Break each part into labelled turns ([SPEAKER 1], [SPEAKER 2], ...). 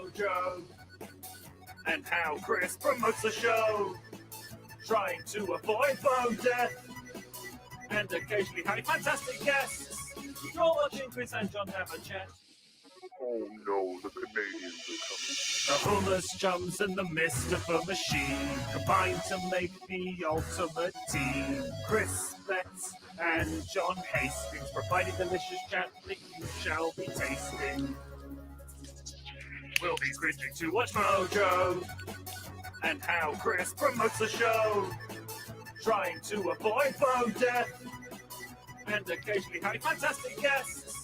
[SPEAKER 1] mojo and how Chris promotes the show, trying to avoid bone death and occasionally having fantastic guests. You're watching Chris and John have a chat.
[SPEAKER 2] Oh no, the Canadians are coming.
[SPEAKER 1] The homeless chums and the Mr. Machine combine to make the ultimate team. Chris Betts and John Hastings providing delicious chat that you shall be tasting. We'll be cringing to watch Mojo and how Chris promotes the show, trying to avoid bone death and occasionally having fantastic guests.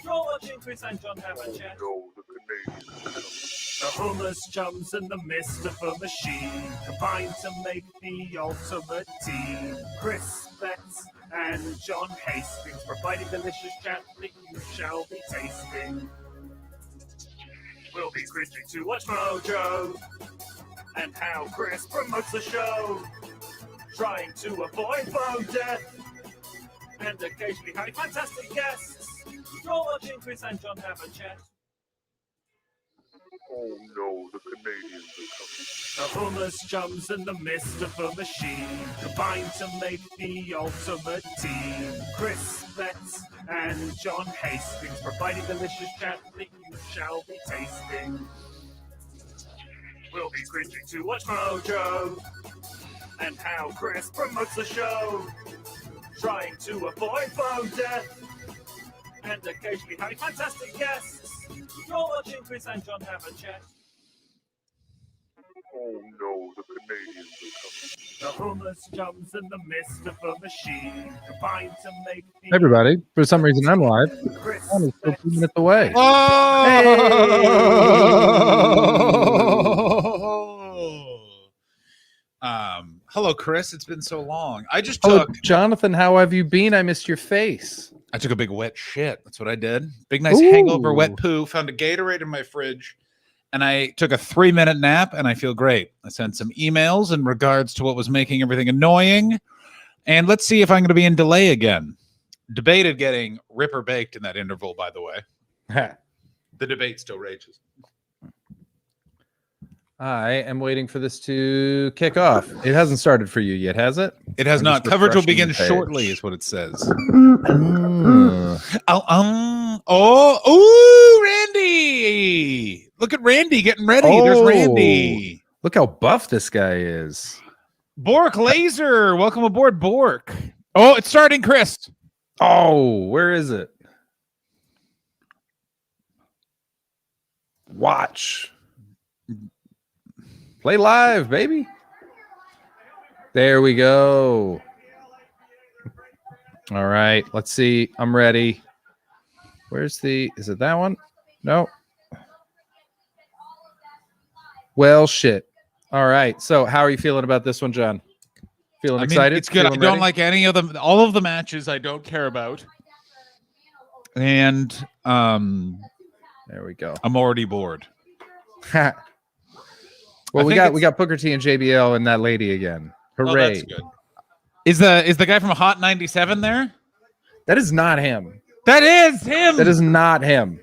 [SPEAKER 1] You're watching Chris and John have a chat.
[SPEAKER 2] No, the Canadians are coming.
[SPEAKER 1] The homeless chums and the Mr. Machine combine to make the ultimate team. Chris Betts and John Hastings providing delicious chat that you shall be tasting. We'll be cringing to watch Mojo and how Chris promotes the show, trying to avoid bone death and occasionally having fantastic guests. You're watching Chris and John have a chat.
[SPEAKER 2] Oh no, the Canadians are coming.
[SPEAKER 1] The homeless chums and the Mr. Machine combine to make the ultimate team. Chris Betts and John Hastings providing delicious chat that you shall be tasting. We'll be cringing to watch Mojo and how Chris promotes the show, trying to avoid bone death and occasionally having fantastic guests. You're watching Chris and John have a chat.
[SPEAKER 2] Oh no, the Canadians are coming.
[SPEAKER 1] The homeless chums and the Mr. Machine combine to make the...
[SPEAKER 3] Hey everybody, for some reason I'm live.
[SPEAKER 1] Chris
[SPEAKER 3] I'm still
[SPEAKER 1] Betts
[SPEAKER 3] 2 minutes away.
[SPEAKER 4] Hello, Chris. It's been so long. I just
[SPEAKER 3] Hello,
[SPEAKER 4] took
[SPEAKER 3] Jonathan. How have you been? I missed your face.
[SPEAKER 4] I took a big wet shit. That's what I did. Big nice
[SPEAKER 3] Ooh.
[SPEAKER 4] hangover, wet poo. Found a Gatorade in my fridge, and I took a 3-minute nap, and I feel great. I sent some emails in regards to what was making everything annoying, and let's see if I'm going to be in delay again. Debated getting ripper baked in that interval, by the way. The debate still rages.
[SPEAKER 3] I am waiting for this to kick off. It hasn't started for you yet, has it?
[SPEAKER 4] It has
[SPEAKER 3] I'm
[SPEAKER 4] not.
[SPEAKER 3] just
[SPEAKER 4] Coverage will
[SPEAKER 3] refreshing
[SPEAKER 4] begin
[SPEAKER 3] the page.
[SPEAKER 4] shortly, is what it says.
[SPEAKER 3] Mm.
[SPEAKER 4] Randy! Look at Randy getting ready.
[SPEAKER 3] Oh.
[SPEAKER 4] There's Randy.
[SPEAKER 3] Look how buff this guy is.
[SPEAKER 4] Bork Laser, welcome aboard, Bork. Oh, it's starting, Chris.
[SPEAKER 3] Oh, where is it? Watch. Play live, baby. There we go. All right, let's see. I'm ready. Where's the... Is it that one? No. Well, shit. All right. So how are you feeling about this one, John? Feeling excited?
[SPEAKER 4] It's good. I
[SPEAKER 3] Feeling
[SPEAKER 4] don't
[SPEAKER 3] ready?
[SPEAKER 4] like any of them. All of the matches I don't care about. And
[SPEAKER 3] There we go.
[SPEAKER 4] I'm already bored.
[SPEAKER 3] Well,
[SPEAKER 4] I
[SPEAKER 3] we
[SPEAKER 4] think
[SPEAKER 3] got Booker T and JBL and that lady again.
[SPEAKER 4] Oh,
[SPEAKER 3] Hooray.
[SPEAKER 4] that's good. Is the guy from Hot 97 there?
[SPEAKER 3] That is not him.
[SPEAKER 4] That is him.
[SPEAKER 3] That is not him.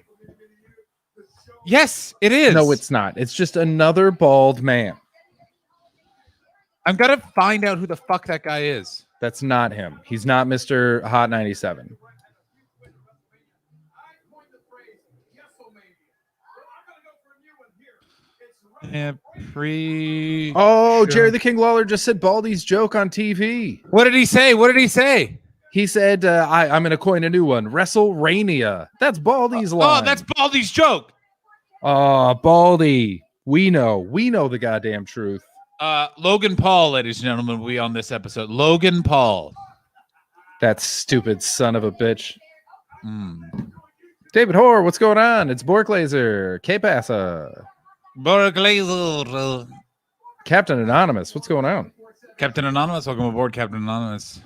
[SPEAKER 4] Yes, it is.
[SPEAKER 3] No, it's not. It's just another bald man.
[SPEAKER 4] I'm gonna find out who the fuck that guy is.
[SPEAKER 3] That's not him. He's not Mr. Hot 97.
[SPEAKER 4] Yeah,
[SPEAKER 3] Oh,
[SPEAKER 4] Sure.
[SPEAKER 3] Jerry the King Lawler just said Baldy's joke on TV.
[SPEAKER 4] What did he say? What did he say?
[SPEAKER 3] He said, I'm going to coin a new one. Wrestlemania. That's Baldy's line.
[SPEAKER 4] Oh, that's Baldy's joke.
[SPEAKER 3] Oh, Baldy. We know the goddamn truth.
[SPEAKER 4] Logan Paul, ladies and gentlemen, will be on this episode. Logan Paul.
[SPEAKER 3] That stupid son of a bitch. David Hoare, what's going on? It's Bork Laser. K-Passa.
[SPEAKER 4] Borglazer.
[SPEAKER 3] Captain Anonymous, what's going on?
[SPEAKER 4] Captain Anonymous, welcome aboard, Captain Anonymous.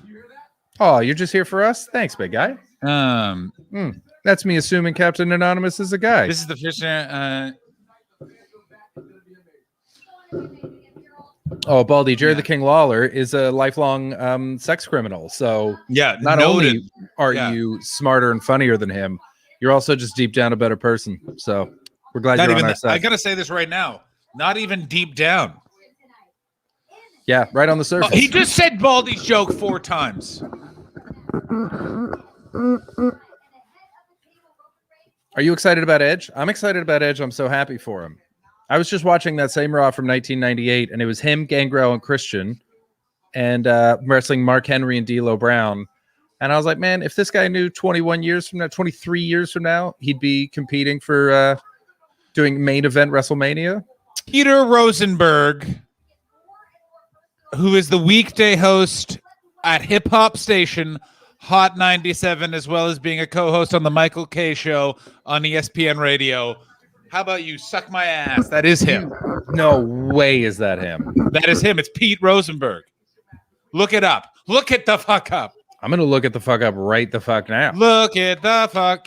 [SPEAKER 3] Oh, you're just here for us? Thanks, big guy. That's me assuming Captain Anonymous is a guy.
[SPEAKER 4] This is the Fisher.
[SPEAKER 3] Oh, Baldy, Jerry the King Lawler is a lifelong sex criminal. So
[SPEAKER 4] Yeah,
[SPEAKER 3] not
[SPEAKER 4] noted.
[SPEAKER 3] only are
[SPEAKER 4] Yeah.
[SPEAKER 3] you smarter and funnier than him, you're also just deep down a better person. So We're glad
[SPEAKER 4] Not
[SPEAKER 3] you're
[SPEAKER 4] even
[SPEAKER 3] on our
[SPEAKER 4] I
[SPEAKER 3] side.
[SPEAKER 4] gotta say this right now. Not even deep down.
[SPEAKER 3] Yeah, right on the surface.
[SPEAKER 4] He just said Baldy's joke 4 times.
[SPEAKER 3] Are you excited about Edge? I'm excited about Edge. I'm so happy for him. I was just watching that same Raw from 1998, and it was him, Gangrel, and Christian, and wrestling Mark Henry and D'Lo Brown. And I was like, man, if this guy knew 21 years from now, 23 years from now, he'd be competing for doing main event WrestleMania.
[SPEAKER 4] Peter Rosenberg, who is the weekday host at Hip Hop Station Hot 97, as well as being a co-host on the Michael K Show on ESPN Radio. How about you suck my ass? That is him.
[SPEAKER 3] No way is that him.
[SPEAKER 4] That is him. It's Pete Rosenberg. Look it up. Look it the fuck up.
[SPEAKER 3] I'm going to look it the fuck up right the fuck now.
[SPEAKER 4] Look it the fuck.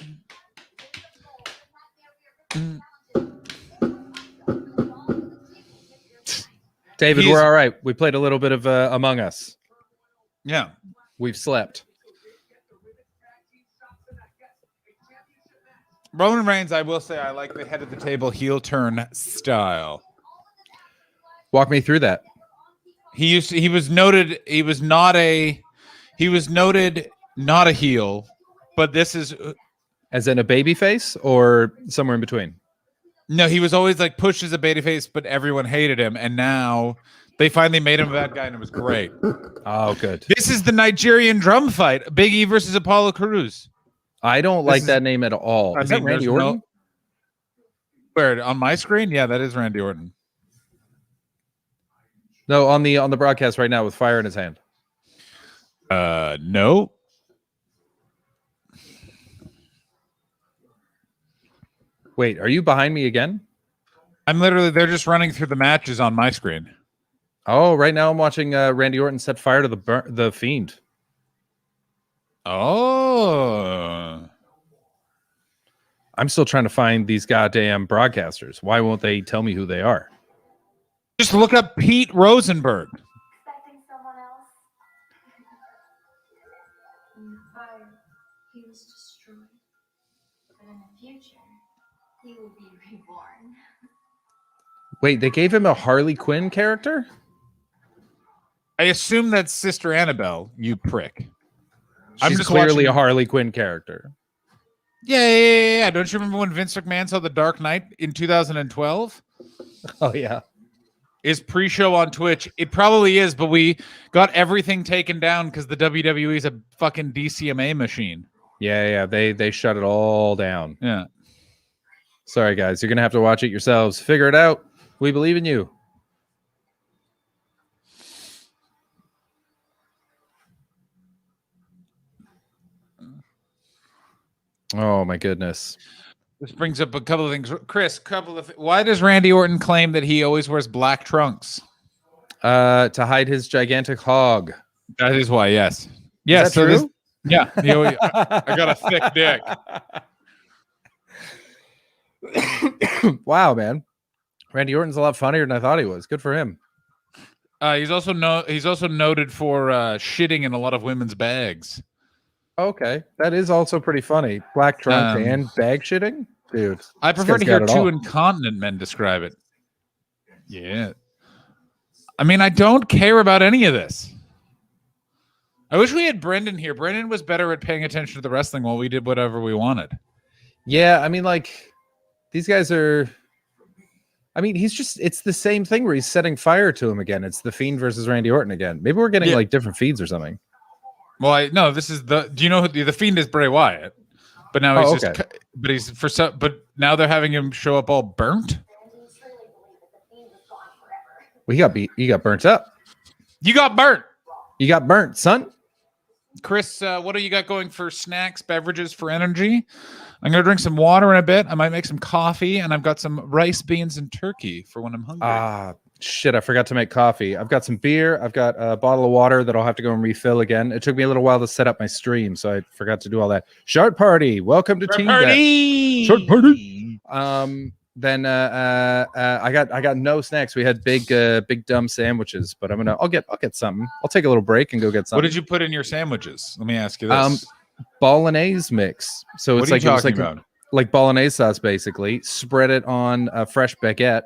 [SPEAKER 3] David, we're all right. We played a little bit of Among Us.
[SPEAKER 4] Yeah.
[SPEAKER 3] We've slept.
[SPEAKER 4] Roman Reigns, I will say, I like the head of the table heel turn style.
[SPEAKER 3] Walk me through that.
[SPEAKER 4] He was noted not a heel, but this is
[SPEAKER 3] as in a baby face or somewhere in between.
[SPEAKER 4] No, he was always like pushed as a babyface, but everyone hated him, and now they finally made him a bad guy, and it was great.
[SPEAKER 3] Oh, good.
[SPEAKER 4] This is the Nigerian drum fight: Big E versus Apollo Crews.
[SPEAKER 3] I don't like that name at all. Is that Randy Orton?
[SPEAKER 4] Where on my screen? Yeah, that is Randy Orton.
[SPEAKER 3] No, on the broadcast right now with fire in his hand.
[SPEAKER 4] No.
[SPEAKER 3] Wait, are you behind me again?
[SPEAKER 4] They're just running through the matches on my screen.
[SPEAKER 3] Oh, right now I'm watching Randy Orton set fire to the Fiend.
[SPEAKER 4] Oh.
[SPEAKER 3] I'm still trying to find these goddamn broadcasters. Why won't they tell me who they are?
[SPEAKER 4] Just look up Pete Rosenberg.
[SPEAKER 5] Expecting someone else? In the fire, he was destroyed. But in the future, he will be reborn.
[SPEAKER 3] Wait, they gave him a Harley Quinn character?
[SPEAKER 4] I assume that's Sister Annabelle, you prick.
[SPEAKER 3] She's clearly a Harley Quinn character.
[SPEAKER 4] Yeah. Don't you remember when Vince McMahon saw The Dark Knight in 2012?
[SPEAKER 3] Oh, yeah.
[SPEAKER 4] Is pre-show on Twitch. It probably is, but we got everything taken down because the WWE is a fucking DCMA machine.
[SPEAKER 3] Yeah. They shut it all down.
[SPEAKER 4] Yeah.
[SPEAKER 3] Sorry, guys. You're going to have to watch it yourselves. Figure it out. We believe in you. Oh, my goodness.
[SPEAKER 4] This brings up a couple of things. Chris, why does Randy Orton claim that he always wears black trunks?
[SPEAKER 3] To hide his gigantic hog.
[SPEAKER 4] That is why, yes. Yes,
[SPEAKER 3] so true?
[SPEAKER 4] Yeah. I got a thick dick.
[SPEAKER 3] Wow, man. Randy Orton's a lot funnier than I thought he was. Good for him.
[SPEAKER 4] He's also noted for shitting in a lot of women's bags.
[SPEAKER 3] Okay, that is also pretty funny. Black trunk and bag shitting, dude.
[SPEAKER 4] I prefer to hear two incontinent men describe it. Yeah, I mean, I don't care about any of this. I wish we had Brendan here. Brendan was better at paying attention to the wrestling while we did whatever we wanted.
[SPEAKER 3] Yeah, I mean, like these guys are. I mean, it's the same thing where he's setting fire to him again. It's the Fiend versus Randy Orton again. Maybe we're getting like different feeds or something.
[SPEAKER 4] Well, no, this is do you know who the Fiend is? Bray Wyatt, but now but now they're having him show up all burnt.
[SPEAKER 3] Well, he got burnt up.
[SPEAKER 4] You got burnt.
[SPEAKER 3] You got burnt, son.
[SPEAKER 4] Chris, what do you got going for snacks, beverages, for energy? I'm going to drink some water in a bit. I might make some coffee, and I've got some rice, beans, and turkey for when I'm hungry.
[SPEAKER 3] Shit, I forgot to make coffee. I've got some beer. I've got a bottle of water that I'll have to go and refill again. It took me a little while to set up my stream, so I forgot to do all that. Shark Party. Welcome to Team
[SPEAKER 4] Party.
[SPEAKER 3] Shark Party. Then I got no snacks. We had big dumb sandwiches, but I'll get something. I'll take a little break and go get something.
[SPEAKER 4] What did you put in your sandwiches? Let me ask you this.
[SPEAKER 3] Bolognese mix. So
[SPEAKER 4] what
[SPEAKER 3] it's
[SPEAKER 4] are
[SPEAKER 3] like
[SPEAKER 4] you talking about?
[SPEAKER 3] like bolognese sauce, basically. Spread it on a fresh baguette.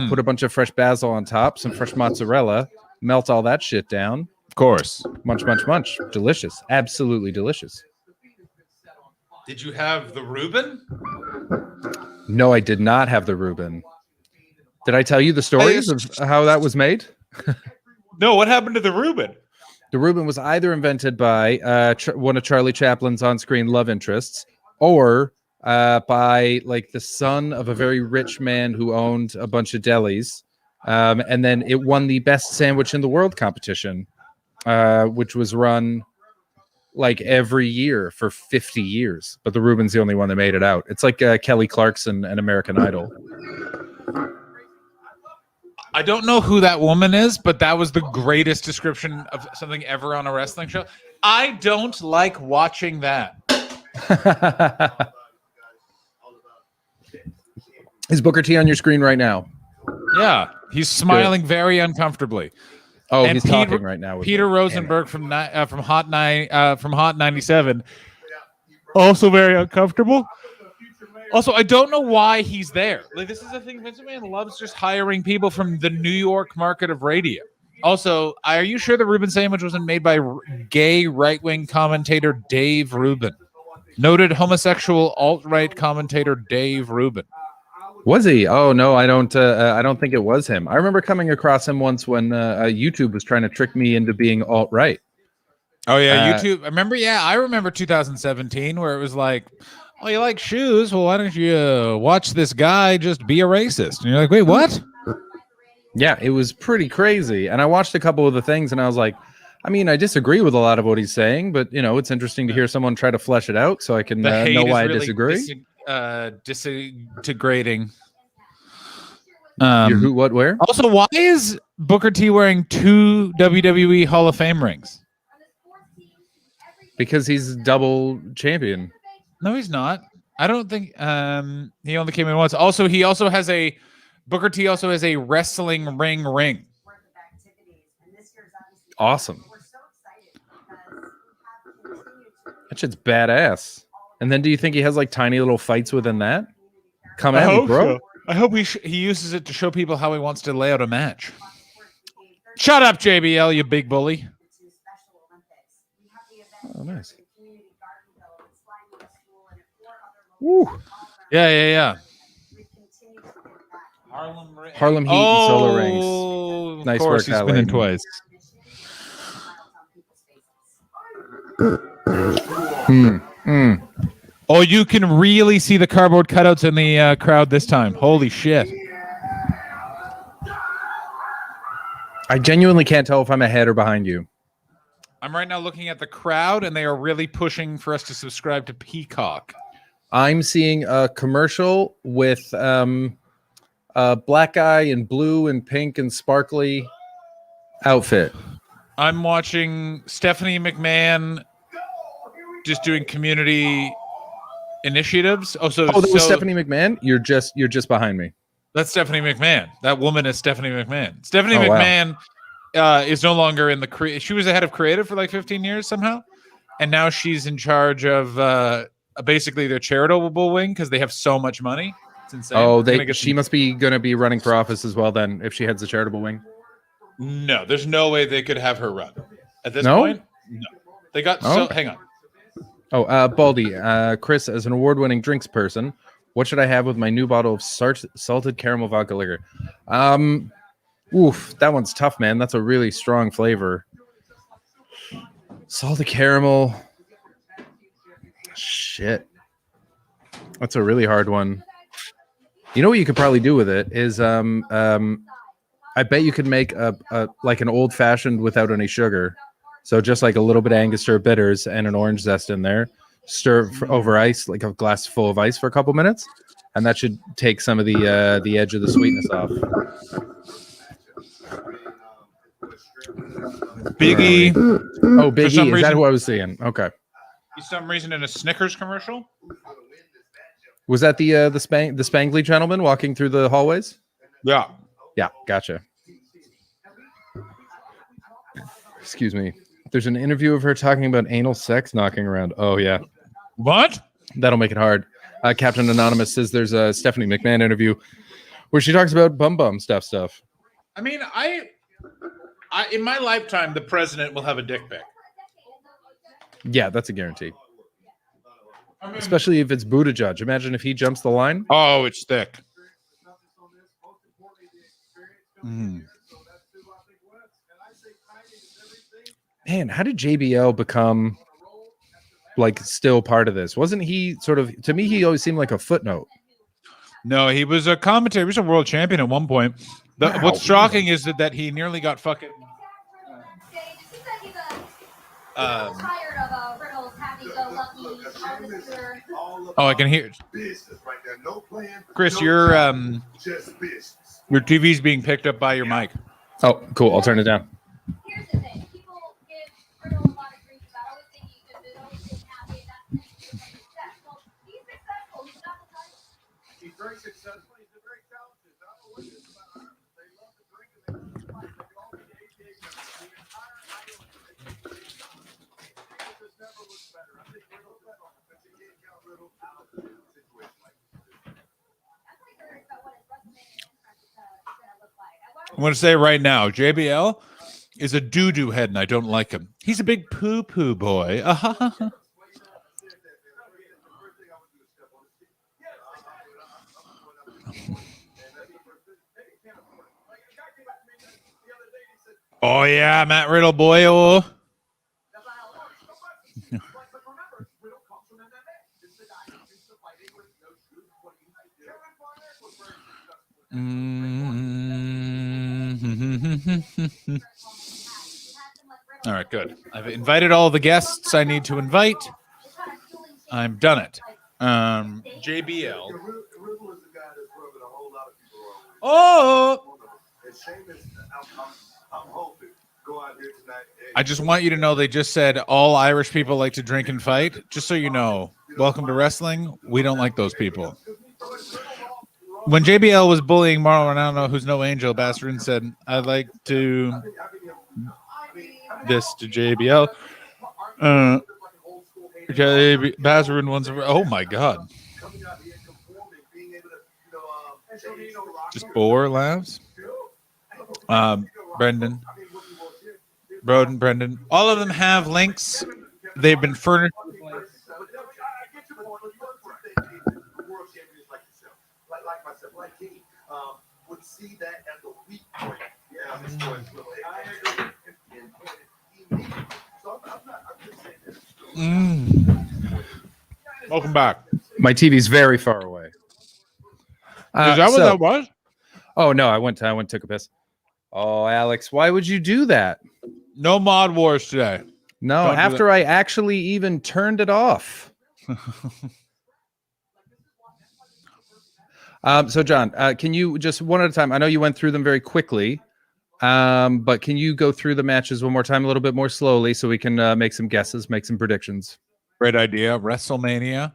[SPEAKER 3] Put a bunch of fresh basil on top, some fresh mozzarella. Melt all that shit down.
[SPEAKER 4] Of course.
[SPEAKER 3] Munch, munch, munch. Delicious. Absolutely delicious.
[SPEAKER 4] Did you have the Reuben?
[SPEAKER 3] No, I did not have the Reuben. Did I tell you the stories of how that was made?
[SPEAKER 4] No, what happened to the Reuben?
[SPEAKER 3] The Reuben was either invented by one of Charlie Chaplin's on-screen love interests, or by like the son of a very rich man who owned a bunch of delis, and then it won the best sandwich in the world competition, which was run like every year for 50 years. But the Reuben's the only one that made it out. It's like Kelly Clarkson and American Idol.
[SPEAKER 4] I don't know who that woman is, but that was the greatest description of something ever on a wrestling show. I don't like watching that.
[SPEAKER 3] Is Booker T on your screen right now?
[SPEAKER 4] Yeah, he's smiling very uncomfortably.
[SPEAKER 3] Oh,
[SPEAKER 4] And
[SPEAKER 3] he's talking right now. With
[SPEAKER 4] Peter
[SPEAKER 3] me.
[SPEAKER 4] Rosenberg from Hot 97, also very uncomfortable. Also, I don't know why he's there. Like, this is the thing. Vince McMahon loves just hiring people from the New York market of radio. Also, are you sure the Reuben sandwich wasn't made by gay right-wing commentator Dave Rubin? Noted homosexual alt-right commentator Dave Rubin.
[SPEAKER 3] Was he? Oh no, I don't think it was him. I remember coming across him once when YouTube was trying to trick me into being alt-right.
[SPEAKER 4] Oh yeah, YouTube. I remember 2017 where it was like, oh, you like shoes? Well, why don't you watch this guy just be a racist? And you're like, wait, what?
[SPEAKER 3] Yeah, it was pretty crazy. And I watched a couple of the things and I was like, I mean, I disagree with a lot of what he's saying, but you know, it's interesting to hear someone try to flesh it out so I can know why I disagree.
[SPEAKER 4] Disintegrating.
[SPEAKER 3] Who, what, where?
[SPEAKER 4] Also, why is Booker T wearing 2 WWE Hall of Fame rings?
[SPEAKER 3] Because he's double champion.
[SPEAKER 4] No, he's not. I don't think he only came in once. Also, Booker T also has a wrestling ring.
[SPEAKER 3] Awesome. That shit's badass. And then do you think he has like tiny little fights within that? Come at me, bro.
[SPEAKER 4] So. I hope he uses it to show people how he wants to lay out a match. Shut up, JBL, you big bully.
[SPEAKER 3] Oh, nice. Woo.
[SPEAKER 4] Yeah.
[SPEAKER 3] Harlem Heat and Solo Rings.
[SPEAKER 4] Nice work, he's been in twice. Oh, you can really see the cardboard cutouts in the crowd this time. Holy shit.
[SPEAKER 3] I genuinely can't tell if I'm ahead or behind you.
[SPEAKER 4] I'm right now looking at the crowd, and they are really pushing for us to subscribe to Peacock.
[SPEAKER 3] I'm seeing a commercial with a black guy in blue and pink and sparkly outfit.
[SPEAKER 4] I'm watching Stephanie McMahon just doing community initiatives. That was
[SPEAKER 3] Stephanie McMahon. You're just behind me.
[SPEAKER 4] That's Stephanie McMahon. That woman is Stephanie McMahon. Stephanie McMahon is no longer in the she was the head of creative for like 15 years somehow, and now she's in charge of basically their charitable wing because they have so much money. It's insane.
[SPEAKER 3] Oh, she must be going to be running for office as well then if she heads the charitable wing.
[SPEAKER 4] No, there's no way they could have her run at this point. No, they got. Hang on.
[SPEAKER 3] Oh, Baldy, Chris, as an award-winning drinks person, what should I have with my new bottle of salted caramel vodka liquor? Oof, that one's tough, man. That's a really strong flavor. Salted caramel. Shit. That's a really hard one. You know what you could probably do with it is I bet you could make a like an old-fashioned without any sugar. So just like a little bit of Angostura bitters and an orange zest in there. Stir over ice, like a glass full of ice for a couple minutes, and that should take some of the edge of the sweetness off.
[SPEAKER 4] Biggie.
[SPEAKER 3] Oh, Biggie. Is that who I was seeing? Okay.
[SPEAKER 4] For some reason, in a Snickers commercial.
[SPEAKER 3] Was that the spangly gentleman walking through the hallways?
[SPEAKER 4] Yeah.
[SPEAKER 3] Yeah. Gotcha. Excuse me. There's an interview of her talking about anal sex knocking around. Oh, yeah.
[SPEAKER 4] What?
[SPEAKER 3] That'll make it hard. Captain Anonymous says there's a Stephanie McMahon interview where she talks about bum stuff.
[SPEAKER 4] I mean, I in my lifetime, the president will have a dick pic.
[SPEAKER 3] Yeah, that's a guarantee. Especially if it's Buttigieg. Imagine if he jumps the line.
[SPEAKER 4] Oh, it's thick. Mm.
[SPEAKER 3] Man, how did JBL become like still part of this? Wasn't he sort of, to me, he always seemed like a footnote.
[SPEAKER 4] No, he was a commentator. He was a world champion at one point.
[SPEAKER 3] Wow.
[SPEAKER 4] What's shocking is that he nearly got fucking. Oh, I can hear. Chris, your TV's being picked up by your mic.
[SPEAKER 3] Oh, cool. I'll turn it down.
[SPEAKER 5] Here's the thing. People give Riddle a lot of grief about always thinking he could do always being happy and that's successful. He's successful. He's not the type.
[SPEAKER 1] He's very successful. He's very talented. I don't know what it is about Ireland. They love to drink and they love to fight. They all need AKA members. The entire island. This never looks better. I think Riddle's better, but you can't count Riddle out of a situation like this.
[SPEAKER 5] I'm pretty curious about what his WrestleMania entrance is gonna look like.
[SPEAKER 4] I'm going to say right now, JBL is a doo-doo head, and I don't like him. He's a big poo-poo boy. Oh, yeah, Matt Riddle, boy. Oh. All right, good. I've invited all the guests I need to invite. I've done it. JBL. Oh! I just want you to know they just said all Irish people like to drink and fight. Just so you know, welcome to wrestling. We don't like those people. When JBL was bullying Marlon Ronaldo, who's no angel, Basserin said, I'd like to this to JBL. Basserin wants oh my God. Just Boar laughs. Brendan. Brendan. All of them have links. They've been furnished.
[SPEAKER 1] Would see that as a weak point. Yeah, this boy's little.
[SPEAKER 4] Welcome back.
[SPEAKER 3] My TV's very far away.
[SPEAKER 4] Is that what that was?
[SPEAKER 3] Oh no, I went took a piss. Oh, Alex, why would you do that?
[SPEAKER 4] No mod wars today.
[SPEAKER 3] No,
[SPEAKER 4] Don't do
[SPEAKER 3] after I actually even turned it off. So John, can you just one at a time? I know you went through them very quickly, but can you go through the matches one more time, a little bit more slowly, so we can make some guesses, make some predictions?
[SPEAKER 4] Great idea. Wrestlemania.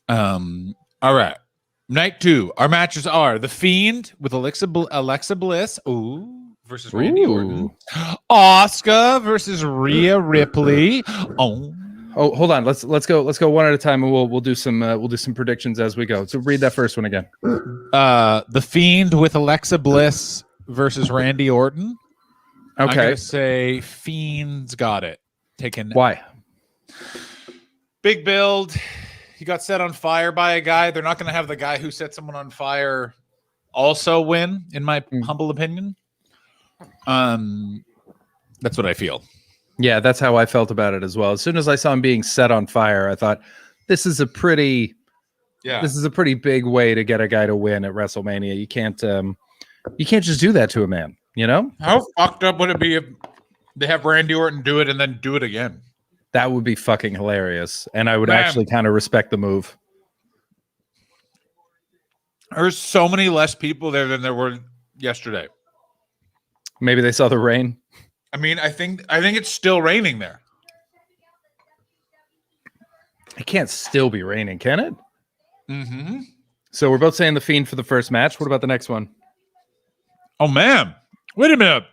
[SPEAKER 4] All right. Night 2. Our matches are The Fiend with Alexa Bliss. Versus Randy Orton. Asuka versus Rhea Ripley. Oh,
[SPEAKER 3] hold on. Let's go one at a time, and we'll do some predictions as we go. So read that first one again.
[SPEAKER 4] The Fiend with Alexa Bliss versus Randy Orton.
[SPEAKER 3] Okay.
[SPEAKER 4] I'm gonna say Fiend's got it.
[SPEAKER 3] Why?
[SPEAKER 4] Big build. He got set on fire by a guy. They're not going to have the guy who set someone on fire also win, in my humble opinion. That's what I feel.
[SPEAKER 3] Yeah, that's how I felt about it as well. As soon as I saw him being set on fire, I thought this is a pretty big way to get a guy to win at WrestleMania. You can't just do that to a man, you know?
[SPEAKER 4] How fucked up would it be if they have Randy Orton do it and then do it again?
[SPEAKER 3] That would be fucking hilarious, and I would actually kind of respect the move.
[SPEAKER 4] There's so many less people there than there were yesterday.
[SPEAKER 3] Maybe they saw the rain.
[SPEAKER 4] I mean, I think it's still raining there.
[SPEAKER 3] It can't still be raining, can it?
[SPEAKER 4] Mm-hmm.
[SPEAKER 3] So we're both saying the Fiend for the first match. What about the next one?
[SPEAKER 4] Oh man, wait a minute.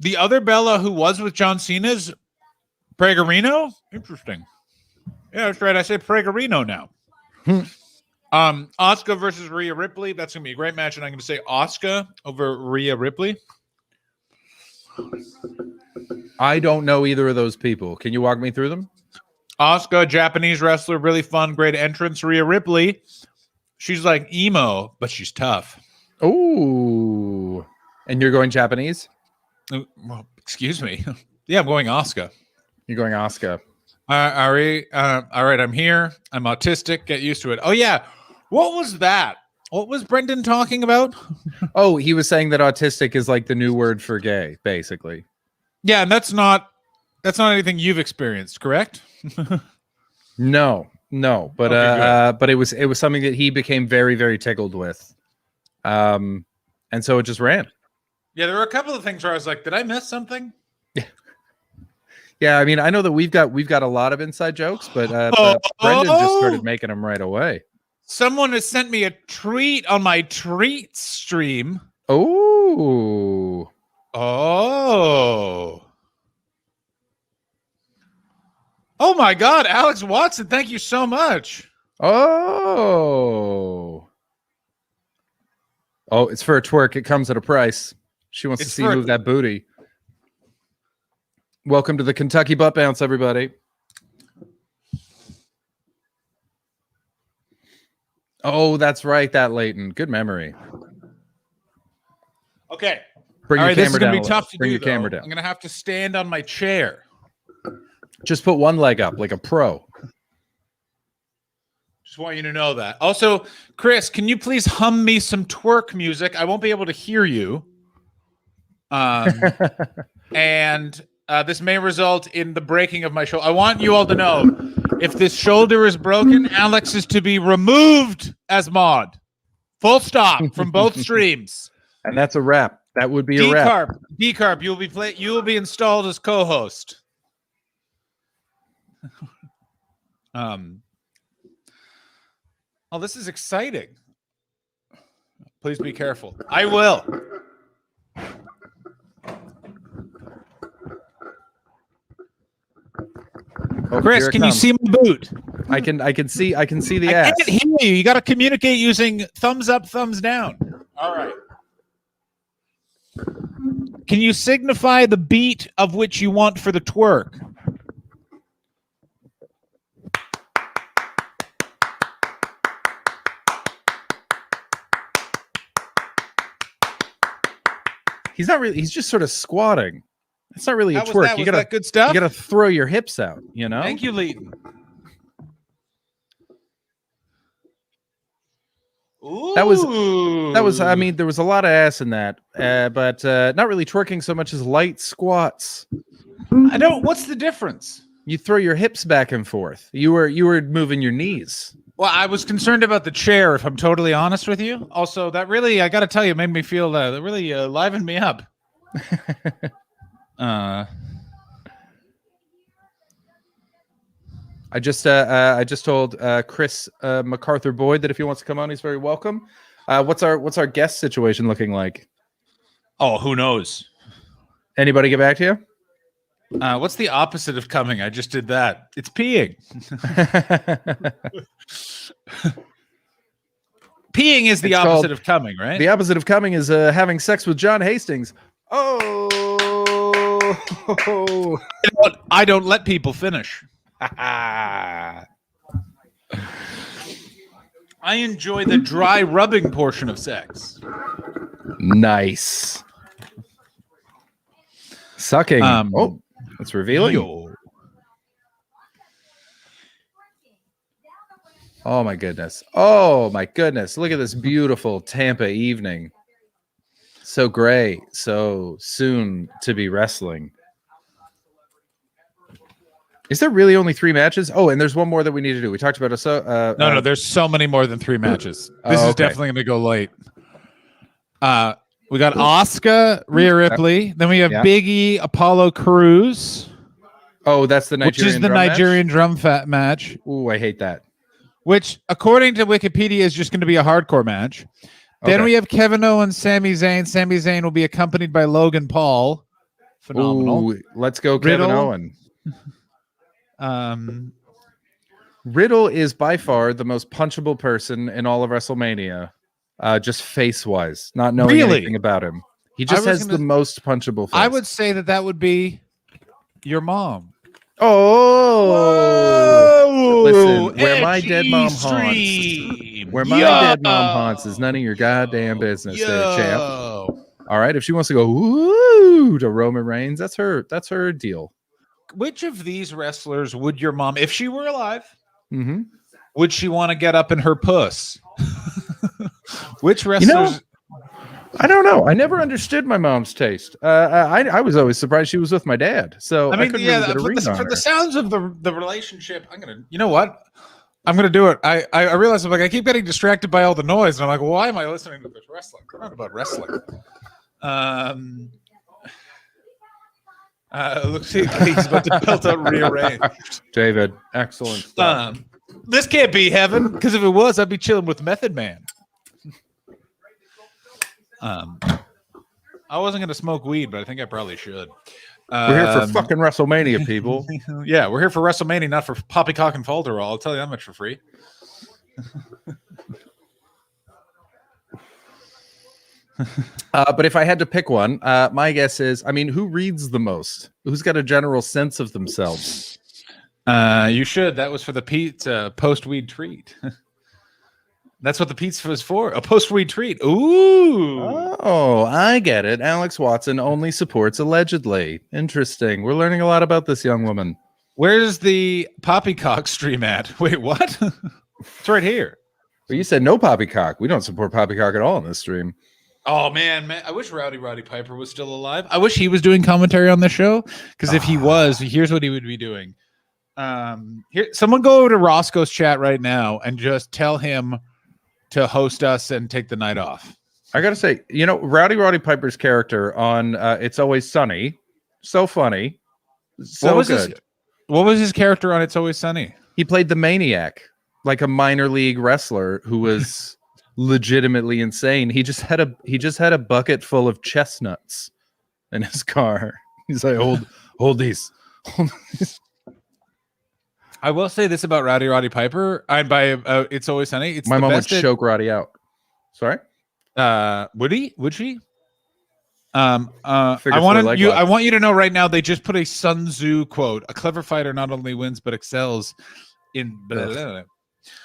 [SPEAKER 4] The other Bella who was with John Cena's Pragerino? Interesting. Yeah, that's right. I say Pragerino now. Asuka versus Rhea Ripley. That's gonna be a great match, and I'm gonna say Asuka over Rhea Ripley.
[SPEAKER 3] I don't know either of those people. Can you walk me through them?
[SPEAKER 4] Asuka, Japanese wrestler, really fun, great entrance. Rhea Ripley, she's like emo, but she's tough.
[SPEAKER 3] Ooh. And you're going Japanese?
[SPEAKER 4] Well, excuse me. Yeah, I'm going Asuka.
[SPEAKER 3] You're going Asuka.
[SPEAKER 4] Ari, all right, I'm here. I'm autistic. Get used to it. Oh, yeah. What was that? What was Brendan talking about?
[SPEAKER 3] Oh, he was saying that autistic is like the new word for gay, basically.
[SPEAKER 4] Yeah, and that's not anything you've experienced, correct?
[SPEAKER 3] No, but
[SPEAKER 4] Okay,
[SPEAKER 3] but it was something that he became very, very tickled with, and so it just ran.
[SPEAKER 4] Yeah, there were a couple of things where I was like, did I miss something?
[SPEAKER 3] Yeah, I mean, I know that we've got a lot of inside jokes, but Brendan just started making them right away.
[SPEAKER 4] Someone has sent me a treat on my treat stream.
[SPEAKER 3] Oh.
[SPEAKER 4] Oh my God, Alex Watson, thank you so much.
[SPEAKER 3] Oh, it's for a twerk. It comes at a price. She wants to see you move that booty. Welcome to the Kentucky Butt Bounce, everybody. Oh, that's right, that Leighton. Good memory.
[SPEAKER 4] Okay.
[SPEAKER 3] Bring
[SPEAKER 4] All
[SPEAKER 3] your
[SPEAKER 4] right, this
[SPEAKER 3] camera
[SPEAKER 4] is going to
[SPEAKER 3] down.
[SPEAKER 4] be tough to
[SPEAKER 3] Bring
[SPEAKER 4] do,
[SPEAKER 3] your camera
[SPEAKER 4] though.
[SPEAKER 3] down.
[SPEAKER 4] I'm going to have to stand on my chair.
[SPEAKER 3] Just put one leg up like a pro.
[SPEAKER 4] Just want you to know that. Also, Chris, can you please hum me some twerk music? I won't be able to hear you. And this may result in the breaking of my shoulder. I want you all to know, if this shoulder is broken, Alex is to be removed as mod. Full stop from both streams.
[SPEAKER 3] And that's a wrap. That would be a wrap.
[SPEAKER 4] Decarb, you will be installed as co-host. Oh, this is exciting. Please be careful. I will.
[SPEAKER 3] Oh,
[SPEAKER 4] Chris, can you see my boot?
[SPEAKER 3] I can see the
[SPEAKER 4] I
[SPEAKER 3] ass.
[SPEAKER 4] can't hear you. You got to communicate using thumbs up, thumbs down. All right. Can you signify the beat of which you want for the twerk?
[SPEAKER 3] He's not really. He's just sort of squatting. It's not really a
[SPEAKER 4] How was
[SPEAKER 3] twerk.
[SPEAKER 4] that?
[SPEAKER 3] You
[SPEAKER 4] Was that good stuff?
[SPEAKER 3] You gotta throw your hips out. You know.
[SPEAKER 4] Thank you, Leighton.
[SPEAKER 3] That was. I mean, there was a lot of ass in that, but not really twerking so much as light squats.
[SPEAKER 4] I don't. What's the difference?
[SPEAKER 3] You throw your hips back and forth. You were moving your knees.
[SPEAKER 4] Well, I was concerned about the chair, if I'm totally honest with you. Also, that really, I got to tell you, made me feel that really livened me up.
[SPEAKER 3] I just told Chris MacArthur Boyd that if he wants to come on, he's very welcome. What's our guest situation looking like?
[SPEAKER 4] Oh, who knows?
[SPEAKER 3] Anybody get back to you?
[SPEAKER 4] What's the opposite of coming? I just did that. It's peeing. Peeing is the opposite of coming, right?
[SPEAKER 3] The opposite of coming is having sex with John Hastings. Oh,
[SPEAKER 4] You know what? I don't let people finish. I enjoy the dry rubbing portion of sex.
[SPEAKER 3] Nice. Sucking. Oh, that's revealing.
[SPEAKER 4] Yo.
[SPEAKER 3] Oh my goodness. Oh my goodness. Look at this beautiful Tampa evening. So gray, so soon to be wrestling. Is there really only 3 matches? Oh, and there's one more that we need to do. We talked about
[SPEAKER 4] No, there's so many more than 3 matches. This is
[SPEAKER 3] okay.
[SPEAKER 4] definitely going to go late. We got Asuka, Rhea Ripley. Then we have
[SPEAKER 3] Yeah.
[SPEAKER 4] Big E, Apollo Crews,
[SPEAKER 3] Oh, that's the Nigerian
[SPEAKER 4] which is the
[SPEAKER 3] drum match?
[SPEAKER 4] Nigerian drum fat match,
[SPEAKER 3] Ooh, I hate that.
[SPEAKER 4] which, according to Wikipedia, is just going to be a hardcore match. Then
[SPEAKER 3] Okay.
[SPEAKER 4] we have Kevin Owens, Sami Zayn. Sami Zayn will be accompanied by Logan Paul. Phenomenal.
[SPEAKER 3] Ooh, let's go, Kevin
[SPEAKER 4] Riddle.
[SPEAKER 3] Owen.
[SPEAKER 4] Um,
[SPEAKER 3] Riddle is by far the most punchable person in all of WrestleMania, just face-wise, not knowing
[SPEAKER 4] Really?
[SPEAKER 3] anything about him. He just
[SPEAKER 4] was
[SPEAKER 3] has
[SPEAKER 4] gonna-
[SPEAKER 3] the most punchable face.
[SPEAKER 4] I would say that would be your mom.
[SPEAKER 3] Oh, listen, where my
[SPEAKER 4] edgy
[SPEAKER 3] dead mom haunts,
[SPEAKER 4] stream.
[SPEAKER 3] where my dead mom haunts is none of your goddamn business, there, champ. All right, if she wants to go woo to Roman Reigns, that's her deal.
[SPEAKER 4] Which of these wrestlers would your mom, if she were alive,
[SPEAKER 3] Mm-hmm.
[SPEAKER 4] would she want to get up in her puss? Which wrestlers?
[SPEAKER 3] I don't know. I never understood my mom's taste. I was always surprised she was with my dad. So
[SPEAKER 4] I mean,
[SPEAKER 3] couldn't really get a read on
[SPEAKER 4] for
[SPEAKER 3] her.
[SPEAKER 4] the sounds of the relationship, you know what? I'm gonna do it. I realize I keep getting distracted by all the noise, and I'm like, well, why am I listening to this wrestling? It's not about wrestling. Looks like he's about to belt out rearranged.
[SPEAKER 3] David, excellent stuff.
[SPEAKER 4] This can't be heaven, because if it was, I'd be chilling with Method Man. I wasn't gonna smoke weed, but I think I probably should.
[SPEAKER 3] We're here for fucking WrestleMania, people.
[SPEAKER 4] Yeah, we're here for WrestleMania, not for poppycock and falderall. I'll tell you that much for free.
[SPEAKER 3] But if I had to pick one, my guess is, I mean, who reads the most? Who's got a general sense of themselves?
[SPEAKER 4] You should. That was for the pizza post-weed treat. That's what the pizza was for. A post-weed treat. Ooh.
[SPEAKER 3] Oh, I get it. Alex Watson only supports allegedly. Interesting. We're learning a lot about this young woman.
[SPEAKER 4] Where's the poppycock stream at? Wait, what? It's right here.
[SPEAKER 3] But you said no poppycock. We don't support poppycock at all in this stream.
[SPEAKER 4] Oh, man. I wish Roddy Piper was still alive. I wish he was doing commentary on the show, because if he was, here's what he would be doing. Here, someone go over to Roscoe's chat right now and just tell him to host us and take the night off.
[SPEAKER 3] I gotta say, you know, Roddy Piper's character on It's Always Sunny, so funny, so good.
[SPEAKER 4] What was his character on It's Always Sunny?
[SPEAKER 3] He played the maniac, like a minor league wrestler who was legitimately insane. He just had a bucket full of chestnuts in his car. He's like, hold these.
[SPEAKER 4] I will say this about Roddy Piper. It's Always Sunny. It's
[SPEAKER 3] My
[SPEAKER 4] the
[SPEAKER 3] mom would
[SPEAKER 4] best
[SPEAKER 3] choke Roddy out. Sorry.
[SPEAKER 4] Would he? Would she?
[SPEAKER 3] Figure
[SPEAKER 4] I
[SPEAKER 3] four
[SPEAKER 4] want
[SPEAKER 3] leg
[SPEAKER 4] you.
[SPEAKER 3] lock.
[SPEAKER 4] I want you to know right now. They just put a Sun Tzu quote: "A clever fighter not only wins but excels in."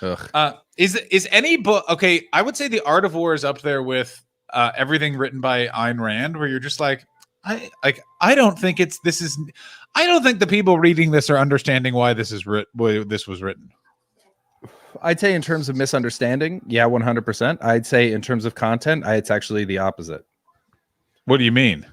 [SPEAKER 3] Ugh.
[SPEAKER 4] Is any book okay? I would say The Art of War is up there with everything written by Ayn Rand, where you're just like, I don't think the people reading this are understanding why this was written.
[SPEAKER 3] I'd say in terms of misunderstanding, yeah, 100%. I'd say in terms of content, it's actually the opposite.
[SPEAKER 4] What do you mean?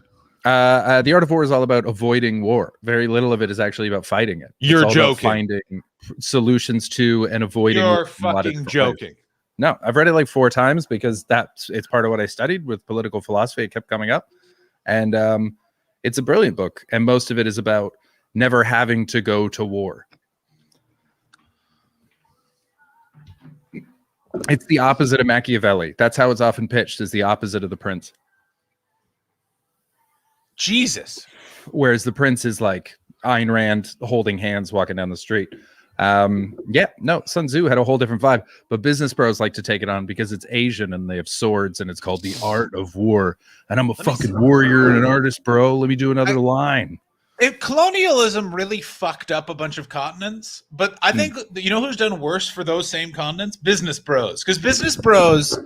[SPEAKER 3] The Art of War is all about avoiding war. Very little of it is actually about fighting it.
[SPEAKER 4] You're
[SPEAKER 3] it's all about
[SPEAKER 4] joking.
[SPEAKER 3] finding solutions to and avoiding.
[SPEAKER 4] You're
[SPEAKER 3] a lot of
[SPEAKER 4] fucking
[SPEAKER 3] different
[SPEAKER 4] joking.
[SPEAKER 3] ways. No, I've read it like 4 times because it's part of what I studied with political philosophy. It kept coming up, and it's a brilliant book. And most of it is about never having to go to war. It's the opposite of Machiavelli. That's how it's often pitched, as the opposite of the Prince.
[SPEAKER 4] Jesus.
[SPEAKER 3] Whereas the Prince is like Ayn Rand holding hands walking down the street. Sun Tzu had a whole different vibe, but business bros like to take it on because it's Asian and they have swords and it's called The Art of War. And I'm a fucking warrior and an artist, bro. Let me do another line.
[SPEAKER 4] If colonialism really fucked up a bunch of continents, but I think you know who's done worse for those same continents? Business bros. Because business bros,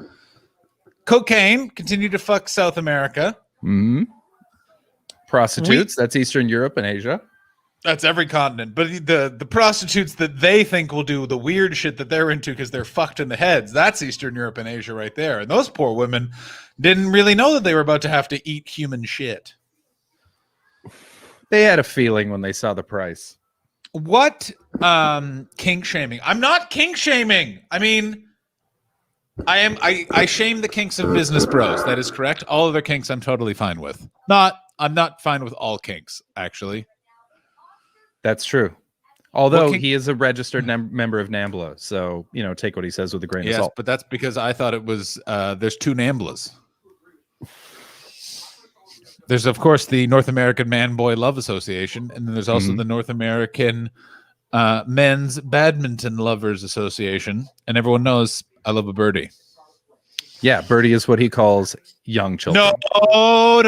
[SPEAKER 4] cocaine continued to fuck South America.
[SPEAKER 3] Mm-hmm. Prostitutes, that's Eastern Europe and Asia.
[SPEAKER 4] That's every continent. But the prostitutes that they think will do the weird shit that they're into because they're fucked in the heads, that's Eastern Europe and Asia right there. And those poor women didn't really know that they were about to have to eat human shit.
[SPEAKER 3] They had a feeling when they saw the price.
[SPEAKER 4] What kink shaming? I'm not kink shaming. I mean, I shame the kinks of business bros. That is correct. All other kinks I'm totally fine with. I'm not fine with all kinks, actually.
[SPEAKER 3] That's true. Although
[SPEAKER 4] kink-
[SPEAKER 3] he is a registered member of NAMBLA, so take what he says with a grain of
[SPEAKER 4] Yes,
[SPEAKER 3] salt.
[SPEAKER 4] but that's because I thought it was there's two NAMBLAs. There's of course the North American Man Boy Love Association, and then there's also the North American Men's Badminton Lovers Association, and everyone knows I love a birdie.
[SPEAKER 3] Yeah, birdie is what he calls young children.
[SPEAKER 4] No.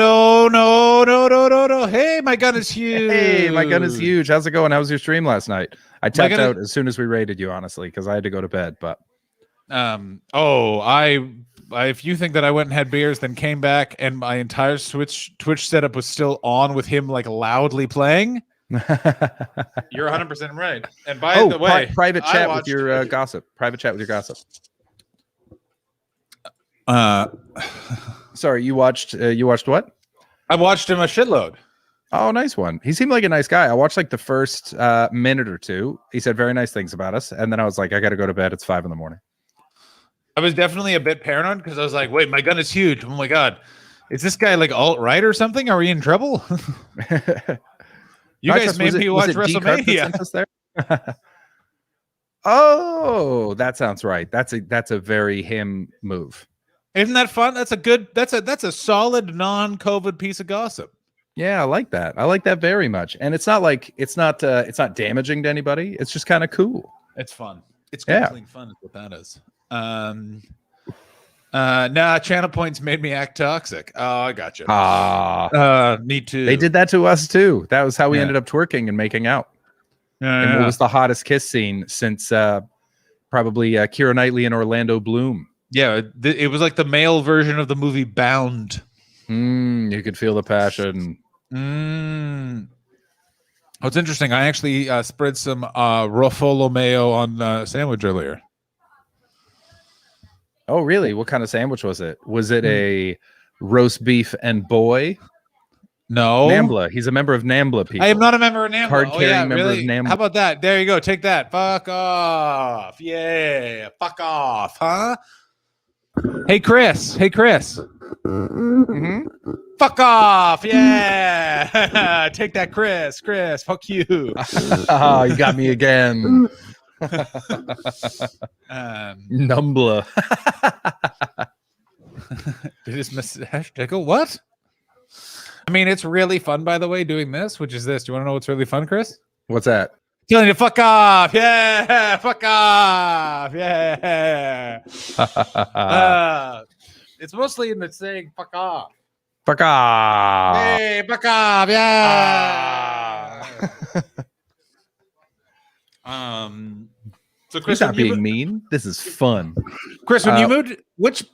[SPEAKER 4] Hey, my gun is huge.
[SPEAKER 3] Hey, my gun is huge. How's it going? How was your stream last night? I tapped out as soon as we raided you, honestly, because I had to go to bed. But
[SPEAKER 4] if you think that I went and had beers, then came back and my entire Twitch setup was still on with him like loudly playing. You're 100% right. And by the way,
[SPEAKER 3] private chat with your gossip. Private chat with your gossip. Sorry, you watched what?
[SPEAKER 4] I watched him a shitload.
[SPEAKER 3] Oh, nice one. He seemed like a nice guy. I watched like the first minute or two. He said very nice things about us, and then I was like, I got to go to bed. It's 5 a.m.
[SPEAKER 4] I was definitely a bit paranoid because I was like, wait, my gun is huge. Oh my god, is this guy like alt-right or something? Are we in trouble? You guys made me watch WrestleMania.
[SPEAKER 3] Oh, that sounds right. That's a very him move.
[SPEAKER 4] Isn't that fun? That's a solid non-COVID piece of gossip.
[SPEAKER 3] Yeah, I like that. I like that very much. And it's not damaging to anybody. It's just kind of cool.
[SPEAKER 4] It's fun. It's good, clean fun is what that is. Channel points made me act toxic. Oh, I gotcha. Me too.
[SPEAKER 3] They did that to us too. That was how we ended up twerking and making out. And it was the hottest kiss scene since probably Keira Knightley and Orlando Bloom.
[SPEAKER 4] Yeah, it was like the male version of the movie Bound.
[SPEAKER 3] You could feel the passion.
[SPEAKER 4] What's interesting, I actually spread some Ruffalo mayo on sandwich earlier.
[SPEAKER 3] Oh, really? What kind of sandwich was it? Was it a roast beef and boy?
[SPEAKER 4] No.
[SPEAKER 3] NAMBLA. He's a member of NAMBLA people.
[SPEAKER 4] I am not a member of NAMBLA.
[SPEAKER 3] Card-carrying member of NAMBLA.
[SPEAKER 4] How about that? There you go. Take that. Fuck off. Yeah. Fuck off. Huh? Hey, Chris.
[SPEAKER 3] Mm-hmm.
[SPEAKER 4] Fuck off. Yeah. Take that, Chris. Fuck you.
[SPEAKER 3] Oh, you got me again. NAMBLA.
[SPEAKER 4] Did his mustache tickle? What? I mean, it's really fun, by the way, doing this, which is this. Do you want to know what's really fun, Chris?
[SPEAKER 3] What's that?
[SPEAKER 4] Telling you, fuck off. Yeah. Fuck off. Yeah. It's mostly in the saying, fuck off.
[SPEAKER 3] Fuck off.
[SPEAKER 4] Hey, fuck off. Yeah. So Chris,
[SPEAKER 3] he's not being mean. This is fun.
[SPEAKER 4] Chris, when you moved,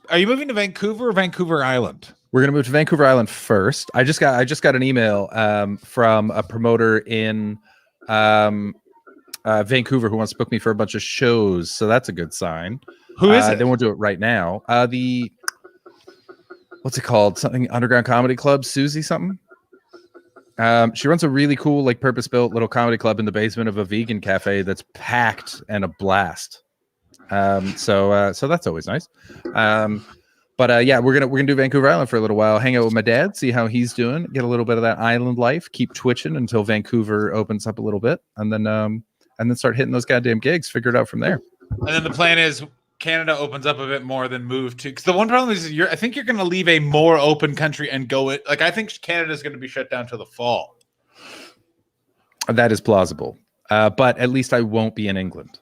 [SPEAKER 4] are you moving to Vancouver or Vancouver Island?
[SPEAKER 3] We're gonna move to Vancouver Island first. I just got an email from a promoter in Vancouver who wants to book me for a bunch of shows, so that's a good sign.
[SPEAKER 4] Who is it?
[SPEAKER 3] They won't do it right now. What's it called? Something Underground Comedy Club. Susie something. She runs a really cool, like purpose-built little comedy club in the basement of a vegan cafe that's packed and a blast. So that's always nice. But we're gonna do Vancouver Island for a little while, hang out with my dad, see how he's doing, get a little bit of that island life, keep twitching until Vancouver opens up a little bit, and then start hitting those goddamn gigs, figure it out from there.
[SPEAKER 4] And then the plan is Canada opens up a bit more than move to, because the one problem is I think you're going to leave a more open country and go it. Like I think Canada is going to be shut down till the fall.
[SPEAKER 3] That is plausible, but at least I won't be in England.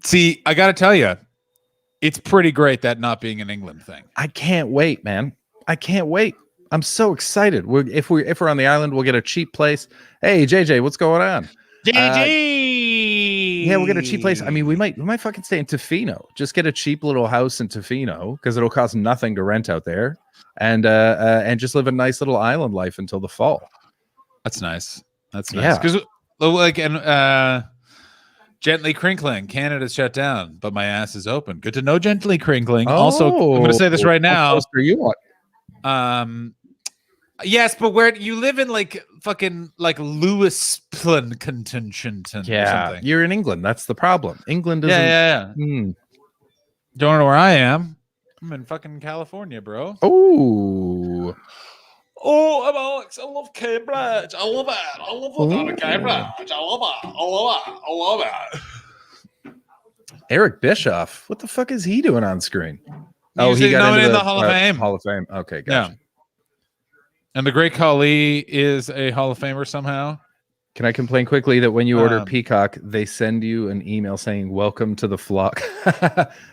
[SPEAKER 4] See, I got to tell you, it's pretty great that not being an England thing.
[SPEAKER 3] I can't wait, man. I can't wait. I'm so excited. If we're on the island, we'll get a cheap place. Hey, JJ, what's going on?
[SPEAKER 4] JJ.
[SPEAKER 3] Yeah, we'll get a cheap place. I mean, we might fucking stay in Tofino. Just get a cheap little house in Tofino because it'll cost nothing to rent out there, and just live a nice little island life until the fall.
[SPEAKER 4] That's nice. That's nice. Because Gently Crinkling, Canada's shut down, but my ass is open. Good to know, Gently Crinkling. Also, I'm going to say this right now.
[SPEAKER 3] What are you on?
[SPEAKER 4] Yes, but where you live in like fucking like Lewiston, Contention.
[SPEAKER 3] Yeah,
[SPEAKER 4] something.
[SPEAKER 3] You're in England. That's the problem. England is
[SPEAKER 4] Don't know where I am. I'm in fucking California, bro.
[SPEAKER 3] Oh,
[SPEAKER 4] Oh, I'm Alex. I love Cambridge. I love it. I love the down in Cambridge. I love it. I love it. I love it.
[SPEAKER 3] Eric Bischoff. What the fuck is he doing on screen? Oh,
[SPEAKER 4] He's
[SPEAKER 3] he got
[SPEAKER 4] nominated
[SPEAKER 3] into
[SPEAKER 4] in the Hall of Fame.
[SPEAKER 3] Hall of Fame. Okay,
[SPEAKER 4] Yeah.
[SPEAKER 3] gotcha.
[SPEAKER 4] And the Great Khali is a Hall of Famer somehow.
[SPEAKER 3] Can I complain quickly that when you order Peacock, they send you an email saying "Welcome to the flock"?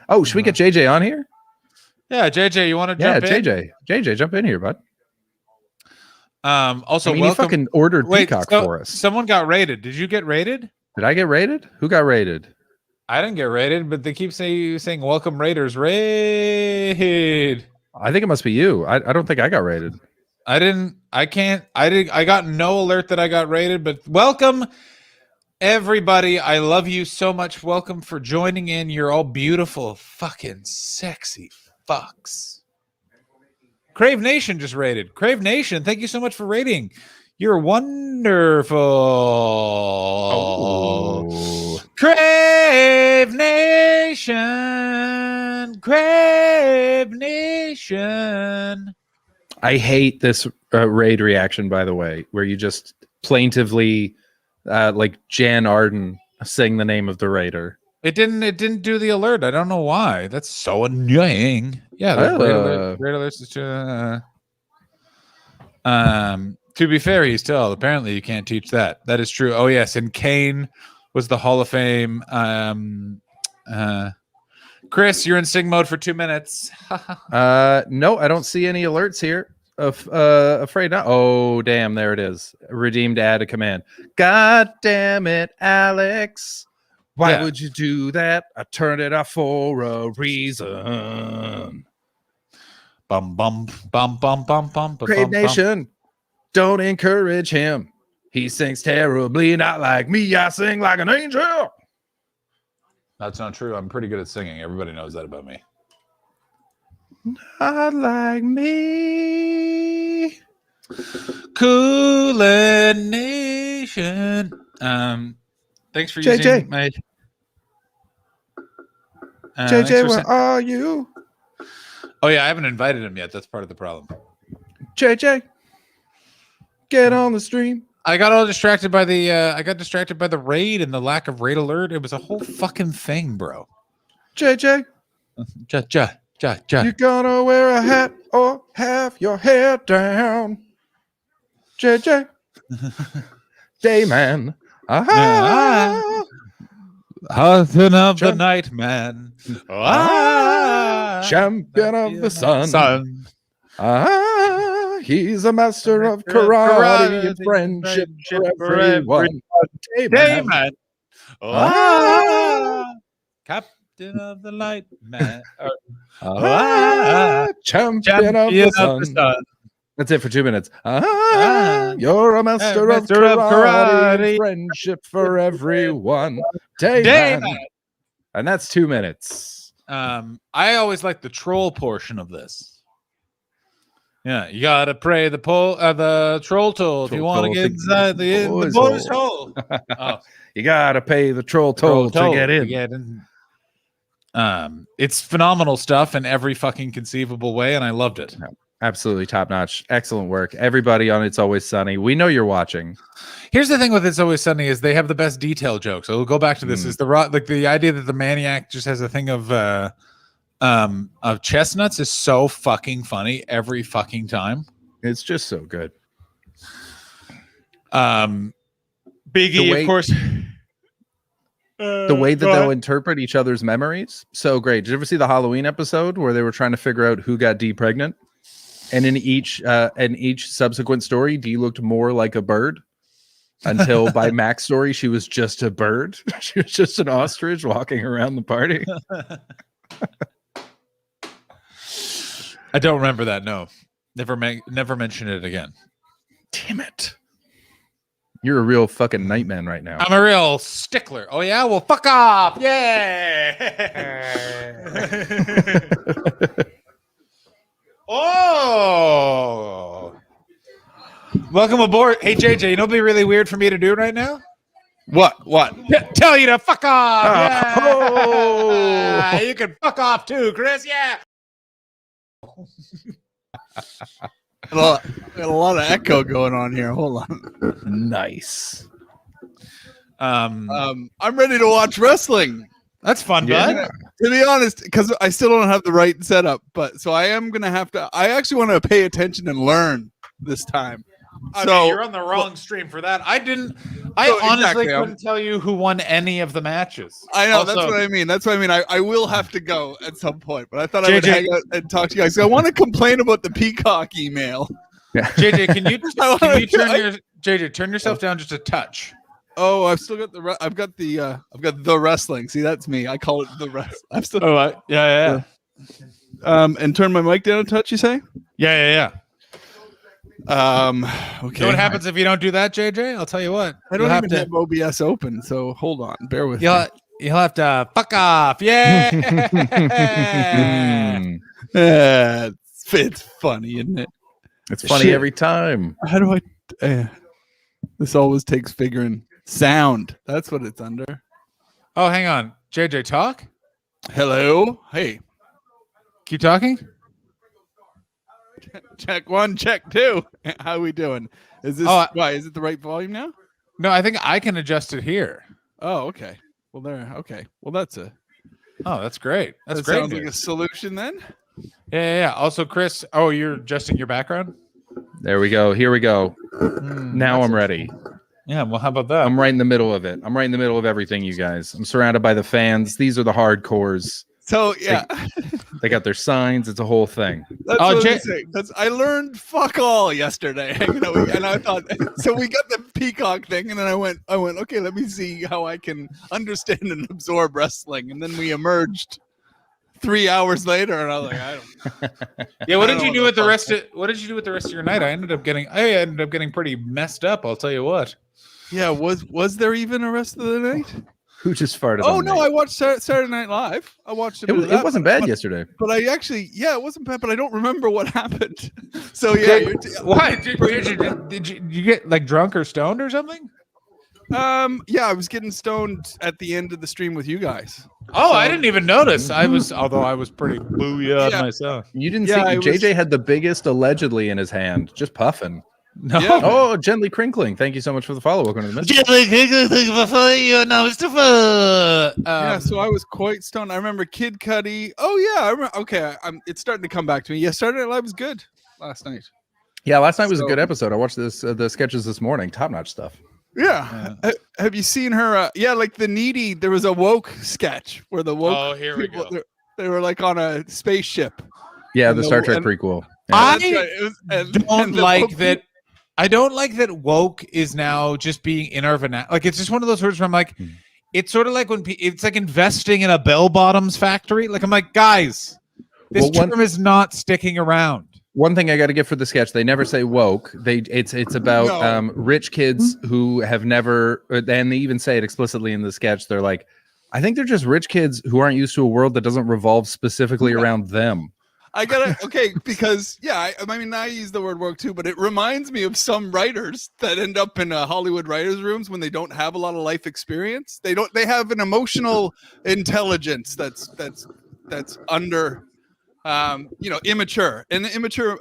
[SPEAKER 3] Oh, should we get JJ on here?
[SPEAKER 4] Yeah, JJ, you want to jump in?
[SPEAKER 3] JJ, jump in here, bud.
[SPEAKER 4] Also,
[SPEAKER 3] I mean,
[SPEAKER 4] welcome.
[SPEAKER 3] you fucking ordered Peacock for us.
[SPEAKER 4] Someone got rated. Did you get rated?
[SPEAKER 3] Did I get rated? Who got rated?
[SPEAKER 4] I didn't get rated, but they keep saying "Welcome Raiders raid."
[SPEAKER 3] I think it must be you. I don't think I got rated.
[SPEAKER 4] I got no alert that I got rated, but welcome everybody. I love you so much. Welcome for joining in. You're all beautiful, fucking sexy fucks. Crave Nation just rated. Crave Nation, thank you so much for rating. You're wonderful.
[SPEAKER 3] Oh.
[SPEAKER 4] Crave Nation. Crave Nation.
[SPEAKER 3] I hate this raid reaction, by the way, where you just plaintively, like Jan Arden, sing the name of the raider.
[SPEAKER 4] It didn't do the alert. I don't know why. That's so annoying. Yeah, raid alerts is to be fair, he's still apparently you can't teach that. That is true. Oh yes, and Kane was the Hall of Fame. Chris, you're in sing mode for 2 minutes.
[SPEAKER 3] No, I don't see any alerts here. Afraid not. Oh, damn, there it is. Redeemed add a command. God damn it, Alex. Why would you do that? I turned it off for a reason.
[SPEAKER 4] Bum bum bum bum bum bum.
[SPEAKER 3] Crave Nation, don't encourage him. He sings terribly, not like me. I sing like an angel.
[SPEAKER 4] That's not true. I'm pretty good at singing. Everybody knows that about me.
[SPEAKER 3] Not like me.
[SPEAKER 4] Cool Nation. Thanks for using my
[SPEAKER 3] JJ, where are you?
[SPEAKER 4] Oh yeah, I haven't invited him yet. That's part of the problem.
[SPEAKER 3] JJ, get on the stream.
[SPEAKER 4] I got all distracted by the raid and the lack of raid alert. It was a whole fucking thing, bro.
[SPEAKER 3] JJ, you gonna wear a hat or have your hair down? JJ, Dayman.
[SPEAKER 4] Husband of the night, man.
[SPEAKER 3] Champion of the sun. He's a master of karate and friendship for everyone.
[SPEAKER 4] Dayman. Captain of the light, man.
[SPEAKER 3] Champion of the sun. That's it for 2 minutes. You're a master of karate and friendship for everyone. Dayman. And that's 2 minutes.
[SPEAKER 4] I always like the troll portion of this. Yeah, you gotta pray the troll toll if you want to get inside the boys' hole.
[SPEAKER 3] You gotta pay the troll toll to get in.
[SPEAKER 4] It's phenomenal stuff in every fucking conceivable way, and I loved it.
[SPEAKER 3] Absolutely top notch. Excellent work. Everybody on It's Always Sunny. We know you're watching.
[SPEAKER 4] Here's the thing with It's Always Sunny is they have the best detail jokes. So we'll go back to this. Is the idea that the maniac just has a thing of chestnuts is so fucking funny every fucking time.
[SPEAKER 3] It's just so good.
[SPEAKER 4] Biggie, of course.
[SPEAKER 3] The way that they'll interpret each other's memories, so great. Did you ever see the Halloween episode where they were trying to figure out who got Dee pregnant? And in each subsequent story, Dee looked more like a bird until by Mac's story, she was just a bird. She was just an ostrich walking around the party.
[SPEAKER 4] I don't remember that. No, never mention it again.
[SPEAKER 3] Damn it. You're a real fucking nightman right now.
[SPEAKER 4] I'm a real stickler. Oh, yeah? Well, fuck off. Yeah. Oh. Welcome aboard. Hey, JJ, you know what'd be really weird for me to do right now?
[SPEAKER 3] What?
[SPEAKER 4] Tell you to fuck off.
[SPEAKER 3] Oh.
[SPEAKER 4] Yeah. You can fuck off too, Chris. Yeah.
[SPEAKER 6] A lot of echo going on here. Hold on.
[SPEAKER 3] Nice.
[SPEAKER 6] I'm ready to watch wrestling.
[SPEAKER 4] That's fun,
[SPEAKER 3] Yeah.
[SPEAKER 4] bud.
[SPEAKER 6] To be honest, because I still don't have the right setup, but so I am gonna have to. I actually want to pay attention and learn this time.
[SPEAKER 4] Okay,
[SPEAKER 6] So
[SPEAKER 4] you're on the wrong stream for that. I honestly
[SPEAKER 6] exactly,
[SPEAKER 4] couldn't tell you who won any of the matches.
[SPEAKER 6] I know
[SPEAKER 4] Also,
[SPEAKER 6] that's what I mean. That's what I mean. I will have to go at some point, but I thought I would
[SPEAKER 4] JJ.
[SPEAKER 6] hang out and talk to you guys. So I want to complain about the Peacock email.
[SPEAKER 4] JJ, can you turn yourself down just a touch?
[SPEAKER 6] Oh, I've still got I've got the wrestling. See, that's me. I call it the wrestling. I'm still.
[SPEAKER 4] Yeah.
[SPEAKER 6] And turn my mic down a touch. You say?
[SPEAKER 4] Yeah.
[SPEAKER 6] Okay.
[SPEAKER 4] You know what happens if you don't do that, JJ? I'll tell you what.
[SPEAKER 6] I don't even have OBS open, so hold on. Bear with me.
[SPEAKER 4] You'll have to fuck off. Yeah.
[SPEAKER 6] It's funny, isn't it?
[SPEAKER 3] It's funny
[SPEAKER 6] Shit.
[SPEAKER 3] every time.
[SPEAKER 6] How do I? This always takes figuring. Sound. That's what it's under.
[SPEAKER 4] Oh, hang on. JJ, talk.
[SPEAKER 6] Hello. Hey.
[SPEAKER 4] Keep talking.
[SPEAKER 6] Check one, check two. How we doing? Is this why? Is it the right volume now?
[SPEAKER 4] No, I think I can adjust it here.
[SPEAKER 6] Oh, okay. Well, there. Okay. Well, that's
[SPEAKER 4] that's great. That's
[SPEAKER 6] that
[SPEAKER 4] great.
[SPEAKER 6] Sounds like a solution then.
[SPEAKER 4] Yeah. Also, Chris. Oh, you're adjusting your background.
[SPEAKER 3] There we go. Here we go. Now I'm ready.
[SPEAKER 4] Yeah. Well, how about that?
[SPEAKER 3] I'm right in the middle of it. I'm right in the middle of everything, you guys. I'm surrounded by the fans. These are the hardcores.
[SPEAKER 6] So yeah,
[SPEAKER 3] they got their signs. It's a whole thing.
[SPEAKER 6] That's what I'm saying. I learned fuck all yesterday, and I thought so. We got the Peacock thing, and then I went. Okay, let me see how I can understand and absorb wrestling, and then we emerged 3 hours later, and I was like, I don't.
[SPEAKER 4] Yeah. What did you do with the rest of? What did you do with the rest of your night? I ended up getting pretty messed up. I'll tell you what.
[SPEAKER 6] Yeah. Was there even a rest of the night?
[SPEAKER 3] Who just farted?
[SPEAKER 6] Oh
[SPEAKER 3] on
[SPEAKER 6] no,
[SPEAKER 3] me?
[SPEAKER 6] I watched Saturday Night Live. I watched it.
[SPEAKER 3] It wasn't bad yesterday.
[SPEAKER 6] But I actually, it wasn't bad. But I don't remember what happened. So yeah,
[SPEAKER 4] why did you get like drunk or stoned or something?
[SPEAKER 6] Yeah, I was getting stoned at the end of the stream with you guys.
[SPEAKER 4] Oh, I didn't even notice. I was pretty booyah myself.
[SPEAKER 3] You didn't see JJ had the biggest allegedly in his hand, just puffing.
[SPEAKER 4] No.
[SPEAKER 6] Yeah.
[SPEAKER 3] Oh, gently crinkling. Thank you so much for the follow. Welcome to the Mystery.
[SPEAKER 4] Gently crinkling. Thank you for following you. Now, Mr.
[SPEAKER 6] Yeah, so I was quite stoned. I remember Kid Cudi. Oh yeah, I remember. Okay, it's starting to come back to me. Yeah, Saturday Night Live was good last night.
[SPEAKER 3] Yeah, last night was a good episode. I watched the sketches this morning. Top notch stuff.
[SPEAKER 6] Yeah. Have you seen her? Like the Needy. There was a woke sketch where the woke.
[SPEAKER 4] Oh, here we
[SPEAKER 6] people,
[SPEAKER 4] go.
[SPEAKER 6] They were like on a spaceship.
[SPEAKER 3] Yeah,
[SPEAKER 6] And
[SPEAKER 3] the Star Trek prequel. Yeah.
[SPEAKER 4] I don't like that woke is now just being in our vernacular. Like, it's just one of those words where I'm like, it's sort of like when it's like investing in a bell-bottoms factory. Like, I'm like, guys, this term is not sticking around.
[SPEAKER 3] One thing I got to give for the sketch, they never say woke. It's about rich kids who have never, and they even say it explicitly in the sketch. They're like, I think they're just rich kids who aren't used to a world that doesn't revolve specifically around them.
[SPEAKER 6] I gotta because I mean I use the word woke too, but it reminds me of some writers that end up in Hollywood writers' rooms when they don't have a lot of life experience. They have an emotional intelligence that's under immature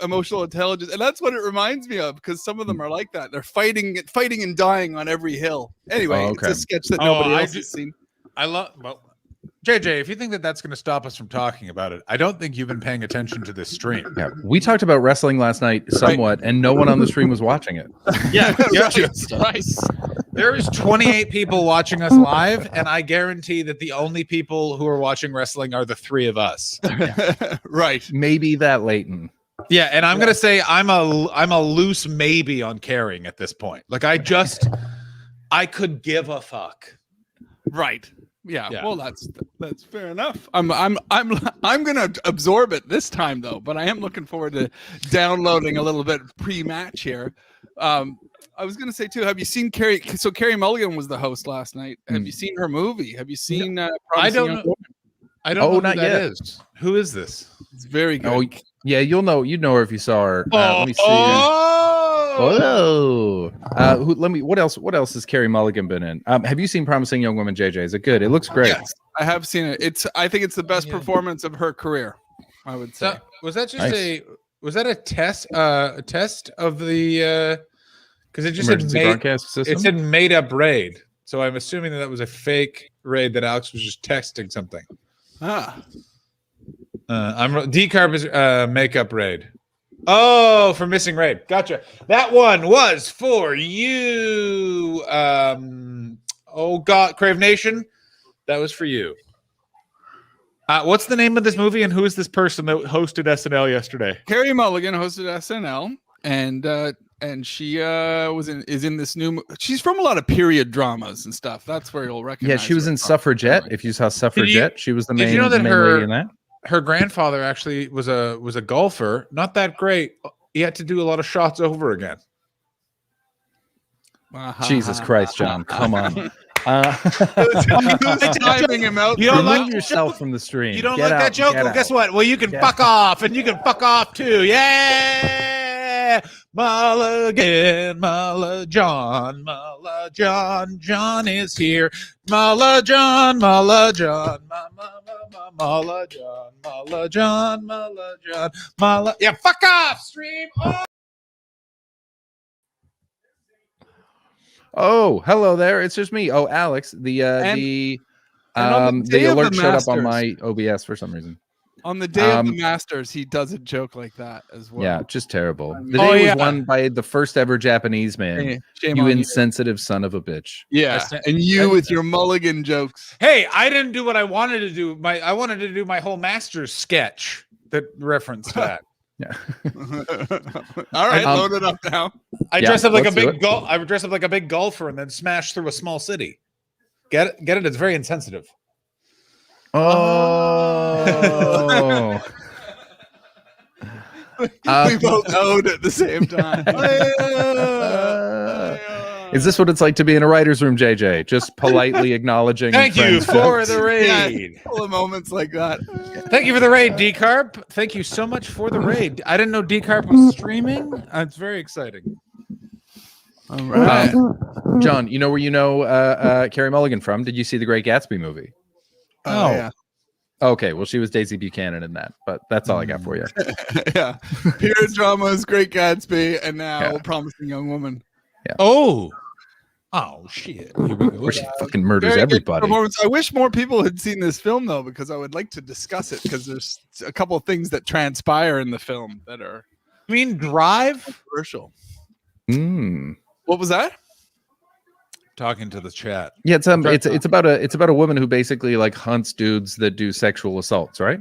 [SPEAKER 6] emotional intelligence, and that's what it reminds me of, because some of them are like that. They're fighting and dying on every hill. Anyway, It's a sketch that nobody else has seen.
[SPEAKER 4] JJ, if you think that that's going to stop us from talking about it, I don't think you've been paying attention to this stream.
[SPEAKER 3] Yeah, we talked about wrestling last night somewhat, and no one on the stream was watching it.
[SPEAKER 4] Yeah, there is 28 people watching us live, and I guarantee that the only people who are watching wrestling are the three of us.
[SPEAKER 6] Right.
[SPEAKER 3] Maybe that Leighton.
[SPEAKER 4] Yeah, and I'm going to say I'm a loose maybe on caring at this point. Like, I could give a fuck.
[SPEAKER 6] Right. Yeah, well, that's fair enough. I'm gonna absorb it this time though, but I am looking forward to downloading a little bit pre-match here. I was gonna say too, have you seen Carrie? So Carrie Mulligan was the host last night. Have you seen her movie? Have you seen?
[SPEAKER 4] I don't know. I don't know who
[SPEAKER 3] not
[SPEAKER 4] that
[SPEAKER 3] yet.
[SPEAKER 4] is. Who is this?
[SPEAKER 6] It's very good.
[SPEAKER 3] Oh, yeah, you'd know her if you saw her. Let me see. What else has Carrie Mulligan been in? Have you seen Promising Young Woman, JJ? Is it good? It looks great.
[SPEAKER 6] Yes, I have seen it. I think it's the best performance of her career. I would say.
[SPEAKER 4] So, was that just
[SPEAKER 3] Nice.
[SPEAKER 4] was that a test of the because it just
[SPEAKER 3] Emergency
[SPEAKER 4] said
[SPEAKER 3] broadcast system.
[SPEAKER 4] it said made up raid. So I'm assuming that was a fake raid that Alex was just texting something.
[SPEAKER 6] Ah,
[SPEAKER 4] I'm decarb is makeup raid. Oh, for missing raid. Gotcha. That one was for you. Oh God, Crave Nation. That was for you. What's the name of this movie, and who is this person that hosted SNL yesterday?
[SPEAKER 6] Carrie Mulligan hosted SNL, and she is in this new. She's from a lot of period dramas and stuff. That's where you'll recognize.
[SPEAKER 3] Yeah, she was
[SPEAKER 6] her
[SPEAKER 3] in
[SPEAKER 6] from.
[SPEAKER 3] Suffragette. If you saw Suffragette, she was the main,
[SPEAKER 4] you know that
[SPEAKER 3] main
[SPEAKER 4] her-
[SPEAKER 3] lady in that.
[SPEAKER 4] Her grandfather actually was a golfer. Not that great. He had to do a lot of shots over again.
[SPEAKER 3] Jesus Christ, John, come on.
[SPEAKER 6] Timing him out.
[SPEAKER 4] You don't
[SPEAKER 3] Remove
[SPEAKER 4] like
[SPEAKER 3] yourself from the stream.
[SPEAKER 4] You don't
[SPEAKER 3] Get
[SPEAKER 4] like
[SPEAKER 3] out,
[SPEAKER 4] that joke?
[SPEAKER 3] get
[SPEAKER 4] Well, guess
[SPEAKER 3] out.
[SPEAKER 4] what? Well, you can
[SPEAKER 3] Get
[SPEAKER 4] fuck off, and you can fuck off too. Yeah, Mulligan, John John is here. John, John, John. Yeah, fuck off, stream.
[SPEAKER 3] Oh, hello there. It's just me. Oh, Alex.
[SPEAKER 6] and on the
[SPEAKER 3] The
[SPEAKER 6] day of the
[SPEAKER 3] alert showed up on
[SPEAKER 6] Masters-
[SPEAKER 3] my OBS for some reason.
[SPEAKER 6] On the day of the Masters, he does a joke like that as well.
[SPEAKER 3] Yeah, just terrible. The
[SPEAKER 4] Oh,
[SPEAKER 3] day
[SPEAKER 4] yeah.
[SPEAKER 3] was won by the first ever Japanese man.
[SPEAKER 6] Hey, shame
[SPEAKER 3] You
[SPEAKER 6] on
[SPEAKER 3] insensitive son of a bitch.
[SPEAKER 6] Yeah, and you with your Mulligan jokes.
[SPEAKER 4] Hey, I didn't do what I wanted to do. I wanted to do my whole Masters sketch that referenced that.
[SPEAKER 3] Yeah.
[SPEAKER 6] All right,
[SPEAKER 3] Um,
[SPEAKER 6] load it up now.
[SPEAKER 4] I
[SPEAKER 3] Yeah,
[SPEAKER 4] dress up like a
[SPEAKER 3] let's do
[SPEAKER 4] big
[SPEAKER 3] it.
[SPEAKER 4] I would dress up like a big golfer and then smash through a small city. Get it? Get it? It's very insensitive.
[SPEAKER 3] Oh.
[SPEAKER 6] We both owed at the same time.
[SPEAKER 3] Is this what it's like to be in a writer's room, JJ? Just politely acknowledging.
[SPEAKER 4] Thank you
[SPEAKER 3] friends'
[SPEAKER 4] for
[SPEAKER 3] jokes?
[SPEAKER 4] the raid.
[SPEAKER 6] Full of moments like that.
[SPEAKER 4] Thank you for the raid, Decarp. Thank you so much for the raid. I didn't know Decarp was streaming. It's very exciting.
[SPEAKER 6] All right.
[SPEAKER 3] John, you know where you know Carrie Mulligan from? Did you see the Great Gatsby movie?
[SPEAKER 4] Oh.
[SPEAKER 6] Yeah.
[SPEAKER 3] Okay, well, she was Daisy Buchanan in that, but that's all I got for you.
[SPEAKER 6] Yeah. Period dramas, Great Gatsby, and now
[SPEAKER 3] Yeah.
[SPEAKER 6] Promising Young Woman.
[SPEAKER 4] Oh shit! Here we go.
[SPEAKER 3] Where she fucking murders
[SPEAKER 6] Very good
[SPEAKER 3] everybody.
[SPEAKER 6] performance. I wish more people had seen this film though, because I would like to discuss it because there's a couple of things that transpire in the film that are
[SPEAKER 4] You mean Drive?
[SPEAKER 6] controversial.
[SPEAKER 3] Mm.
[SPEAKER 6] What was that?
[SPEAKER 4] Talking to the chat.
[SPEAKER 3] Yeah, it's about a woman who basically like hunts dudes that do sexual assaults, right?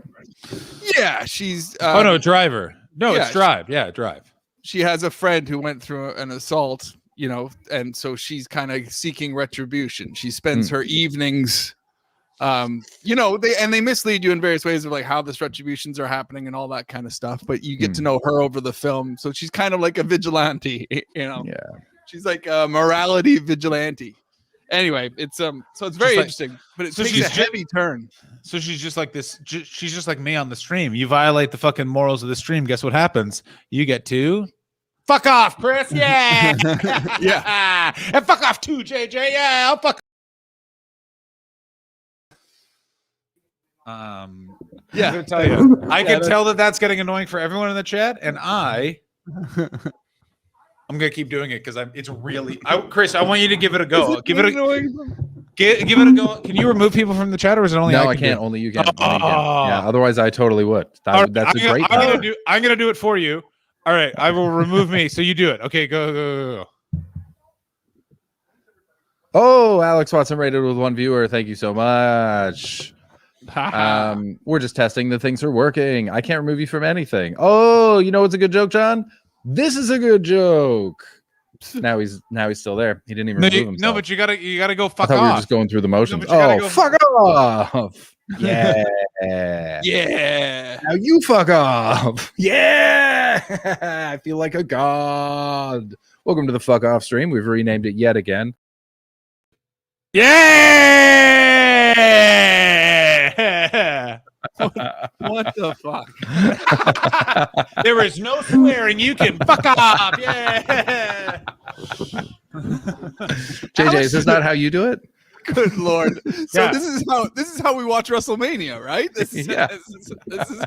[SPEAKER 6] Yeah, she's.
[SPEAKER 4] Oh no, Driver. No,
[SPEAKER 6] yeah,
[SPEAKER 4] it's Drive. Yeah, Drive.
[SPEAKER 6] She has a friend who went through an assault, you know, and so she's kind of seeking retribution. She spends her evenings, you know, they mislead you in various ways of like how this retributions are happening and all that kind of stuff. But you get to know her over the film, so she's kind of like a vigilante, you know.
[SPEAKER 3] Yeah.
[SPEAKER 6] She's like a morality vigilante. Anyway, it's so it's very
[SPEAKER 4] like-
[SPEAKER 6] interesting, but it
[SPEAKER 4] so
[SPEAKER 6] takes
[SPEAKER 4] she's
[SPEAKER 6] a heavy turn.
[SPEAKER 4] So she's just like this. She's just like me on the stream. You violate the fucking morals of the stream. Guess what happens? You get to fuck off, Chris. Yeah,
[SPEAKER 6] Yeah.
[SPEAKER 4] and fuck off too, JJ. Yeah, I'll fuck.
[SPEAKER 6] Yeah.
[SPEAKER 4] I'm gonna tell you. I can tell that that's getting annoying for everyone in the chat, and I'm gonna keep doing it because it's really. Chris, I want you to give it a go. Give it a go. Can you remove people from the chat, or is it only?
[SPEAKER 3] No,
[SPEAKER 4] I
[SPEAKER 3] I
[SPEAKER 4] can
[SPEAKER 3] can't.
[SPEAKER 4] do?
[SPEAKER 3] Only you can. Only you can. Yeah. Otherwise, I totally would. That's a great.
[SPEAKER 4] I'm gonna do it for you. All right, I will remove me. So you do it. Okay, go.
[SPEAKER 3] Oh, Alex Watson rated with one viewer. Thank you so much. We're just testing that things are working. I can't remove you from anything. Oh, you know what's a good joke, John? This is a good joke. Now he's still there. He didn't even remove himself.
[SPEAKER 4] No, but you gotta go
[SPEAKER 3] I
[SPEAKER 4] fuck
[SPEAKER 3] thought we were
[SPEAKER 4] off.
[SPEAKER 3] just going through the motions.
[SPEAKER 4] but you gotta
[SPEAKER 3] Oh,
[SPEAKER 4] go-
[SPEAKER 3] fuck off! Yeah,
[SPEAKER 6] Yeah.
[SPEAKER 3] Now you fuck off. Yeah, I feel like a god. Welcome to the fuck off stream. We've renamed it yet again.
[SPEAKER 4] Yeah.
[SPEAKER 6] What the fuck?
[SPEAKER 4] There is no swearing. You can fuck off. Yeah.
[SPEAKER 3] JJ, is this not how you do it?
[SPEAKER 6] Good Lord. So
[SPEAKER 4] Yeah.
[SPEAKER 6] this is how we watch WrestleMania, right? This is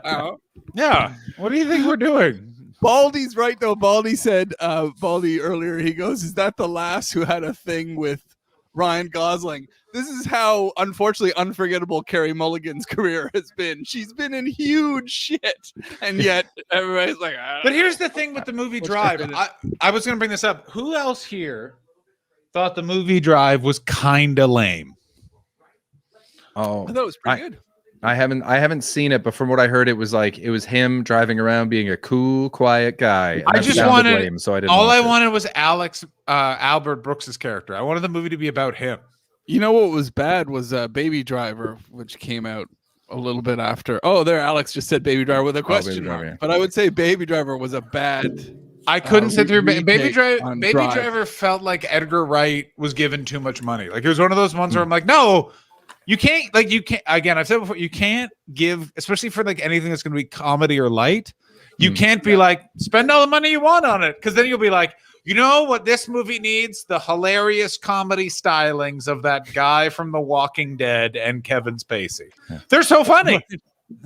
[SPEAKER 6] how.
[SPEAKER 4] Yeah. What do you think we're doing?
[SPEAKER 6] Baldy's right though. Baldy said, Baldy earlier, he goes, "Is that the last who had a thing with Ryan Gosling?" This is how unfortunately unforgettable Carrie Mulligan's career has been. She's been in huge shit, and yet everybody's like,
[SPEAKER 4] But here's the thing with the movie
[SPEAKER 6] What's
[SPEAKER 4] Drive.
[SPEAKER 6] that?
[SPEAKER 4] I was going to bring this up. Who else here thought the movie Drive was kind of lame?
[SPEAKER 3] Oh,
[SPEAKER 6] I thought it was pretty good.
[SPEAKER 3] I haven't seen it, but from what I heard, it was him driving around being a cool, quiet guy. And
[SPEAKER 4] I
[SPEAKER 3] that
[SPEAKER 4] just
[SPEAKER 3] sounded
[SPEAKER 4] wanted
[SPEAKER 3] lame, so I didn't.
[SPEAKER 4] all
[SPEAKER 3] watch
[SPEAKER 4] I
[SPEAKER 3] it.
[SPEAKER 4] wanted was Albert Brooks's character. I wanted the movie to be about him.
[SPEAKER 6] You know what was bad was Baby Driver, which came out a little bit after. Oh, there, Alex just said Baby Driver with a question mark.
[SPEAKER 3] Driver, yeah.
[SPEAKER 6] But I would say Baby Driver was a bad.
[SPEAKER 4] I couldn't sit through Baby
[SPEAKER 6] retake
[SPEAKER 4] Driver.
[SPEAKER 6] on
[SPEAKER 4] Baby
[SPEAKER 6] Drive.
[SPEAKER 4] Driver felt like Edgar Wright was given too much money. Like it was one of those ones where I'm like, no, you can't. Like you can't. Again, I've said before, you can't give, especially for like anything that's going to be comedy or light. You can't be like, spend all the money you want on it, because then you'll be like, you know what this movie needs? The hilarious comedy stylings of that guy from The Walking Dead and Kevin Spacey. They're so funny.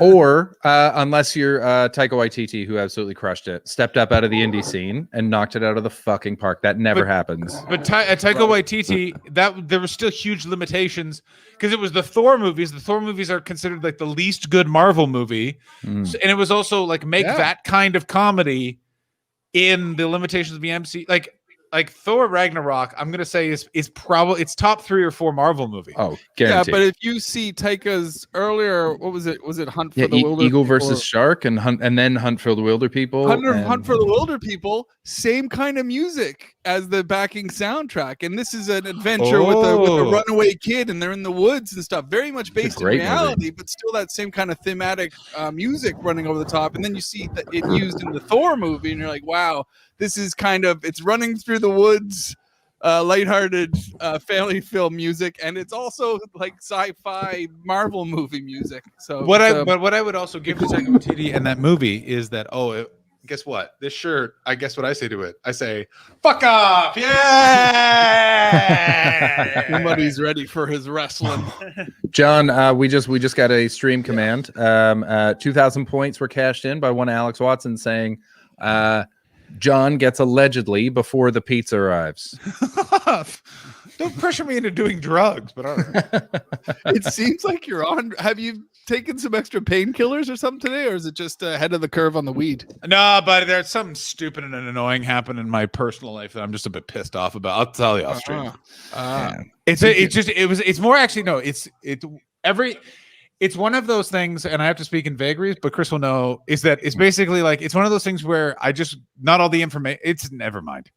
[SPEAKER 3] Or unless you're Taika Waititi, who absolutely crushed it, stepped up out of the indie scene and knocked it out of the fucking park. That never happens.
[SPEAKER 4] But Taika Waititi, that there were still huge limitations because it was the Thor movies. The Thor movies are considered like the least good Marvel movie, and it was also like make that kind of comedy in the limitations of the MC. Like Thor Ragnarok, I'm gonna say is probably it's top 3 or 4 Marvel movie.
[SPEAKER 3] Oh, guaranteed.
[SPEAKER 6] Yeah, but if you see Taika's earlier, what was it? Was it Hunt for the Wilder
[SPEAKER 3] Eagle
[SPEAKER 6] People?
[SPEAKER 3] versus Shark and then Hunt for the Wilder People.
[SPEAKER 6] Hunt for the Wilder People, same kind of music as the backing soundtrack, and this is an adventure with a runaway kid, and they're in the woods and stuff. Very much based in reality, but still that same kind of thematic music running over the top. And then you see that it used in the Thor movie, and you're like, wow, this is kind of it's running through the woods. Lighthearted family film music, and it's also like sci-fi Marvel movie music. So
[SPEAKER 4] what I would also give to Taika Waititi and that movie is that guess what? This shirt, I guess what I say to it. I say, "Fuck off!" Yeah.
[SPEAKER 6] Somebody's ready for his wrestling.
[SPEAKER 3] John, we just got a stream command. 2,000 points were cashed in by one Alex Watson saying, John gets allegedly before the pizza arrives.
[SPEAKER 4] Don't pressure me into doing drugs, but all right.
[SPEAKER 6] It seems like you're on. Have you taken some extra painkillers or something today, or is it just ahead of the curve on the weed?
[SPEAKER 4] No, but there's something stupid and annoying happened in my personal life that I'm just a bit pissed off about. I'll tell you off stream. It's more actually no. It's one of those things, and I have to speak in vagaries, but Chris will know, is that it's basically like, it's one of those things where I just, not all the information, it's never mind.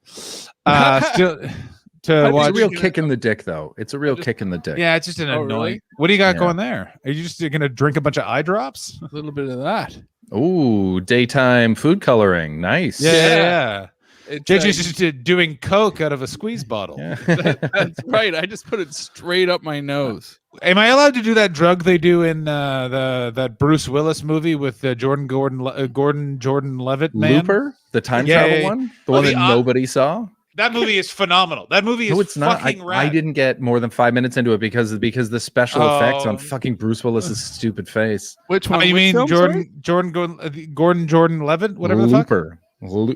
[SPEAKER 4] Still, to watch.
[SPEAKER 3] It's a real kick in the dick, though. It's a real kick in the dick.
[SPEAKER 4] Yeah, it's just an annoying.
[SPEAKER 6] Really?
[SPEAKER 4] What do you got going there? Are you just going to drink a bunch of eye drops?
[SPEAKER 6] A little bit of that.
[SPEAKER 3] Ooh, daytime food coloring. Nice.
[SPEAKER 4] Yeah.
[SPEAKER 6] It's,
[SPEAKER 4] Just doing Coke out of a squeeze bottle.
[SPEAKER 3] Yeah.
[SPEAKER 6] that's right. I just put it straight up my nose.
[SPEAKER 4] Am I allowed to do that drug they do in that Bruce Willis movie with Jordan Levitt man?
[SPEAKER 3] Looper, the time travel one, the one that nobody saw.
[SPEAKER 4] That movie is phenomenal. That movie is
[SPEAKER 3] No, it's not. I didn't get more than 5 minutes into it because the special effects on fucking Bruce Willis's stupid face.
[SPEAKER 6] Which one?
[SPEAKER 4] You
[SPEAKER 6] Which
[SPEAKER 4] mean
[SPEAKER 6] film, sorry?
[SPEAKER 4] Jordan Levitt, whatever the fuck?
[SPEAKER 3] Looper.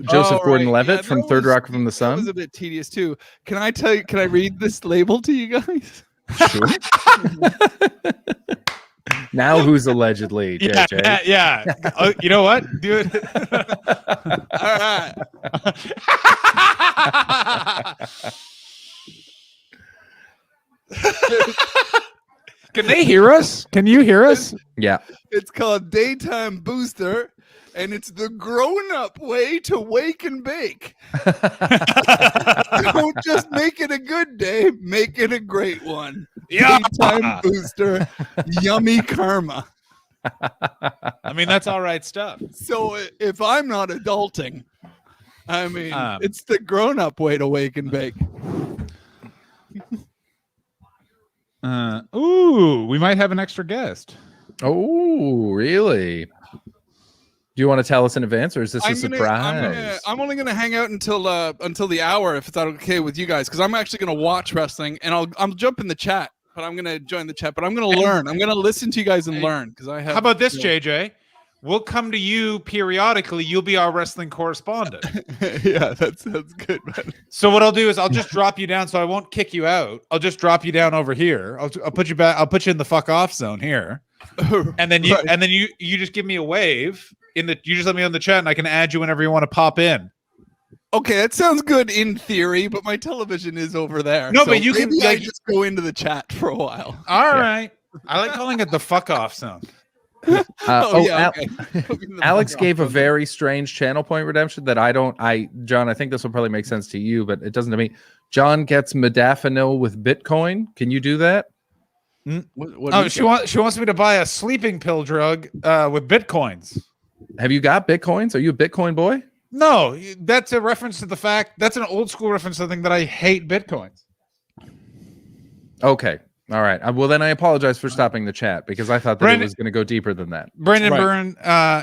[SPEAKER 3] Joseph Gordon-Levitt
[SPEAKER 6] Yeah,
[SPEAKER 3] from Third Rock from the Sun.
[SPEAKER 6] That was a bit tedious too. Can I tell you? Can I read this label to you guys?
[SPEAKER 3] Sure. Now who's allegedly JJ?
[SPEAKER 4] Yeah. You know what? Do it.
[SPEAKER 6] All right.
[SPEAKER 4] Can they hear us? Can you hear us?
[SPEAKER 3] Yeah.
[SPEAKER 6] It's called Daytime Booster, and it's the grown-up way to wake and bake. Don't just make it a good day, make it a great one.
[SPEAKER 4] Yeah.
[SPEAKER 6] Daytime Booster, yummy karma.
[SPEAKER 4] I mean, that's all right stuff.
[SPEAKER 6] So if I'm not adulting, I mean, it's the grown-up way to wake and bake.
[SPEAKER 4] We might have an extra guest.
[SPEAKER 3] Oh, really? Do you want to tell us in advance, or is this a surprise?
[SPEAKER 6] I'm only gonna hang out until the hour, if it's not okay with you guys, because I'm actually gonna watch wrestling, and I'll jump in the chat but I'm gonna join the chat. But I'm gonna learn. I'm gonna listen to you guys and learn because I have.
[SPEAKER 4] How about this, JJ? We'll come to you periodically. You'll be our wrestling correspondent.
[SPEAKER 6] Yeah, that's good, man.
[SPEAKER 4] So what I'll do is I'll just drop you down. So I won't kick you out. I'll just drop you down over here. I'll put you back. I'll put you in the fuck off zone here, and then you just give me a wave in the. You just let me know in the chat, and I can add you whenever you want to pop in.
[SPEAKER 6] Okay, that sounds good in theory, but my television is over there.
[SPEAKER 4] No,
[SPEAKER 6] so
[SPEAKER 4] but you can
[SPEAKER 6] maybe I just go into the chat for a while.
[SPEAKER 4] All right. I like calling it the fuck off zone.
[SPEAKER 6] Okay.
[SPEAKER 3] Alex gave a very strange channel point redemption that John, I think this will probably make sense to you, but it doesn't to me. John gets modafinil with Bitcoin. Can you do that?
[SPEAKER 4] She wants me to buy a sleeping pill drug with Bitcoins.
[SPEAKER 3] Have you got Bitcoins? Are you a Bitcoin boy?
[SPEAKER 4] No, that's a reference to the fact. That's an old school reference to the thing that I hate Bitcoins.
[SPEAKER 3] Okay. All right. Well, then I apologize for stopping the chat because I thought that it was going to go deeper than that.
[SPEAKER 4] Brendan Byrne,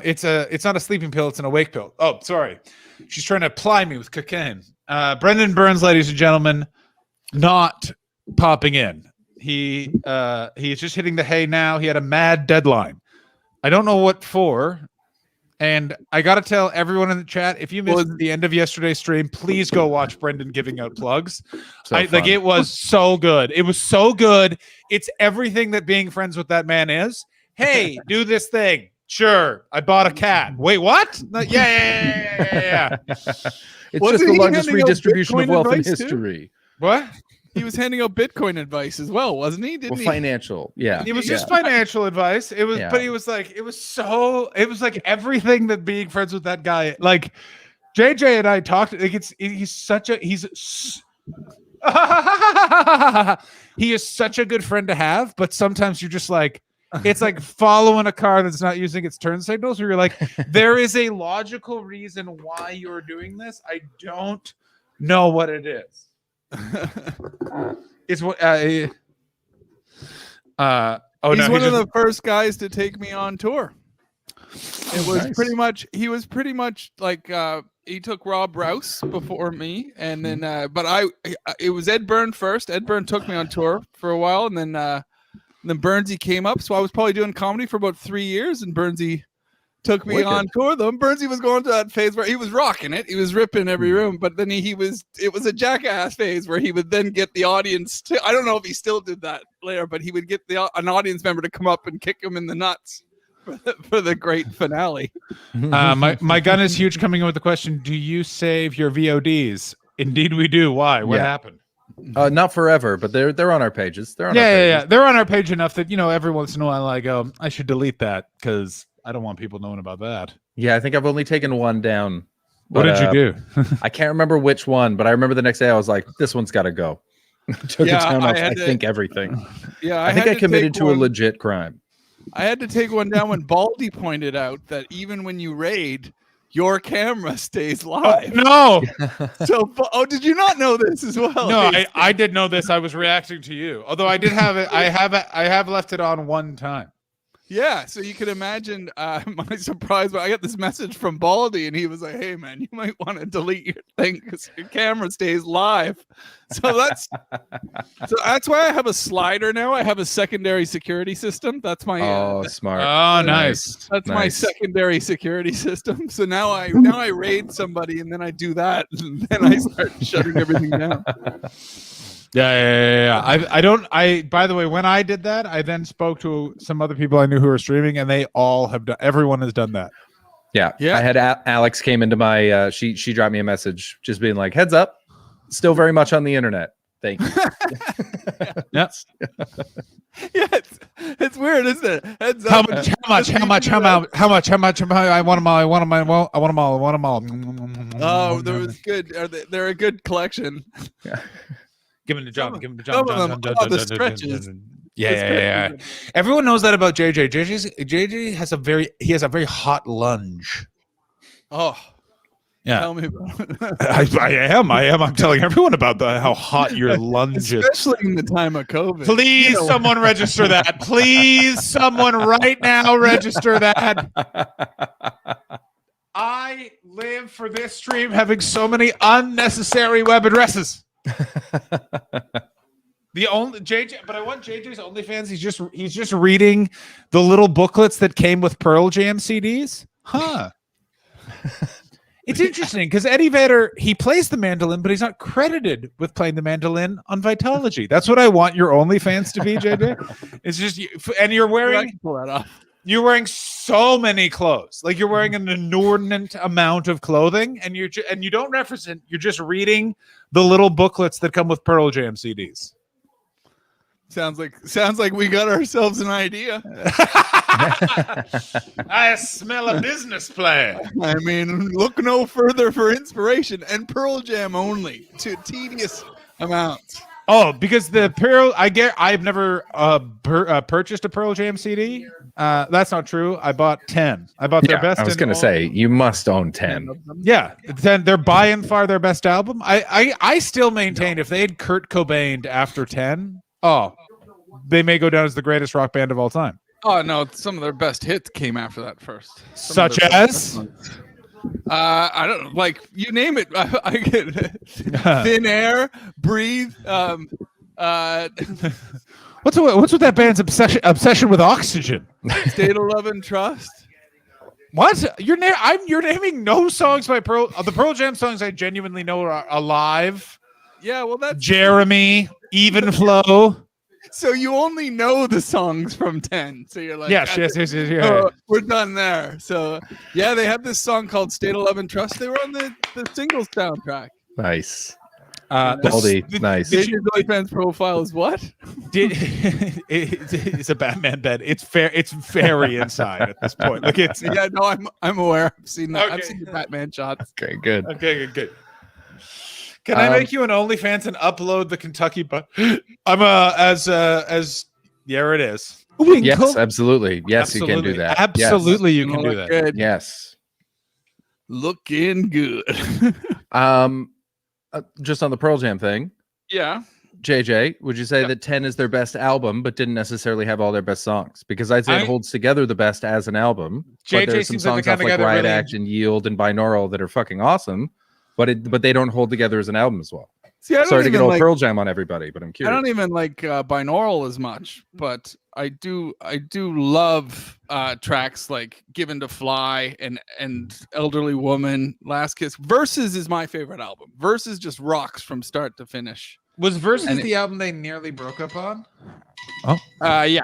[SPEAKER 4] it's not a sleeping pill, it's an awake pill. Oh, sorry. She's trying to ply me with cocaine. Brendan Burns, ladies and gentlemen, not popping in. He's just hitting the hay now. He had a mad deadline. I don't know what for. And I got to tell everyone in the chat, if you missed the end of yesterday's stream, please go watch Brendan giving out plugs. It was so good. It was so good. It's everything that being friends with that man is. Hey, do this thing. Sure. I bought a cat. Wait, what? Yeah.
[SPEAKER 3] It's just the largest redistribution of wealth in history.
[SPEAKER 4] What?
[SPEAKER 6] He was handing out Bitcoin advice as well, wasn't he? Didn't he?
[SPEAKER 3] Financial, yeah.
[SPEAKER 4] It was just financial advice. It was, but it was like everything that being friends with that guy. Like JJ and I talked. Like he is such a good friend to have. But sometimes you're just like, it's like following a car that's not using its turn signals. Where you're like, there is a logical reason why you're doing this. I don't know what it is. It's what he's one
[SPEAKER 6] of the first guys to take me on tour. It was nice. He was pretty much like he took Rob Rouse before me, and then it was Ed Byrne first. Ed Byrne took me on tour for a while, and then Burnsy came up. So I was probably doing comedy for about 3 years, and Burnsy took me on tour. Though Burnsy was going through that phase where he was rocking it, he was ripping every room, but then it was a jackass phase where he would then get the audience to, I don't know if he still did that later, but he would get an audience member to come up and kick him in the nuts for the great finale.
[SPEAKER 4] My gun is huge coming in with the question, do you save your VODs? Indeed we do. Why? What happened?
[SPEAKER 3] Not forever, but they're on our pages. They're on our pages.
[SPEAKER 4] They're on our page enough that every once in a while I go, I should delete that because I don't want people knowing about that.
[SPEAKER 3] Yeah, I think I've only taken one down.
[SPEAKER 4] What did you do?
[SPEAKER 3] I can't remember which one, but I remember the next day I was like, this one's got to go. Took it down off, I think everything.
[SPEAKER 6] Yeah,
[SPEAKER 3] I think I committed to a legit crime.
[SPEAKER 6] I had to take one down when Baldy pointed out that even when you raid, your camera stays live.
[SPEAKER 4] No.
[SPEAKER 6] So, did you not know this as well?
[SPEAKER 4] No, I did know this. I was reacting to you. Although I did have it. I have left it on one time.
[SPEAKER 6] Yeah, so you can imagine my surprise when I got this message from Baldy, and he was like, "Hey, man, you might want to delete your thing because your camera stays live." So that's why I have a slider now. I have a secondary security system. That's my
[SPEAKER 3] smart.
[SPEAKER 4] Oh, nice.
[SPEAKER 6] That's
[SPEAKER 3] nice.
[SPEAKER 6] my secondary security system. So now I raid somebody, and then I do that, and then I start shutting everything down.
[SPEAKER 4] Yeah. By the way, when I did that, I then spoke to some other people I knew who were streaming, and they all have done. Everyone has done that.
[SPEAKER 3] Yeah. I had Alex came into my. She dropped me a message, just being like, "Heads up, still very much on the internet. Thank you."
[SPEAKER 4] Yes.
[SPEAKER 6] Yeah, it's weird, isn't it? Heads up.
[SPEAKER 4] How much? I want them all.
[SPEAKER 6] Oh, they're good. They're a good collection.
[SPEAKER 3] Yeah.
[SPEAKER 4] Give him the job.
[SPEAKER 6] The stretches.
[SPEAKER 4] Yeah. Everyone knows that about JJ. JJ has a very hot lunge.
[SPEAKER 6] Oh,
[SPEAKER 4] yeah.
[SPEAKER 6] Tell me about it.
[SPEAKER 4] I am. I'm telling everyone about how hot your lunge is,
[SPEAKER 6] especially in the time of COVID.
[SPEAKER 4] Please, someone register that. Please, someone right now register that. I live for this stream having so many unnecessary web addresses. The only JJ, but I want JJ's OnlyFans. He's just reading the little booklets that came with Pearl Jam CDs. Huh. It's interesting because Eddie Vedder, he plays the mandolin, but he's not credited with playing the mandolin on Vitology. That's what I want your OnlyFans to be, JJ. It's just, and you're wearing,
[SPEAKER 6] pull that off.
[SPEAKER 4] you're wearing so many clothes. Like you're wearing an inordinate amount of clothing, and you don't reference it. You're just reading the little booklets that come with Pearl Jam CDs.
[SPEAKER 6] Sounds like we got ourselves an idea.
[SPEAKER 4] I smell a business plan.
[SPEAKER 6] I mean, look no further for inspiration, and Pearl Jam only to tedious amounts.
[SPEAKER 4] Oh, because the Pearl, I've never purchased a Pearl Jam CD. That's not true. I bought 10. I bought their best.
[SPEAKER 3] I was going to say you must own 10.
[SPEAKER 4] Yeah, 10. They're by and far their best album. I still maintain if they had Kurt Cobained after 10, they may go down as the greatest rock band of all time.
[SPEAKER 6] Oh no, some of their best hits came after that first.
[SPEAKER 4] Such as?
[SPEAKER 6] I don't know, like you name it. I get Thin Air, Breathe.
[SPEAKER 4] What's with that band's obsession with oxygen?
[SPEAKER 6] State of Love and Trust.
[SPEAKER 4] What? You're naming no songs by Pearl. The Pearl Jam songs I genuinely know are Alive.
[SPEAKER 6] Yeah, well that's
[SPEAKER 4] Jeremy, Even Flow.
[SPEAKER 6] So you only know the songs from 10. So you're like,
[SPEAKER 4] yes.
[SPEAKER 6] We're done there. So yeah, they have this song called State of Love and Trust. They were on the singles soundtrack.
[SPEAKER 3] Nice.
[SPEAKER 4] Goldie,
[SPEAKER 3] nice.
[SPEAKER 6] Your OnlyFans profile is what?
[SPEAKER 4] It's a Batman bed. It's fair. It's very inside at this point. Like it's
[SPEAKER 6] yeah. No, I'm aware. I've seen that.
[SPEAKER 4] Okay.
[SPEAKER 6] I've seen the Batman shots.
[SPEAKER 3] Okay, good.
[SPEAKER 4] Okay, good. Can I make you an OnlyFans and upload the Kentucky? But I'm there it is.
[SPEAKER 3] Yes, absolutely. Yes, you can do that.
[SPEAKER 4] Absolutely, you can do that.
[SPEAKER 6] Good.
[SPEAKER 3] Yes.
[SPEAKER 6] Looking good.
[SPEAKER 3] Just on the Pearl Jam thing.
[SPEAKER 6] Yeah.
[SPEAKER 3] JJ, would you say that 10 is their best album, but didn't necessarily have all their best songs? Because I'd say it holds together the best as an album.
[SPEAKER 4] JJ
[SPEAKER 3] but there's some
[SPEAKER 4] seems like
[SPEAKER 3] songs
[SPEAKER 4] the
[SPEAKER 3] off
[SPEAKER 4] kind of
[SPEAKER 3] like
[SPEAKER 4] guy that
[SPEAKER 3] Riot
[SPEAKER 4] really-
[SPEAKER 3] Act and Yield and Binaural that are fucking awesome, but they don't hold together as an album as well.
[SPEAKER 6] See, I don't
[SPEAKER 3] Sorry to get
[SPEAKER 6] even
[SPEAKER 3] all Pearl Jam on everybody, but I'm
[SPEAKER 6] I
[SPEAKER 3] curious.
[SPEAKER 6] don't even like binaural as much, but I do love tracks like Given to Fly and Elderly Woman, Last Kiss. Versus is my favorite album. Versus just rocks from start to finish.
[SPEAKER 4] Was Versus the album they nearly broke up on?
[SPEAKER 6] Yeah.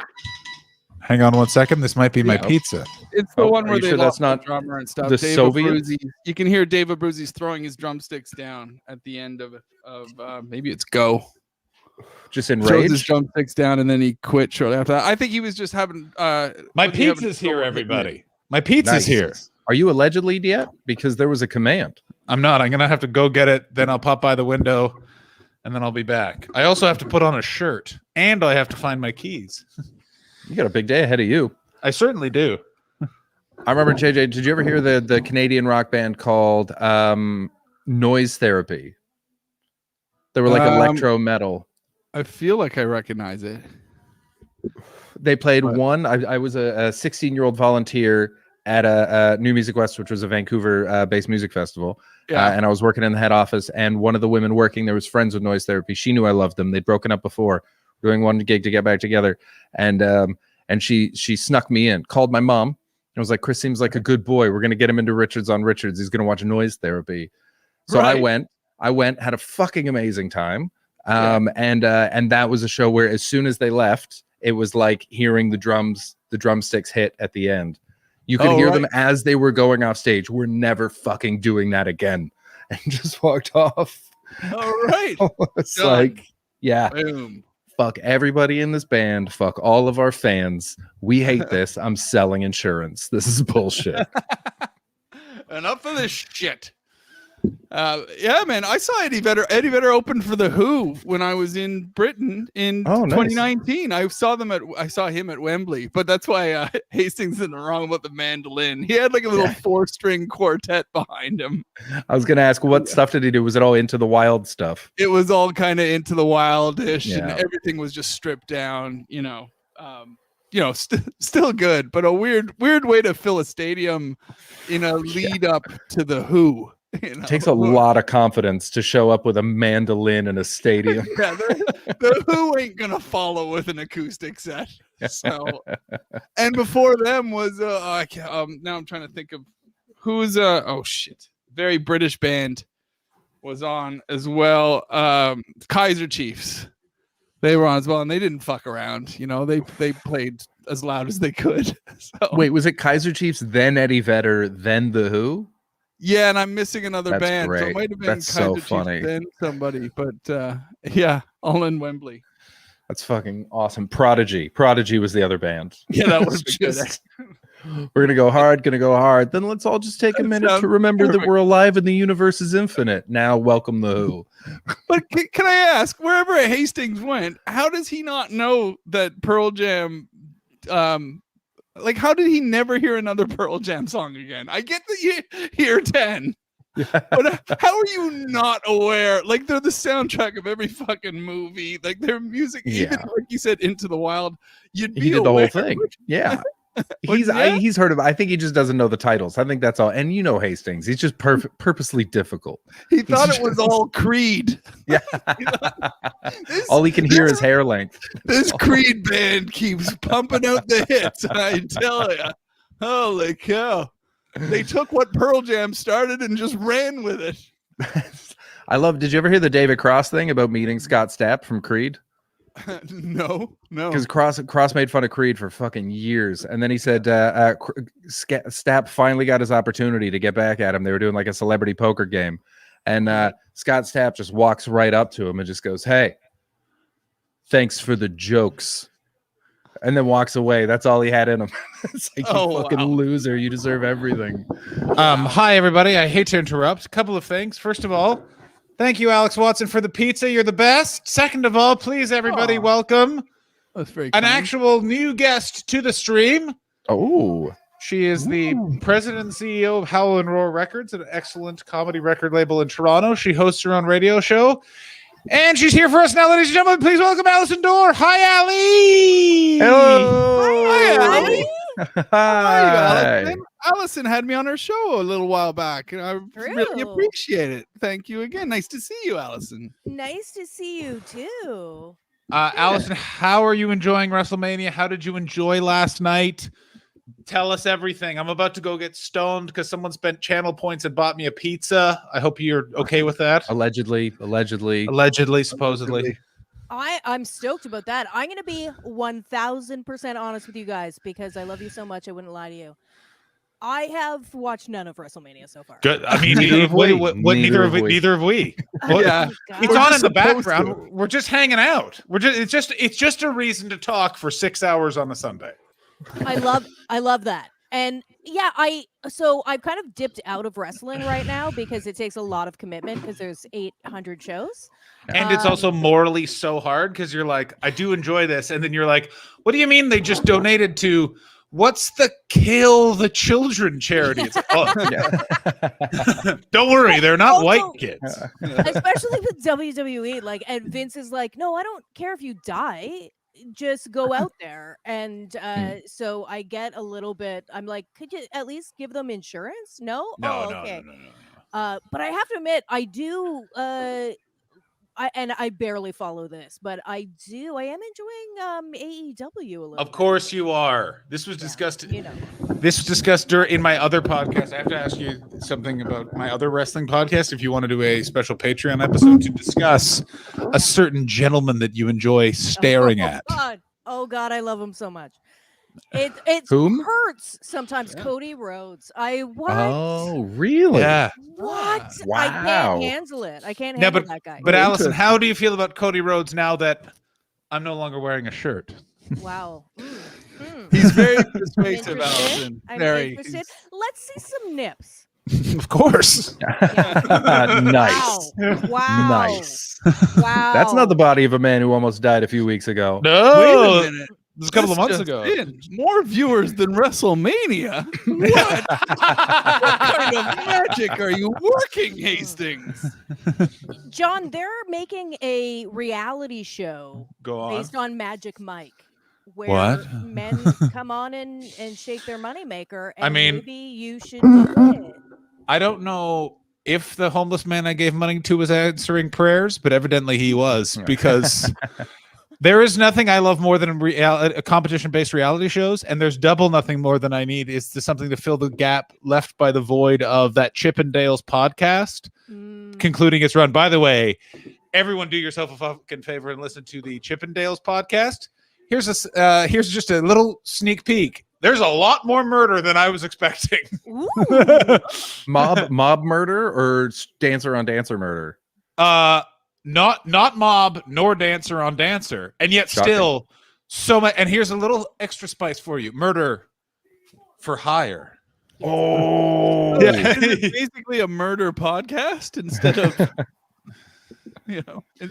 [SPEAKER 4] Hang on 1 second. This might be my pizza.
[SPEAKER 6] It's the one
[SPEAKER 3] are
[SPEAKER 6] where
[SPEAKER 3] you
[SPEAKER 6] they
[SPEAKER 3] sure
[SPEAKER 6] lost
[SPEAKER 3] that's not
[SPEAKER 6] the drummer and stuff.
[SPEAKER 3] the
[SPEAKER 6] Dave
[SPEAKER 3] Soviet?
[SPEAKER 6] Abruzzi, you can hear Dave Abruzzi's throwing his drumsticks down at the end of maybe it's Go.
[SPEAKER 3] Just in
[SPEAKER 6] Throws his
[SPEAKER 3] rage.
[SPEAKER 6] drumsticks down and then he quit shortly after that. I think he was just having
[SPEAKER 4] My pizza's here, everybody. My pizza's
[SPEAKER 3] Nice.
[SPEAKER 4] here.
[SPEAKER 3] Are you allegedly yet? Because there was a command.
[SPEAKER 4] I'm not. I'm gonna have to go get it. Then I'll pop by the window, and then I'll be back. I also have to put on a shirt, and I have to find my keys.
[SPEAKER 3] You got a big day ahead of you.
[SPEAKER 4] I certainly do.
[SPEAKER 3] I remember, JJ, did you ever hear the Canadian rock band called Noise Therapy? They were like electro metal.
[SPEAKER 6] I feel like I recognize it.
[SPEAKER 3] They played one. I was a 16-year-old volunteer at a New Music West, which was a Vancouver-based music festival.
[SPEAKER 6] Yeah.
[SPEAKER 3] And I was working in the head office, and one of the women working there was friends with Noise Therapy. She knew I loved them. They'd broken up before, doing one gig to get back together. And she snuck me in, called my mom, and was like, Chris seems like a good boy. We're going to get him into Richards on Richards. He's going to watch Noise Therapy. So
[SPEAKER 6] Right.
[SPEAKER 3] I went, had a fucking amazing time. And that was a show where as soon as they left, it was like hearing the drumsticks hit at the end. You could hear them as they were going off stage. We're never fucking doing that again. And just walked off.
[SPEAKER 6] All right.
[SPEAKER 3] It's
[SPEAKER 6] Done.
[SPEAKER 3] like, yeah,
[SPEAKER 6] Boom.
[SPEAKER 3] fuck everybody in this band. Fuck all of our fans. We hate this. I'm selling insurance. This is bullshit.
[SPEAKER 6] Enough of this shit. Yeah, man. I saw Eddie Vedder. Eddie Vedder opened for the Who when I was in Britain in
[SPEAKER 3] Oh, nice.
[SPEAKER 6] 2019. I saw him at Wembley, but that's why Hastings isn't wrong about the mandolin. He had like a little 4-string quartet behind him.
[SPEAKER 3] I was gonna ask, what stuff did he do? Was it all Into the Wild stuff?
[SPEAKER 6] It was all kind of Into the Wildish, and
[SPEAKER 3] Yeah.
[SPEAKER 6] everything was just stripped down. Still good, but a weird way to fill a stadium in a lead up to the Who. You know?
[SPEAKER 3] It takes a lot of confidence to show up with a mandolin in a stadium.
[SPEAKER 6] Yeah, the Who ain't gonna follow with an acoustic set. So, and before them was now I'm trying to think of who's very British band was on as well. Kaiser Chiefs, they were on as well, and they didn't fuck around. You know, they played as loud as they could. So,
[SPEAKER 3] Wait, was it Kaiser Chiefs, then Eddie Vedder, then The Who?
[SPEAKER 6] yeah, and I'm missing another
[SPEAKER 3] That's
[SPEAKER 6] band. So
[SPEAKER 3] great.
[SPEAKER 6] it might have been
[SPEAKER 3] That's
[SPEAKER 6] Kaiser
[SPEAKER 3] so
[SPEAKER 6] Chiefs,
[SPEAKER 3] funny.
[SPEAKER 6] then somebody, but yeah, all in Wembley.
[SPEAKER 3] That's fucking awesome. Prodigy. Prodigy was the other band.
[SPEAKER 6] Yeah, that would
[SPEAKER 3] It's
[SPEAKER 6] be good.
[SPEAKER 3] just- We're gonna go hard. Then let's all just take a
[SPEAKER 6] That
[SPEAKER 3] minute
[SPEAKER 6] sounds
[SPEAKER 3] to remember that
[SPEAKER 6] perfect.
[SPEAKER 3] we're alive and the universe is infinite. Now, welcome The Who.
[SPEAKER 6] But can I ask, wherever Hastings went, how does he not know that Pearl Jam? Like, how did he never hear another Pearl Jam song again? I get that you hear 10, but how are you not aware? Like, they're the soundtrack of every fucking movie. Like, their music, even
[SPEAKER 3] Yeah.
[SPEAKER 6] like you said, Into the Wild. You'd be
[SPEAKER 3] He did the
[SPEAKER 6] aware.
[SPEAKER 3] whole thing. Yeah.
[SPEAKER 6] But yeah.
[SPEAKER 3] He's heard of. I think he just doesn't know the titles. I think that's all. And you know Hastings. He's just purposely difficult.
[SPEAKER 6] He thought
[SPEAKER 3] He's
[SPEAKER 6] it was
[SPEAKER 3] just-
[SPEAKER 6] all Creed.
[SPEAKER 3] Yeah.
[SPEAKER 6] This-
[SPEAKER 3] All he can hear is hair length.
[SPEAKER 6] This Creed band keeps pumping out the hits. I tell you, holy cow! They took what Pearl Jam started and just ran with it.
[SPEAKER 3] I love. Did you ever hear the David Cross thing about meeting Scott Stapp from Creed?
[SPEAKER 6] No.
[SPEAKER 3] Because Cross made fun of Creed for fucking years, and then he said Stapp finally got his opportunity to get back at him. They were doing like a celebrity poker game, and Scott Stapp just walks right up to him and just goes, "Hey, thanks for the jokes," and then walks away. That's all he had in him. It's like, you fucking loser. You deserve everything.
[SPEAKER 4] Hi, everybody. I hate to interrupt. A couple of things. First of all, thank you, Alex Watson, for the pizza. You're the best. Second of all, please, everybody, welcome
[SPEAKER 6] That's very
[SPEAKER 4] an
[SPEAKER 6] kind.
[SPEAKER 4] actual new guest to the stream.
[SPEAKER 3] Oh,
[SPEAKER 4] She is the president and CEO of Howl and Roar Records, an excellent comedy record label in Toronto. She hosts her own radio show. And she's here for us now, ladies and gentlemen. Please welcome Alison Dorr. Hi, Ali.
[SPEAKER 3] hello.
[SPEAKER 6] Hi, Allie.
[SPEAKER 3] Hi.
[SPEAKER 6] Allison. Allison had me on her show a little while back, and I really
[SPEAKER 7] True.
[SPEAKER 6] appreciate it. Thank you again. Nice to see you, Allison.
[SPEAKER 7] Nice to see you too.
[SPEAKER 4] Allison, how are you enjoying WrestleMania? How did you enjoy last night? Tell us everything. I'm about to go get stoned because someone spent channel points and bought me a pizza. I hope you're okay with that.
[SPEAKER 3] Allegedly.
[SPEAKER 4] Supposedly.
[SPEAKER 7] I'm stoked about that. I'm gonna be 1000% honest with you guys because I love you so much. I wouldn't lie to you. I have watched none of WrestleMania so far.
[SPEAKER 4] Good. I mean,
[SPEAKER 3] Neither have we.
[SPEAKER 4] neither have we. Neither have we. What-
[SPEAKER 6] Yeah.
[SPEAKER 7] God.
[SPEAKER 4] It's
[SPEAKER 6] We're
[SPEAKER 4] on in
[SPEAKER 6] just
[SPEAKER 4] the
[SPEAKER 6] supposed
[SPEAKER 4] background. We're just hanging out. It's just a reason to talk for 6 hours on a Sunday.
[SPEAKER 7] I love that. And yeah, I've kind of dipped out of wrestling right now because it takes a lot of commitment because there's 800 shows.
[SPEAKER 4] And it's also morally so hard because you're like, I do enjoy this. And then you're like, what do you mean they just donated to what's the Kill the Children charity? It's like, oh, don't worry, they're not
[SPEAKER 7] Also-
[SPEAKER 4] white kids.
[SPEAKER 7] Especially with WWE, like, and Vince is like, no, I don't care if you die, just go out there. And so I get a little bit, I'm like, could you at least give them insurance? No.
[SPEAKER 4] No.
[SPEAKER 7] But I have to admit, I do I barely follow this, but I am enjoying AEW a little
[SPEAKER 4] Of
[SPEAKER 7] bit.
[SPEAKER 4] course you are. This was
[SPEAKER 7] Yeah,
[SPEAKER 4] discussed.
[SPEAKER 7] you know.
[SPEAKER 4] This was discussed in my other podcast. I have to ask you something about my other wrestling podcast. If you want to do a special Patreon episode to discuss a certain gentleman that you enjoy staring at.
[SPEAKER 7] Oh God, I love him so much. It
[SPEAKER 3] Whom?
[SPEAKER 7] hurts sometimes. Cody Rhodes. What?
[SPEAKER 3] Oh, really?
[SPEAKER 4] Yeah.
[SPEAKER 7] What?
[SPEAKER 3] Wow.
[SPEAKER 7] I can't handle it. I can't
[SPEAKER 4] Yeah,
[SPEAKER 7] handle that guy.
[SPEAKER 4] But Allison,
[SPEAKER 6] Interesting.
[SPEAKER 4] how do you feel about Cody Rhodes now that I'm no longer wearing a shirt?
[SPEAKER 7] Wow.
[SPEAKER 6] He's very persuasive,
[SPEAKER 7] Interested?
[SPEAKER 6] Allison.
[SPEAKER 7] I'm
[SPEAKER 6] Very.
[SPEAKER 7] interested. Let's see some nips.
[SPEAKER 4] Of course.
[SPEAKER 3] Nice.
[SPEAKER 7] Wow.
[SPEAKER 3] Nice.
[SPEAKER 7] Wow.
[SPEAKER 3] That's not the body of a man who almost died a few weeks ago.
[SPEAKER 4] No.
[SPEAKER 6] Wait a minute.
[SPEAKER 4] It was a couple of
[SPEAKER 6] This
[SPEAKER 4] months
[SPEAKER 6] just
[SPEAKER 4] ago.
[SPEAKER 6] in. More viewers than WrestleMania. What? What kind of magic are you working, Hastings?
[SPEAKER 7] John, they're making a reality show
[SPEAKER 4] Go on.
[SPEAKER 7] based on Magic Mike. Where
[SPEAKER 4] What?
[SPEAKER 7] men come on and shake their moneymaker. And
[SPEAKER 4] I mean-
[SPEAKER 7] maybe you should do it.
[SPEAKER 4] I don't know if the homeless man I gave money to was answering prayers, but evidently he was, because there is nothing I love more than a competition-based reality shows, and there's double nothing more than I need is something to fill the gap left by the void of that Chippendales podcast concluding its run. By the way, everyone do yourself a fucking favor and listen to the Chippendales podcast. Here's just a little sneak peek. There's a lot more murder than I was expecting.
[SPEAKER 3] mob murder or dancer on dancer murder?
[SPEAKER 4] Not mob nor dancer on dancer, and yet still so much. And here's a little extra spice for you: murder for hire.
[SPEAKER 3] Oh,
[SPEAKER 6] yeah. It's basically a murder podcast instead of.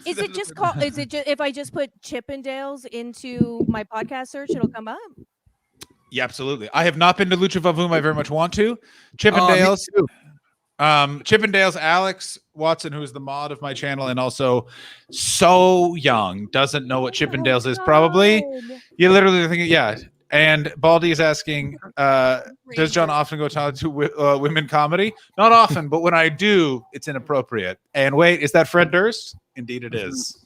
[SPEAKER 7] Is it just called? Is it just if I just put Chippendales into my podcast search, it'll come up?
[SPEAKER 4] Yeah, absolutely. I have not been to Lucha Vavoom. I very much want to. Chippendales. Chippendales, Alex Watson, who is the mod of my channel and also so young, doesn't know what Chippendales is. Probably, you literally think, yeah. And Baldy is asking, does John often go talk to women comedy? Not often, but when I do, it's inappropriate. And wait, is that Fred Durst? Indeed, it is.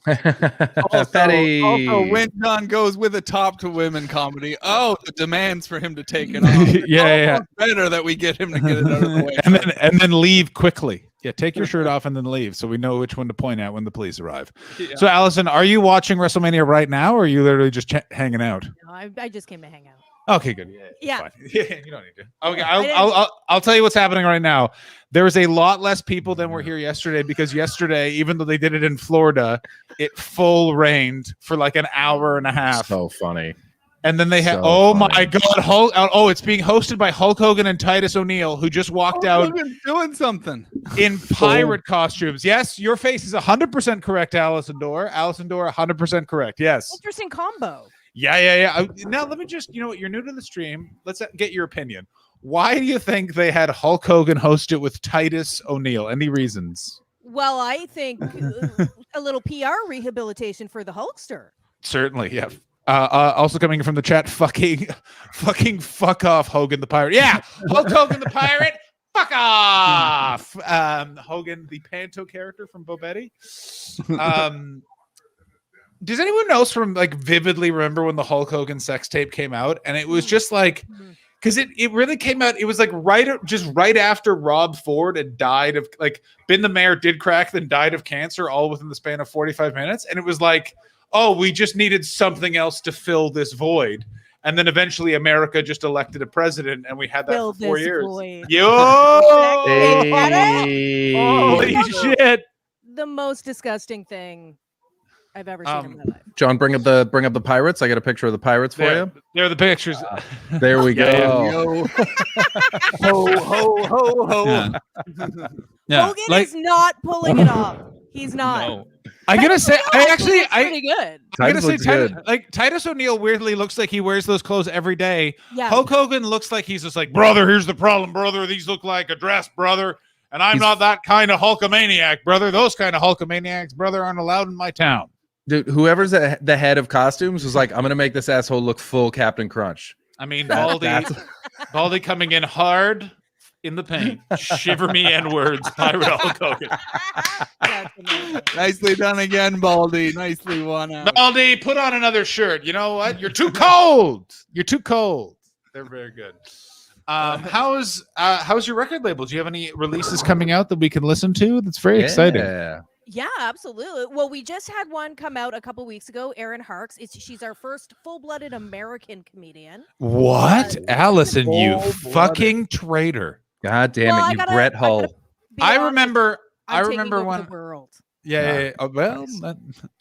[SPEAKER 6] Also, when John goes with a top to women comedy, the demands for him to take it off.
[SPEAKER 4] yeah.
[SPEAKER 6] Better that we get him to get it out of the way.
[SPEAKER 4] and then leave quickly. Yeah, take your shirt off and then leave, so we know which one to point at when the police arrive. Yeah. So, Allison, are you watching WrestleMania right now, or are you literally just hanging out?
[SPEAKER 7] No, I just came to hang out.
[SPEAKER 4] Okay, good. Yeah.
[SPEAKER 7] Fine.
[SPEAKER 4] Yeah, you don't need to. Okay, I'll tell you what's happening right now. There is a lot less people than were here yesterday because yesterday, even though they did it in Florida, it full rained for like an hour and a half.
[SPEAKER 3] So funny.
[SPEAKER 4] And then they had, my God, it's being hosted by Hulk Hogan and Titus O'Neil, who just walked out
[SPEAKER 6] doing something
[SPEAKER 4] in pirate costumes. Yes, your face is 100% correct, Allison Dorr. Allison Dorr, 100% correct. Yes.
[SPEAKER 7] Interesting combo.
[SPEAKER 4] Yeah. Now, let me just, you're new to the stream. Let's get your opinion. Why do you think they had Hulk Hogan host it with Titus O'Neil? Any reasons?
[SPEAKER 7] Well, I think a little PR rehabilitation for the Hulkster.
[SPEAKER 4] Certainly, yeah. Also coming from the chat, fucking fuck off, Hogan the Pirate. Yeah, Hulk Hogan the Pirate, fuck off. Hogan the Panto character from Bobetti. Does anyone else vividly remember when the Hulk Hogan sex tape came out? And it was just like, because it really came out, it was like right after Rob Ford had died of Ben the Mayor did crack, then died of cancer, all within the span of 45 minutes. And it was like, oh, we just needed something else to fill this void. And then eventually America just elected a president, and we had that for 4 years. Yo!
[SPEAKER 3] Hey.
[SPEAKER 4] Holy shit.
[SPEAKER 7] The most disgusting thing I've ever seen in my life.
[SPEAKER 3] John, bring up the pirates. I got a picture of the pirates for you.
[SPEAKER 4] There are the pictures.
[SPEAKER 3] There we go.
[SPEAKER 6] Ho, ho, ho, ho.
[SPEAKER 4] Yeah.
[SPEAKER 7] Hogan is not pulling it off. He's not.
[SPEAKER 4] No. I'm gonna say
[SPEAKER 7] pretty good.
[SPEAKER 4] I'm gonna say Titus O'Neil weirdly looks like he wears those clothes every day.
[SPEAKER 7] Yeah.
[SPEAKER 4] Hulk Hogan looks like he's just like, brother, here's the problem, brother. These look like a dress, brother. And I'm not that kind of Hulkamaniac, brother. Those kind of Hulkamaniacs, brother, aren't allowed in my town.
[SPEAKER 3] Dude, whoever's the head of costumes was like, I'm gonna make this asshole look full Captain Crunch.
[SPEAKER 4] I mean, Baldy coming in hard in the paint. Shiver me N-words, Pirate Hulk Hogan.
[SPEAKER 6] Nicely done again, Baldy. Nicely won out.
[SPEAKER 4] Baldy, put on another shirt. You know what? You're too cold. You're too cold. They're very good. How's your record label? Do you have any releases coming out that we can listen to? That's very exciting.
[SPEAKER 7] Yeah, absolutely. Well, we just had one come out a couple weeks ago. Erin Harks. She's our first full-blooded American comedian.
[SPEAKER 4] What, Allison? You fucking traitor!
[SPEAKER 3] God damn it, Brett Hull.
[SPEAKER 4] I remember
[SPEAKER 7] when the world.
[SPEAKER 4] Yeah. Well,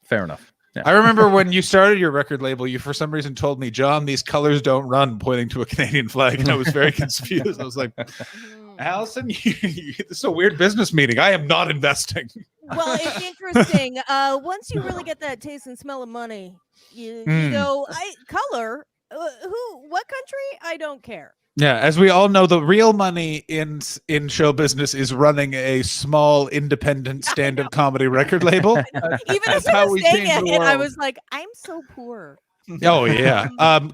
[SPEAKER 3] fair enough. Yeah.
[SPEAKER 4] I remember when you started your record label, you for some reason told me, John, these colors don't run, pointing to a Canadian flag, and I was very confused. I was like, Allison, this is a weird business meeting. I am not investing.
[SPEAKER 7] Well, it's interesting. Once you really get that taste and smell of money, you go, color. What country? I don't care.
[SPEAKER 4] Yeah, as we all know, the real money in show business is running a small, independent stand-up comedy record label.
[SPEAKER 7] Even as I was saying it, I was like, I'm so poor.
[SPEAKER 4] Oh, yeah.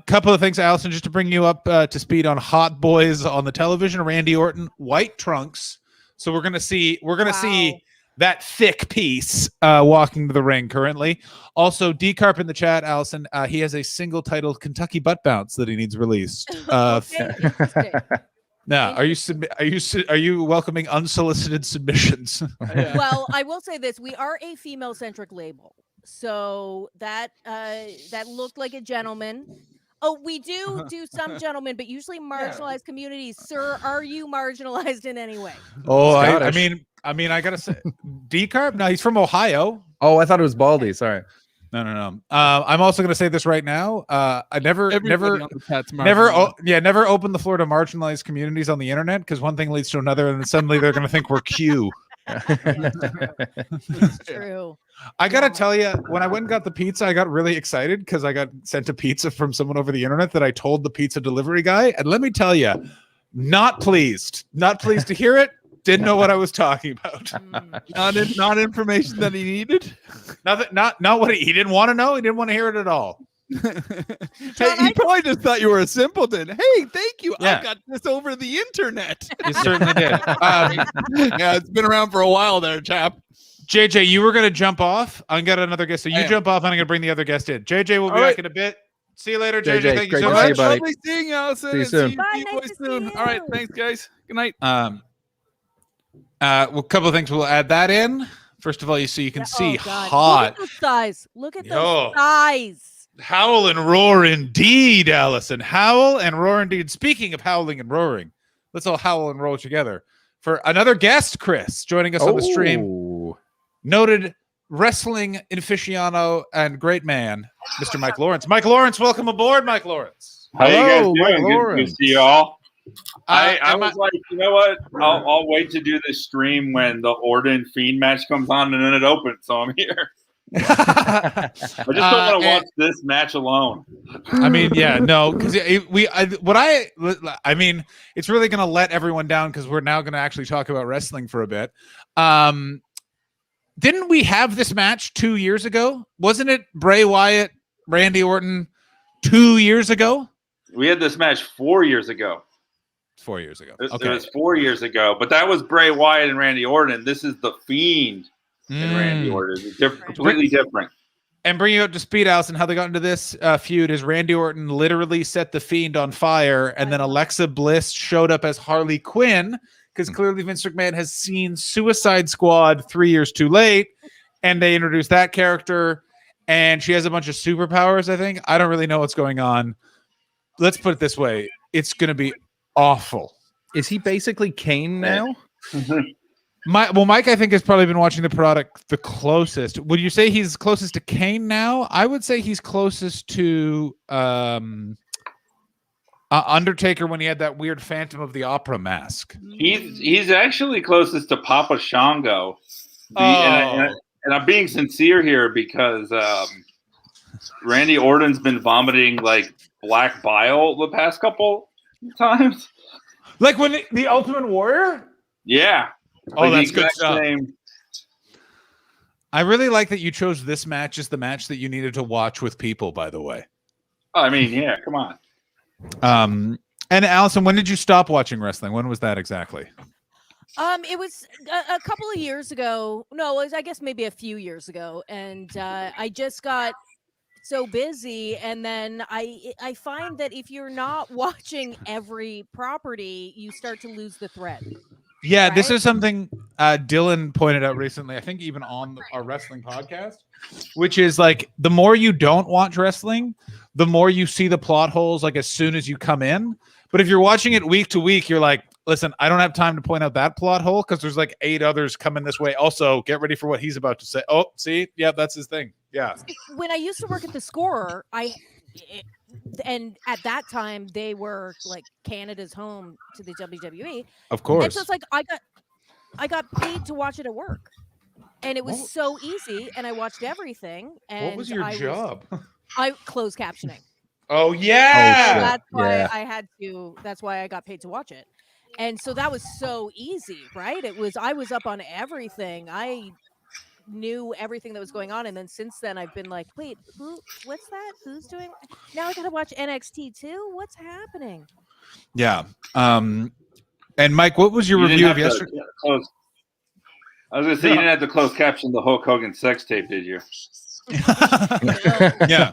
[SPEAKER 4] Couple of things, Allison, just to bring you up to speed on Hot Boys on the television. Randy Orton, white trunks, So we're gonna see
[SPEAKER 7] Wow.
[SPEAKER 4] that thick piece walking to the ring currently. Also, Decarp in the chat, Allison. He has a single titled Kentucky Butt Bounce that he needs released.
[SPEAKER 7] Okay, interesting.
[SPEAKER 4] Now, are you welcoming unsolicited submissions?
[SPEAKER 7] Well, I will say this: we are a female-centric label, so that looked like a gentleman. Oh, we do some gentlemen, but usually marginalized communities. Sir, are you marginalized in any way?
[SPEAKER 4] Oh, I
[SPEAKER 3] Scottish.
[SPEAKER 4] mean, I gotta say, Decarp. No, he's from Ohio.
[SPEAKER 3] Oh, I thought it was Baldy. Sorry.
[SPEAKER 4] No. I'm also gonna say this right now. I never
[SPEAKER 6] Everybody on the chat's
[SPEAKER 4] never
[SPEAKER 6] marginalized.
[SPEAKER 4] never open the floor to marginalized communities on the internet, because one thing leads to another, and then suddenly they're gonna think we're Q.
[SPEAKER 7] It's true.
[SPEAKER 4] I gotta tell you, when I went and got the pizza, I got really excited because I got sent a pizza from someone over the internet that I told the pizza delivery guy, and let me tell you, not pleased to hear it. Didn't know what I was talking about.
[SPEAKER 6] Not information that he needed.
[SPEAKER 4] Not what he didn't want to know. He didn't want to hear it at all.
[SPEAKER 6] Hey, he probably just thought you were a simpleton. Hey, thank you.
[SPEAKER 4] Yeah.
[SPEAKER 6] I got this over the internet.
[SPEAKER 4] You certainly did.
[SPEAKER 6] Yeah, it's been around for a while there, chap.
[SPEAKER 4] JJ, you were going to jump off. I'm got another guest. So you
[SPEAKER 6] I am.
[SPEAKER 4] jump off, and I'm going to bring the other guest in. JJ will be
[SPEAKER 6] All
[SPEAKER 4] back
[SPEAKER 6] right.
[SPEAKER 4] in a bit. See you later,
[SPEAKER 3] JJ,
[SPEAKER 4] JJ. Thank you
[SPEAKER 3] great
[SPEAKER 4] so
[SPEAKER 3] to see you,
[SPEAKER 4] much.
[SPEAKER 3] buddy.
[SPEAKER 6] Lovely seeing you, Allison.
[SPEAKER 3] See you
[SPEAKER 6] and
[SPEAKER 3] soon.
[SPEAKER 6] See
[SPEAKER 7] Bye,
[SPEAKER 6] you
[SPEAKER 7] nice
[SPEAKER 6] boys
[SPEAKER 7] to
[SPEAKER 6] soon.
[SPEAKER 7] see
[SPEAKER 6] All right,
[SPEAKER 7] you.
[SPEAKER 6] thanks, guys. Good night.
[SPEAKER 4] Well, a couple of things we'll add that in. First of all, you can see
[SPEAKER 7] Oh, God.
[SPEAKER 4] hot.
[SPEAKER 7] Look at those thighs. Look at
[SPEAKER 4] Yo.
[SPEAKER 7] those thighs.
[SPEAKER 4] Howl and roar indeed, Allison. Howl and roar indeed. Speaking of howling and roaring, let's all howl and roar together for another guest, Chris, joining us on the stream.
[SPEAKER 3] Oh.
[SPEAKER 4] Noted wrestling aficionado and great man, Mr. Mike Lawrence. Mike Lawrence, welcome aboard, Mike Lawrence.
[SPEAKER 8] How you guys
[SPEAKER 3] Hello, Mike
[SPEAKER 8] doing? Good to
[SPEAKER 3] Lawrence.
[SPEAKER 8] see you all. I
[SPEAKER 4] am
[SPEAKER 8] was like, you know what? I'll wait to do this stream when the Orton Fiend match comes on and then it opens. So I'm here. I just don't want to watch this match alone.
[SPEAKER 4] I mean, yeah, no, because I mean, it's really going to let everyone down because we're now going to actually talk about wrestling for a bit. Didn't we have this match 2 years ago? Wasn't it Bray Wyatt, Randy Orton 2 years ago?
[SPEAKER 8] We had this match 4 years ago.
[SPEAKER 4] 4 years ago.
[SPEAKER 8] It
[SPEAKER 4] Okay.
[SPEAKER 8] was 4 years ago, but that was Bray Wyatt and Randy Orton. This is the Fiend and Randy Orton. It's completely different.
[SPEAKER 4] And bringing you up to speed, Allison, how they got into this feud is Randy Orton literally set the Fiend on fire, and then Alexa Bliss showed up as Harley Quinn because clearly Vince McMahon has seen Suicide Squad 3 years too late, and they introduced that character, and she has a bunch of superpowers, I think. I don't really know what's going on. Let's put it this way. It's going to be awful.
[SPEAKER 3] Is he basically Kane now?
[SPEAKER 4] Mike, I think, has probably been watching the product the closest. Would you say he's closest to Kane now? I would say he's closest to Undertaker when he had that weird Phantom of the Opera mask.
[SPEAKER 8] He's actually closest to Papa Shango. And I'm being sincere here because Randy Orton's been vomiting like black bile the past couple times.
[SPEAKER 4] Like when the Ultimate Warrior?
[SPEAKER 8] Yeah.
[SPEAKER 4] Oh,
[SPEAKER 8] Like the
[SPEAKER 4] that's good
[SPEAKER 8] exact
[SPEAKER 4] stuff.
[SPEAKER 8] same-
[SPEAKER 4] I really like that you chose this match as the match that you needed to watch with people, by the way.
[SPEAKER 8] I mean, yeah, come on.
[SPEAKER 4] And Allison, when did you stop watching wrestling? When was that exactly?
[SPEAKER 7] It was a couple of years ago. No, it was, I guess maybe a few years ago, and I just got so busy, and then I find that if you're not watching every property, you start to lose the thread.
[SPEAKER 4] Yeah, this
[SPEAKER 7] Right?
[SPEAKER 4] is something Dylan pointed out recently, I think even on our wrestling podcast, which is like the more you don't watch wrestling, the more you see the plot holes like as soon as you come in. But if you're watching it week to week, you're like, listen, I don't have time to point out that plot hole because there's like 8 others coming this way. Also, get ready for what he's about to say. Oh, see? Yeah, that's his thing. Yeah.
[SPEAKER 7] When I used to work at the Scorer, and at that time they were like Canada's home to the WWE.
[SPEAKER 4] Of
[SPEAKER 7] And
[SPEAKER 4] course.
[SPEAKER 7] so it's like I got paid to watch it at work, and it was so easy, and I watched everything. And
[SPEAKER 4] What was your job?
[SPEAKER 7] I closed captioning.
[SPEAKER 4] Oh,
[SPEAKER 3] Oh,
[SPEAKER 4] yeah.
[SPEAKER 3] shit.
[SPEAKER 7] That's why
[SPEAKER 3] Yeah.
[SPEAKER 7] I had to. That's why I got paid to watch it, and so that was so easy, right? I was up on everything. I knew everything that was going on, and then since then I've been like, wait, what's that? Who's doing? Now I gotta watch NXT too. What's happening?
[SPEAKER 4] Yeah. And Mike, what was your
[SPEAKER 8] You didn't
[SPEAKER 4] review of
[SPEAKER 8] have to
[SPEAKER 4] yesterday?
[SPEAKER 8] close. I was gonna say you didn't have to close caption the Hulk Hogan sex tape, did you?
[SPEAKER 4] Yeah.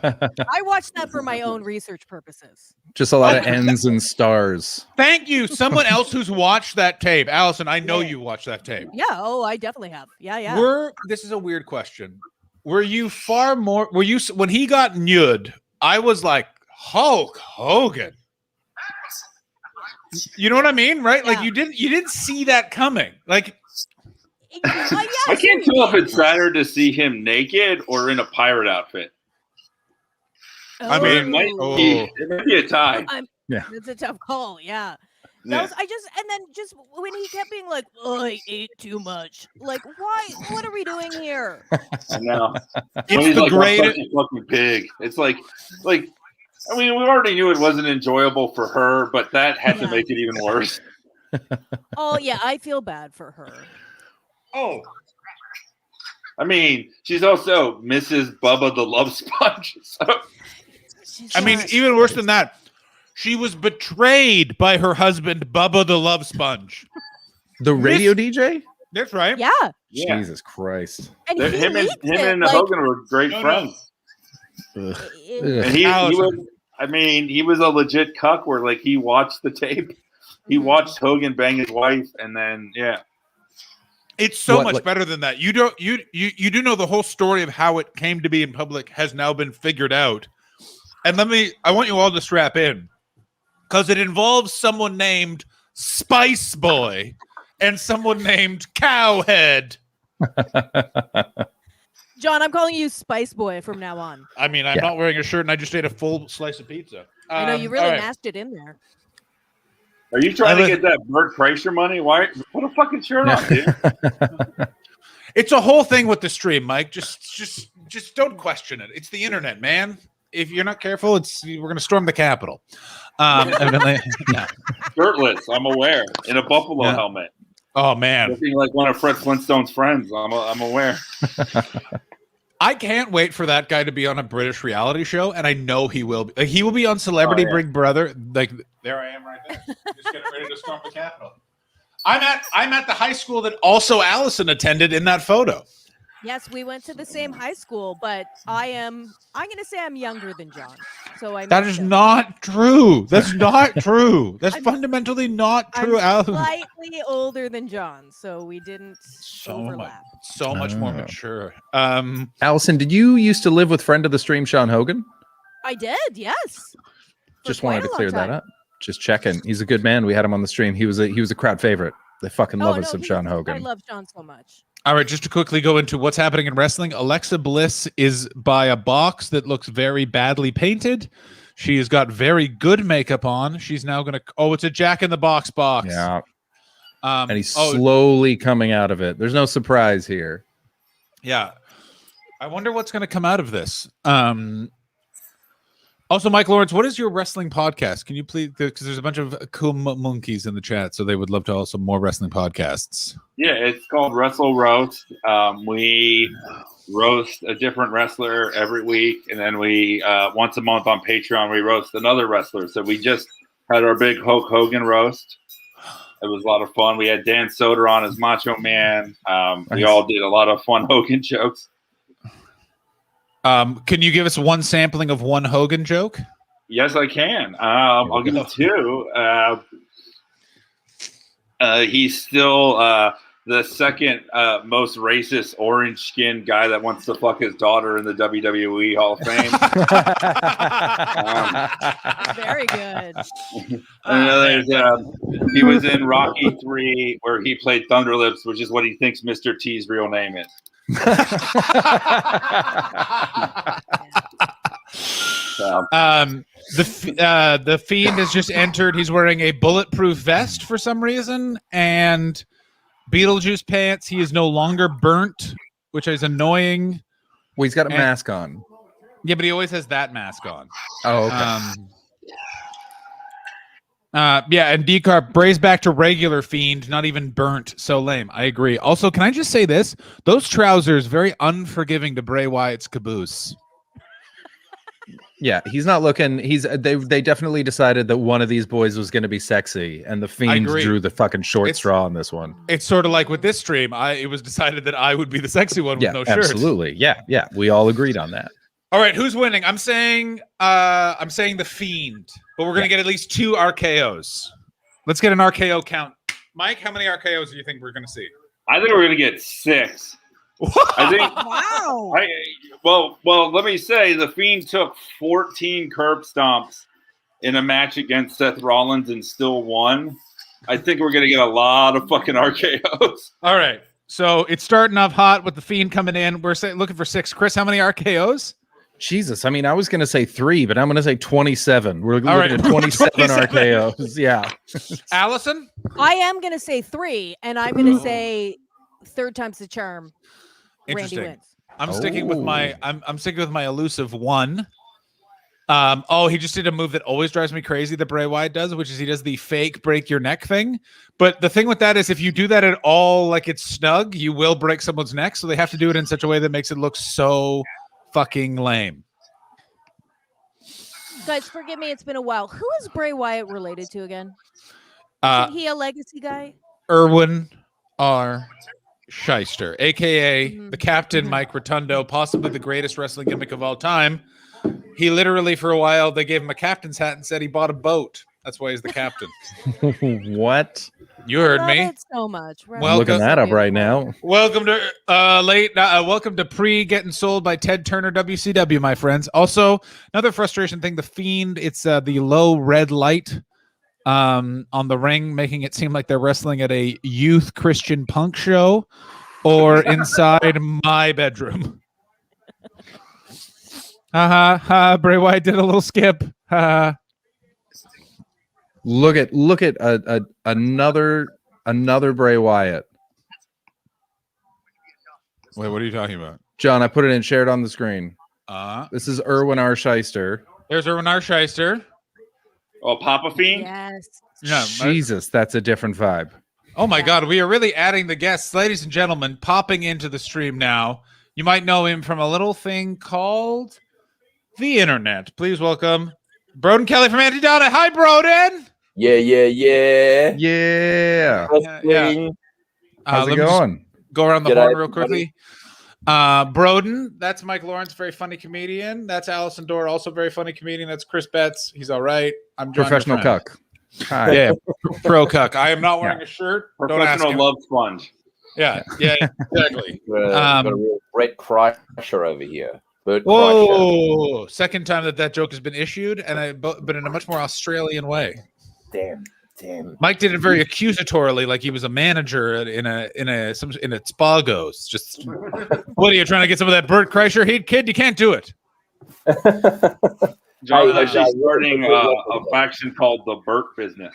[SPEAKER 7] I watched that for my own research purposes.
[SPEAKER 3] Just a lot of N's and stars.
[SPEAKER 4] Thank you. Someone else who's watched that tape. Allison, I know you watched that tape.
[SPEAKER 7] Yeah. Oh, I definitely have. Yeah.
[SPEAKER 4] This is a weird question. Were you when he got nud, I was like, Hulk Hogan. You know what I mean? Right?
[SPEAKER 7] Yeah.
[SPEAKER 4] Like you didn't see that coming. Like
[SPEAKER 8] I can't tell if it's sadder to see him naked or in a pirate outfit.
[SPEAKER 4] I mean,
[SPEAKER 8] It might be a tie.
[SPEAKER 3] Yeah.
[SPEAKER 7] It's a tough call. Yeah.
[SPEAKER 8] Yeah.
[SPEAKER 7] And then just when he kept being like, "Oh, I ate too much." Like, why? What are we doing here?
[SPEAKER 8] I know.
[SPEAKER 4] It's
[SPEAKER 8] He's
[SPEAKER 4] the
[SPEAKER 8] like,
[SPEAKER 4] great-
[SPEAKER 8] "I'm such a fucking pig." It's like, I mean, we already knew it wasn't enjoyable for her, but that had to make it even worse.
[SPEAKER 7] Oh yeah, I feel bad for her.
[SPEAKER 8] Oh. I mean, she's also Mrs. Bubba the Love Sponge. So.
[SPEAKER 4] I mean, even worse than that, she was betrayed by her husband, Bubba the Love Sponge.
[SPEAKER 3] The radio DJ?
[SPEAKER 4] That's right.
[SPEAKER 7] Yeah.
[SPEAKER 3] Jesus Christ.
[SPEAKER 7] And
[SPEAKER 8] Him and Hogan were great friends.
[SPEAKER 3] Ugh.
[SPEAKER 8] And he was, I mean, he was a legit cuck where like he watched the tape. He watched Hogan bang his wife, and then
[SPEAKER 4] It's so much better than that. You do know the whole story of how it came to be in public has now been figured out. And I want you all to strap in because it involves someone named Spice Boy and someone named Cowhead.
[SPEAKER 7] John, I'm calling you Spice Boy from now on.
[SPEAKER 4] I mean, I'm not wearing a shirt and I just ate a full slice of pizza.
[SPEAKER 7] I know you really mashed it in there.
[SPEAKER 8] Are you trying to get that Bert Kreischer money? Why? Put a fucking shirt on, dude.
[SPEAKER 4] It's a whole thing with the stream, Mike. Just don't question it. It's the internet, man. If you're not careful, we're gonna storm the Capitol. Evidently, yeah.
[SPEAKER 8] Shirtless, I'm aware, in a buffalo helmet.
[SPEAKER 4] Oh man,
[SPEAKER 8] looking like one of Fred Flintstone's friends. I'm aware.
[SPEAKER 4] I can't wait for that guy to be on a British reality show, and I know he will be. Like, he will be on Celebrity Big Brother. Like there I am right there, just getting ready to storm the Capitol. I'm at the high school that also Allison attended in that photo.
[SPEAKER 7] Yes, we went to the same high school, but I'm going to say I'm younger than John. So
[SPEAKER 4] That is not true. That's not true. That's fundamentally not true.
[SPEAKER 7] I'm slightly older than John, so we didn't overlap.
[SPEAKER 4] So much more mature.
[SPEAKER 3] Allison, did you used to live with friend of the stream, Sean Hogan?
[SPEAKER 7] I did, yes.
[SPEAKER 3] Just wanted to clear that up. Just checking. He's a good man. We had him on the stream. He was a crowd favorite. They fucking love us some Sean Hogan.
[SPEAKER 7] I love Sean so much.
[SPEAKER 4] All right, just to quickly go into what's happening in wrestling. Alexa Bliss is by a box that looks very badly painted. She has got very good makeup on. She's now going to... Oh, it's a Jack in the Box box.
[SPEAKER 3] Yeah. And he's slowly coming out of it. There's no surprise here.
[SPEAKER 4] Yeah. I wonder what's going to come out of this. Also, Mike Lawrence, what is your wrestling podcast? Can you please, because there's a bunch of cool monkeys in the chat, so they would love to also more wrestling podcasts.
[SPEAKER 8] Yeah, it's called Wrestle Roast. We roast a different wrestler every week, and then we once a month on Patreon we roast another wrestler. So we just had our big Hulk Hogan roast. It was a lot of fun. We had Dan Soder on as Macho Man. We all did a lot of fun Hogan jokes.
[SPEAKER 4] Can you give us one sampling of one Hogan joke?
[SPEAKER 8] Yes, I can. I'll give you two. He's still the second most racist orange-skinned guy that wants to fuck his daughter in the WWE Hall of Fame.
[SPEAKER 7] Very good.
[SPEAKER 8] He was in Rocky 3 where he played Thunderlips, which is what he thinks Mr. T's real name is.
[SPEAKER 4] The Fiend has just entered. He's wearing a bulletproof vest for some reason and Beetlejuice pants. He is no longer burnt, which is annoying.
[SPEAKER 3] Well, he's got a mask on.
[SPEAKER 4] Yeah, but he always has that mask on.
[SPEAKER 3] Oh, okay.
[SPEAKER 4] Yeah, and Decarp braised back to regular Fiend, not even burnt. So lame. I agree. Also, can I just say this? Those trousers very unforgiving to Bray Wyatt's caboose.
[SPEAKER 3] Yeah, he's not looking. They definitely decided that one of these boys was going to be sexy, and the Fiend
[SPEAKER 4] agree.
[SPEAKER 3] drew the fucking short
[SPEAKER 4] It's-
[SPEAKER 3] straw on this one.
[SPEAKER 4] It's sort of like with this stream. It was decided that I would be the sexy one with
[SPEAKER 3] Yeah,
[SPEAKER 4] no shirt.
[SPEAKER 3] absolutely. Yeah, we all agreed on that.
[SPEAKER 4] All right, who's winning? I'm saying the Fiend, but we're gonna get at least 2 RKOs. Let's get an RKO count. Mike, how many RKOs do you think we're gonna see?
[SPEAKER 8] I think we're gonna get 6. I think.
[SPEAKER 7] Wow.
[SPEAKER 8] Well, let me say the Fiend took 14 curb stomps in a match against Seth Rollins and still won. I think we're gonna get a lot of fucking RKOs.
[SPEAKER 4] All right, so it's starting off hot with the Fiend coming in. We're looking for 6. Chris, how many RKOs?
[SPEAKER 3] Jesus, I mean, I was going to say 3, but I'm going to say 27. We're looking
[SPEAKER 4] right.
[SPEAKER 3] at 27 RKOs. Yeah.
[SPEAKER 4] Allison?
[SPEAKER 7] I am going to say 3, and I'm going to say third time's the charm. Randy
[SPEAKER 4] Interesting.
[SPEAKER 7] wins.
[SPEAKER 4] I'm sticking with my I'm sticking with my elusive 1. He just did a move that always drives me crazy that Bray Wyatt does, which is he does the fake break your neck thing. But the thing with that is if you do that at all like it's snug, you will break someone's neck. So they have to do it in such a way that makes it look so fucking lame.
[SPEAKER 7] Guys, forgive me, it's been a while. Who is Bray Wyatt related to again? Isn't he a legacy guy?
[SPEAKER 4] Erwin R. Shyster, aka the Captain Mike Rotundo, possibly the greatest wrestling gimmick of all time. He literally, for a while, they gave him a captain's hat and said he bought a boat. That's why he's the captain.
[SPEAKER 3] What?
[SPEAKER 4] You heard
[SPEAKER 7] Love
[SPEAKER 4] me.
[SPEAKER 7] it so much. Right?
[SPEAKER 4] Well,
[SPEAKER 3] I'm looking that up right now.
[SPEAKER 4] Welcome to welcome to pre getting sold by Ted Turner WCW, my friends. Also, another frustration thing: the Fiend. It's the low red light on the ring, making it seem like they're wrestling at a youth Christian punk show or inside my bedroom. Bray Wyatt did a little skip.
[SPEAKER 3] Look at another Bray Wyatt.
[SPEAKER 4] Wait, what are you talking about?
[SPEAKER 3] John, I put it in, shared on the screen. This is Erwin R. Shyster.
[SPEAKER 4] There's Erwin R. Shyster.
[SPEAKER 8] Oh, Papa Fiend?
[SPEAKER 7] Yes.
[SPEAKER 4] Yeah,
[SPEAKER 3] Jesus, that's a different vibe.
[SPEAKER 4] Oh my God, we are really adding the guests, ladies and gentlemen, popping into the stream now. You might know him from a little thing called the internet. Please welcome Broden Kelly from Anti-Donna. Hi, Broden.
[SPEAKER 9] Yeah.
[SPEAKER 3] Yeah.
[SPEAKER 4] Yeah.
[SPEAKER 3] How's it
[SPEAKER 4] let me just
[SPEAKER 3] going?
[SPEAKER 4] go around the
[SPEAKER 9] G'day,
[SPEAKER 4] horn real
[SPEAKER 9] everybody.
[SPEAKER 4] quickly. Broden, that's Mike Lawrence, very funny comedian. That's Allison Dorr, also very funny comedian. That's Chris Betts. He's all right. I'm John,
[SPEAKER 3] Professional
[SPEAKER 4] your friend.
[SPEAKER 3] cuck. Hi.
[SPEAKER 4] Yeah, pro cuck. I am not wearing a shirt. Don't ask
[SPEAKER 8] Professional
[SPEAKER 4] him.
[SPEAKER 8] love sponge.
[SPEAKER 4] Yeah, exactly.
[SPEAKER 9] Got a real Brett Kreischer over here. Bert Kreischer.
[SPEAKER 4] Whoa! Second time that joke has been issued, and but in a much more Australian way.
[SPEAKER 9] Damn.
[SPEAKER 4] Mike did it very accusatorily, like he was a manager in a Spagos. Just what are you trying to get some of that Bert Kreischer heat, kid? You can't do it.
[SPEAKER 8] John is
[SPEAKER 9] Hey,
[SPEAKER 8] actually starting a faction called the Burt Business.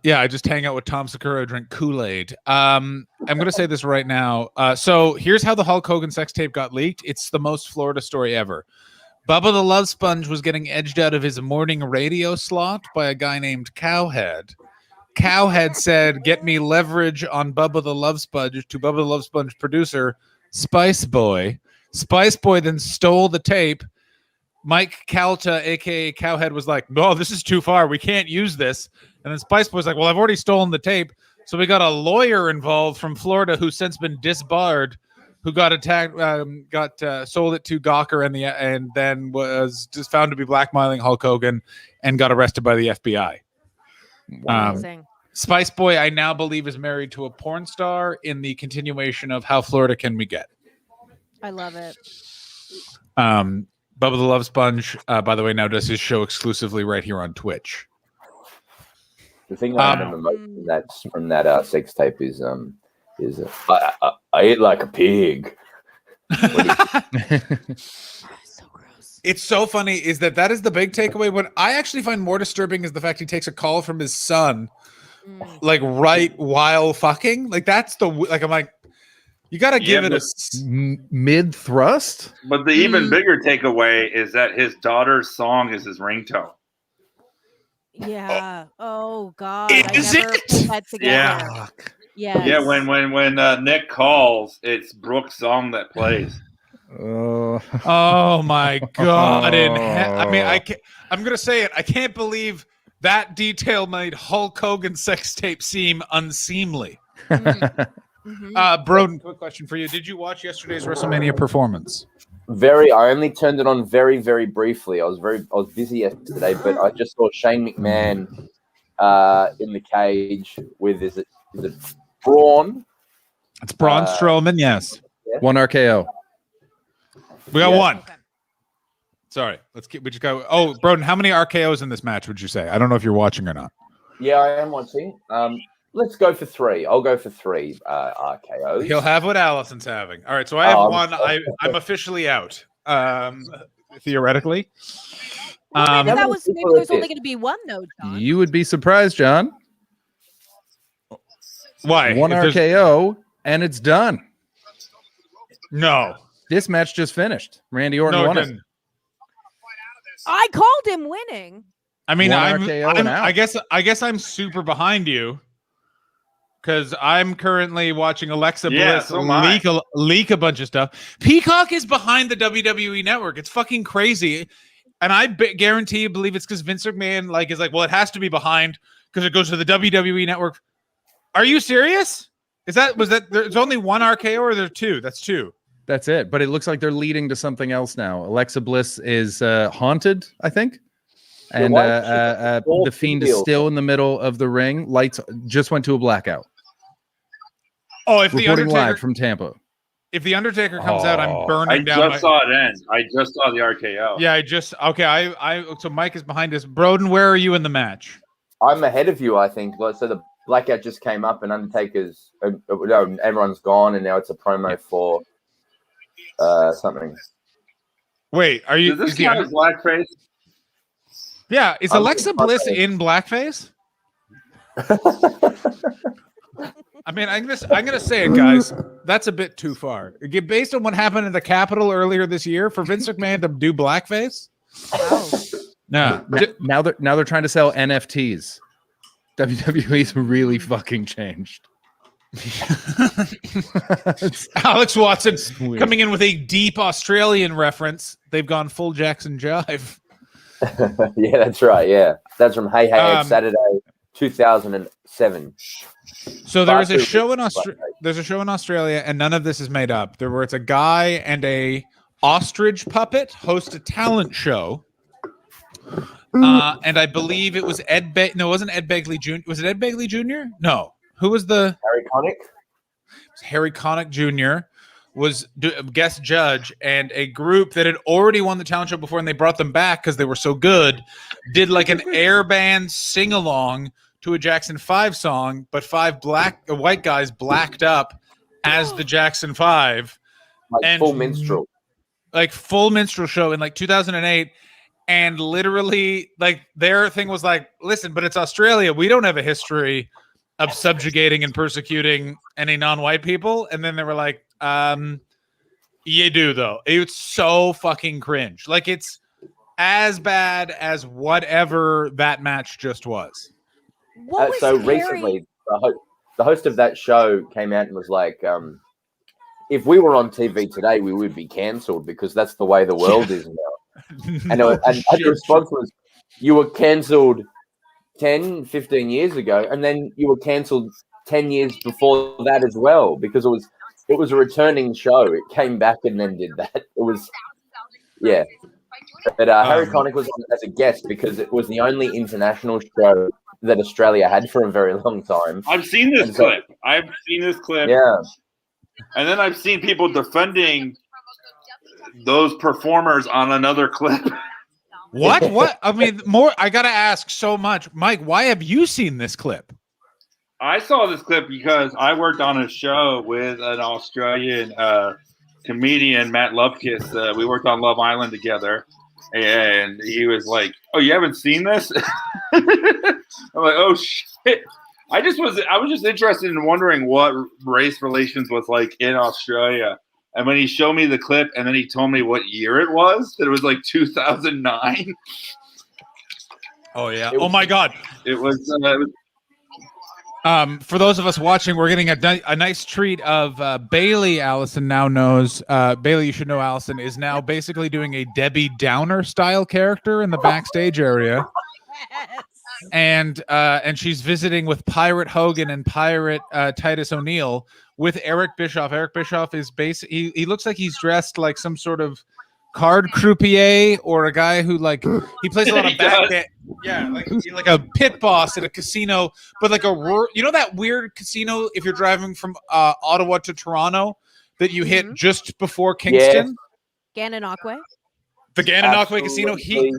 [SPEAKER 4] Yeah, I just hang out with Tom Segura, drink Kool-Aid. I'm going to say this right now. So here's how the Hulk Hogan sex tape got leaked. It's the most Florida story ever. Bubba the Love Sponge was getting edged out of his morning radio slot by a guy named Cowhead. Cowhead said, "Get me leverage on Bubba the Love Sponge," to Bubba the Love Sponge producer Spice Boy. Spice Boy then stole the tape. Mike Calta, aka Cowhead, was like, "No, this is too far. We can't use this." And then Spice Boy's like, "Well, I've already stolen the tape." So we got a lawyer involved from Florida who's since been disbarred, who got attacked, sold it to Gawker and then was just found to be blackmailing Hulk Hogan and got arrested by the FBI.
[SPEAKER 7] Amazing.
[SPEAKER 4] Spice Boy, I now believe, is married to a porn star in the continuation of How Florida Can We Get?
[SPEAKER 7] I love it.
[SPEAKER 4] Bubba the Love Sponge, by the way, now does his show exclusively right here on Twitch.
[SPEAKER 9] The thing I remember most from that sex tape is I ate like a pig.
[SPEAKER 7] So gross.
[SPEAKER 4] It's so funny is that is the big takeaway. What I actually find more disturbing is the fact he takes a call from his son, like right while fucking. Like that's I'm like, you got to give it a
[SPEAKER 3] mid thrust.
[SPEAKER 8] But the even bigger takeaway is that his daughter's song is his ringtone.
[SPEAKER 7] Yeah. Oh God.
[SPEAKER 4] Is
[SPEAKER 7] I never
[SPEAKER 4] it?
[SPEAKER 7] put that together.
[SPEAKER 8] Yeah.
[SPEAKER 7] Yes.
[SPEAKER 8] Yeah, when Nick calls, it's Brooke's song that plays.
[SPEAKER 4] Oh my God! I'm gonna say it. I can't believe that detail made Hulk Hogan's sex tape seem unseemly. Broden, quick question for you: did you watch yesterday's WrestleMania performance?
[SPEAKER 9] I only turned it on very, very briefly. I was busy yesterday, but I just saw Shane McMahon in the cage with is it Braun?
[SPEAKER 4] It's Braun Strowman, yes.
[SPEAKER 9] Yeah.
[SPEAKER 3] One RKO.
[SPEAKER 4] We got one. Sorry, we just go. Oh, Broden, how many RKOs in this match would you say? I don't know if you're watching or not.
[SPEAKER 9] Yeah, I am watching. Let's go for 3. I'll go for 3 RKOs.
[SPEAKER 4] He'll have what Allison's having. All right, so I have one. I'm officially out. Theoretically.
[SPEAKER 7] Well, maybe there's only going to be one, though, John.
[SPEAKER 3] You would be surprised, John.
[SPEAKER 4] Why?
[SPEAKER 3] One RKO, and it's done.
[SPEAKER 4] No.
[SPEAKER 3] This match just finished. Randy Orton won it.
[SPEAKER 7] I called him winning.
[SPEAKER 4] I mean,
[SPEAKER 3] I
[SPEAKER 4] guess I'm super behind you because I'm currently watching Alexa Bliss leak a bunch of stuff. Peacock is behind the WWE Network. It's fucking crazy, and I guarantee you believe it's because Vince McMahon is like, well, it has to be behind because it goes to the WWE Network. Are you serious? There's only one RKO or there's 2? That's 2.
[SPEAKER 3] That's it. But it looks like they're leading to something else now. Alexa Bliss is haunted, I think. And the Fiend is still in the middle of the ring. Lights just went to a blackout.
[SPEAKER 4] Oh, if the
[SPEAKER 3] Reporting
[SPEAKER 4] Undertaker
[SPEAKER 3] live from Tampa.
[SPEAKER 4] If the Undertaker comes out, I'm burning down.
[SPEAKER 8] I just saw it end. I just saw the RKO.
[SPEAKER 4] Yeah, so Mike is behind us. Broden, where are you in the match?
[SPEAKER 9] I'm ahead of you, I think. So the blackout just came up, and Undertaker's everyone's gone, and now it's a promo for something.
[SPEAKER 4] Wait, are you?
[SPEAKER 8] Does this count as blackface?
[SPEAKER 4] Yeah, is Alexa Bliss in blackface? I mean, I'm gonna say it, guys. That's a bit too far. Based on what happened in the Capitol earlier this year, for Vince McMahon to do blackface. No.
[SPEAKER 3] Now they're trying to sell NFTs. WWE's really fucking changed.
[SPEAKER 4] Alex Watson coming in with a deep Australian reference. They've gone full Jackson Jive.
[SPEAKER 9] Yeah, that's right. Yeah, that's from Hey Hey It's Saturday 2007.
[SPEAKER 4] So there's a show in Australia, and none of this is made up. Where it's a guy and a ostrich puppet host a talent show. And I believe it was it wasn't Ed Begley Jr. Was it Ed Begley Jr.? No. Who was the
[SPEAKER 9] Harry Connick?
[SPEAKER 4] Harry Connick Jr. was guest judge, and a group that had already won the talent show before, and they brought them back because they were so good, did like an air band sing along to a Jackson 5 song, but 5 white guys blacked up as the Jackson 5, and
[SPEAKER 9] full minstrel
[SPEAKER 4] show in 2008. And literally, their thing was listen, but it's Australia. We don't have a history of subjugating and persecuting any non-white people. And then they were like, you do, though. It's so fucking cringe. It's as bad as whatever that match just was.
[SPEAKER 9] Recently, the host of that show came out and was like, if we were on TV today, we would be cancelled because that's the way the world is now. And the response was, you were cancelled 10, 15 years ago, and then you were cancelled 10 years before that as well, because it was a returning show. It came back and then did that. It was, yeah. But Harry Connick was on as a guest because it was the only international show that Australia had for a very long time.
[SPEAKER 8] I've seen this clip.
[SPEAKER 9] Yeah.
[SPEAKER 8] And then I've seen people defending those performers on another clip.
[SPEAKER 4] What? I mean, more. I gotta ask so much, Mike. Why have you seen this clip?
[SPEAKER 8] I saw this clip because I worked on a show with an Australian comedian, Matt Lovekiss. We worked on Love Island together, and he was like, "Oh, you haven't seen this?" I'm like, "Oh shit." I was just interested in wondering what race relations was like in Australia. And when he showed me the clip and then he told me what year it was, that it was 2009.
[SPEAKER 4] Oh, yeah. Oh, my God.
[SPEAKER 8] It was
[SPEAKER 4] For those of us watching, we're getting a nice treat of Bailey. Allison now knows. Bailey, you should know Allison is now basically doing a Debbie Downer style character in the backstage area.
[SPEAKER 7] Yes.
[SPEAKER 4] And she's visiting with Pirate Hogan and Pirate Titus O'Neil with Eric Bischoff. Eric Bischoff is he looks like he's dressed like some sort of card croupier or a guy who he plays a lot of backgammon. Yeah, like a pit boss at a casino, but like that weird casino if you're driving from Ottawa to Toronto that you hit just before Kingston.
[SPEAKER 9] Yes.
[SPEAKER 7] Gananoque.
[SPEAKER 4] The Gananoque Casino.
[SPEAKER 7] Mhm.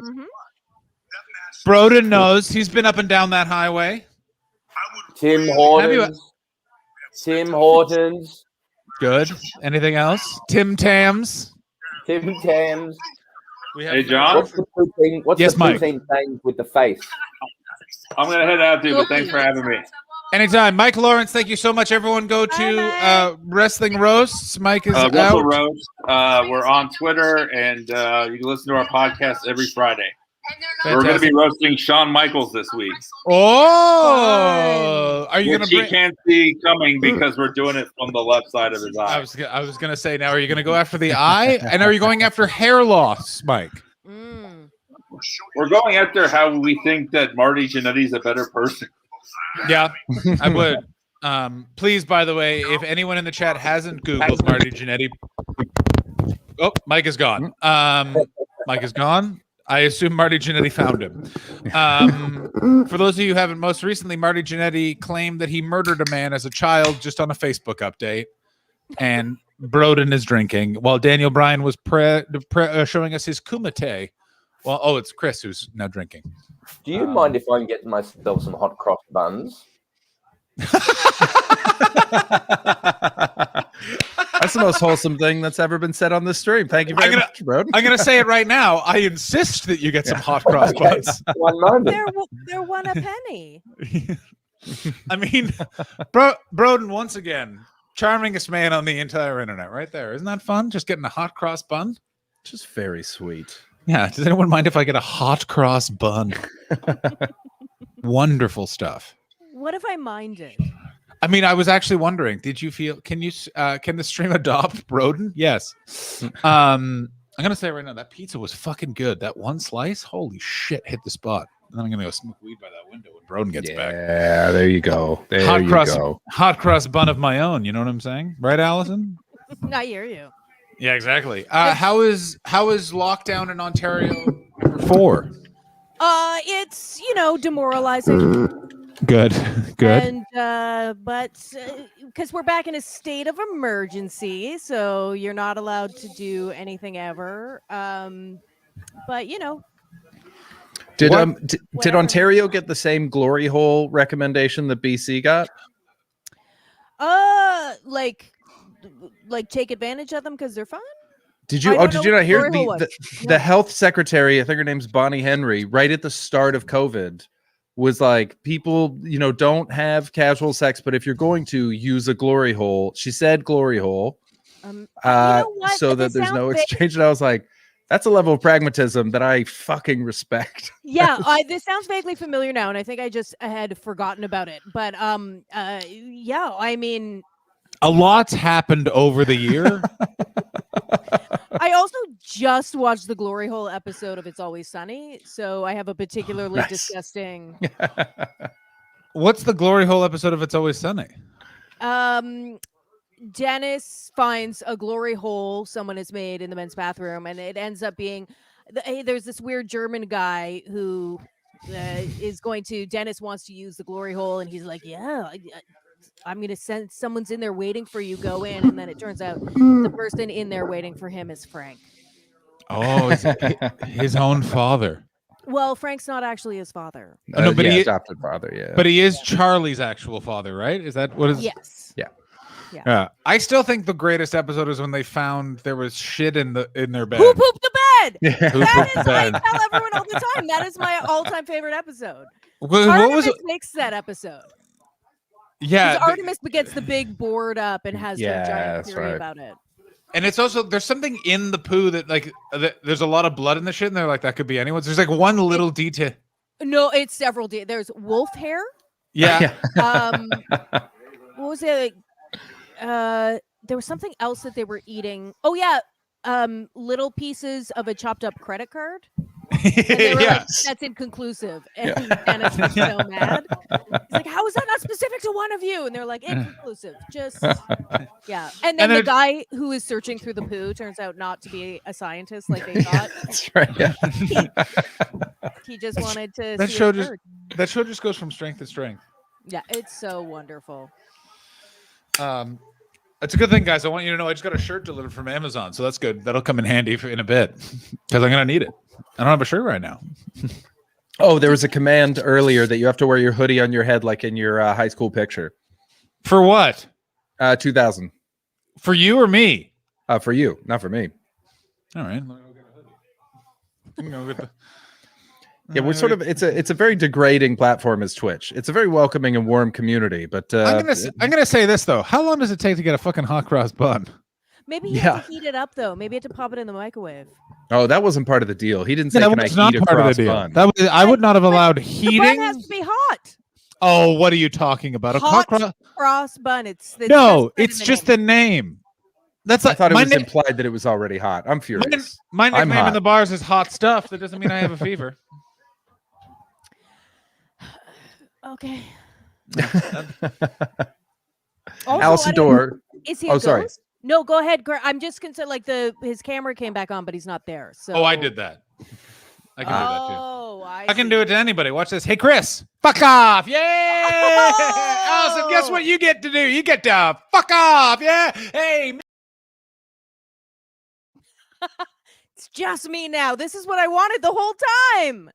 [SPEAKER 4] Broden knows. He's been up and down that highway.
[SPEAKER 9] Tim Hortons. Tim Hortons.
[SPEAKER 4] Good. Anything else? Tim Tams.
[SPEAKER 9] Tim Tams.
[SPEAKER 8] Hey, John.
[SPEAKER 9] What's the poutine? What's
[SPEAKER 4] Yes,
[SPEAKER 9] the
[SPEAKER 4] Mike.
[SPEAKER 9] poutine thing with the face?
[SPEAKER 8] I'm gonna head out, dude. But thanks for having me.
[SPEAKER 4] Anytime. Mike Lawrence, thank you so much. Everyone go to Wrestling Roasts. Mike is
[SPEAKER 8] Wrestle
[SPEAKER 4] out.
[SPEAKER 8] Roast. We're on Twitter, and you can listen to our podcast every Friday. We're going to be roasting Shawn Michaels this week.
[SPEAKER 4] Oh, are you going to?
[SPEAKER 8] He can't see coming because we're doing it from the left side of his eye.
[SPEAKER 4] I was going to say. Now, are you going to go after the eye, and are you going after hair loss, Mike?
[SPEAKER 8] We're going after how we think that Marty Jannetty's a better person.
[SPEAKER 4] Yeah, I would. Please, by the way, if anyone in the chat hasn't Googled Marty Jannetty, oh, Mike is gone. Mike is gone. I assume Marty Jannetty found him. For those of you who haven't, most recently, Marty Jannetty claimed that he murdered a man as a child just on a Facebook update. And Broden is drinking while Daniel Bryan was showing us his kumite. Well, it's Chris who's now drinking.
[SPEAKER 9] Do you mind if I can get myself some hot cross buns?
[SPEAKER 3] That's the most wholesome thing that's ever been said on this stream. Thank you very much, bro.
[SPEAKER 4] I'm going to say it right now. I insist that you get some hot cross buns.
[SPEAKER 9] One moment.
[SPEAKER 7] They're one a penny.
[SPEAKER 4] I mean, Broden, once again, charmingest man on the entire internet right there. Isn't that fun? Just getting a hot cross bun?
[SPEAKER 3] Just very sweet.
[SPEAKER 4] Yeah. Does anyone mind if I get a hot cross bun? Wonderful stuff.
[SPEAKER 7] What if I minded?
[SPEAKER 4] I mean, I was actually wondering, can the stream adopt Broden? Yes. I'm going to say right now, that pizza was fucking good. That one slice, holy shit, hit the spot. And then I'm going to go smoke weed by that window when Broden gets back.
[SPEAKER 3] Yeah, there you go.
[SPEAKER 4] Hot cross bun of my own. You know what I'm saying? Right, Allison?
[SPEAKER 7] I hear you.
[SPEAKER 4] Yeah, exactly. How is lockdown in Ontario number 4?
[SPEAKER 7] It's demoralizing.
[SPEAKER 4] Good.
[SPEAKER 7] And but because we're back in a state of emergency, so you're not allowed to do anything ever. But
[SPEAKER 3] did Ontario get the same glory hole recommendation that BC got?
[SPEAKER 7] Like take advantage of them because they're fun.
[SPEAKER 3] Did you not hear the health secretary? I think her name's Bonnie Henry. Right at the start of COVID, was like, people, don't have casual sex, but if you're going to, use a glory hole. She said glory hole, so that there's no exchange. And I was like, that's a level of pragmatism that I fucking respect.
[SPEAKER 7] Yeah, this sounds vaguely familiar now, and I think I had forgotten about it. But yeah, I mean,
[SPEAKER 4] a lot's happened over the year.
[SPEAKER 7] I also just watched the Glory Hole episode of It's Always Sunny, so I have a particularly disgusting.
[SPEAKER 4] What's the Glory Hole episode of It's Always Sunny?
[SPEAKER 7] Dennis finds a glory hole someone has made in the men's bathroom, and it ends up being there's this weird German guy who Dennis wants to use the glory hole, and he's like, yeah, I'm going to send someone's in there waiting for you, go in. And then it turns out the person in there waiting for him is Frank.
[SPEAKER 4] Oh, his own father.
[SPEAKER 7] Well, Frank's not actually his father.
[SPEAKER 3] No, but he adopted father, yeah.
[SPEAKER 4] But he is Charlie's actual father, right? Is that what is?
[SPEAKER 7] Yes.
[SPEAKER 4] Yeah. I still think the greatest episode is when they found there was shit in their bed.
[SPEAKER 7] Who pooped the bed?
[SPEAKER 3] Yeah.
[SPEAKER 7] I tell everyone all the time. That is my all-time favorite episode. Artemis makes that episode.
[SPEAKER 4] Yeah,
[SPEAKER 7] Artemis gets the big board up and has a giant theory about it.
[SPEAKER 4] And it's also, there's something in the poo that there's a lot of blood in the shit, and they're like, that could be anyone's. There's like one little detail.
[SPEAKER 7] No, it's several. There's wolf hair.
[SPEAKER 4] Yeah.
[SPEAKER 7] What was it? There was something else that they were eating. Oh yeah, little pieces of a chopped up credit card. And they were like, that's inconclusive. And Dennis was so mad. He's like, how is that not specific to one of you? And they're like, inconclusive. Just, yeah. And then the guy who is searching through the poo turns out not to be a scientist like they thought.
[SPEAKER 3] That's right. Yeah.
[SPEAKER 7] He just wanted to
[SPEAKER 4] That
[SPEAKER 7] see
[SPEAKER 4] show
[SPEAKER 7] a
[SPEAKER 4] just
[SPEAKER 7] bird.
[SPEAKER 4] that show just goes from strength to strength.
[SPEAKER 7] Yeah, it's so wonderful.
[SPEAKER 4] It's a good thing, guys. I want you to know I just got a shirt delivered from Amazon, so that's good. That'll come in handy in a bit because I'm gonna need it. I don't have a shirt right now.
[SPEAKER 3] Oh, there was a command earlier that you have to wear your hoodie on your head like in your high school picture.
[SPEAKER 4] For what?
[SPEAKER 3] 2000.
[SPEAKER 4] For you or me?
[SPEAKER 3] For you, not for me.
[SPEAKER 4] All right.
[SPEAKER 3] Yeah, we're sort of it's a very degrading platform as Twitch. It's a very welcoming and warm community, but
[SPEAKER 4] I'm gonna say this though. How long does it take to get a fucking hot cross bun?
[SPEAKER 7] Maybe you have to heat it up though. Maybe you have to pop it in the microwave.
[SPEAKER 3] Oh, that wasn't part of the deal. He didn't say,
[SPEAKER 4] that
[SPEAKER 3] "Can I
[SPEAKER 4] was not
[SPEAKER 3] eat a
[SPEAKER 4] part of
[SPEAKER 3] cross
[SPEAKER 4] the deal.
[SPEAKER 3] bun?"
[SPEAKER 4] That was, I would not have allowed heating.
[SPEAKER 7] The bun has to be hot.
[SPEAKER 4] Oh, what are you talking about? A
[SPEAKER 7] Hot
[SPEAKER 4] hot
[SPEAKER 7] cross bun. It's
[SPEAKER 4] no, it's just the name. That's
[SPEAKER 3] I
[SPEAKER 4] like
[SPEAKER 3] thought it
[SPEAKER 4] my
[SPEAKER 3] was implied that it was already hot. I'm furious.
[SPEAKER 4] My
[SPEAKER 3] I'm
[SPEAKER 4] nickname
[SPEAKER 3] hot.
[SPEAKER 4] in the bars is hot stuff. That doesn't mean I have a fever.
[SPEAKER 7] Okay.
[SPEAKER 3] Allison Dorr.
[SPEAKER 7] Is he a ghost?
[SPEAKER 3] Sorry.
[SPEAKER 7] No, go ahead. I'm just concerned. Like his camera came back on, but he's not there. So.
[SPEAKER 4] Oh, I did that. I can do that too.
[SPEAKER 7] Oh,
[SPEAKER 4] I can do it to anybody. Watch this. Hey, Chris, fuck off. Yeah. Allison, guess what you get to do? You get to fuck off. Yeah. Hey.
[SPEAKER 7] It's just me now. This is what I wanted the whole time.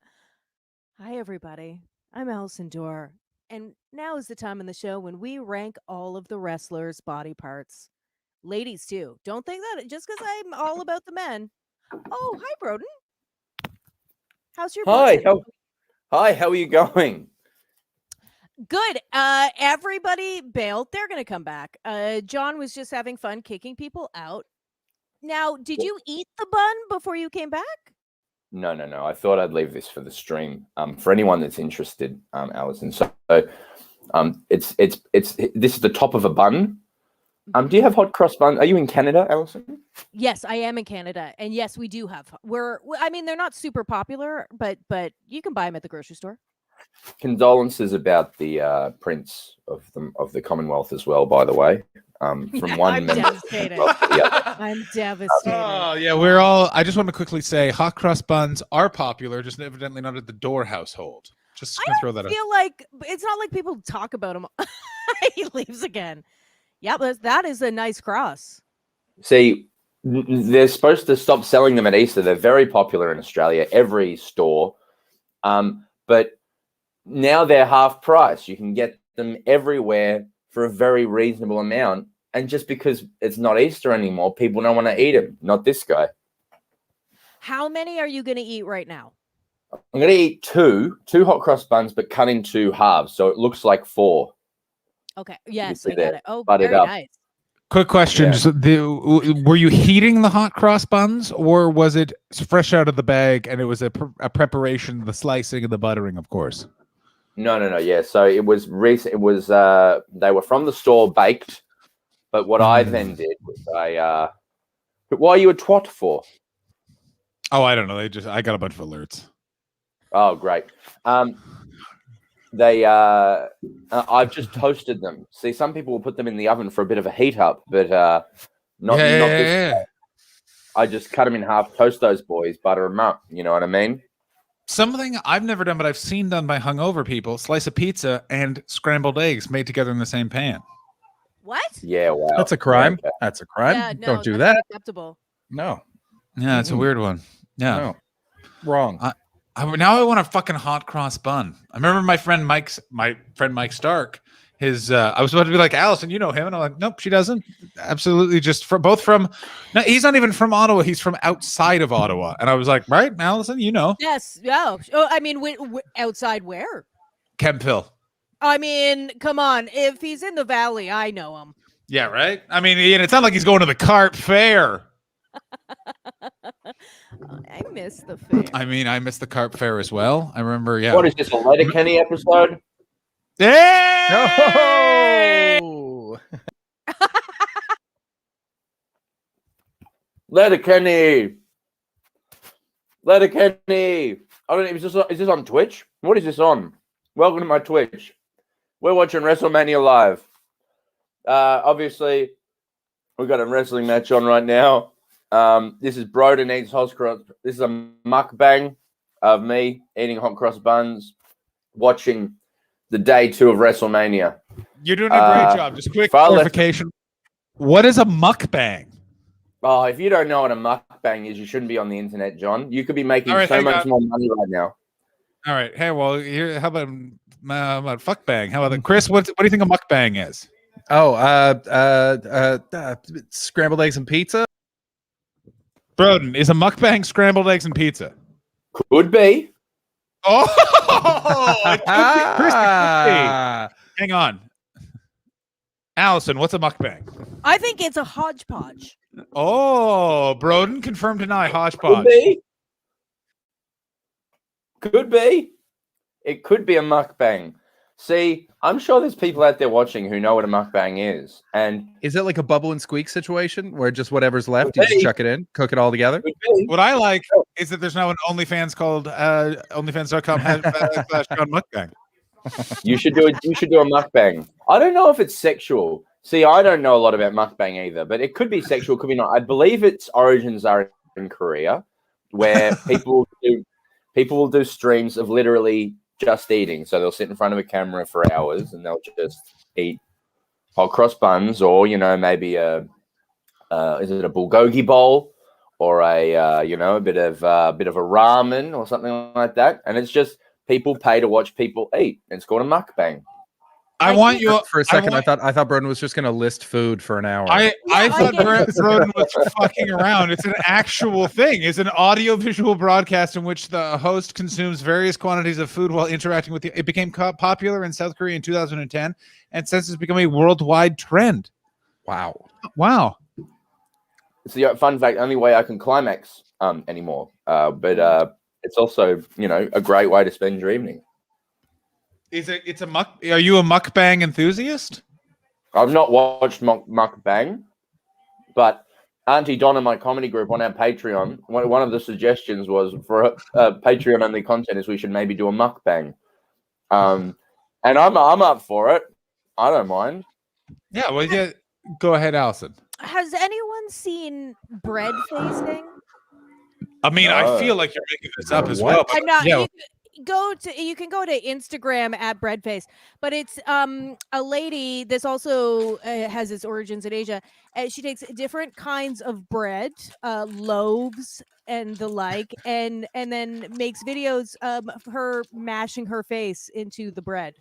[SPEAKER 7] Hi, everybody. I'm Allison Dorr. And now is the time in the show when we rank all of the wrestlers' body parts. Ladies, too. Don't think that just because I'm all about the men. Oh, hi, Broden. How's your
[SPEAKER 9] Hi,
[SPEAKER 7] butt?
[SPEAKER 9] how are you going?
[SPEAKER 7] Good. Everybody bailed. They're going to come back. John was just having fun kicking people out. Now, did you eat the bun before you came back?
[SPEAKER 9] No. I thought I'd leave this for the stream. For anyone that's interested, Allison. So, it's this is the top of a bun. Do you have hot cross bun? Are you in Canada, Allison?
[SPEAKER 7] Yes, I am in Canada, and yes, we do have. I mean, they're not super popular, but you can buy them at the grocery store.
[SPEAKER 9] Condolences about the Prince of the Commonwealth as well, by the way. From one
[SPEAKER 7] I'm
[SPEAKER 9] member.
[SPEAKER 7] devastated.
[SPEAKER 9] Yeah.
[SPEAKER 7] I'm devastated.
[SPEAKER 4] Oh, yeah. We're all. I just want to quickly say hot cross buns are popular, just evidently not at the Dorr household. Just gonna throw that out.
[SPEAKER 7] I feel like it's not like people talk about them. He leaves again. Yeah, but that is a nice cross.
[SPEAKER 9] See, they're supposed to stop selling them at Easter. They're very popular in Australia, every store. But now they're half price. You can get them everywhere for a very reasonable amount. And just because it's not Easter anymore, people don't want to eat them. Not this guy.
[SPEAKER 7] How many are you going to eat right now?
[SPEAKER 9] I'm going to eat two hot cross buns, but cut into halves. So it looks like 4.
[SPEAKER 7] Okay. Yes,
[SPEAKER 9] see
[SPEAKER 7] I
[SPEAKER 9] that.
[SPEAKER 7] got it. Oh,
[SPEAKER 9] Butt it
[SPEAKER 7] very
[SPEAKER 9] up.
[SPEAKER 7] nice.
[SPEAKER 4] Quick question: were you heating the hot cross buns, or was it fresh out of the bag and it was a preparation, the slicing and the buttering, of course?
[SPEAKER 9] No. Yeah. So it was recent. It was they were from the store baked, but what I then did was why are you a twat for?
[SPEAKER 4] Oh, I don't know. I got a bunch of alerts.
[SPEAKER 9] Oh, great. I've just toasted them. See, some people will put them in the oven for a bit of a heat up, but not this.
[SPEAKER 4] Yeah.
[SPEAKER 9] I just cut them in half, toast those boys, butter them up. You know what I mean?
[SPEAKER 4] Something I've never done, but I've seen done by hungover people: slice of pizza and scrambled eggs made together in the same pan.
[SPEAKER 7] What?
[SPEAKER 9] Yeah, wow.
[SPEAKER 3] That's a crime.
[SPEAKER 9] Yeah, okay.
[SPEAKER 3] That's a crime.
[SPEAKER 7] Yeah, no,
[SPEAKER 3] Don't do
[SPEAKER 7] that's
[SPEAKER 3] that.
[SPEAKER 7] Acceptable.
[SPEAKER 3] No.
[SPEAKER 4] Yeah, it's a weird one. Yeah.
[SPEAKER 3] No. Wrong.
[SPEAKER 4] Now I want a fucking hot cross bun. I remember my friend Mike Stark. I was about to be like, Allison, you know him, and I'm like, nope, she doesn't. Absolutely, just both from. No, he's not even from Ottawa. He's from outside of Ottawa, and I was like, right, Allison, you know.
[SPEAKER 7] Yes. Yeah. Oh, I mean, outside where?
[SPEAKER 4] Kempville.
[SPEAKER 7] I mean, come on. If he's in the valley, I know him.
[SPEAKER 4] Yeah, right. I mean, it's not like he's going to the Carp Fair.
[SPEAKER 7] I miss the fair.
[SPEAKER 4] I mean, I miss the Carp Fair as well. I remember. Yeah.
[SPEAKER 9] What is this, a Letterkenny episode?
[SPEAKER 4] Hey!
[SPEAKER 3] No.
[SPEAKER 9] Letterkenny. Letterkenny. I don't know. Is this on Twitch? What is this on? Welcome to my Twitch. We're watching WrestleMania live. Obviously, we've got a wrestling match on right now. This is Broden eats hot cross. This is a mukbang of me eating hot cross buns, watching the day 2 of WrestleMania.
[SPEAKER 4] You're doing a great job. Just quick
[SPEAKER 9] far
[SPEAKER 4] clarification. What is a mukbang?
[SPEAKER 9] Oh, if you don't know what a mukbang is, you shouldn't be on the internet, John. You could be making so much more money right now.
[SPEAKER 4] All right. Hey, well, here. How about fuckbang? How about that, Chris? What do you think a mukbang is?
[SPEAKER 3] Oh, scrambled eggs and pizza.
[SPEAKER 4] Broden, is a mukbang scrambled eggs and pizza?
[SPEAKER 9] Could be.
[SPEAKER 4] Oh, it could be. Chris, it could be. Hang on. Allison, what's a mukbang?
[SPEAKER 7] I think it's a hodgepodge.
[SPEAKER 4] Oh, Broden, confirm, deny, hodgepodge.
[SPEAKER 9] Could be. Could be. It could be a mukbang. See, I'm sure there's people out there watching who know what a mukbang is. And
[SPEAKER 3] is it like a bubble and squeak situation where just whatever's left, you just chuck it in, cook it all together?
[SPEAKER 4] What I like is that there's now an OnlyFans called OnlyFans.com/mukbang.
[SPEAKER 9] You should do it. You should do a mukbang. I don't know if it's sexual. See, I don't know a lot about mukbang either, but it could be sexual, could be not. I believe its origins are in Korea, where people will do streams of literally just eating. So they'll sit in front of a camera for hours and they'll just eat hot cross buns, or maybe is it a bulgogi bowl, or a bit of a ramen or something like that. And it's just people pay to watch people eat. It's called a mukbang.
[SPEAKER 4] I want you
[SPEAKER 3] for a second. I thought Broden was just going to list food for an hour.
[SPEAKER 4] I thought Broden was fucking around. It's an actual thing. It's an audio-visual broadcast in which the host consumes various quantities of food while interacting with you. It became popular in South Korea in 2010, and since it's become a worldwide trend.
[SPEAKER 3] Wow.
[SPEAKER 9] It's the fun fact. Only way I can climax anymore. But it's also a great way to spend your evening.
[SPEAKER 4] Are you a mukbang enthusiast?
[SPEAKER 9] I've not watched mukbang, but Auntie Donna, my comedy group on our Patreon, one of the suggestions was for Patreon only content is we should maybe do a mukbang. And I'm up for it. I don't mind.
[SPEAKER 4] Yeah, well, yeah. Go ahead, Allison.
[SPEAKER 7] Has anyone seen bread facing?
[SPEAKER 4] I mean, I feel like you're making this up as well.
[SPEAKER 7] I'm not.
[SPEAKER 4] Yeah.
[SPEAKER 7] You can go to Instagram at breadface, but it's a lady. This also has its origins in Asia. She takes different kinds of bread, loaves and the like, and then makes videos of her mashing her face into the bread.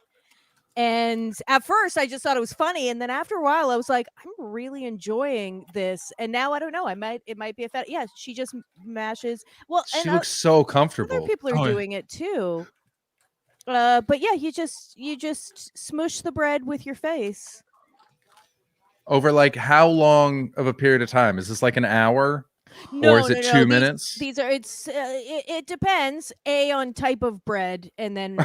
[SPEAKER 7] And at first I just thought it was funny, and then after a while I was like, I'm really enjoying this. And now I don't know, it might be a fat. Yeah, she just mashes. Well,
[SPEAKER 3] she
[SPEAKER 7] and
[SPEAKER 3] looks so comfortable.
[SPEAKER 7] other people are doing it too. But yeah, you just smush the bread with your face.
[SPEAKER 3] Over like how long of a period of time? Is this like an hour?
[SPEAKER 7] No,
[SPEAKER 3] or is it 2 minutes?
[SPEAKER 7] These are it depends on type of bread, and then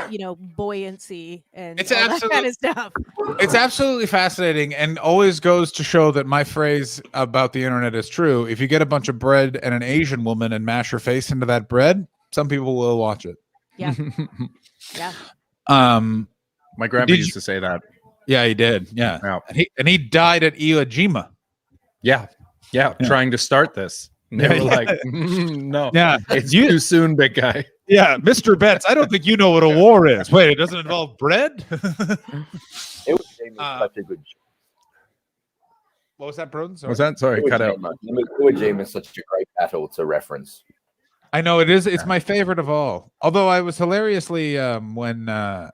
[SPEAKER 7] buoyancy and
[SPEAKER 4] It's
[SPEAKER 7] all that kind of stuff.
[SPEAKER 4] It's absolutely fascinating, and always goes to show that my phrase about the internet is true. If you get a bunch of bread and an Asian woman and mash her face into that bread, some people will watch it.
[SPEAKER 7] Yeah. Yeah.
[SPEAKER 3] My grandpa used to say that.
[SPEAKER 4] Yeah, he did. Yeah. And he died at Iwo Jima.
[SPEAKER 3] Yeah, trying to start this. And they were like, no, it's too soon, big guy.
[SPEAKER 4] Yeah, Mr. Betts, I don't think you know what a war is. Wait, it doesn't involve bread?
[SPEAKER 9] It was such a good show.
[SPEAKER 4] What was that, Broden?
[SPEAKER 3] What was that? Sorry, cut out.
[SPEAKER 9] Iwo Jima is such a great battle to reference.
[SPEAKER 4] I know it is. It's my favorite of all. Although I was hilariously when The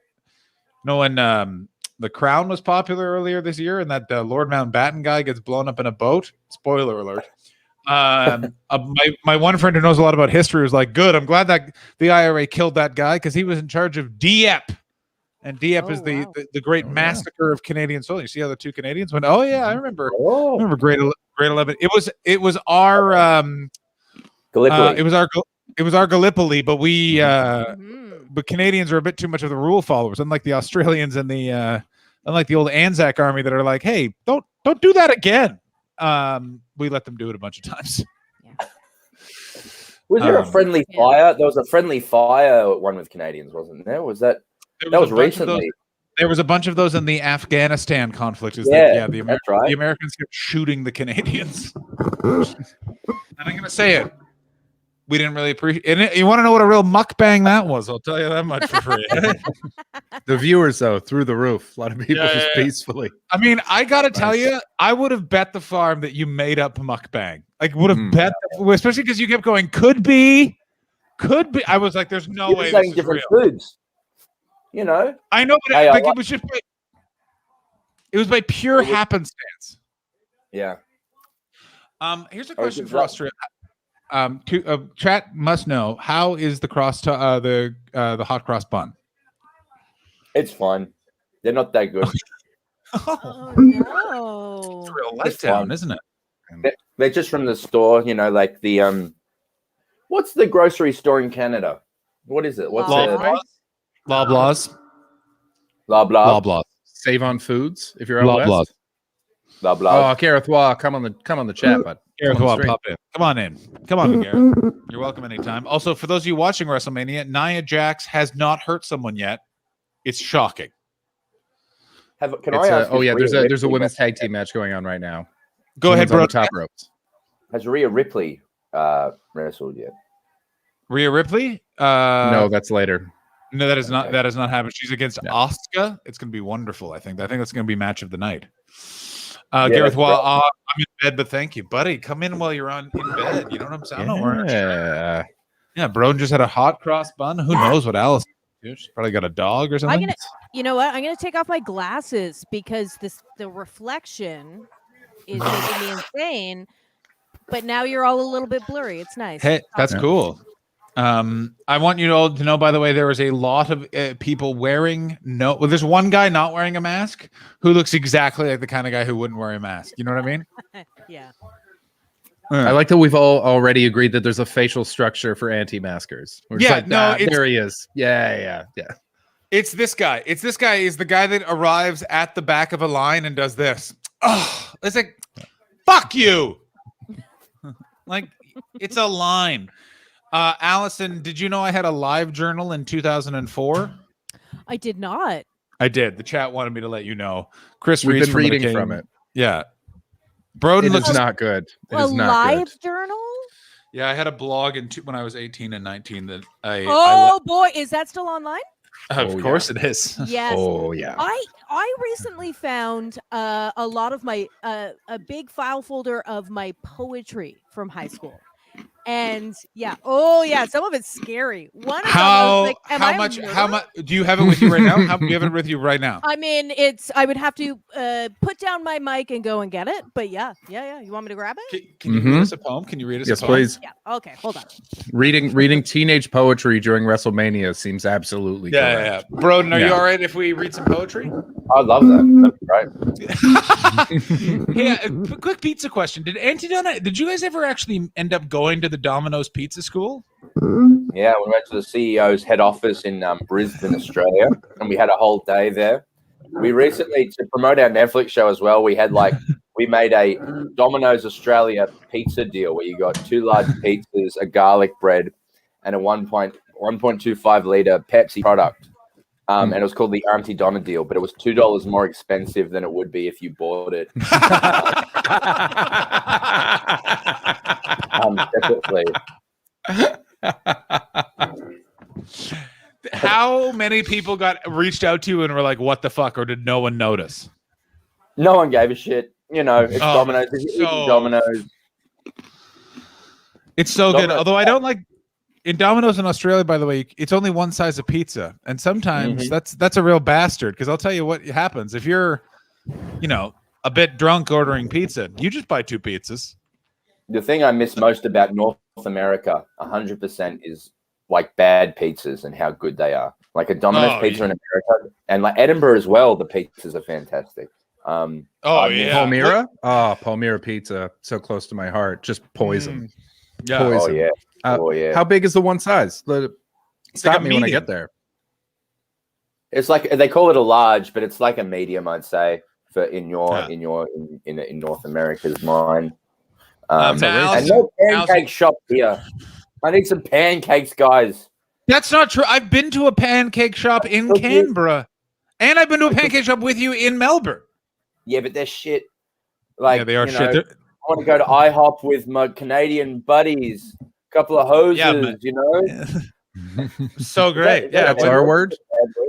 [SPEAKER 4] Crown was popular earlier this year, and that Lord Mountbatten guy gets blown up in a boat. Spoiler alert. My one friend who knows a lot about history was like, good, I'm glad that the IRA killed that guy because he was in charge of Dieppe. And Dieppe is the great massacre of Canadian soldiers. You see how the two Canadians went, oh yeah, I remember. I remember grade 11. It was our Gallipoli, but we but Canadians are a bit too much of the rule followers, unlike the Australians and the unlike the old Anzac army that are like, hey, don't do that again. We let them do it a bunch of times.
[SPEAKER 9] Was there a friendly fire? There was a friendly fire one with Canadians, wasn't there? Was that? That was recently.
[SPEAKER 4] There was a bunch of those in the Afghanistan conflict.
[SPEAKER 9] That's right.
[SPEAKER 4] The Americans kept shooting the Canadians. And I'm going to say it. We didn't really appreciate it. You want to know what a real mukbang that was? I'll tell you that much for free.
[SPEAKER 3] The viewers, though, through the roof. A lot of people just peacefully.
[SPEAKER 4] I mean, I got to tell you, I would have bet the farm that you made up mukbang. Like, would have bet, especially because you kept going, could be. I was like, there's no way this is
[SPEAKER 9] different
[SPEAKER 4] real.
[SPEAKER 9] Foods. You know,
[SPEAKER 4] I know, but it was just by pure happenstance.
[SPEAKER 9] Yeah.
[SPEAKER 4] Here's a question for Australia. Chat must know, how is the the hot cross bun?
[SPEAKER 9] It's fine. They're not that good.
[SPEAKER 7] Oh no!
[SPEAKER 4] It's a real letdown, isn't it?
[SPEAKER 9] They're just from the store. You know, like the what's the grocery store in Canada? What is it? What's
[SPEAKER 4] Loblaws.
[SPEAKER 9] Loblaws.
[SPEAKER 3] Save on Foods if you're out west.
[SPEAKER 9] Loblaws.
[SPEAKER 3] Oh, Gareth Waugh, come on the chat, bud.
[SPEAKER 4] Gareth Waugh, pop in. Come on in, Gareth. You're welcome anytime. Also, for those of you watching WrestleMania, Nia Jax has not hurt someone yet. It's shocking.
[SPEAKER 3] There's a women's tag team match going on right now.
[SPEAKER 4] Go ahead, bro.
[SPEAKER 3] On the top ropes.
[SPEAKER 9] Has Rhea Ripley wrestled yet?
[SPEAKER 4] Rhea Ripley?
[SPEAKER 3] No, that's later.
[SPEAKER 4] No, that is not happened. She's against Asuka. It's going to be wonderful. I think that's going to be match of the night. Gareth Waugh, I'm in bed, but thank you, buddy. Come in while you're in bed. You know what I'm saying? I'm not wearing a shirt. Yeah, bro just had a hot cross bun. Who knows what Alice? She's probably got a dog or something.
[SPEAKER 7] You know what? I'm gonna take off my glasses because the reflection is making me insane. But now you're all a little bit blurry. It's nice.
[SPEAKER 4] Hey, that's cool. I want you all to know, by the way, there is a lot of people wearing there's one guy not wearing a mask who looks exactly like the kind of guy who wouldn't wear a mask. You know what I mean?
[SPEAKER 7] Yeah.
[SPEAKER 3] I like that we've all already agreed that there's a facial structure for anti-maskers. There he is. Yeah.
[SPEAKER 4] It's this guy. Is the guy that arrives at the back of a line and does this. Oh, it's like, fuck you. Like, it's a line. Allison, did you know I had a live journal in 2004?
[SPEAKER 7] I did not.
[SPEAKER 4] I did. The chat wanted me to let you know. Chris
[SPEAKER 3] We've
[SPEAKER 4] reads
[SPEAKER 3] been reading from it.
[SPEAKER 4] Yeah. Broden
[SPEAKER 3] looks not good. It is not
[SPEAKER 7] live
[SPEAKER 3] good.
[SPEAKER 7] journal?
[SPEAKER 4] Yeah, I had a blog when I was 18 and 19 that
[SPEAKER 7] boy, is that still online?
[SPEAKER 4] Of course it is.
[SPEAKER 7] Yes.
[SPEAKER 3] Oh yeah.
[SPEAKER 7] I recently found a lot of my a big file folder of my poetry from high school. And some of it's scary. One of
[SPEAKER 4] how much do you have it with you right now? How do you have it with you right now?
[SPEAKER 7] I mean, I would have to put down my mic and go and get it. But yeah. You want me to grab it?
[SPEAKER 4] Can you read us a poem? Can you read us a poem?
[SPEAKER 3] Yes, please.
[SPEAKER 7] Yeah. Okay, hold on.
[SPEAKER 3] Reading teenage poetry during WrestleMania seems absolutely correct.
[SPEAKER 4] Yeah. Broden, are you all right if we read some poetry?
[SPEAKER 9] I love that. That's great.
[SPEAKER 4] Hey, a quick pizza question. Did you guys ever actually end up going to the Domino's Pizza School?
[SPEAKER 9] Yeah, we went to the CEO's head office in Brisbane, Australia, and we had a whole day there. We recently, to promote our Netflix show as well, we made a Domino's Australia pizza deal where you got 2 large pizzas, a garlic bread, and a 1.25 liter Pepsi product. And it was called the Auntie Donna deal, but it was $2 more expensive than it would be if you bought it. Definitely.
[SPEAKER 4] How many people got reached out to you and were like, "What the fuck," or did no one notice?
[SPEAKER 9] No one gave a shit. You know, it's Domino's. It's Domino's.
[SPEAKER 4] It's so Domino's. Good. Although I don't like in Domino's in Australia, by the way, it's only one size of pizza, and sometimes that's a real bastard. Because I'll tell you what happens if you're, a bit drunk ordering pizza. You just buy 2 pizzas.
[SPEAKER 9] The thing I miss most about North America, 100%, is like bad pizzas and how good they are. Like a Domino's pizza in America, and like Edinburgh as well. The pizzas are fantastic.
[SPEAKER 3] Palmyra. Palmyra pizza, so close to my heart. Just poison.
[SPEAKER 4] Yeah.
[SPEAKER 3] Poison.
[SPEAKER 9] Oh yeah.
[SPEAKER 3] How big is the one size? Stop me when I get there.
[SPEAKER 9] It's like they call it a large, but it's like a medium, I'd say, for in North America's mind.
[SPEAKER 4] Now,
[SPEAKER 9] And no pancake shop here. I need some pancakes, guys.
[SPEAKER 4] that's not true. I've been to a pancake shop in Canberra, and I've been to a pancake shop with you in Melbourne.
[SPEAKER 9] Yeah, but they're shit. Like,
[SPEAKER 4] yeah, they are
[SPEAKER 9] you
[SPEAKER 4] shit.
[SPEAKER 9] know, I want to go to IHOP with my Canadian buddies, a couple of hoses, you know.
[SPEAKER 4] So great.
[SPEAKER 3] That's our word.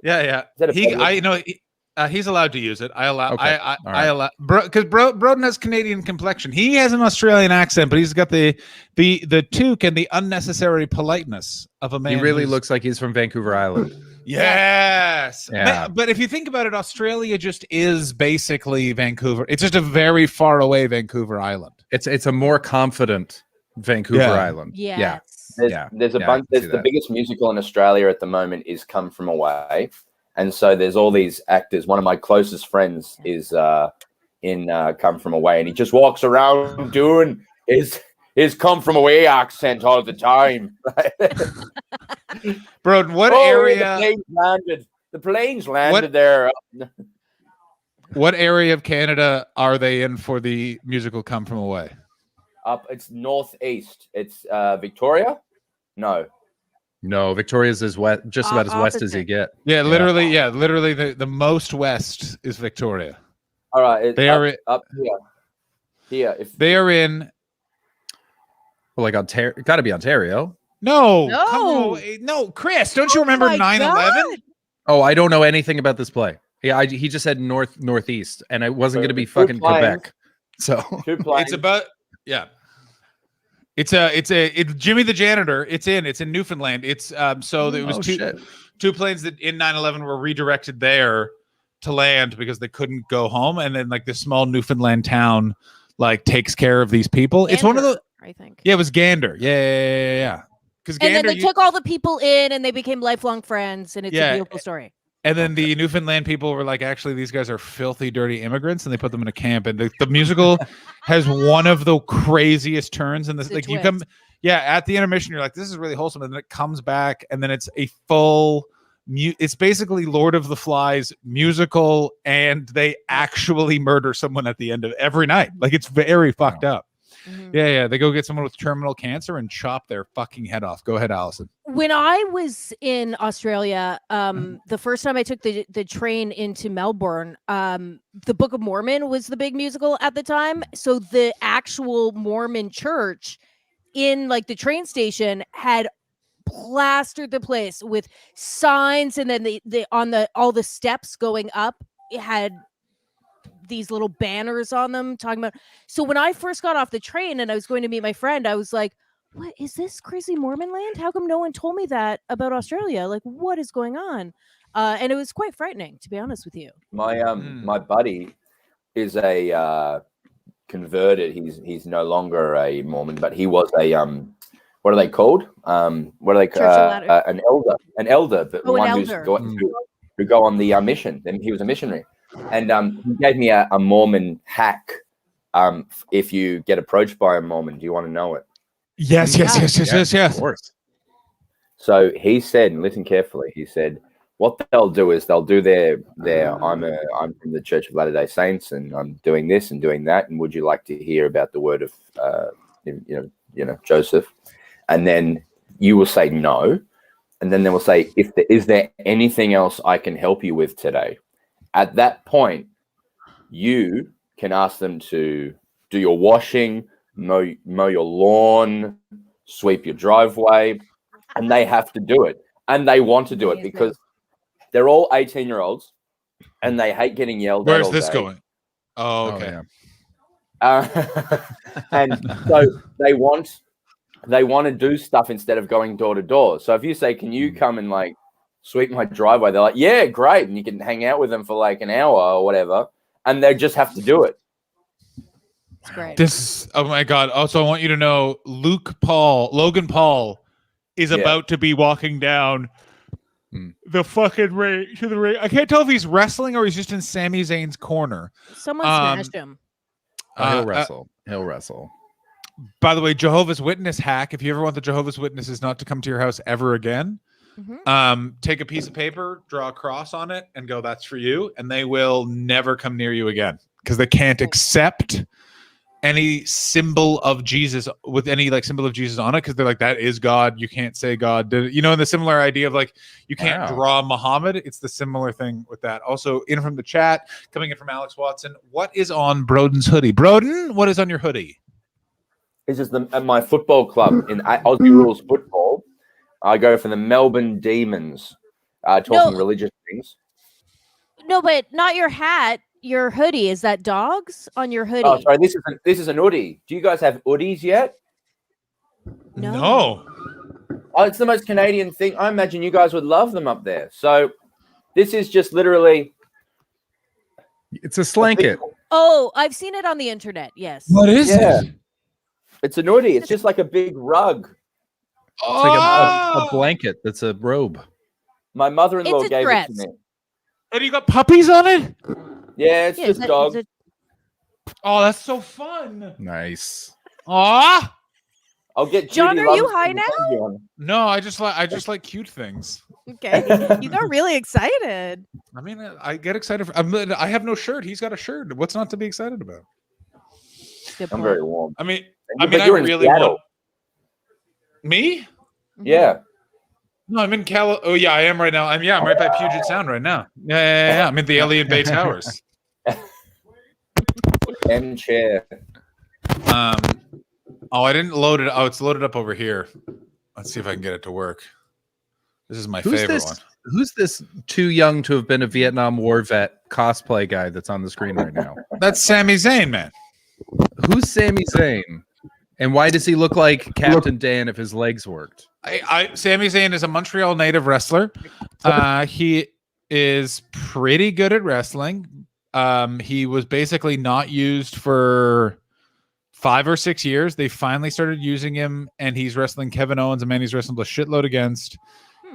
[SPEAKER 4] Yeah. He's allowed to use it. I allow.
[SPEAKER 3] Okay.
[SPEAKER 4] I allow. Because Broden has Canadian complexion. He has an Australian accent, but he's got the toque and the unnecessary politeness of a man.
[SPEAKER 3] He really looks like he's from Vancouver Island.
[SPEAKER 4] Yes.
[SPEAKER 3] Yeah.
[SPEAKER 4] But if you think about it, Australia just is basically Vancouver. It's just a very far away Vancouver Island.
[SPEAKER 3] It's a more confident Vancouver Island.
[SPEAKER 7] Yes.
[SPEAKER 9] There's a bunch. There's the biggest musical in Australia at the moment is Come From Away, and so there's all these actors. One of my closest friends is in Come From Away, and he just walks around doing his Come From Away accent all the time.
[SPEAKER 4] Bro, what area?
[SPEAKER 9] The planes landed there.
[SPEAKER 4] What area of Canada are they in for the musical Come From Away?
[SPEAKER 9] It's northeast. It's Victoria. No,
[SPEAKER 3] Victoria's is just about as west as you get.
[SPEAKER 4] Yeah, literally. Yeah, literally. The most west is Victoria.
[SPEAKER 9] All right,
[SPEAKER 4] they are
[SPEAKER 9] up here. Here, if
[SPEAKER 4] they are in.
[SPEAKER 3] Well, like Ontario, got to be Ontario.
[SPEAKER 4] No, Chris, don't you remember 9/11?
[SPEAKER 3] Oh, I don't know anything about this play. Yeah, he just said northeast, and it wasn't going to be fucking Quebec. So
[SPEAKER 4] it's about It's Jimmy the Janitor. It's in Newfoundland. It's so there was two planes that in 9/11 were redirected there to land because they couldn't go home, and then like this small Newfoundland town like takes care of these people. It's one of the
[SPEAKER 7] I think.
[SPEAKER 4] Yeah, it was Gander. Yeah. Because
[SPEAKER 7] and then they took all the people in, and they became lifelong friends, and it's a beautiful story.
[SPEAKER 4] And then the Newfoundland people were like, actually, these guys are filthy, dirty immigrants, and they put them in a camp. And the musical has one of the craziest turns in this. Like you come, at the intermission, you're like, this is really wholesome, and then it comes back, and then it's a full. It's basically Lord of the Flies musical, and they actually murder someone at the end of every night. Like it's very fucked up. Mm-hmm. Yeah. They go get someone with terminal cancer and chop their fucking head off. Go ahead, Allison.
[SPEAKER 7] When I was in Australia, the first time I took the train into Melbourne, the Book of Mormon was the big musical at the time. So the actual Mormon church in like the train station had plastered the place with signs, and then they on all the steps going up, it had these little banners on them talking about. So when I first got off the train and I was going to meet my friend, I was like, what is this crazy Mormon land? How come no one told me that about Australia? Like, what is going on? And it was quite frightening, to be honest with you.
[SPEAKER 9] My buddy is a converted. He's no longer a Mormon, but he was a what are they called? What are they? An elder, but one who go on the mission. Then he was a missionary. And he gave me a Mormon hack. If you get approached by a Mormon, do you want to know it?
[SPEAKER 4] Yes.
[SPEAKER 3] Of course.
[SPEAKER 9] So he said, and listen carefully. He said, what they'll do is they'll do their I'm from the Church of Latter-day Saints, and I'm doing this and doing that. And would you like to hear about the word of Joseph? And then you will say no, and then they will say, is there anything else I can help you with today? At that point, you can ask them to do your washing, mow your lawn, sweep your driveway, and they have to do it. And they want to do it because they're all 18-year-olds and they hate getting yelled at.
[SPEAKER 4] Where's this going? Oh, okay.
[SPEAKER 9] And so they want to do stuff instead of going door to door. So if you say, can you come and like sweep my driveway, they're like, yeah, great. And you can hang out with them for like an hour or whatever. And they just have to do it.
[SPEAKER 7] It's great.
[SPEAKER 4] Oh my God. Also, I want you to know Logan Paul is about to be walking down the fucking ring to the ring. I can't tell if he's wrestling or he's just in Sami Zayn's corner.
[SPEAKER 7] Someone smashed him.
[SPEAKER 3] He'll wrestle. He'll wrestle.
[SPEAKER 4] By the way, Jehovah's Witness hack. If you ever want the Jehovah's Witnesses not to come to your house ever again, Take a piece of paper, draw a cross on it, and go, "That's for you," and they will never come near you again because they can't accept any symbol of Jesus with any like symbol of Jesus on it because they're like, that is God. You can't say God did it. You know, and the similar idea of like you can't draw Muhammad. It's the similar thing with that. Also, in from the chat, coming in from Alex Watson. What is on Broden's hoodie? Broden, what is on your hoodie?
[SPEAKER 9] This is my football club in Aussie Rules Football. I go for the Melbourne Demons, talking religious things.
[SPEAKER 7] No, but not your hat. Your hoodie. Is that dogs on your hoodie?
[SPEAKER 9] Oh, sorry. This is an hoodie. Do you guys have hoodies yet?
[SPEAKER 4] No.
[SPEAKER 9] Oh, it's the most Canadian thing. I imagine you guys would love them up there. So this is just literally.
[SPEAKER 3] It's a slanket.
[SPEAKER 7] Oh, I've seen it on the internet. Yes.
[SPEAKER 4] What is it?
[SPEAKER 9] It's an hoodie. It's just like a big rug.
[SPEAKER 3] It's like a blanket that's a robe.
[SPEAKER 9] My mother-in-law gave it to me.
[SPEAKER 4] And you got puppies on it?
[SPEAKER 9] Yeah, it's just dogs.
[SPEAKER 4] Oh, that's so fun.
[SPEAKER 3] Nice.
[SPEAKER 4] Aw.
[SPEAKER 9] I'll get
[SPEAKER 7] John,
[SPEAKER 9] Judy
[SPEAKER 7] are you
[SPEAKER 9] Lumsden
[SPEAKER 7] high
[SPEAKER 9] to
[SPEAKER 7] now?
[SPEAKER 9] send you one.
[SPEAKER 4] No, I just like cute things.
[SPEAKER 7] Okay. You got really excited.
[SPEAKER 4] I mean, I get excited. I have no shirt. He's got a shirt. What's not to be excited about?
[SPEAKER 9] I'm very warm.
[SPEAKER 4] I mean,
[SPEAKER 9] But
[SPEAKER 4] I
[SPEAKER 9] you're in
[SPEAKER 4] really
[SPEAKER 9] Seattle.
[SPEAKER 4] want me.
[SPEAKER 9] Yeah.
[SPEAKER 4] No, I'm in Cal. Oh yeah, I am right now. I'm right by Puget Sound right now. Yeah. I'm in the Elliott Bay Towers.
[SPEAKER 9] M chair.
[SPEAKER 4] Oh, I didn't load it. Oh, it's loaded up over here. Let's see if I can get it to work. This is my favorite one.
[SPEAKER 3] Who's this too young to have been a Vietnam War vet cosplay guy that's on the screen right now?
[SPEAKER 4] That's Sami Zayn, man.
[SPEAKER 3] Who's Sami Zayn? And why does he look like Captain Dan if his legs worked?
[SPEAKER 4] Sami Zayn is a Montreal native wrestler. He is pretty good at wrestling. He was basically not used for 5 or 6 years. They finally started using him, and he's wrestling Kevin Owens, a man he's wrestled a shitload against,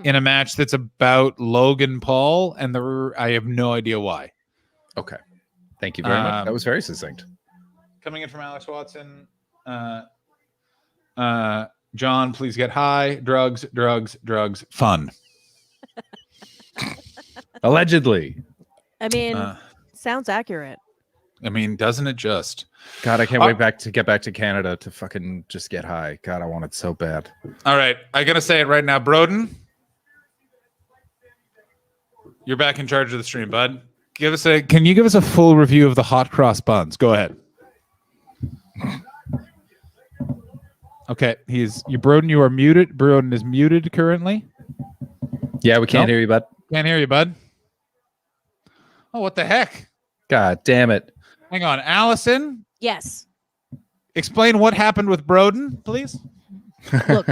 [SPEAKER 4] in a match that's about Logan Paul, and I have no idea why.
[SPEAKER 3] Okay. Thank you very much. That was very succinct.
[SPEAKER 4] Coming in from Alex Watson. John, please get high. Drugs, fun.
[SPEAKER 3] Allegedly.
[SPEAKER 7] I mean, sounds accurate.
[SPEAKER 4] I mean, doesn't it just?
[SPEAKER 3] God, I can't wait to get back to Canada to fucking just get high. God, I want it so bad.
[SPEAKER 4] All right, I gotta say it right now, Broden. You're back in charge of the stream, bud. Can you give us a full review of the hot cross buns? Go ahead. Okay, Broden, you are muted. Broden is muted currently.
[SPEAKER 3] Yeah, we can't hear you, bud.
[SPEAKER 4] Can't hear you, bud. Oh, what the heck?
[SPEAKER 3] God damn it.
[SPEAKER 4] Hang on, Allison.
[SPEAKER 7] Yes.
[SPEAKER 4] Explain what happened with Broden, please.
[SPEAKER 7] Look,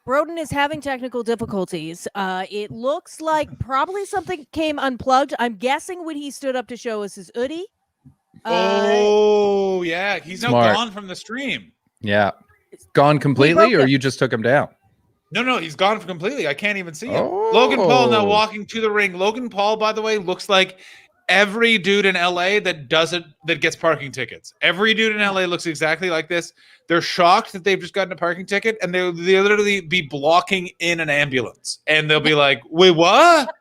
[SPEAKER 7] Broden is having technical difficulties. It looks like probably something came unplugged. I'm guessing when he stood up to show us his hoodie.
[SPEAKER 4] Yeah, he's now
[SPEAKER 3] Smart.
[SPEAKER 4] gone from the stream.
[SPEAKER 3] Yeah. Gone completely, or you just took him down?
[SPEAKER 4] No, he's gone completely. I can't even see him.
[SPEAKER 3] Oh.
[SPEAKER 4] Logan Paul now walking to the ring. Logan Paul, by the way, looks like every dude in LA that gets parking tickets. Every dude in LA looks exactly like this. They're shocked that they've just gotten a parking ticket, and they'll literally be blocking in an ambulance, and they'll be like, "Wait, what?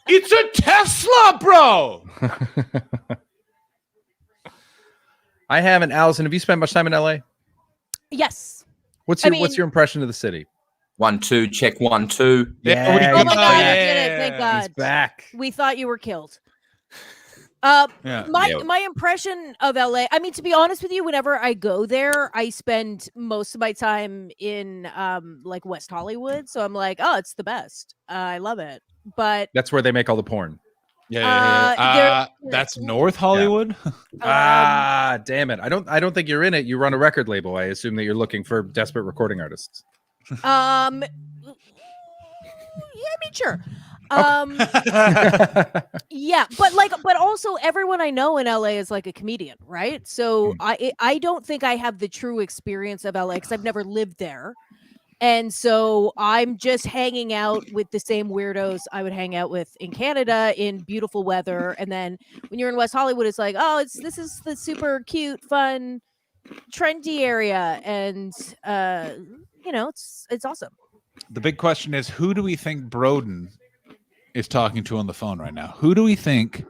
[SPEAKER 4] It's a Tesla, bro."
[SPEAKER 3] I haven't. Allison, have you spent much time in LA?
[SPEAKER 7] Yes.
[SPEAKER 3] What's your impression of the city?
[SPEAKER 9] 1 2 check 1 2.
[SPEAKER 3] Yeah.
[SPEAKER 7] Oh my God! I did it. Thank God.
[SPEAKER 3] He's back.
[SPEAKER 7] We thought you were killed.
[SPEAKER 4] Yeah.
[SPEAKER 7] My impression of LA, I mean, to be honest with you, whenever I go there, I spend most of my time in like West Hollywood. So I'm like, oh, it's the best. I love it. But
[SPEAKER 3] That's where they make all the porn.
[SPEAKER 4] That's North Hollywood.
[SPEAKER 3] Damn it. I don't think you're in it. You run a record label. I assume that you're looking for desperate recording artists.
[SPEAKER 7] Yeah, I mean, sure. Yeah, but also everyone I know in LA is like a comedian, right? So I don't think I have the true experience of LA because I've never lived there. And so I'm just hanging out with the same weirdos I would hang out with in Canada in beautiful weather. And then when you're in West Hollywood, it's like, oh, this is the super cute, fun, trendy area. And it's awesome.
[SPEAKER 4] The big question is, who do we think Broden is talking to on the phone right now? Who do we think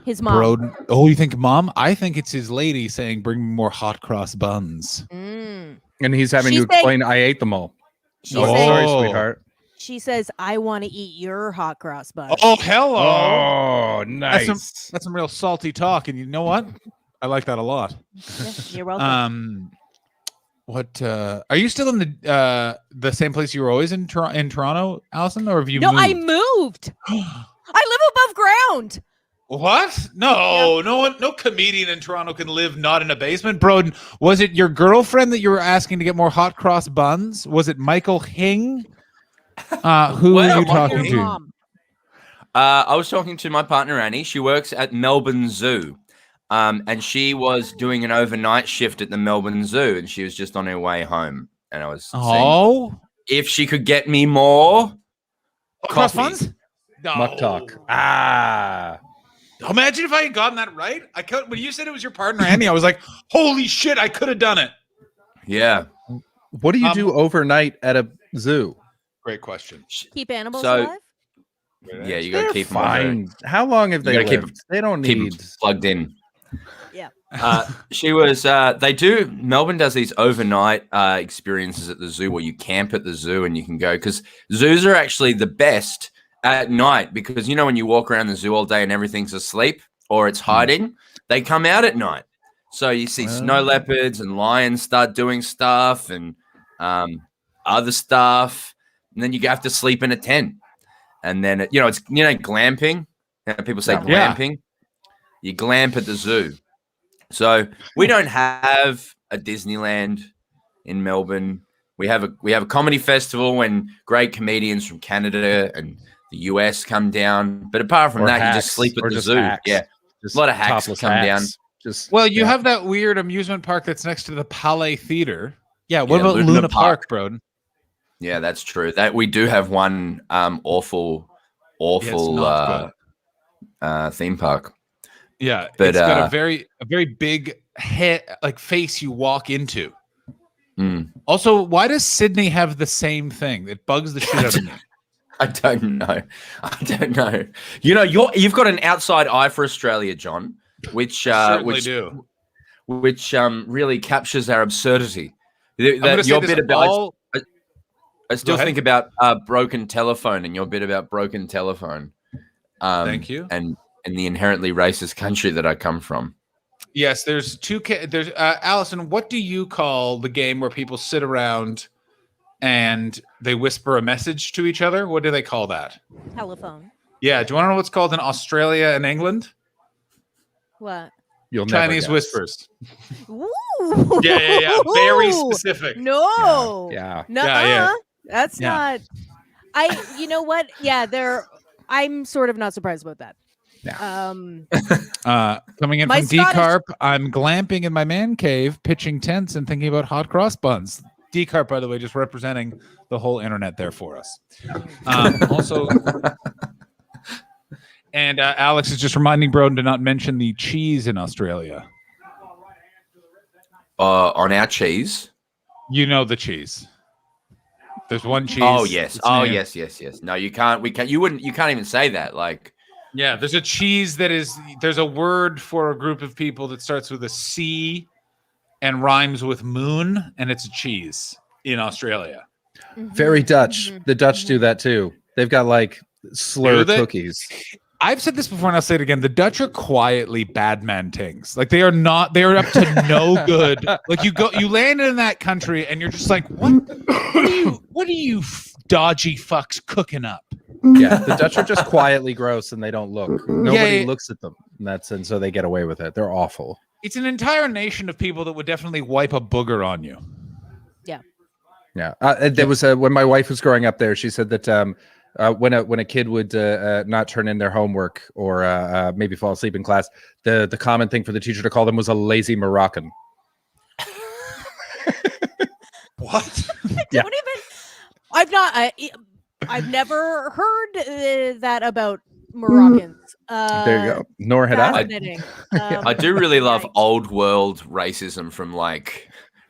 [SPEAKER 7] His mom.
[SPEAKER 4] Broden? Oh, you think mom? I think it's his lady saying, "Bring me more hot cross buns."
[SPEAKER 7] Mm.
[SPEAKER 3] And he's having
[SPEAKER 7] She's
[SPEAKER 3] to explain, I ate them all.
[SPEAKER 7] She's
[SPEAKER 3] Oh,
[SPEAKER 7] saying,
[SPEAKER 3] sorry, sweetheart.
[SPEAKER 7] she says, I want to eat your hot cross bun.
[SPEAKER 4] Oh, hello.
[SPEAKER 3] Oh, nice.
[SPEAKER 4] That's some real salty talk. And you know what? I like that a lot.
[SPEAKER 7] Yeah, you're welcome.
[SPEAKER 4] What are you still in the same place you were always in Toronto, Allison, or have you moved?
[SPEAKER 7] I moved. I live above ground.
[SPEAKER 4] What? No, no comedian in Toronto can live not in a basement. Broden, was it your girlfriend that you were asking to get more hot cross buns? Was it Michael Hing? Who are you talking to?
[SPEAKER 10] I was talking to my partner Annie. She works at Melbourne Zoo. And she was doing an overnight shift at the Melbourne Zoo, and she was just on her way home. And I was saying if she could get me more
[SPEAKER 4] cross buns,
[SPEAKER 3] Muck talk.
[SPEAKER 4] Imagine if I had gotten that right. I could. When you said it was your partner Annie, I was like, "Holy shit! I could have done it."
[SPEAKER 10] Yeah.
[SPEAKER 3] What do you do overnight at a zoo?
[SPEAKER 4] Great question.
[SPEAKER 7] Keep animals alive.
[SPEAKER 10] Yeah, you got to keep
[SPEAKER 3] fine. How long have they lived? They don't need
[SPEAKER 10] plugged in.
[SPEAKER 7] Yeah.
[SPEAKER 10] She was. Melbourne does these overnight experiences at the zoo where you camp at the zoo and you can go because zoos are actually the best at night because you know when you walk around the zoo all day and everything's asleep or it's hiding, they come out at night. So you see snow leopards and lions start doing stuff and other stuff, and then you have to sleep in a tent. And then it's glamping. People say glamping. You glamp at the zoo. So we don't have a Disneyland in Melbourne. We have a comedy festival when great comedians from Canada and the US come down. But apart from that, you just sleep at the zoo.
[SPEAKER 3] Hacks.
[SPEAKER 10] Yeah,
[SPEAKER 3] just
[SPEAKER 10] a lot of hacks come down.
[SPEAKER 4] You have that weird amusement park that's next to the Palais Theater. Yeah. What about Luna Park, Broden?
[SPEAKER 10] Yeah, that's true. That we do have one awful theme park.
[SPEAKER 4] Yeah,
[SPEAKER 10] but
[SPEAKER 4] it's got a very big head, like face you walk into. Also, why does Sydney have the same thing? It bugs the shit out of me.
[SPEAKER 10] I don't know. You've got an outside eye for Australia, John, which really captures our absurdity. Your bit about I still think about broken telephone and your bit about broken telephone.
[SPEAKER 4] Thank you.
[SPEAKER 10] And the inherently racist country that I come from.
[SPEAKER 4] Yes, there's there's Allison, what do you call the game where people sit around and they whisper a message to each other? What do they call that?
[SPEAKER 7] Telephone.
[SPEAKER 4] Yeah, do you want to know what's called in Australia and England?
[SPEAKER 7] What?
[SPEAKER 4] Chinese whispers.
[SPEAKER 7] Ooh.
[SPEAKER 4] Yeah. Very specific.
[SPEAKER 7] No.
[SPEAKER 3] Yeah.
[SPEAKER 7] No. That's not. You know what? Yeah, I'm sort of not surprised about that.
[SPEAKER 3] Yeah.
[SPEAKER 4] Coming in from D-Carp, I'm glamping in my man cave, pitching tents and thinking about hot cross buns. D-Carp, by the way, just representing the whole internet there for us. Also, and Alex is just reminding Broden to not mention the cheese in Australia.
[SPEAKER 10] On our cheese?
[SPEAKER 4] You know the cheese. There's one cheese.
[SPEAKER 10] Oh yes. Yes. No, you can't. You can't even say that. Like,
[SPEAKER 4] yeah, there's a cheese there's a word for a group of people that starts with a C and rhymes with moon, and it's a cheese in Australia.
[SPEAKER 3] Very Dutch. The Dutch do that too. They've got like slur cookies.
[SPEAKER 4] I've said this before and I'll say it again. The Dutch are quietly bad man tings. Like they are up to no good. Like you land in that country and you're just like, what are you dodgy fucks cooking up?
[SPEAKER 3] Yeah, the Dutch are just quietly gross and they don't look. Nobody looks at them. And so they get away with it. They're awful.
[SPEAKER 4] It's an entire nation of people that would definitely wipe a booger on you.
[SPEAKER 7] Yeah.
[SPEAKER 3] Yeah. There was when my wife was growing up there, she said that when a kid would not turn in their homework or maybe fall asleep in class, the common thing for the teacher to call them was a lazy Moroccan.
[SPEAKER 4] What?
[SPEAKER 3] Yeah.
[SPEAKER 7] I've never heard that about Moroccans.
[SPEAKER 3] There you go. Nor had I.
[SPEAKER 7] Fascinating.
[SPEAKER 10] I do really love old world racism from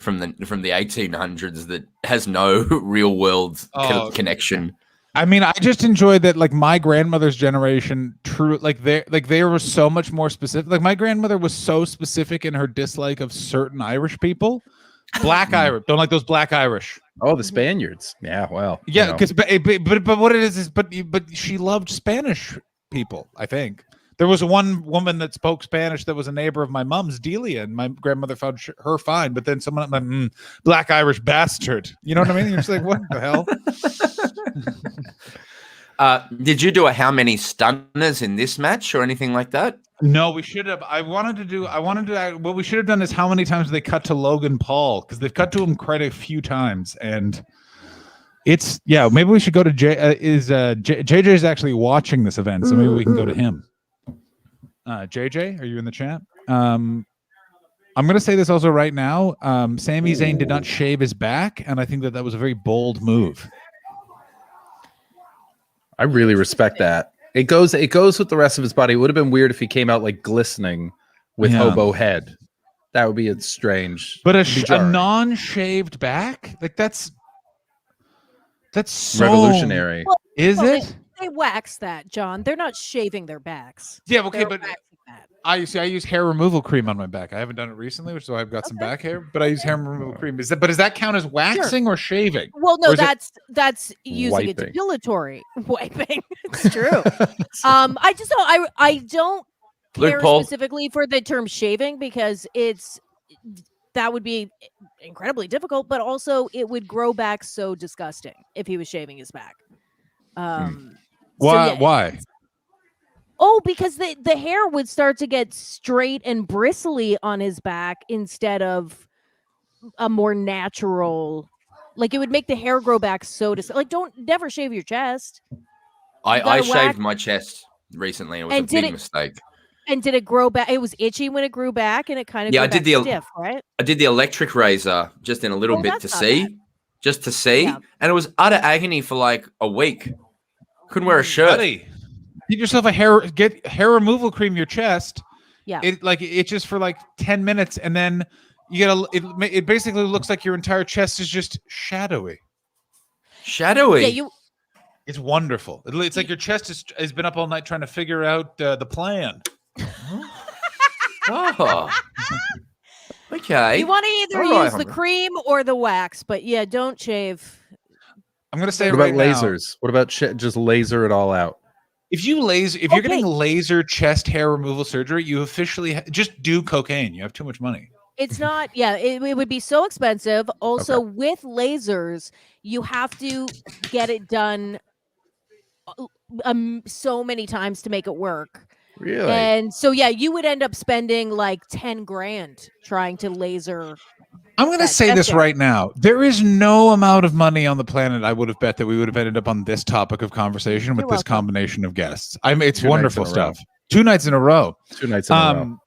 [SPEAKER 10] from the 1800s that has no real world connection.
[SPEAKER 4] I mean, I just enjoyed that. Like my grandmother's generation, they were so much more specific. Like my grandmother was so specific in her dislike of certain Irish people. Black Irish, don't like those black Irish.
[SPEAKER 3] Oh, the Spaniards. Yeah, well.
[SPEAKER 4] Yeah, because but what it is but she loved Spanish people. I think there was one woman that spoke Spanish that was a neighbor of my mom's, Delia, and my grandmother found her fine. But then someone like black Irish bastard. You know what I mean? You're just like, what the hell?
[SPEAKER 10] Did you do a how many stunners in this match or anything like that?
[SPEAKER 4] No, we should have. What we should have done is how many times they cut to Logan Paul, because they've cut to him quite a few times, and maybe we should go to JJ's actually watching this event, so maybe we can go to him. JJ, are you in the chat? I'm going to say this also right now. Sami Zayn did not shave his back, and I think that was a very bold move.
[SPEAKER 3] I really respect that. It goes with the rest of his body. It would have been weird if he came out like glistening with hobo head. That would be strange.
[SPEAKER 4] But a non-shaved back, like that's so
[SPEAKER 3] revolutionary.
[SPEAKER 7] Well,
[SPEAKER 4] is it?
[SPEAKER 7] They wax that, John. They're not shaving their backs.
[SPEAKER 4] Yeah, okay,
[SPEAKER 7] They're
[SPEAKER 4] but
[SPEAKER 7] waxing that.
[SPEAKER 4] I use hair removal cream on my back. I haven't done it recently, so I've got some back hair, but I use hair removal cream. Does that count as waxing or shaving?
[SPEAKER 7] Well, no,
[SPEAKER 4] Or is
[SPEAKER 7] that's using
[SPEAKER 3] Wiping.
[SPEAKER 7] it depilatory. Wiping. It's true. I don't
[SPEAKER 10] Luke
[SPEAKER 7] care
[SPEAKER 10] Paul.
[SPEAKER 7] specifically for the term shaving because that would be incredibly difficult, but also it would grow back so disgusting if he was shaving his back.
[SPEAKER 4] Why?
[SPEAKER 7] Oh, because the hair would start to get straight and bristly on his back instead of a more natural. Like it would make the hair grow back so never shave your chest.
[SPEAKER 10] I shaved my chest recently. It was a big mistake.
[SPEAKER 7] And did it grow back? It was itchy when it grew back, and it kind of
[SPEAKER 10] I did
[SPEAKER 7] stiff, right?
[SPEAKER 10] I did the electric razor just in a little bit
[SPEAKER 7] that's not bad.
[SPEAKER 10] just to see, and it was utter agony for like a week. Couldn't wear a shirt.
[SPEAKER 4] Buddy, get yourself get hair removal cream your chest.
[SPEAKER 7] Yeah.
[SPEAKER 4] It just for like 10 minutes, and then you get it basically looks like your entire chest is just shadowy.
[SPEAKER 10] Shadowy.
[SPEAKER 7] Yeah,
[SPEAKER 4] it's wonderful. It's like your chest has been up all night trying to figure out the plan.
[SPEAKER 10] Oh. Okay.
[SPEAKER 7] You want to either use the cream or the wax, but yeah, don't shave.
[SPEAKER 4] I'm gonna say
[SPEAKER 3] what
[SPEAKER 4] right
[SPEAKER 3] about lasers? What about just laser it all out?
[SPEAKER 4] If you're getting laser chest hair removal surgery, you officially just do cocaine. You have too much money.
[SPEAKER 7] It's not. Yeah, it would be so expensive. Also, with lasers, you have to get it done so many times to make it work.
[SPEAKER 3] Really?
[SPEAKER 7] And so, yeah, you would end up spending like 10 grand trying to laser.
[SPEAKER 4] I'm going to say this right now. There is no amount of money on the planet I would have bet that we would have ended up on this topic of conversation with this combination of guests. It's wonderful stuff. 2 nights in a row.
[SPEAKER 3] 2 nights in a row.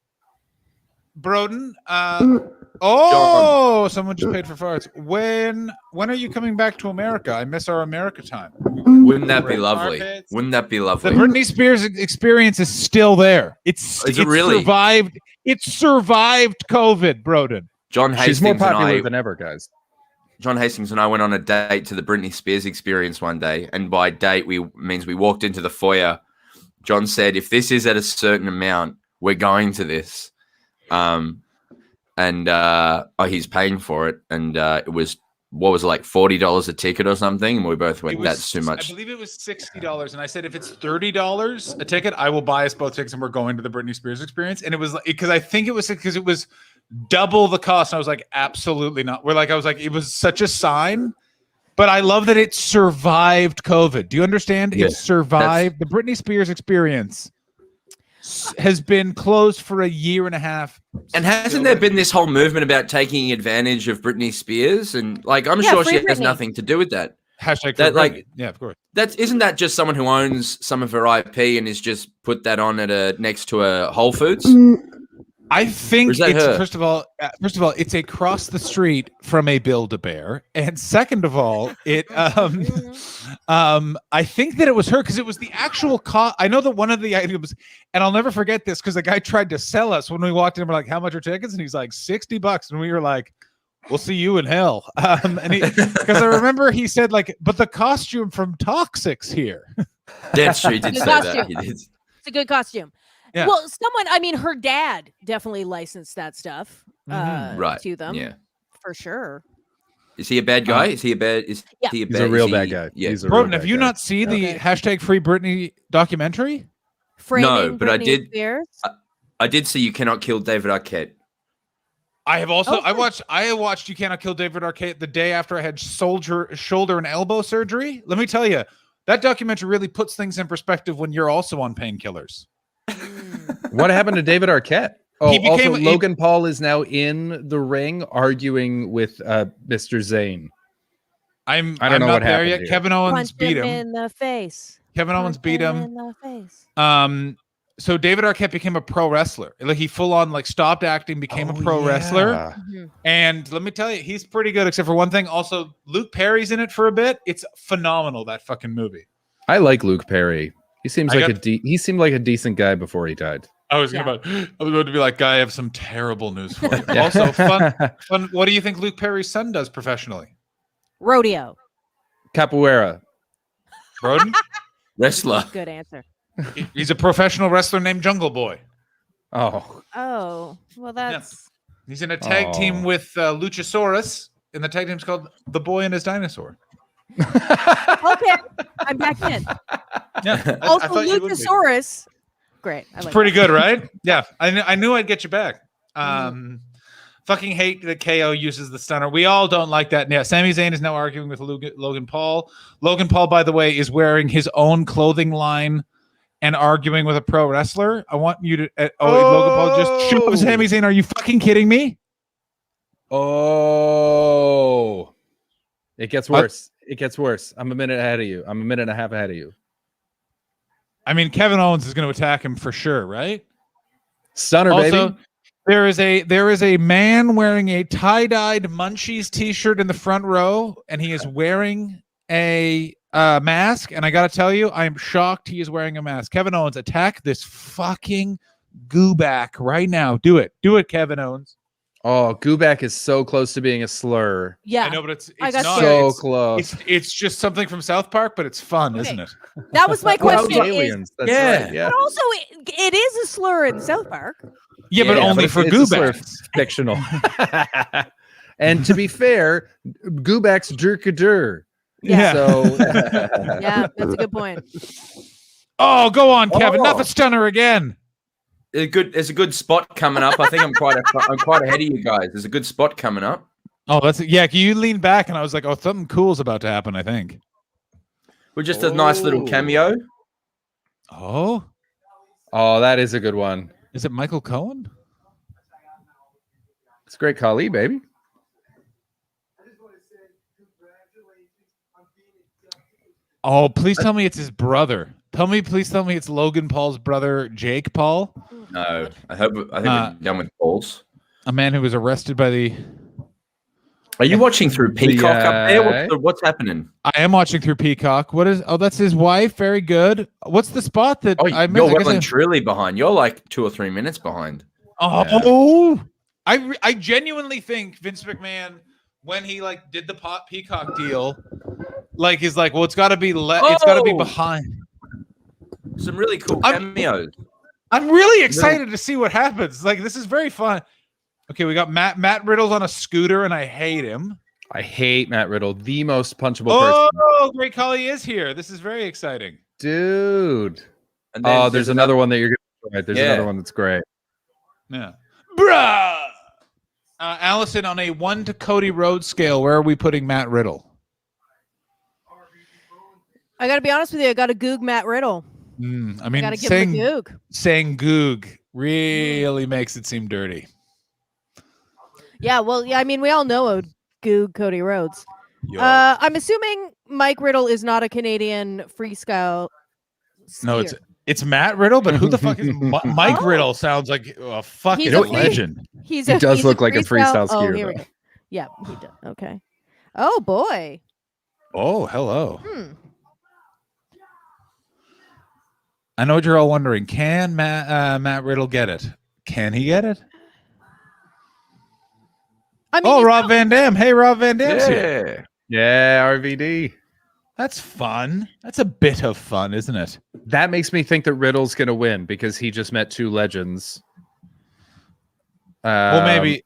[SPEAKER 4] Broden, someone just paid for farts. When are you coming back to America? I miss our America time.
[SPEAKER 10] Wouldn't that be lovely? Wouldn't that be lovely?
[SPEAKER 4] The Britney Spears experience is still there. It's
[SPEAKER 10] really
[SPEAKER 4] survived. It survived COVID, Broden.
[SPEAKER 10] John Hastings
[SPEAKER 3] She's more popular than ever, guys.
[SPEAKER 10] John Hastings and I went on a date to the Britney Spears experience one day, and by date means we walked into the foyer. John said, "If this is at a certain amount, we're going to this." He's paying for it, and it was like $40 a ticket or something, and we both went, "That's too much."
[SPEAKER 4] I believe it was $60, and I said, "If it's $30 a ticket, I will buy us both tickets, and we're going to the Britney Spears experience." And it was because it was double the cost. And I was like, "Absolutely not." It was such a sign. But I love that it survived COVID. Do you understand?
[SPEAKER 10] Yeah,
[SPEAKER 4] it survived. The Britney Spears experience has been closed for a year and a half.
[SPEAKER 10] And hasn't there been this whole movement about taking advantage of Britney Spears? And I'm sure she has nothing to do with that.
[SPEAKER 4] Hashtag yeah, of course.
[SPEAKER 10] Isn't that just someone who owns some of her IP and has just put that on next to a Whole Foods?
[SPEAKER 4] I think it's first of all, it's across the street from a Build-A-Bear, and second of all, I think that it was her because it was the actual cost. I know that one of the items, and I'll never forget this because the guy tried to sell us when we walked in. We're like, "How much are tickets?" And he's like, $60, and we were like, we'll see you in hell. Because I remember he said like, but the costume from Toxic's here.
[SPEAKER 10] That's true. He did
[SPEAKER 7] The
[SPEAKER 10] say that.
[SPEAKER 7] costume.
[SPEAKER 10] He did.
[SPEAKER 7] It's a good costume.
[SPEAKER 4] Yeah.
[SPEAKER 7] Well, her dad definitely licensed that stuff
[SPEAKER 10] Right.
[SPEAKER 7] to them.
[SPEAKER 10] Yeah.
[SPEAKER 7] For sure.
[SPEAKER 10] Is he a bad guy? Is he a bad? Is
[SPEAKER 7] Yeah.
[SPEAKER 10] he a
[SPEAKER 3] He's
[SPEAKER 10] bad?
[SPEAKER 3] a real
[SPEAKER 10] is
[SPEAKER 3] bad
[SPEAKER 10] he-
[SPEAKER 3] guy.
[SPEAKER 10] Yeah.
[SPEAKER 3] He's a real
[SPEAKER 4] Broden, have
[SPEAKER 3] bad
[SPEAKER 4] you
[SPEAKER 3] guy.
[SPEAKER 4] not seen the hashtag Free Britney documentary?
[SPEAKER 7] Framing
[SPEAKER 10] No, but I
[SPEAKER 7] Britney
[SPEAKER 10] did-
[SPEAKER 7] Spears.
[SPEAKER 10] I did see You Cannot Kill David Arquette.
[SPEAKER 4] I have also
[SPEAKER 7] Oh,
[SPEAKER 4] I watched You Cannot Kill David Arquette the day after I had shoulder and elbow surgery. Let me tell you, that documentary really puts things in perspective when you're also on painkillers.
[SPEAKER 3] What happened to David Arquette? Oh,
[SPEAKER 4] He became-
[SPEAKER 3] also Logan Paul is now in the ring arguing with Mr. Zayn.
[SPEAKER 4] I
[SPEAKER 3] don't
[SPEAKER 4] I'm
[SPEAKER 3] know
[SPEAKER 4] not
[SPEAKER 3] what
[SPEAKER 4] there
[SPEAKER 3] happened
[SPEAKER 4] yet.
[SPEAKER 3] here.
[SPEAKER 4] Kevin Owens
[SPEAKER 7] Punch
[SPEAKER 4] beat
[SPEAKER 7] him
[SPEAKER 4] him.
[SPEAKER 7] in the face.
[SPEAKER 4] Kevin Owens
[SPEAKER 7] Punch
[SPEAKER 4] beat him.
[SPEAKER 7] in the face.
[SPEAKER 4] So David Arquette became a pro wrestler. Like he full on like stopped acting, became a pro wrestler.
[SPEAKER 7] Mhm.
[SPEAKER 4] And let me tell you, he's pretty good, except for one thing. Also, Luke Perry's in it for a bit. It's phenomenal, that fucking movie.
[SPEAKER 3] I like Luke Perry. He seems
[SPEAKER 4] I
[SPEAKER 3] like he seemed like a decent guy before he died.
[SPEAKER 4] I was about to be like, guy, I have some terrible news for you. Also, fun. What do you think Luke Perry's son does professionally?
[SPEAKER 7] Rodeo.
[SPEAKER 3] Capoeira.
[SPEAKER 4] Broden?
[SPEAKER 10] Wrestler.
[SPEAKER 7] Good answer.
[SPEAKER 4] He's a professional wrestler named Jungle Boy.
[SPEAKER 3] Oh,
[SPEAKER 7] Oh, well, that's
[SPEAKER 4] He's in a tag team with Luchasaurus, and the tag team's called The Boy and His Dinosaur.
[SPEAKER 7] okay. I'm back in.
[SPEAKER 4] Yeah.
[SPEAKER 7] Also,
[SPEAKER 4] thought you would be.
[SPEAKER 7] Luchasaurus. Great. I
[SPEAKER 4] It's
[SPEAKER 7] like
[SPEAKER 4] pretty
[SPEAKER 7] that.
[SPEAKER 4] good, right? Yeah. I knew I'd get you back. Fucking hate that KO uses the stunner. We all don't like that. Yeah, Sami Zayn is now arguing with Logan Paul. Logan Paul, by the way, is wearing his own clothing line and arguing with a pro wrestler. I want you to. Logan Paul just shoot Sami Zayn. Are you fucking kidding me?
[SPEAKER 3] oh! It gets worse. It gets worse. I'm a minute ahead of you. I'm a minute and a half ahead of you.
[SPEAKER 4] I mean, Kevin Owens is going to attack him for sure, right?
[SPEAKER 3] Stunner,
[SPEAKER 4] Also,
[SPEAKER 3] baby.
[SPEAKER 4] there is a man wearing a tie-dyed Munchies t-shirt in the front row, and he is wearing a mask. And I got to tell you, I am shocked he is wearing a mask. Kevin Owens, attack this fucking gooback right now. Do it, Kevin Owens.
[SPEAKER 3] Oh, Goobak is so close to being a slur.
[SPEAKER 7] Yeah.
[SPEAKER 4] I know, but it's
[SPEAKER 7] I got
[SPEAKER 4] not.
[SPEAKER 3] So
[SPEAKER 4] It's,
[SPEAKER 3] close.
[SPEAKER 4] it's just something from South Park, but it's fun,
[SPEAKER 7] Okay.
[SPEAKER 4] isn't it?
[SPEAKER 7] That was my
[SPEAKER 3] Well,
[SPEAKER 7] question.
[SPEAKER 3] aliens. That's
[SPEAKER 10] Yeah.
[SPEAKER 3] right. Yeah.
[SPEAKER 7] But also, it is a slur in South Park.
[SPEAKER 4] Yeah, but
[SPEAKER 10] Yeah,
[SPEAKER 4] only
[SPEAKER 3] but
[SPEAKER 4] for
[SPEAKER 3] it's a slur.
[SPEAKER 4] goobacks.
[SPEAKER 3] Fictional. And to be fair, Goobak's Durkadur.
[SPEAKER 4] Yeah.
[SPEAKER 3] So
[SPEAKER 7] Yeah, that's a good point.
[SPEAKER 4] Oh, go on, Kevin. Not
[SPEAKER 10] Oh.
[SPEAKER 4] the stunner again.
[SPEAKER 10] There's a good spot coming up. I think I'm quite ahead of you guys. There's a good spot coming up.
[SPEAKER 4] Oh, that's yeah. You leaned back, and I was like, "Oh, something cool's about to happen." I think.
[SPEAKER 10] We're just a nice little cameo.
[SPEAKER 4] Oh,
[SPEAKER 3] that is a good one.
[SPEAKER 4] is it Michael Cohen?
[SPEAKER 3] It's Great Khali, baby.
[SPEAKER 4] Oh, please tell me it's his brother. Please tell me it's Logan Paul's brother, Jake Paul,
[SPEAKER 10] No, I think we're done with balls.
[SPEAKER 4] a man who was arrested by the.
[SPEAKER 10] Are you watching through Peacock up there?
[SPEAKER 3] The,
[SPEAKER 10] What's happening?
[SPEAKER 4] I am watching through Peacock. What is? Oh, that's his wife. Very good. What's the spot that
[SPEAKER 10] Oh,
[SPEAKER 4] I missed?
[SPEAKER 10] you're
[SPEAKER 4] I guess
[SPEAKER 10] well and truly behind. You're like 2 or 3 minutes behind.
[SPEAKER 4] Oh, I genuinely think Vince McMahon, when he like did the Peacock deal, like he's like, well, it's got to be it's got to be
[SPEAKER 10] Oh.
[SPEAKER 4] behind.
[SPEAKER 10] Some really cool
[SPEAKER 4] I'm-
[SPEAKER 10] cameos.
[SPEAKER 4] I'm really excited to see what happens. Like this is very fun. Okay, we got Matt Riddle's on a scooter, and I hate him.
[SPEAKER 3] I hate Matt Riddle, the most punchable person.
[SPEAKER 4] Oh, Great Khali is here. This is very exciting.
[SPEAKER 3] Dude.
[SPEAKER 10] And then
[SPEAKER 3] There's another one that you're going to. There's
[SPEAKER 10] Yeah.
[SPEAKER 3] another one that's great.
[SPEAKER 4] Yeah, bruh. Allison, on a 1 to Cody Rhodes scale, where are we putting Matt Riddle?
[SPEAKER 7] I got to be honest with you. I got to goog Matt Riddle.
[SPEAKER 4] I
[SPEAKER 7] I
[SPEAKER 4] mean,
[SPEAKER 7] got to give him a goog.
[SPEAKER 4] saying goog really makes it seem dirty.
[SPEAKER 7] Yeah, well, yeah. I mean, we all know a goog Cody Rhodes.
[SPEAKER 4] Yo.
[SPEAKER 7] I'm assuming Mike Riddle is not a Canadian freestyle.
[SPEAKER 4] No,
[SPEAKER 7] skier.
[SPEAKER 4] it's Matt Riddle, but who the fuck is Mike
[SPEAKER 7] Oh.
[SPEAKER 4] Riddle? Sounds like a fucking
[SPEAKER 7] He's a
[SPEAKER 4] legend.
[SPEAKER 7] He
[SPEAKER 3] does
[SPEAKER 7] he's
[SPEAKER 3] look like a freestyle
[SPEAKER 7] Oh,
[SPEAKER 3] skier,
[SPEAKER 7] here we
[SPEAKER 3] though.
[SPEAKER 7] go. Yeah, he does. Okay. Oh boy.
[SPEAKER 4] Oh, hello.
[SPEAKER 7] Hmm.
[SPEAKER 4] I know what you're all wondering. Can Matt Riddle get it? Can he get it?
[SPEAKER 7] I mean,
[SPEAKER 4] Oh,
[SPEAKER 7] he's
[SPEAKER 4] Rob Van Dam. Hey, Rob Van Dam's here.
[SPEAKER 3] Yeah, RVD.
[SPEAKER 4] That's fun. That's a bit of fun, isn't it?
[SPEAKER 3] That makes me think that Riddle's going to win because he just met two legends.
[SPEAKER 4] Well, maybe.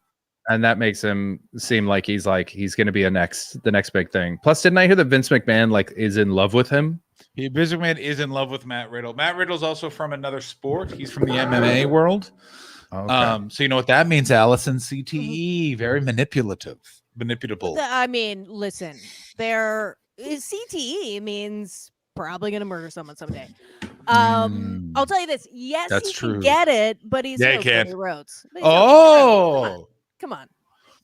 [SPEAKER 3] And that makes him seem like he's going to be the next big thing. Plus, didn't I hear that Vince McMahon is in love with him?
[SPEAKER 4] Vince McMahon is in love with Matt Riddle. Matt Riddle's also from another sport. He's from the MMA world.
[SPEAKER 3] Okay.
[SPEAKER 4] So you know what that means, Allison? CTE, very manipulable.
[SPEAKER 7] I mean, listen, CTE means probably gonna murder someone someday. I'll tell you this. Yes,
[SPEAKER 4] That's
[SPEAKER 7] he
[SPEAKER 4] true.
[SPEAKER 7] can get it, but he's
[SPEAKER 4] Yeah,
[SPEAKER 7] no
[SPEAKER 4] he can.
[SPEAKER 7] Cody Rhodes. But he's
[SPEAKER 4] Oh,
[SPEAKER 7] come on.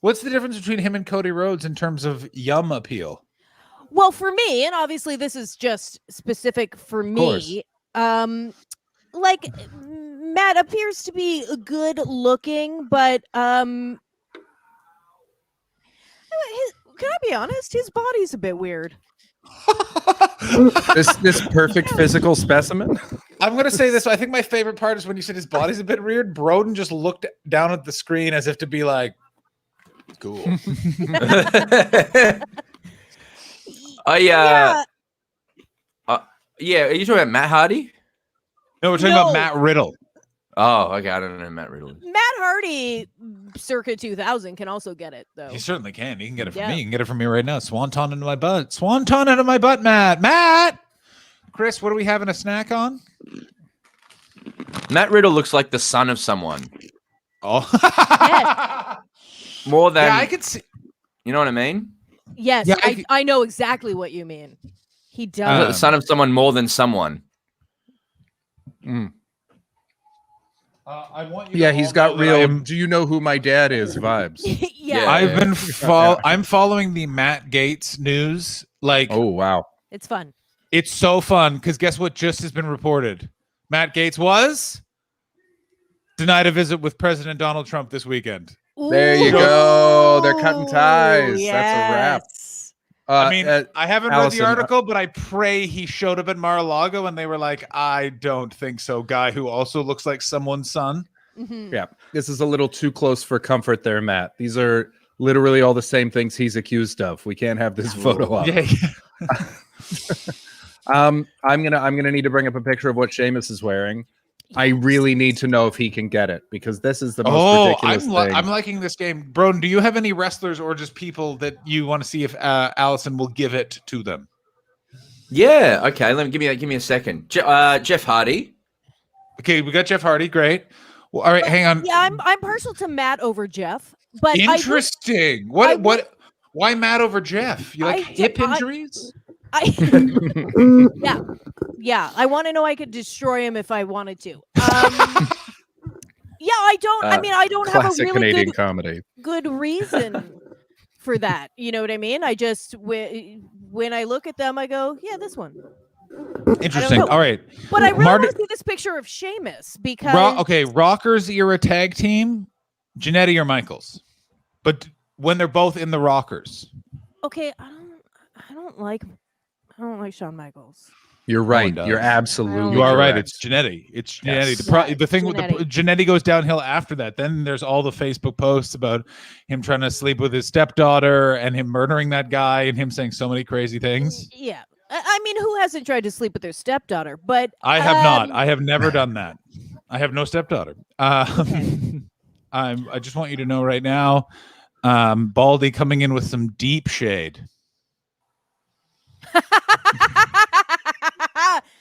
[SPEAKER 4] What's the difference between him and Cody Rhodes in terms of yum appeal?
[SPEAKER 7] Well, for me, and obviously this is just specific for me. Matt appears to be good looking, but can I be honest? His body's a bit weird.
[SPEAKER 3] this perfect physical specimen.
[SPEAKER 4] I'm gonna say this. I think my favorite part is when you said his body's a bit weird. Broden just looked down at the screen as if to be like, "Cool."
[SPEAKER 10] Yeah. Are you talking about Matt Hardy?
[SPEAKER 4] No, we're talking about Matt Riddle.
[SPEAKER 10] Oh, okay. I don't know Matt Riddle.
[SPEAKER 7] Matt Hardy, circa 2000, can also get it though.
[SPEAKER 4] He certainly can. He can get it from me. He can get it from me right now. Swanton into my butt. Swanton into my butt, Matt. Matt! Chris, what are we having a snack on?
[SPEAKER 10] Matt Riddle looks like the son of someone.
[SPEAKER 4] Oh.
[SPEAKER 10] More than...
[SPEAKER 4] Yeah, I could see...
[SPEAKER 10] You know what I mean?
[SPEAKER 7] Yes,
[SPEAKER 4] Yeah,
[SPEAKER 7] I know exactly what you mean. He does.
[SPEAKER 10] He's like the son of someone more than someone.
[SPEAKER 4] I want you.
[SPEAKER 3] Yeah, he's got real. Do you know who my dad is? Vibes.
[SPEAKER 7] Yeah.
[SPEAKER 4] I've been I'm following the Matt Gates news.
[SPEAKER 3] Oh wow,
[SPEAKER 7] it's fun.
[SPEAKER 4] It's so fun because guess what just has been reported? Matt Gates was denied a visit with President Donald Trump this weekend.
[SPEAKER 3] There you go. They're cutting ties.
[SPEAKER 7] Yes.
[SPEAKER 3] That's a wrap.
[SPEAKER 4] I mean, I haven't
[SPEAKER 3] Allison,
[SPEAKER 4] read the article, but I pray he showed up at Mar-a-Lago and they were like, I don't think so, guy who also looks like someone's son.
[SPEAKER 7] Mm-hmm.
[SPEAKER 3] Yeah, this is a little too close for comfort there, Matt. These are literally all the same things he's accused of. We can't have this photo up.
[SPEAKER 4] Yeah.
[SPEAKER 3] I'm gonna need to bring up a picture of what Sheamus is wearing. I really need to know if he can get it because this is the most ridiculous thing.
[SPEAKER 4] I'm liking this game. Broden, do you have any wrestlers or just people that you want to see if Allison will give it to them?
[SPEAKER 10] Yeah. Okay. Give me a second. Jeff Hardy.
[SPEAKER 4] Okay, we got Jeff Hardy. Great. Well, all right, hang on.
[SPEAKER 7] Yeah, I'm partial to Matt over Jeff, but
[SPEAKER 4] interesting. Why Matt over Jeff? You like hip injuries?
[SPEAKER 7] Yeah. I want to know I could destroy him if I wanted to. Yeah, I don't. I mean, I don't have a really
[SPEAKER 3] Canadian comedy.
[SPEAKER 7] Good reason for that. You know what I mean? I just when I look at them, I go, yeah, this one.
[SPEAKER 4] Interesting. All right,
[SPEAKER 7] but I really want to see this picture of Sheamus because
[SPEAKER 4] Rockers era tag team, Jannetty or Michaels, but when they're both in the Rockers.
[SPEAKER 7] Okay, I don't like Shawn Michaels.
[SPEAKER 3] You're right. You're absolutely.
[SPEAKER 4] You are right.
[SPEAKER 3] correct.
[SPEAKER 4] It's Jannetty. It's
[SPEAKER 3] Yes.
[SPEAKER 4] Jannetty. The thing with Jannetty goes downhill after that. Then there's all the Facebook posts about him trying to sleep with his stepdaughter and him murdering that guy and him saying so many crazy things.
[SPEAKER 7] Yeah. I mean, who hasn't tried to sleep with their stepdaughter? But
[SPEAKER 4] I have not. I have never done that. I have no stepdaughter.
[SPEAKER 7] Okay.
[SPEAKER 4] I just want you to know right now, Baldy coming in with some deep shade.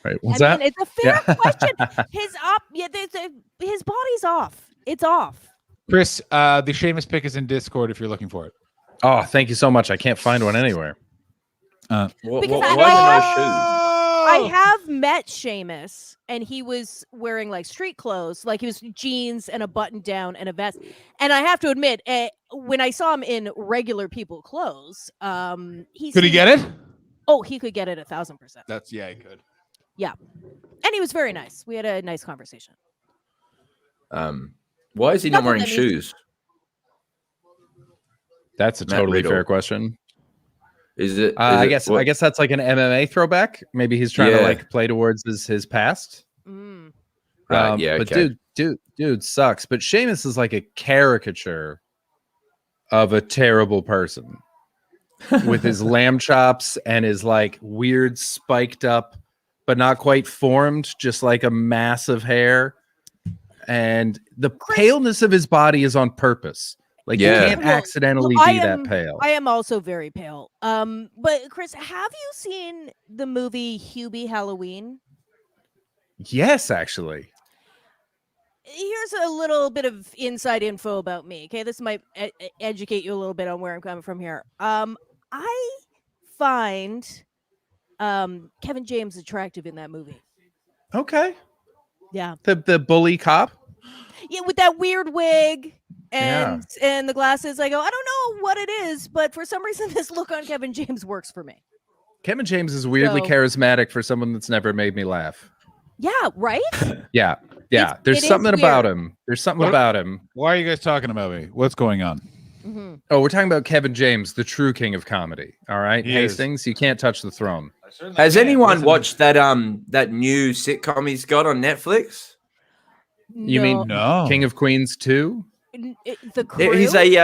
[SPEAKER 3] Right. What's that?
[SPEAKER 7] It's a fair question. His body's off. It's off.
[SPEAKER 4] Chris, the Sheamus pick is in Discord if you're looking for it.
[SPEAKER 3] Oh, thank you so much. I can't find one anywhere.
[SPEAKER 10] Why
[SPEAKER 7] I have met Sheamus, and he was wearing like street clothes, like he was jeans and a button down and a vest. And I have to admit, when I saw him in regular people clothes, could
[SPEAKER 4] he get it?
[SPEAKER 7] Oh, he could get it 1,000%.
[SPEAKER 4] He could.
[SPEAKER 7] Yeah, and he was very nice. We had a nice conversation.
[SPEAKER 10] Why is he not wearing shoes?
[SPEAKER 3] That's a totally fair question.
[SPEAKER 10] Is it?
[SPEAKER 3] I guess that's like an MMA throwback. Maybe he's trying to like play towards his past.
[SPEAKER 10] Yeah,
[SPEAKER 3] but dude sucks. But Sheamus is like a caricature of a terrible person with his lamb chops and his like weird spiked up, but not quite formed, just like a mass of hair. And the paleness of his body is on purpose. Like you can't accidentally be that pale.
[SPEAKER 7] I am also very pale. But Chris, have you seen the movie Hubie Halloween?
[SPEAKER 3] Yes, actually.
[SPEAKER 7] Here's a little bit of inside info about me. Okay, this might educate you a little bit on where I'm coming from here. I find Kevin James attractive in that movie.
[SPEAKER 3] Okay.
[SPEAKER 7] Yeah.
[SPEAKER 3] The bully cop.
[SPEAKER 7] Yeah, with that weird wig and the glasses. I go, I don't know what it is, but for some reason this look on Kevin James works for me.
[SPEAKER 3] Kevin James is weirdly charismatic for someone that's never made me laugh.
[SPEAKER 7] Yeah, right?
[SPEAKER 3] Yeah. There's something about him. There's something about him.
[SPEAKER 4] Why are you guys talking about me? What's going on?
[SPEAKER 7] Mm-hmm.
[SPEAKER 3] Oh, we're talking about Kevin James, the true king of comedy. All right, Hastings, you can't touch the throne.
[SPEAKER 10] Has anyone watched that that new sitcom he's got on Netflix?
[SPEAKER 3] You mean King of Queens 2?
[SPEAKER 7] The Crew?
[SPEAKER 10] He's a like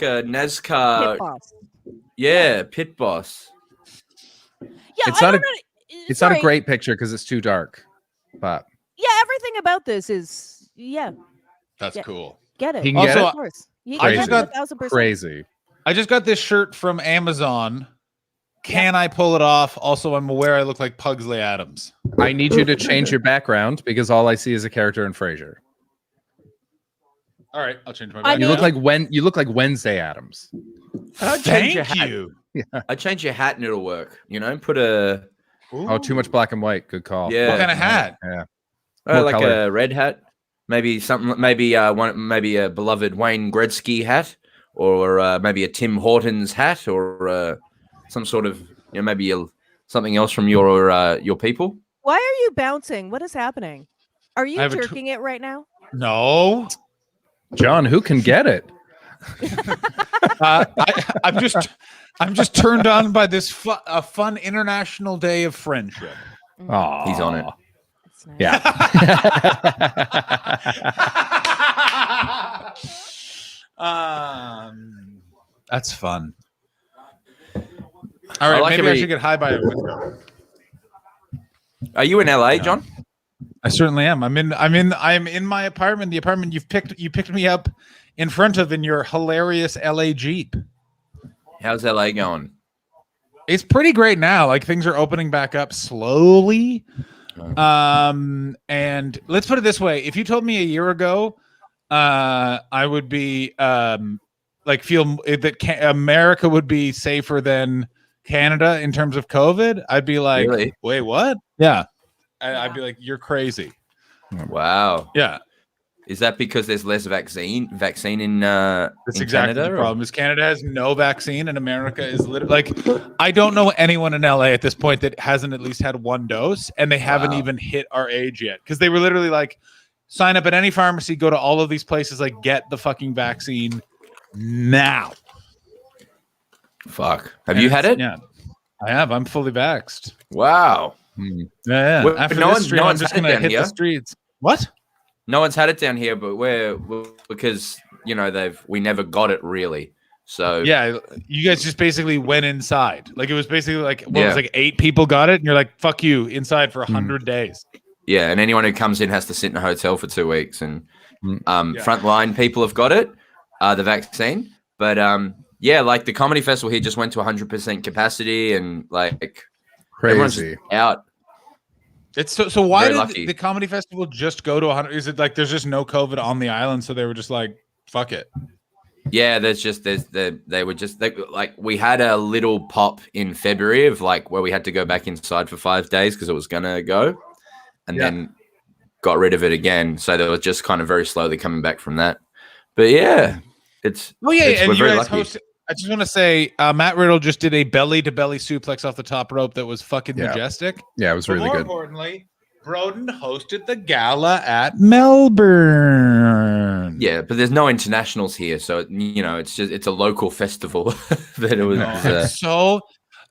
[SPEAKER 10] a NASCAR
[SPEAKER 7] pit boss.
[SPEAKER 10] Yeah, pit boss.
[SPEAKER 7] Yeah,
[SPEAKER 3] it's not a great picture because it's too dark. But
[SPEAKER 7] yeah, everything about this is
[SPEAKER 4] that's cool.
[SPEAKER 7] Get it.
[SPEAKER 3] He can
[SPEAKER 7] Also,
[SPEAKER 3] get it?
[SPEAKER 7] of course.
[SPEAKER 4] I just got
[SPEAKER 7] 1000%.
[SPEAKER 3] Crazy.
[SPEAKER 4] I just got this shirt from Amazon. Can I pull it off? Also, I'm aware I look like Pugsley Adams.
[SPEAKER 3] I need you to change your background because all I see is a character in Frasier.
[SPEAKER 4] All right, I'll change my background.
[SPEAKER 3] You look like Wednesday Adams.
[SPEAKER 10] Thank
[SPEAKER 4] you.
[SPEAKER 3] Yeah.
[SPEAKER 10] I change your hat and it'll work. You know, put a.
[SPEAKER 3] Oh, too much black and white. Good call.
[SPEAKER 10] Yeah.
[SPEAKER 4] What kind of hat?
[SPEAKER 3] Yeah.
[SPEAKER 10] Like color. A red hat. Maybe something. Maybe maybe a beloved Wayne Gretzky hat, or maybe a Tim Hortons hat, or some sort of maybe something else from your people.
[SPEAKER 7] Why are you bouncing? What is happening? Are you jerking it right now?
[SPEAKER 4] No,
[SPEAKER 3] John. Who can get it?
[SPEAKER 4] I'm just turned on by this fun international day of friendship.
[SPEAKER 3] Oh,
[SPEAKER 10] he's on it.
[SPEAKER 7] Nice.
[SPEAKER 3] Yeah.
[SPEAKER 4] That's fun. All right, maybe I should get high by a window.
[SPEAKER 10] Are you in LA, John?
[SPEAKER 4] I certainly am. I'm in my apartment. The apartment you picked me up in front of in your hilarious LA Jeep.
[SPEAKER 10] How's LA going?
[SPEAKER 4] It's pretty great now. Like things are opening back up slowly. And let's put it this way: if you told me a year ago, I would be feel that America would be safer than Canada in terms of COVID, I'd be like,
[SPEAKER 10] really?
[SPEAKER 4] Wait, what? Yeah. I'd be like, you're crazy.
[SPEAKER 10] Wow.
[SPEAKER 4] Yeah.
[SPEAKER 10] Is that because there's less vaccine
[SPEAKER 4] That's
[SPEAKER 10] in
[SPEAKER 4] exactly
[SPEAKER 10] Canada?
[SPEAKER 4] The problem is Canada has no vaccine and America is literally like, I don't know anyone in LA at this point that hasn't at least had one dose, and they haven't even hit our age yet. Because they were literally like, sign up at any pharmacy, go to all of these places, like get the fucking vaccine now.
[SPEAKER 10] Fuck. Have you had it?
[SPEAKER 4] Yeah, I have. I'm fully vaxxed.
[SPEAKER 10] Wow.
[SPEAKER 4] Yeah.
[SPEAKER 10] Well,
[SPEAKER 4] After
[SPEAKER 10] no
[SPEAKER 4] this stream, I'm just going to hit
[SPEAKER 10] here.
[SPEAKER 4] the streets. What?
[SPEAKER 10] No one's had it down here, but we're because we never got it really. So
[SPEAKER 4] yeah, you guys just basically went inside. Like it was basically like it was like 8 people got it, and you're like, fuck you, inside for 100 days.
[SPEAKER 10] Yeah, and anyone who comes in has to sit in a hotel for 2 weeks, and frontline people have got it, the vaccine. But like the comedy festival here just went to 100% capacity, and like everyone's
[SPEAKER 3] crazy
[SPEAKER 10] out.
[SPEAKER 4] It's so why
[SPEAKER 10] Very
[SPEAKER 4] did
[SPEAKER 10] lucky.
[SPEAKER 4] the comedy festival just go to 100? Is it like there's just no COVID on the island, so they were just like, fuck it?
[SPEAKER 10] Yeah, we had a little pop in February of like where we had to go back inside for 5 days because it was gonna go, and then got rid of it again. So they were just kind of very slowly coming back from that. But yeah, and
[SPEAKER 4] you
[SPEAKER 10] we're very
[SPEAKER 4] guys
[SPEAKER 10] lucky.
[SPEAKER 4] hosted. I just want to say, Matt Riddle just did a belly-to-belly suplex off the top rope that was fucking majestic.
[SPEAKER 3] Yeah, it was really
[SPEAKER 4] more
[SPEAKER 3] good.
[SPEAKER 4] Importantly, Broden hosted the gala at Melbourne.
[SPEAKER 10] Yeah, but there's no internationals here, so it's a local festival. That it was.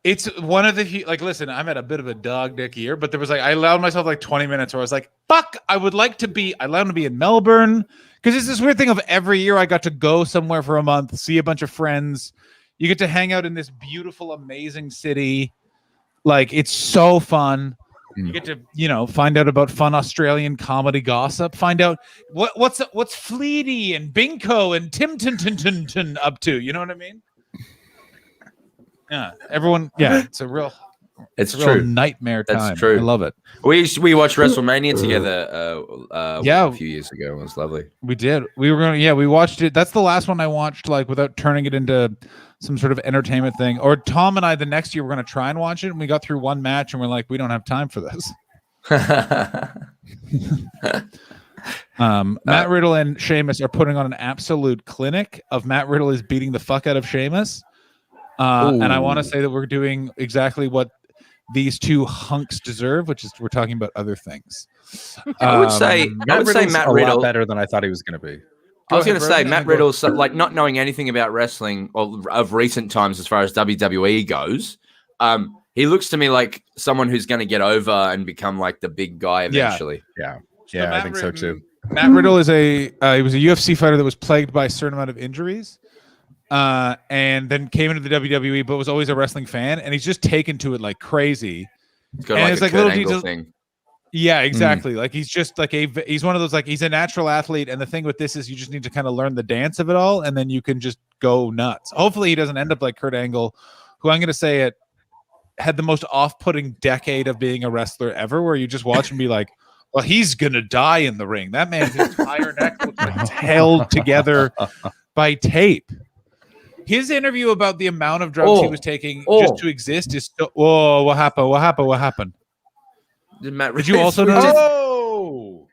[SPEAKER 4] It's one of the few, like, listen, I'm at a bit of a dog dick year, but there was like, I allowed myself like 20 minutes where I was like, fuck, I allowed to be in Melbourne. Because it's this weird thing of every year I got to go somewhere for a month, see a bunch of friends. You get to hang out in this beautiful, amazing city. Like, it's so fun. You get to, find out about fun Australian comedy gossip. Find out what's Fleety and Binko and Tim Tin up to. You know what I mean? Yeah, everyone. Yeah, it's a real
[SPEAKER 10] true
[SPEAKER 4] nightmare time.
[SPEAKER 10] That's true.
[SPEAKER 4] I love it.
[SPEAKER 10] We watched WrestleMania together. A few years ago. It was lovely.
[SPEAKER 4] We did. We watched it. That's the last one I watched, like, without turning it into some sort of entertainment thing. Or Tom and I, the next year, we're going to try and watch it, and we got through one match, and we're like, we don't have time for this. Matt Riddle and Sheamus are putting on an absolute clinic of Matt Riddle is beating the fuck out of Sheamus. And I want to say that we're doing exactly what these two hunks deserve, which is we're talking about other things.
[SPEAKER 10] I would say Matt Riddle
[SPEAKER 3] better than I thought he was going to be.
[SPEAKER 10] I was going to say Matt Riddle's like not knowing anything about wrestling or of recent times as far as WWE goes. He looks to me like someone who's going to get over and become like the big guy eventually.
[SPEAKER 3] Yeah,
[SPEAKER 4] So
[SPEAKER 3] I think so too.
[SPEAKER 4] Matt Riddle is he was a UFC fighter that was plagued by a certain amount of injuries. And then came into the WWE, but was always a wrestling fan, and he's just taken to it like crazy.
[SPEAKER 10] He's got like a little details thing.
[SPEAKER 4] Yeah, exactly. Like he's just like he's one of those, like, he's a natural athlete, and the thing with this is you just need to kind of learn the dance of it all, and then you can just go nuts. Hopefully, he doesn't end up like Kurt Angle, who I'm going to say it had the most off-putting decade of being a wrestler ever, where you just watch him be like, well, he's gonna die in the ring. That man's entire neck looks like it's held together by tape. His interview about the amount of drugs he was taking just to exist is still. Whoa! What happened? What happened? Did you also notice? Oh,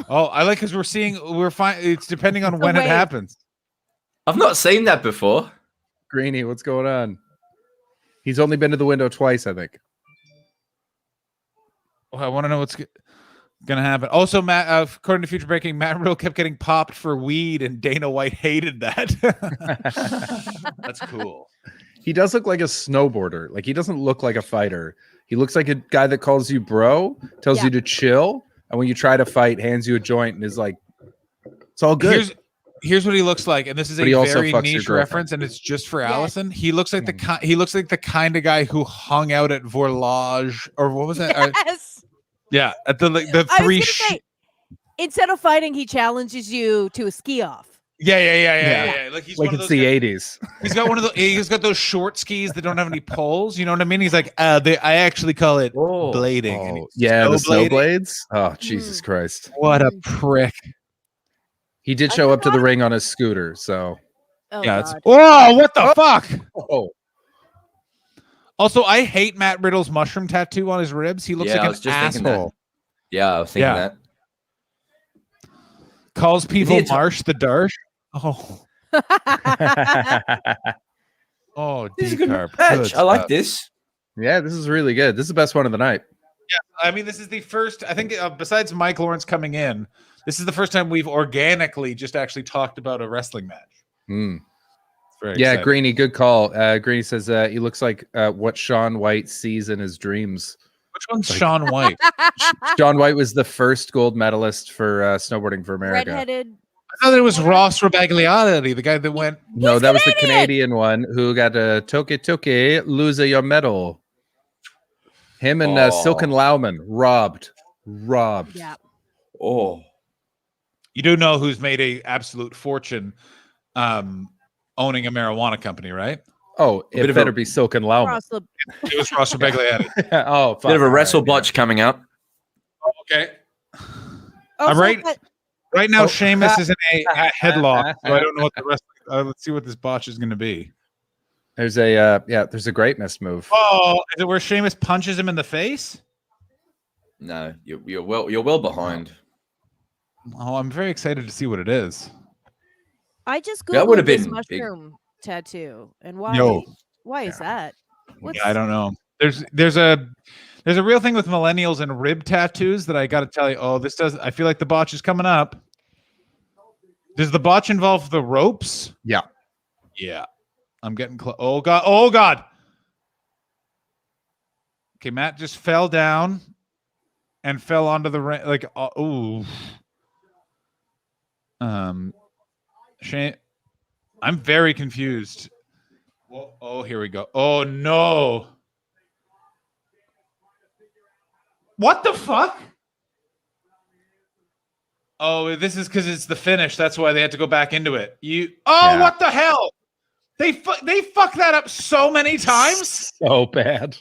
[SPEAKER 4] I like, because we're fine. It's depending on when it happens.
[SPEAKER 10] I've not seen that before.
[SPEAKER 3] Greeny, what's going on? He's only been to the window twice, I think.
[SPEAKER 4] Oh, I want to know what's gonna happen. Also, Matt, according to Future Breaking, Matt Riddle kept getting popped for weed, and Dana White hated that. That's cool.
[SPEAKER 3] He does look like a snowboarder. Like, he doesn't look like a fighter. He looks like a guy that calls you bro, tells you to chill, and when you try to fight, hands you a joint and is like, "It's all good."
[SPEAKER 4] Here's what he looks like, and this is a very niche reference, and it's just for Allison. He looks like the kind of guy who hung out at Vorlage, or what was that?
[SPEAKER 7] Yes.
[SPEAKER 4] Yeah, at the three.
[SPEAKER 7] Instead of fighting, he challenges you to a ski off.
[SPEAKER 4] Yeah. Like he's
[SPEAKER 3] like
[SPEAKER 4] one of
[SPEAKER 3] it's
[SPEAKER 4] those
[SPEAKER 3] the
[SPEAKER 4] guys.
[SPEAKER 3] 80s.
[SPEAKER 4] He's got one of those. He's got those short skis that don't have any poles. You know what I mean? He's like, I actually call it blading.
[SPEAKER 3] Oh, yeah, the snow blades. Oh, Jesus Christ!
[SPEAKER 4] What a prick!
[SPEAKER 3] He did show up to the ring on his scooter, so
[SPEAKER 4] yeah. Whoa! What the fuck?
[SPEAKER 3] Oh.
[SPEAKER 4] Also, I hate Matt Riddle's mushroom tattoo on his ribs. He looks like an asshole.
[SPEAKER 10] Yeah, I was thinking that.
[SPEAKER 4] Calls people Marsh the Darsh. Oh. Oh,
[SPEAKER 10] this is a good match. I like this.
[SPEAKER 3] Yeah, this is really good. This is the best one of the night.
[SPEAKER 4] Yeah, I mean, this is the first, I think, besides Mike Lawrence coming in, this is the first time we've organically just actually talked about a wrestling match.
[SPEAKER 3] Yeah,
[SPEAKER 4] exciting.
[SPEAKER 3] Greeny, good call. Greeny says he looks like what Shaun White sees in his dreams.
[SPEAKER 4] Which one's Shaun White?
[SPEAKER 3] Shaun White was the first gold medalist for snowboarding for America.
[SPEAKER 7] Redheaded.
[SPEAKER 4] I thought it was Ross Rebagliati, the guy that went.
[SPEAKER 3] No, that was the Canadian one who got a toke lose your medal. Him and Silken Lauman robbed.
[SPEAKER 7] Yeah.
[SPEAKER 10] Oh,
[SPEAKER 4] you do know who's made a absolute fortune owning a marijuana company, right?
[SPEAKER 3] Oh, it better be Silken Lauman.
[SPEAKER 4] It was Ross Rebagliati.
[SPEAKER 3] Oh, fuck.
[SPEAKER 10] Bit of a wrestle botch coming up.
[SPEAKER 4] Okay. I'm right now, Sheamus is in a headlock, so I don't know what the rest. Let's see what this botch is going to be.
[SPEAKER 3] There's a great missed move.
[SPEAKER 4] Oh, is it where Sheamus punches him in the face?
[SPEAKER 10] No, you're well behind.
[SPEAKER 4] Oh, I'm very excited to see what it is.
[SPEAKER 7] I just
[SPEAKER 10] That would
[SPEAKER 7] googled
[SPEAKER 10] have
[SPEAKER 7] this
[SPEAKER 10] been
[SPEAKER 7] mushroom tattoo, and why is that?
[SPEAKER 4] I don't know. There's a real thing with millennials and rib tattoos that I got to tell you. Oh, I feel like the botch is coming up. Does the botch involve the ropes?
[SPEAKER 3] Yeah.
[SPEAKER 4] Yeah. I'm getting close. Oh God. Okay, Matt just fell down and fell onto the ring. Like, ooh. Shane, I'm very confused. Oh, here we go. Oh no. What the fuck? Oh, this is because it's the finish. That's why they had to go back into it.
[SPEAKER 3] Yeah.
[SPEAKER 4] What the hell? They fucked that up so many times.
[SPEAKER 3] So bad.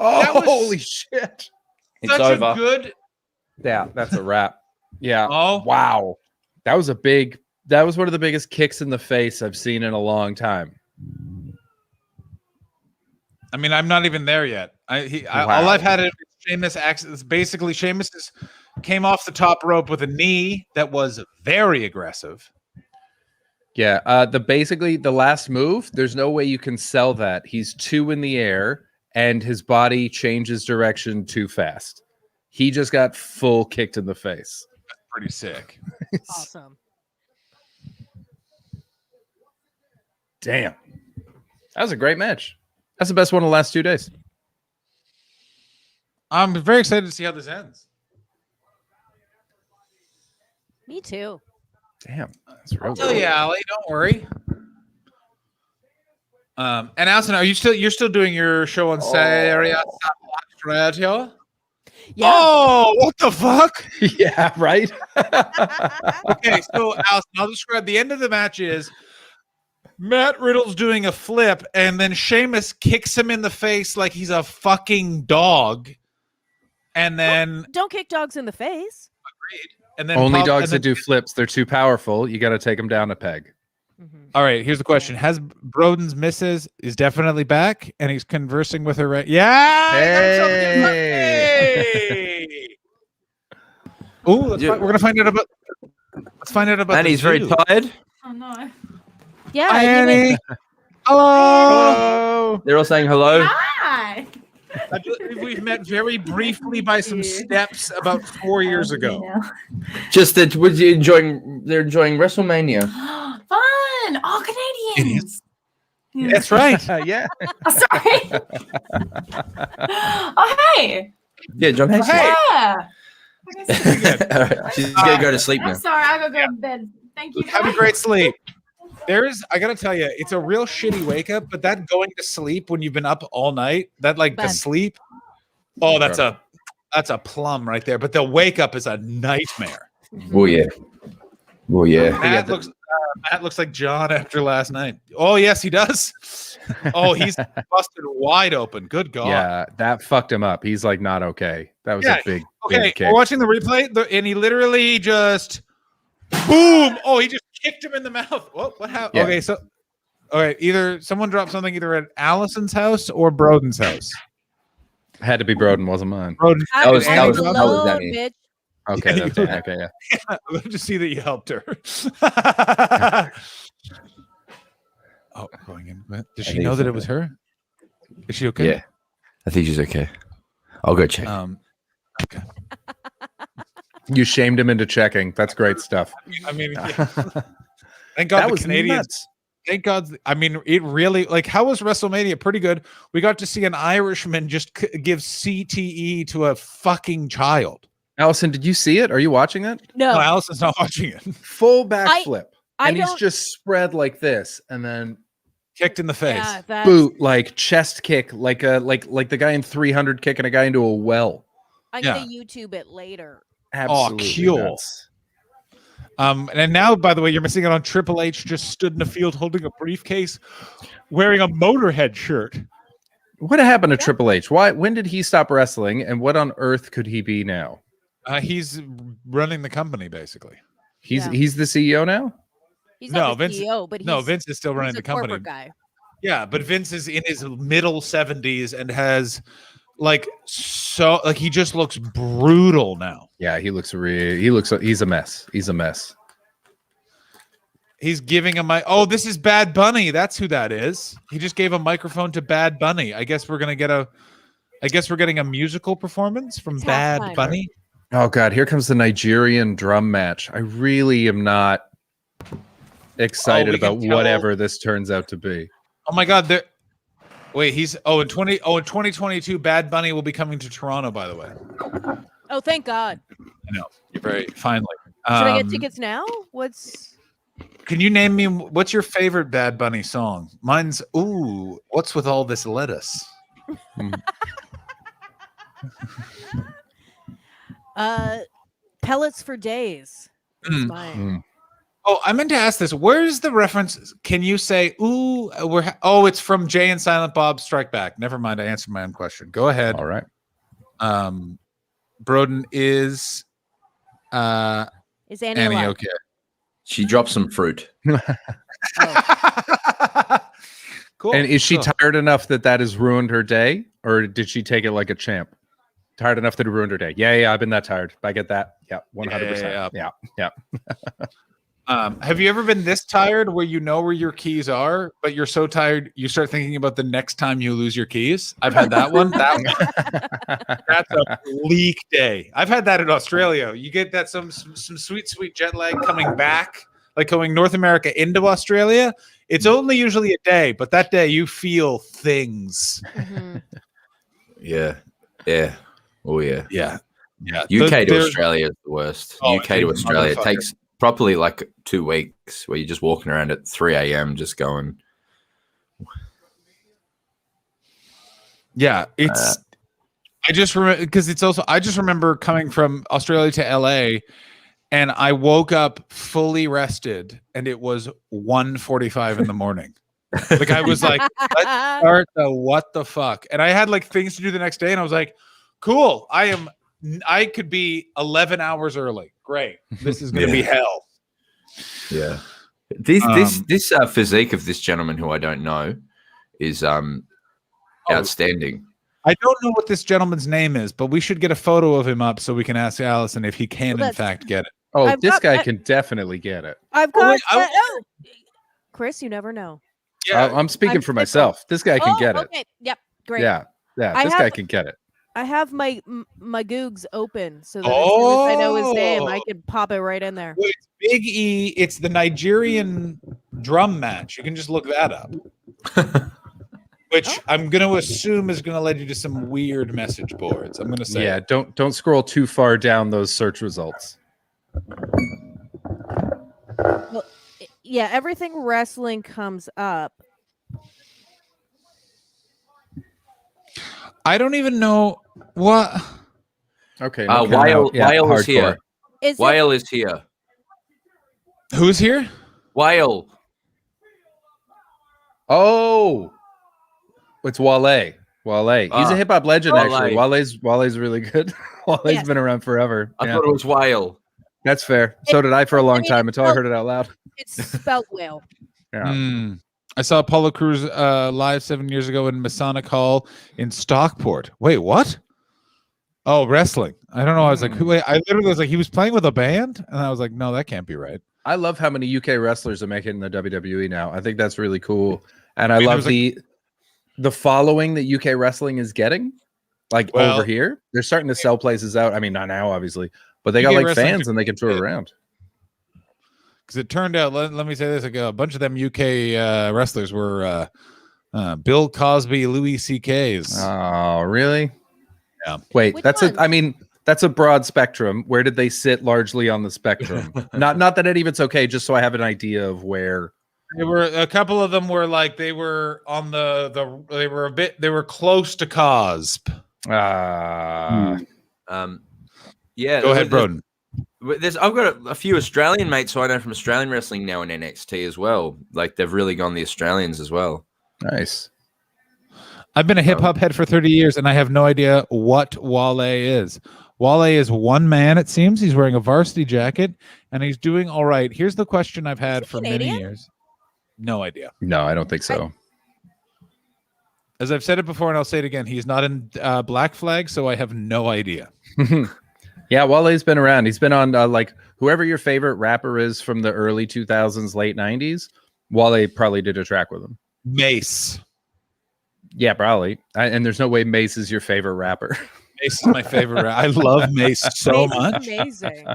[SPEAKER 3] Oh,
[SPEAKER 4] That was
[SPEAKER 3] holy shit.
[SPEAKER 9] It's
[SPEAKER 4] Such
[SPEAKER 9] over.
[SPEAKER 4] a good.
[SPEAKER 3] Yeah, that's a wrap. Yeah.
[SPEAKER 4] Oh,
[SPEAKER 3] Wow. That was one of the biggest kicks in the face I've seen in a long time.
[SPEAKER 4] I mean, I'm not even there yet. All I've had is Sheamus access. Basically, Sheamus came off the top rope with a knee that was very aggressive.
[SPEAKER 3] Yeah. The last move, there's no way you can sell that. He's 2 in the air and his body changes direction too fast. He just got full kicked in the face.
[SPEAKER 4] That's pretty sick.
[SPEAKER 7] Awesome.
[SPEAKER 3] Damn. That was a great match. That's the best one of the last 2 days.
[SPEAKER 4] I'm very excited to see how this ends.
[SPEAKER 7] Me too.
[SPEAKER 3] Damn. That's real
[SPEAKER 4] Oh yeah, Allie, don't worry. And Alison, you're still doing your show on Saturday Radio?
[SPEAKER 7] Yeah.
[SPEAKER 4] Oh, what the fuck?
[SPEAKER 3] Yeah, right?
[SPEAKER 4] Okay, so Alison, I'll describe the end of the match is Matt Riddle's doing a flip, and then Sheamus kicks him in the face like he's a fucking dog. And then
[SPEAKER 7] Don't kick dogs in the face.
[SPEAKER 4] and then
[SPEAKER 3] Only dogs that do flips, they're too powerful. You got to take them down a peg.
[SPEAKER 4] All right, here's the question. Has Broden's missus is definitely back and he's conversing with her right? Yeah. Hey. Ooh, we're going to find out about
[SPEAKER 10] Annie's very tired.
[SPEAKER 11] Oh no.
[SPEAKER 7] Yeah.
[SPEAKER 4] Hi,
[SPEAKER 7] you mean-
[SPEAKER 4] Annie. Hello.
[SPEAKER 10] They're all saying hello.
[SPEAKER 11] Hi.
[SPEAKER 4] We've met very briefly by some steps about 4 years ago.
[SPEAKER 10] Just that they're enjoying WrestleMania.
[SPEAKER 11] Fun. All Canadians.
[SPEAKER 4] That's right.
[SPEAKER 3] Yeah.
[SPEAKER 11] Oh, sorry. Oh, hey.
[SPEAKER 10] Yeah, John Hayes.
[SPEAKER 4] Hey.
[SPEAKER 11] Yeah.
[SPEAKER 10] All right, she's gonna go to sleep
[SPEAKER 11] I'm
[SPEAKER 10] now.
[SPEAKER 11] sorry. I gotta go to bed. Thank you.
[SPEAKER 4] Have a great sleep. I gotta tell you, it's a real shitty wake up, but that going to sleep when you've been up all night, that like the
[SPEAKER 7] Bad.
[SPEAKER 4] sleep. Oh, that's a plum right there. But the wake up is a nightmare.
[SPEAKER 10] Oh yeah. Oh yeah.
[SPEAKER 4] Matt looks like John after last night. Oh yes, he does. Oh, he's busted wide open. Good God.
[SPEAKER 3] Yeah, that fucked him up. He's like not okay. That was a big
[SPEAKER 4] Okay,
[SPEAKER 3] kick.
[SPEAKER 4] we're watching the replay, and he literally just boom. Oh, he just kicked him in the mouth. What happened?
[SPEAKER 3] Yeah.
[SPEAKER 4] Okay, so all right, either someone dropped something either at Allison's house or Broden's house.
[SPEAKER 3] Had to be Broden, wasn't mine.
[SPEAKER 4] Broden.
[SPEAKER 10] That was
[SPEAKER 7] Hello,
[SPEAKER 10] Danny.
[SPEAKER 7] bitch.
[SPEAKER 3] Okay,
[SPEAKER 4] Yeah,
[SPEAKER 3] that's
[SPEAKER 4] you-
[SPEAKER 3] it. Okay, yeah.
[SPEAKER 4] I love to see that you helped her. Oh, going in. Did she
[SPEAKER 10] think
[SPEAKER 4] know
[SPEAKER 10] it's
[SPEAKER 4] that it
[SPEAKER 10] okay.
[SPEAKER 4] was her? Is she okay?
[SPEAKER 10] Yeah, I think she's okay. I'll go check.
[SPEAKER 4] Okay.
[SPEAKER 3] You shamed him into checking. That's great stuff.
[SPEAKER 4] I mean, yeah. Thank God
[SPEAKER 3] That
[SPEAKER 4] the
[SPEAKER 3] was
[SPEAKER 4] Canadians.
[SPEAKER 3] nuts.
[SPEAKER 4] Thank God. I mean, it really like how was WrestleMania? Pretty good. We got to see an Irishman just give CTE to a fucking child.
[SPEAKER 3] Allison, did you see it? Are you watching that?
[SPEAKER 7] No.
[SPEAKER 4] No, Allison's not watching it.
[SPEAKER 3] Full backflip.
[SPEAKER 7] I
[SPEAKER 3] And he's
[SPEAKER 7] don't-
[SPEAKER 3] just spread like this and then
[SPEAKER 4] Kicked in the face.
[SPEAKER 7] Yeah, that's,
[SPEAKER 3] boot, like chest kick, like the guy in 300 kicking a guy into a well.
[SPEAKER 7] I'm
[SPEAKER 4] Yeah.
[SPEAKER 7] gonna YouTube it later.
[SPEAKER 3] Absolutely
[SPEAKER 4] cool.
[SPEAKER 3] nuts.
[SPEAKER 4] And now, by the way, you're missing out on Triple H just stood in the field holding a briefcase, wearing a Motorhead shirt.
[SPEAKER 3] What happened to Triple H? Why? When did he stop wrestling? And what on earth could he be now?
[SPEAKER 4] He's running the company basically.
[SPEAKER 3] He's
[SPEAKER 7] Yeah.
[SPEAKER 3] he's the CEO now.
[SPEAKER 7] He's
[SPEAKER 4] No,
[SPEAKER 7] not the
[SPEAKER 4] Vince-
[SPEAKER 7] CEO, but
[SPEAKER 4] No,
[SPEAKER 7] he's,
[SPEAKER 4] Vince is still running
[SPEAKER 7] he's
[SPEAKER 4] the
[SPEAKER 7] a
[SPEAKER 4] company.
[SPEAKER 7] corporate guy.
[SPEAKER 4] Yeah, but Vince is in his middle 70s and has like so like he just looks brutal now.
[SPEAKER 3] Yeah, he's a mess. He's a mess.
[SPEAKER 4] He's giving a mic. Oh, this is Bad Bunny. That's who that is. He just gave a microphone to Bad Bunny. I guess we're getting a musical performance from
[SPEAKER 7] It's
[SPEAKER 4] Bad
[SPEAKER 7] halftime.
[SPEAKER 4] Bunny.
[SPEAKER 3] Oh God, here comes the Nigerian drum match. I really am not excited
[SPEAKER 4] we can
[SPEAKER 3] about
[SPEAKER 4] tell-
[SPEAKER 3] whatever this turns out to be.
[SPEAKER 4] Oh my God, Wait, he's in 2022, Bad Bunny will be coming to Toronto, by the way.
[SPEAKER 7] Oh, thank God.
[SPEAKER 4] I know. You're very finally.
[SPEAKER 7] Should I get tickets now?
[SPEAKER 4] Can you name me what's your favorite Bad Bunny song? Mine's What's with all this lettuce?
[SPEAKER 7] Pellets for days. That's mine.
[SPEAKER 4] Oh, I meant to ask this. Where's the reference? Can you say, it's from Jay and Silent Bob Strike Back. Never mind. I answered my own question. Go ahead.
[SPEAKER 3] All right.
[SPEAKER 4] Broden, is
[SPEAKER 7] Annie alive?
[SPEAKER 4] okay?
[SPEAKER 10] She dropped some fruit.
[SPEAKER 4] Cool.
[SPEAKER 3] And is she tired enough that has ruined her day? Or did she take it like a champ? Tired enough that it ruined her day. Yeah, I've been that tired. I get that. Yeah, 100%. Yeah.
[SPEAKER 4] Have you ever been this tired where you know where your keys are, but you're so tired you start thinking about the next time you lose your keys? I've had that one. That's a bleak day. I've had that in Australia. You get that some sweet jet lag coming back, like going North America into Australia. It's only usually a day, but that day you feel things.
[SPEAKER 10] Yeah. Oh yeah. UK to Australia is the worst. UK to Australia takes properly like 2 weeks where you're just walking around at 3 a.m. just going.
[SPEAKER 4] Yeah, it's. I just remember because it's also. I just remember coming from Australia to LA, and I woke up fully rested, and it was 1:45 in the morning. Like I was like, let's start what the fuck, and I had like things to do the next day, and I was like, cool. I could be 11 hours early. Great. This is going to be hell.
[SPEAKER 10] Yeah. This physique of this gentleman who I don't know is outstanding.
[SPEAKER 4] I don't know what this gentleman's name is, but we should get a photo of him up so we can ask Allison if he can in fact get it.
[SPEAKER 3] Oh, this guy can definitely get it.
[SPEAKER 7] I've got Chris, you never know.
[SPEAKER 3] Yeah, I'm speaking for myself. This guy can get it.
[SPEAKER 7] Okay. Yep. Great.
[SPEAKER 3] Yeah. This guy can get it.
[SPEAKER 7] I have my Googs open so that as soon as I know his name, I can pop it right in there.
[SPEAKER 4] Well, it's Big E. It's the Nigerian drum match. You can just look that up. Which I'm going to assume is going to lead you to some weird message boards. I'm going to say.
[SPEAKER 3] Yeah, don't scroll too far down those search results.
[SPEAKER 7] Well, yeah, everything wrestling comes up.
[SPEAKER 4] I don't even know what.
[SPEAKER 3] Okay.
[SPEAKER 10] Whale is here. Whale is here.
[SPEAKER 4] Who's here?
[SPEAKER 10] Whale.
[SPEAKER 3] Oh, it's Wale. He's a hip hop legend, actually. Wale's really good. Wale's been around forever.
[SPEAKER 10] I thought it was Whale.
[SPEAKER 3] That's fair. So did I for a long time until I heard it out loud.
[SPEAKER 7] It's spelled whale.
[SPEAKER 3] Yeah.
[SPEAKER 4] I saw Apollo Crews live 7 years ago in Masonic Hall in Stockport. Wait, what? Oh, wrestling. I don't know. I was like, wait, I literally was like, he was playing with a band? And I was like, no, that can't be right.
[SPEAKER 3] I love how many UK wrestlers are making in the WWE now. I think that's really cool. And I love the following that UK wrestling is getting. Like over here, they're starting to sell places out. I mean, not now, obviously, but they got like fans and they can tour around.
[SPEAKER 4] Because it turned out, let me say this, a bunch of them UK wrestlers were Bill Cosby, Louis C.K.'s.
[SPEAKER 3] Oh, really?
[SPEAKER 4] Yeah.
[SPEAKER 3] Wait, that's a broad spectrum. Where did they sit largely on the spectrum? not that any of it's okay, just so I have an idea of where.
[SPEAKER 4] There were a couple of them were like they were on they were close to Cosp.
[SPEAKER 10] Yeah.
[SPEAKER 4] Go ahead, Broden.
[SPEAKER 10] I've got a few Australian mates who I know from Australian wrestling now in NXT as well. Like they've really gone the Australians as well.
[SPEAKER 3] Nice.
[SPEAKER 4] I've been a hip hop head for 30 years and I have no idea what Wale is. Wale is one man, it seems. He's wearing a varsity jacket and he's doing all right. Here's the question I've had for many years. No idea.
[SPEAKER 3] No, I don't think so.
[SPEAKER 4] As I've said it before and I'll say it again, he's not in Black Flag, so I have no idea.
[SPEAKER 3] Yeah, Wale's been around. He's been on like whoever your favorite rapper is from the early 2000s, late 90s. Wale probably did a track with him.
[SPEAKER 4] Mace.
[SPEAKER 3] Yeah, probably. And there's no way Mace is your favorite rapper.
[SPEAKER 4] Mace is my favorite rapper. I love Mace so much.
[SPEAKER 7] Amazing.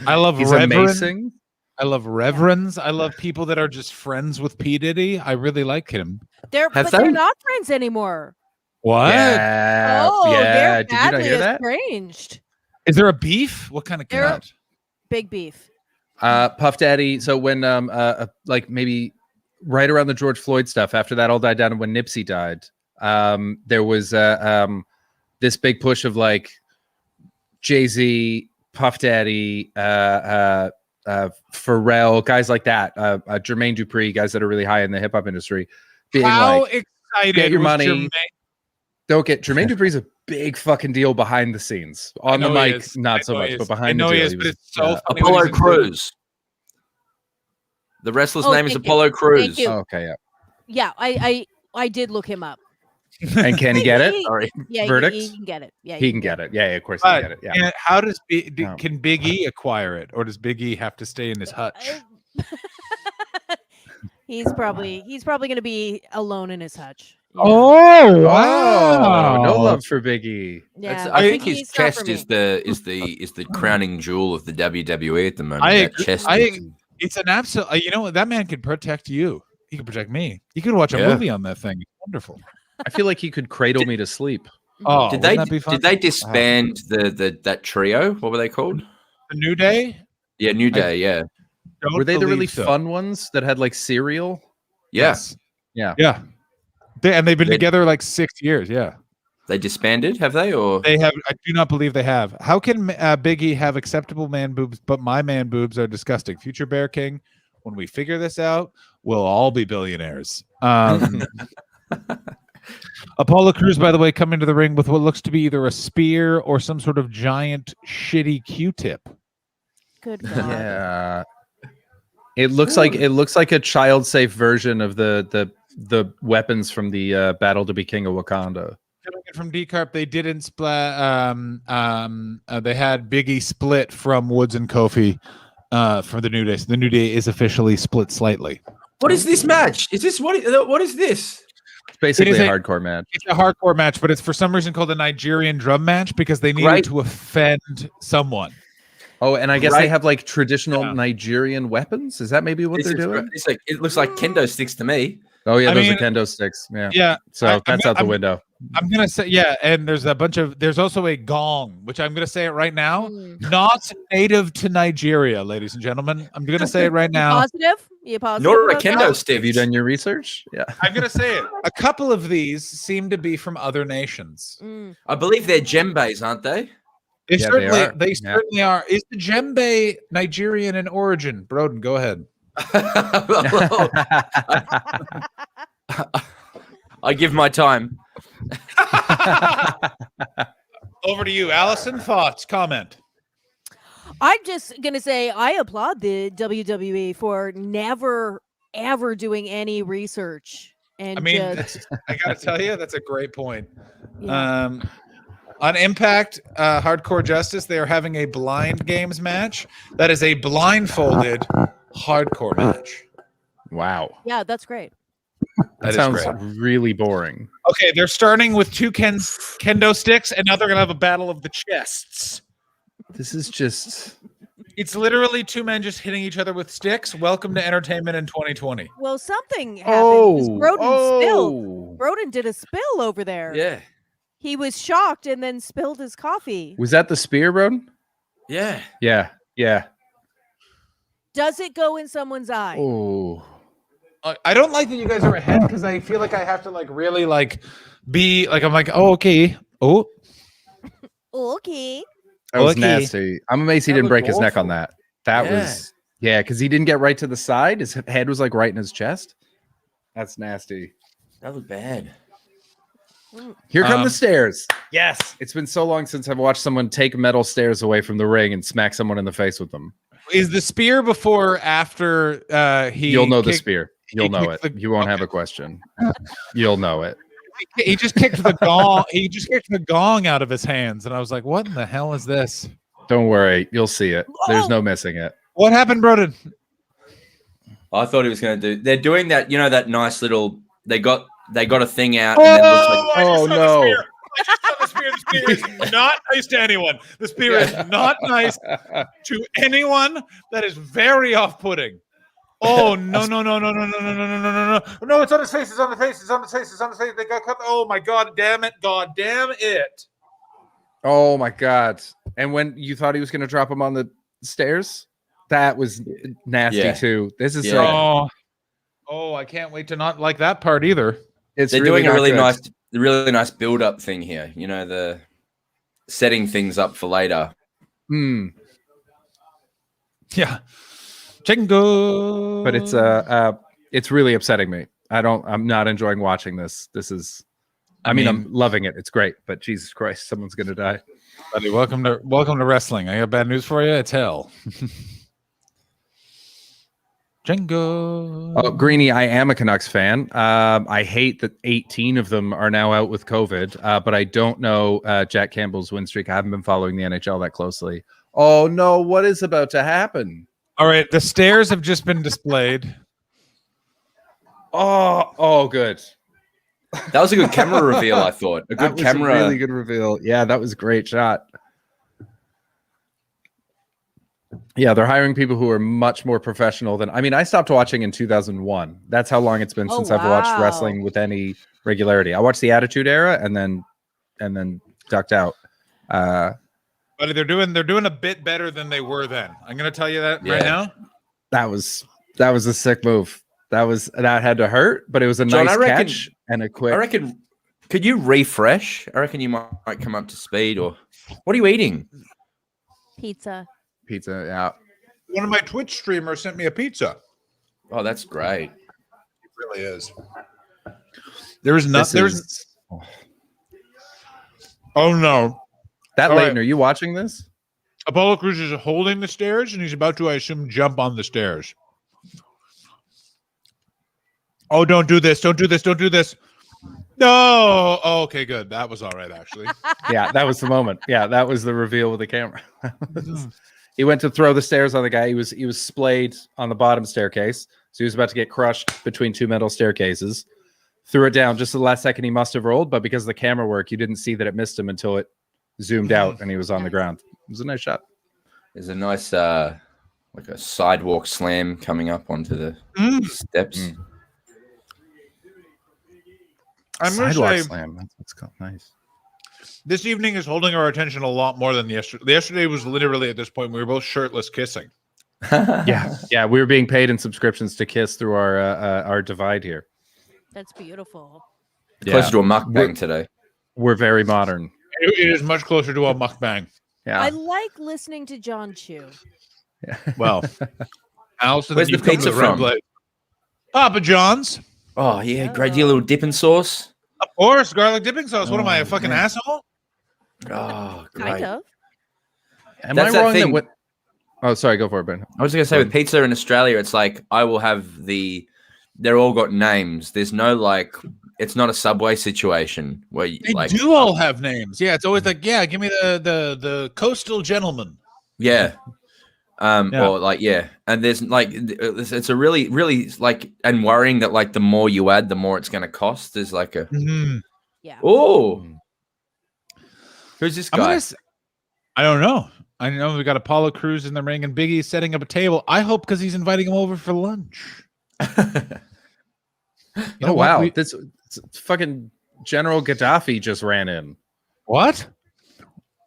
[SPEAKER 4] I love
[SPEAKER 3] He's
[SPEAKER 4] Reverend.
[SPEAKER 3] amazing.
[SPEAKER 4] I love reverends. I love people that are just friends with P. Diddy. I really like him.
[SPEAKER 7] They're not friends anymore.
[SPEAKER 4] What?
[SPEAKER 3] Yeah.
[SPEAKER 7] Oh,
[SPEAKER 3] yeah.
[SPEAKER 7] they're
[SPEAKER 3] Did you not
[SPEAKER 7] badly
[SPEAKER 3] hear that?
[SPEAKER 7] estranged.
[SPEAKER 4] Is there a beef? What kind of cat?
[SPEAKER 7] Big beef.
[SPEAKER 3] Puff Daddy. So when like maybe right around the George Floyd stuff, after that all died down, and when Nipsey died, there was this big push of like Jay-Z, Puff Daddy, Pharrell, guys like that, Jermaine Dupri, guys that are really high in the hip hop industry, being
[SPEAKER 4] How
[SPEAKER 3] like,
[SPEAKER 4] excited
[SPEAKER 3] get your
[SPEAKER 4] was
[SPEAKER 3] money.
[SPEAKER 4] Jermaine?
[SPEAKER 3] Don't get Jermaine Dupri's a big fucking deal behind the scenes. On the mic, not so much, but behind the deal,
[SPEAKER 4] but it's so funny
[SPEAKER 10] Apollo Crews. The wrestler's name is Apollo Crews.
[SPEAKER 7] Thank you.
[SPEAKER 3] Okay,
[SPEAKER 7] Yeah, I did look him up.
[SPEAKER 3] And can he get it?
[SPEAKER 10] Sorry.
[SPEAKER 7] Yeah,
[SPEAKER 3] Verdict?
[SPEAKER 7] he can get it. Yeah,
[SPEAKER 3] He can get it. Yeah, of course he can get it. Yeah.
[SPEAKER 4] And how does can Big E acquire it, or does Big E have to stay in his hutch?
[SPEAKER 7] He's probably going to be alone in his hutch. Yeah.
[SPEAKER 4] Oh
[SPEAKER 3] wow! No love for Biggie.
[SPEAKER 7] Yeah,
[SPEAKER 10] I think his
[SPEAKER 7] Biggie's not
[SPEAKER 10] chest
[SPEAKER 7] for
[SPEAKER 10] is the crowning jewel of the WWE at the moment.
[SPEAKER 4] I
[SPEAKER 10] That
[SPEAKER 4] agree.
[SPEAKER 10] chest.
[SPEAKER 4] It's an absolute. You know what? That man could protect you. He could protect me. You could watch a movie on that thing. It's wonderful.
[SPEAKER 3] I feel like he could cradle me to sleep.
[SPEAKER 4] Oh,
[SPEAKER 10] did
[SPEAKER 4] wouldn't that be fun?
[SPEAKER 10] they disband that trio? What were they called?
[SPEAKER 4] The New Day?
[SPEAKER 10] Yeah, New Day. Yeah.
[SPEAKER 3] Were they the really
[SPEAKER 4] believe so.
[SPEAKER 3] fun ones that had like cereal?
[SPEAKER 10] Yes.
[SPEAKER 3] Yeah.
[SPEAKER 4] Yeah. And they've been together like 6 years. Yeah.
[SPEAKER 10] They disbanded, have they? Or
[SPEAKER 4] They have. I do not believe they have. How can Big E have acceptable man boobs, but my man boobs are disgusting? Future Bear King, when we figure this out, we'll all be billionaires. Apollo Crews, by the way, coming to the ring with what looks to be either a spear or some sort of giant shitty Q-tip.
[SPEAKER 7] Good God.
[SPEAKER 3] Yeah. It looks like a child-safe version of the weapons from the Battle to be King of Wakanda.
[SPEAKER 4] From Decarp, they didn't split. They had Biggie split from Woods and Kofi for the New Day. So the New Day is officially split slightly.
[SPEAKER 10] what is this match? Is this what is this?
[SPEAKER 3] It's basically
[SPEAKER 4] It is
[SPEAKER 3] a hardcore match.
[SPEAKER 4] It's a hardcore match, but it's for some reason called a Nigerian drum match because they needed to offend someone.
[SPEAKER 3] Oh, and I guess
[SPEAKER 10] Right.
[SPEAKER 3] they have like traditional Nigerian weapons. Is that maybe what they're doing?
[SPEAKER 10] It's like it looks like kendo sticks to me.
[SPEAKER 3] Oh yeah,
[SPEAKER 4] I
[SPEAKER 3] those
[SPEAKER 4] mean,
[SPEAKER 3] are kendo sticks. Yeah.
[SPEAKER 4] Yeah.
[SPEAKER 3] So that's out the window.
[SPEAKER 4] I'm gonna say and there's there's also a gong, which I'm gonna say it right now, not native to Nigeria, ladies and gentlemen. I'm gonna say it right now.
[SPEAKER 7] Positive? You positive?
[SPEAKER 10] Nor a
[SPEAKER 7] about that?
[SPEAKER 10] kendo stick.
[SPEAKER 3] Have you done your research? Yeah.
[SPEAKER 4] I'm gonna say it. A couple of these seem to be from other nations.
[SPEAKER 10] I believe they're djembes, aren't they?
[SPEAKER 4] They
[SPEAKER 3] Yeah,
[SPEAKER 4] certainly
[SPEAKER 3] they are.
[SPEAKER 4] certainly are. Is the djembe Nigerian in origin? Broden, go ahead.
[SPEAKER 10] I give my time.
[SPEAKER 4] Over to you, Allison. Thoughts, comment.
[SPEAKER 7] I'm just gonna say I applaud the WWE for never ever doing any research. And
[SPEAKER 4] I mean, I gotta tell you, that's a great point. On Impact, Hardcore Justice, they are having a blind games match. That is a blindfolded hardcore match.
[SPEAKER 3] Wow.
[SPEAKER 7] yeah, that's great.
[SPEAKER 3] That
[SPEAKER 4] is
[SPEAKER 3] sounds
[SPEAKER 4] great.
[SPEAKER 3] really boring.
[SPEAKER 4] Okay, they're starting with two kendo sticks, and now they're gonna have a battle of the chests.
[SPEAKER 3] This is just
[SPEAKER 4] It's literally two men just hitting each other with sticks. Welcome to entertainment in 2020.
[SPEAKER 7] Well, something happened. because Broden spilled.
[SPEAKER 3] oh.
[SPEAKER 7] Broden did a spill over there.
[SPEAKER 10] Yeah.
[SPEAKER 7] He was shocked and then spilled his coffee.
[SPEAKER 3] Was that the spear, Roden?
[SPEAKER 10] Yeah.
[SPEAKER 3] Yeah. Yeah.
[SPEAKER 7] Does it go in someone's eye?
[SPEAKER 3] Oh.
[SPEAKER 4] I don't like that you guys are ahead because I feel like I have to like really like be like I'm like, oh, okay. Oh,
[SPEAKER 7] Okay.
[SPEAKER 3] That was
[SPEAKER 4] Okay.
[SPEAKER 3] nasty. I'm amazed he
[SPEAKER 10] That
[SPEAKER 3] didn't
[SPEAKER 10] was
[SPEAKER 3] break his neck on
[SPEAKER 10] awful.
[SPEAKER 3] that. That
[SPEAKER 10] Yeah.
[SPEAKER 3] was because he didn't get right to the side. His head was like right in his chest. That's nasty.
[SPEAKER 10] That was bad.
[SPEAKER 3] Here come the stairs. Yes. It's been so long since I've watched someone take metal stairs away from the ring and smack someone in the face with them.
[SPEAKER 4] is the spear before or after he?
[SPEAKER 3] You'll know the
[SPEAKER 4] kicked-
[SPEAKER 3] spear. You'll know it.
[SPEAKER 4] kicked the-
[SPEAKER 3] You won't have a question. You'll know it.
[SPEAKER 4] He just kicked the gong. He just kicked the gong out of his hands, and I was like, "What in the hell is this?
[SPEAKER 3] Don't worry. You'll see it. There's no missing it.
[SPEAKER 4] What happened, Broden?"
[SPEAKER 10] I thought he was going to do. They're doing that. You know that nice little. They got a thing out. And then it looks like,
[SPEAKER 3] Oh no.
[SPEAKER 4] The spear is not nice to anyone. The spear is not nice to anyone. That is very off-putting. Oh no! No! It's on his face. It's on the face. It's on the face. It's on the face. They got cut. Oh my god! Damn it! God damn it!
[SPEAKER 3] Oh my god! And when you thought he was going to drop him on the stairs, that was nasty too. This is
[SPEAKER 4] oh, I can't wait to not like that part either.
[SPEAKER 3] It's
[SPEAKER 10] They're
[SPEAKER 3] really
[SPEAKER 10] doing a
[SPEAKER 3] good.
[SPEAKER 10] really nice build-up thing here. You know, the setting things up for later.
[SPEAKER 4] Yeah. Jingo.
[SPEAKER 3] But it's really upsetting me. I'm not enjoying watching this. This is I mean, I'm loving it. It's great, but Jesus Christ, someone's gonna die.
[SPEAKER 4] Buddy, welcome to wrestling. I got bad news for you. It's hell. Jingo.
[SPEAKER 3] Oh, Greenie, I am a Canucks fan. I hate that 18 of them are now out with COVID, but I don't know Jack Campbell's win streak. I haven't been following the NHL that closely. Oh no, what is about to happen?
[SPEAKER 4] All right, the stairs have just been displayed.
[SPEAKER 3] Oh, good.
[SPEAKER 10] That was a good camera reveal, I thought. A good camera.
[SPEAKER 3] A really good reveal. Yeah, that was a great shot. Yeah, they're hiring people who are much more professional than. I mean, I stopped watching in 2001. That's how long it's been since I've watched wrestling with any regularity. I watched the Attitude Era and then ducked out.
[SPEAKER 4] But they're doing a bit better than they were then. I'm going to tell you that right now.
[SPEAKER 3] That was a sick move. That had to hurt, but it was a
[SPEAKER 10] John,
[SPEAKER 3] nice catch and a quick.
[SPEAKER 10] I reckon. Could you refresh? I reckon you might come up to speed. Or what are you eating?
[SPEAKER 7] Pizza.
[SPEAKER 3] Yeah.
[SPEAKER 4] One of my Twitch streamers sent me a pizza.
[SPEAKER 10] Oh, that's great.
[SPEAKER 4] It really is. There's nothing. Oh no.
[SPEAKER 3] That Leighton, are you watching this?
[SPEAKER 4] Apollo Crews is holding the stairs, and he's about to, I assume, jump on the stairs. Oh, don't do this. Don't do this. Don't do this. No. Oh, okay, good. That was all right, actually.
[SPEAKER 3] Yeah, that was the moment. Yeah, that was the reveal with the camera. He went to throw the stairs on the guy. He was splayed on the bottom staircase. So he was about to get crushed between two metal staircases. Threw it down just the last second he must have rolled, but because of the camera work, you didn't see that it missed him until it zoomed out and he was on the ground. It was a nice shot.
[SPEAKER 10] There's a nice like a sidewalk slam coming up onto the steps.
[SPEAKER 4] I'm going to
[SPEAKER 3] Sidewalk
[SPEAKER 4] say
[SPEAKER 3] slam. That's what's called. Nice.
[SPEAKER 4] This evening is holding our attention a lot more than yesterday. Yesterday was literally at this point we were both shirtless kissing.
[SPEAKER 3] Yeah, we were being paid in subscriptions to kiss through our divide here.
[SPEAKER 7] That's beautiful.
[SPEAKER 10] Closer to a mukbang today.
[SPEAKER 3] We're very modern.
[SPEAKER 4] It is much closer to a mukbang.
[SPEAKER 3] Yeah.
[SPEAKER 7] I like listening to John Chew.
[SPEAKER 4] Well, Allison,
[SPEAKER 10] where's the pizza from?
[SPEAKER 4] Papa John's.
[SPEAKER 10] Oh yeah, great deal, little dipping sauce.
[SPEAKER 4] Of course, garlic dipping sauce. What am I, a fucking asshole?
[SPEAKER 10] Oh, great.
[SPEAKER 7] Kind of.
[SPEAKER 3] Am
[SPEAKER 10] That's
[SPEAKER 3] I
[SPEAKER 10] that
[SPEAKER 3] wrong?
[SPEAKER 10] thing-
[SPEAKER 3] Oh, sorry. Go for it, Ben.
[SPEAKER 10] I was going to say with pizza in Australia, it's like I will have they're all got names. There's no like, it's not a Subway situation where you
[SPEAKER 4] They
[SPEAKER 10] like
[SPEAKER 4] do all have names. Yeah, it's always like, yeah, give me the coastal gentleman.
[SPEAKER 10] Yeah.
[SPEAKER 4] Yeah.
[SPEAKER 10] Or like, yeah. And there's like, it's a really, really like, and worrying that like the more you add, the more it's going to cost. There's like a,
[SPEAKER 7] Yeah.
[SPEAKER 10] oh, who's this guy?
[SPEAKER 4] I don't know. I know we got Apollo Crews in the ring and Big E setting up a table. I hope because he's inviting him over for lunch.
[SPEAKER 3] Oh, wow. This fucking General Gaddafi just ran in.
[SPEAKER 4] What?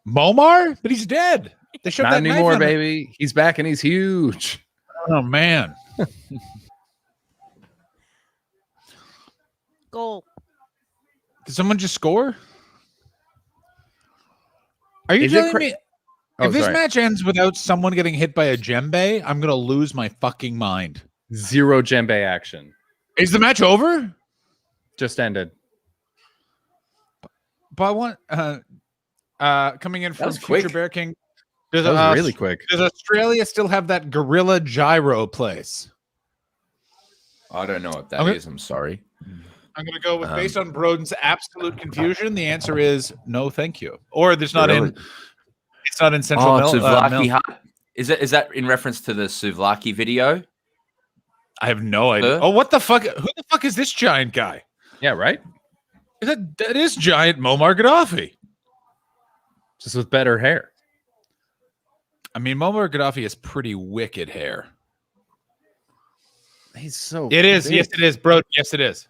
[SPEAKER 4] Momar? But he's dead. They shoved
[SPEAKER 3] Not
[SPEAKER 4] that knife
[SPEAKER 3] anymore,
[SPEAKER 4] in him.
[SPEAKER 3] baby. He's back and he's huge.
[SPEAKER 4] Oh, man.
[SPEAKER 7] Goal.
[SPEAKER 4] Did someone just score? Are you
[SPEAKER 3] Is it
[SPEAKER 4] telling
[SPEAKER 3] cra-
[SPEAKER 4] me
[SPEAKER 3] Oh,
[SPEAKER 4] if this
[SPEAKER 3] sorry.
[SPEAKER 4] match ends without someone getting hit by a djembe, I'm going to lose my fucking mind.
[SPEAKER 3] Zero djembe action.
[SPEAKER 4] Is the match over?
[SPEAKER 3] Just ended.
[SPEAKER 4] But I want coming in from
[SPEAKER 10] was
[SPEAKER 4] Future
[SPEAKER 10] quick.
[SPEAKER 4] Bear King.
[SPEAKER 3] That was really quick.
[SPEAKER 4] Does Australia still have that gorilla gyro place?
[SPEAKER 10] I don't know what that
[SPEAKER 4] Okay.
[SPEAKER 10] is. I'm sorry.
[SPEAKER 4] I'm going to go with based on Broden's absolute confusion. The answer is no, thank you. Or there's not
[SPEAKER 10] Really?
[SPEAKER 4] in. It's not in Central.
[SPEAKER 10] Souvlaki Hut. Is that in reference to the Souvlaki video?
[SPEAKER 4] I have no idea. Oh, what the fuck? Who the fuck is this giant guy?
[SPEAKER 3] Yeah, right?
[SPEAKER 4] That is giant Muammar Gaddafi.
[SPEAKER 3] Just with better hair.
[SPEAKER 4] I mean, Muammar Gaddafi has pretty wicked hair.
[SPEAKER 3] He's so.
[SPEAKER 4] It is.
[SPEAKER 3] big.
[SPEAKER 4] Yes, it is, bro. Yes, it is.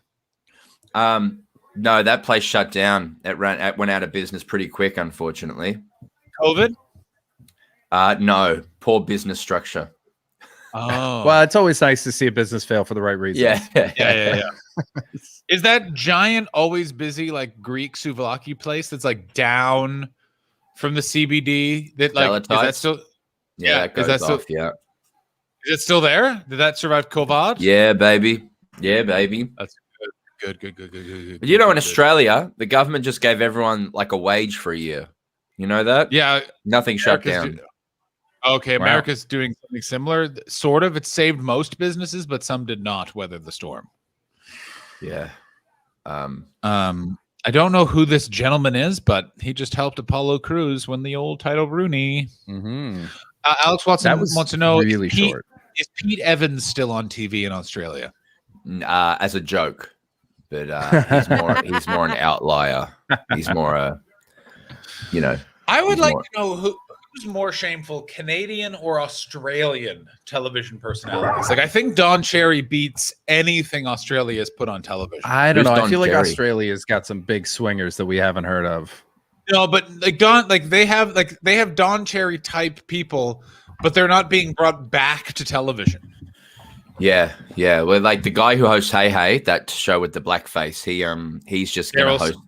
[SPEAKER 10] No, that place shut down. It went out of business pretty quick, unfortunately.
[SPEAKER 4] COVID?
[SPEAKER 10] No, poor business structure.
[SPEAKER 4] Oh,
[SPEAKER 3] Well, it's always nice to see a business fail for the right reasons.
[SPEAKER 4] yeah. Is that giant, always busy, like Greek souvlaki place that's like down from the CBD? That like is that
[SPEAKER 10] Stalactites?
[SPEAKER 4] still?
[SPEAKER 10] Yeah, that goes
[SPEAKER 4] is that still?
[SPEAKER 10] off. Yeah,
[SPEAKER 4] Is it still there? Did that survive COVID?
[SPEAKER 10] yeah, baby. Yeah, baby.
[SPEAKER 4] That's good.
[SPEAKER 10] But you know, in Australia, the government just gave everyone like a wage for a year. You know that?
[SPEAKER 4] Yeah,
[SPEAKER 10] Nothing shut
[SPEAKER 4] America's
[SPEAKER 10] down.
[SPEAKER 4] Okay,
[SPEAKER 3] Wow.
[SPEAKER 4] America's doing something similar. Sort of. It saved most businesses, but some did not weather the storm.
[SPEAKER 10] Yeah.
[SPEAKER 4] I don't know who this gentleman is, but he just helped Apollo Crews win the old title. Rooney.
[SPEAKER 3] Mm-hmm.
[SPEAKER 4] Alex Watson
[SPEAKER 3] That was
[SPEAKER 4] wants to know:
[SPEAKER 3] really short.
[SPEAKER 4] Is Pete Evans still on TV in Australia?
[SPEAKER 10] As a joke, but he's more an outlier. He's more
[SPEAKER 4] I would
[SPEAKER 10] He's
[SPEAKER 4] like
[SPEAKER 10] more-
[SPEAKER 4] to know who's more shameful, Canadian or Australian television personalities. Like, I think Don Cherry beats anything Australia has put on television.
[SPEAKER 3] I don't
[SPEAKER 10] Who's
[SPEAKER 3] know. I
[SPEAKER 10] Don
[SPEAKER 3] feel like
[SPEAKER 10] Cherry?
[SPEAKER 3] Australia's got some big swingers that we haven't heard of.
[SPEAKER 4] No, but they have Don Cherry type people, but they're not being brought back to television.
[SPEAKER 10] Yeah. Well, like the guy who hosts Hey Hey, that show with the blackface, he's just gonna
[SPEAKER 4] Daryl-
[SPEAKER 10] host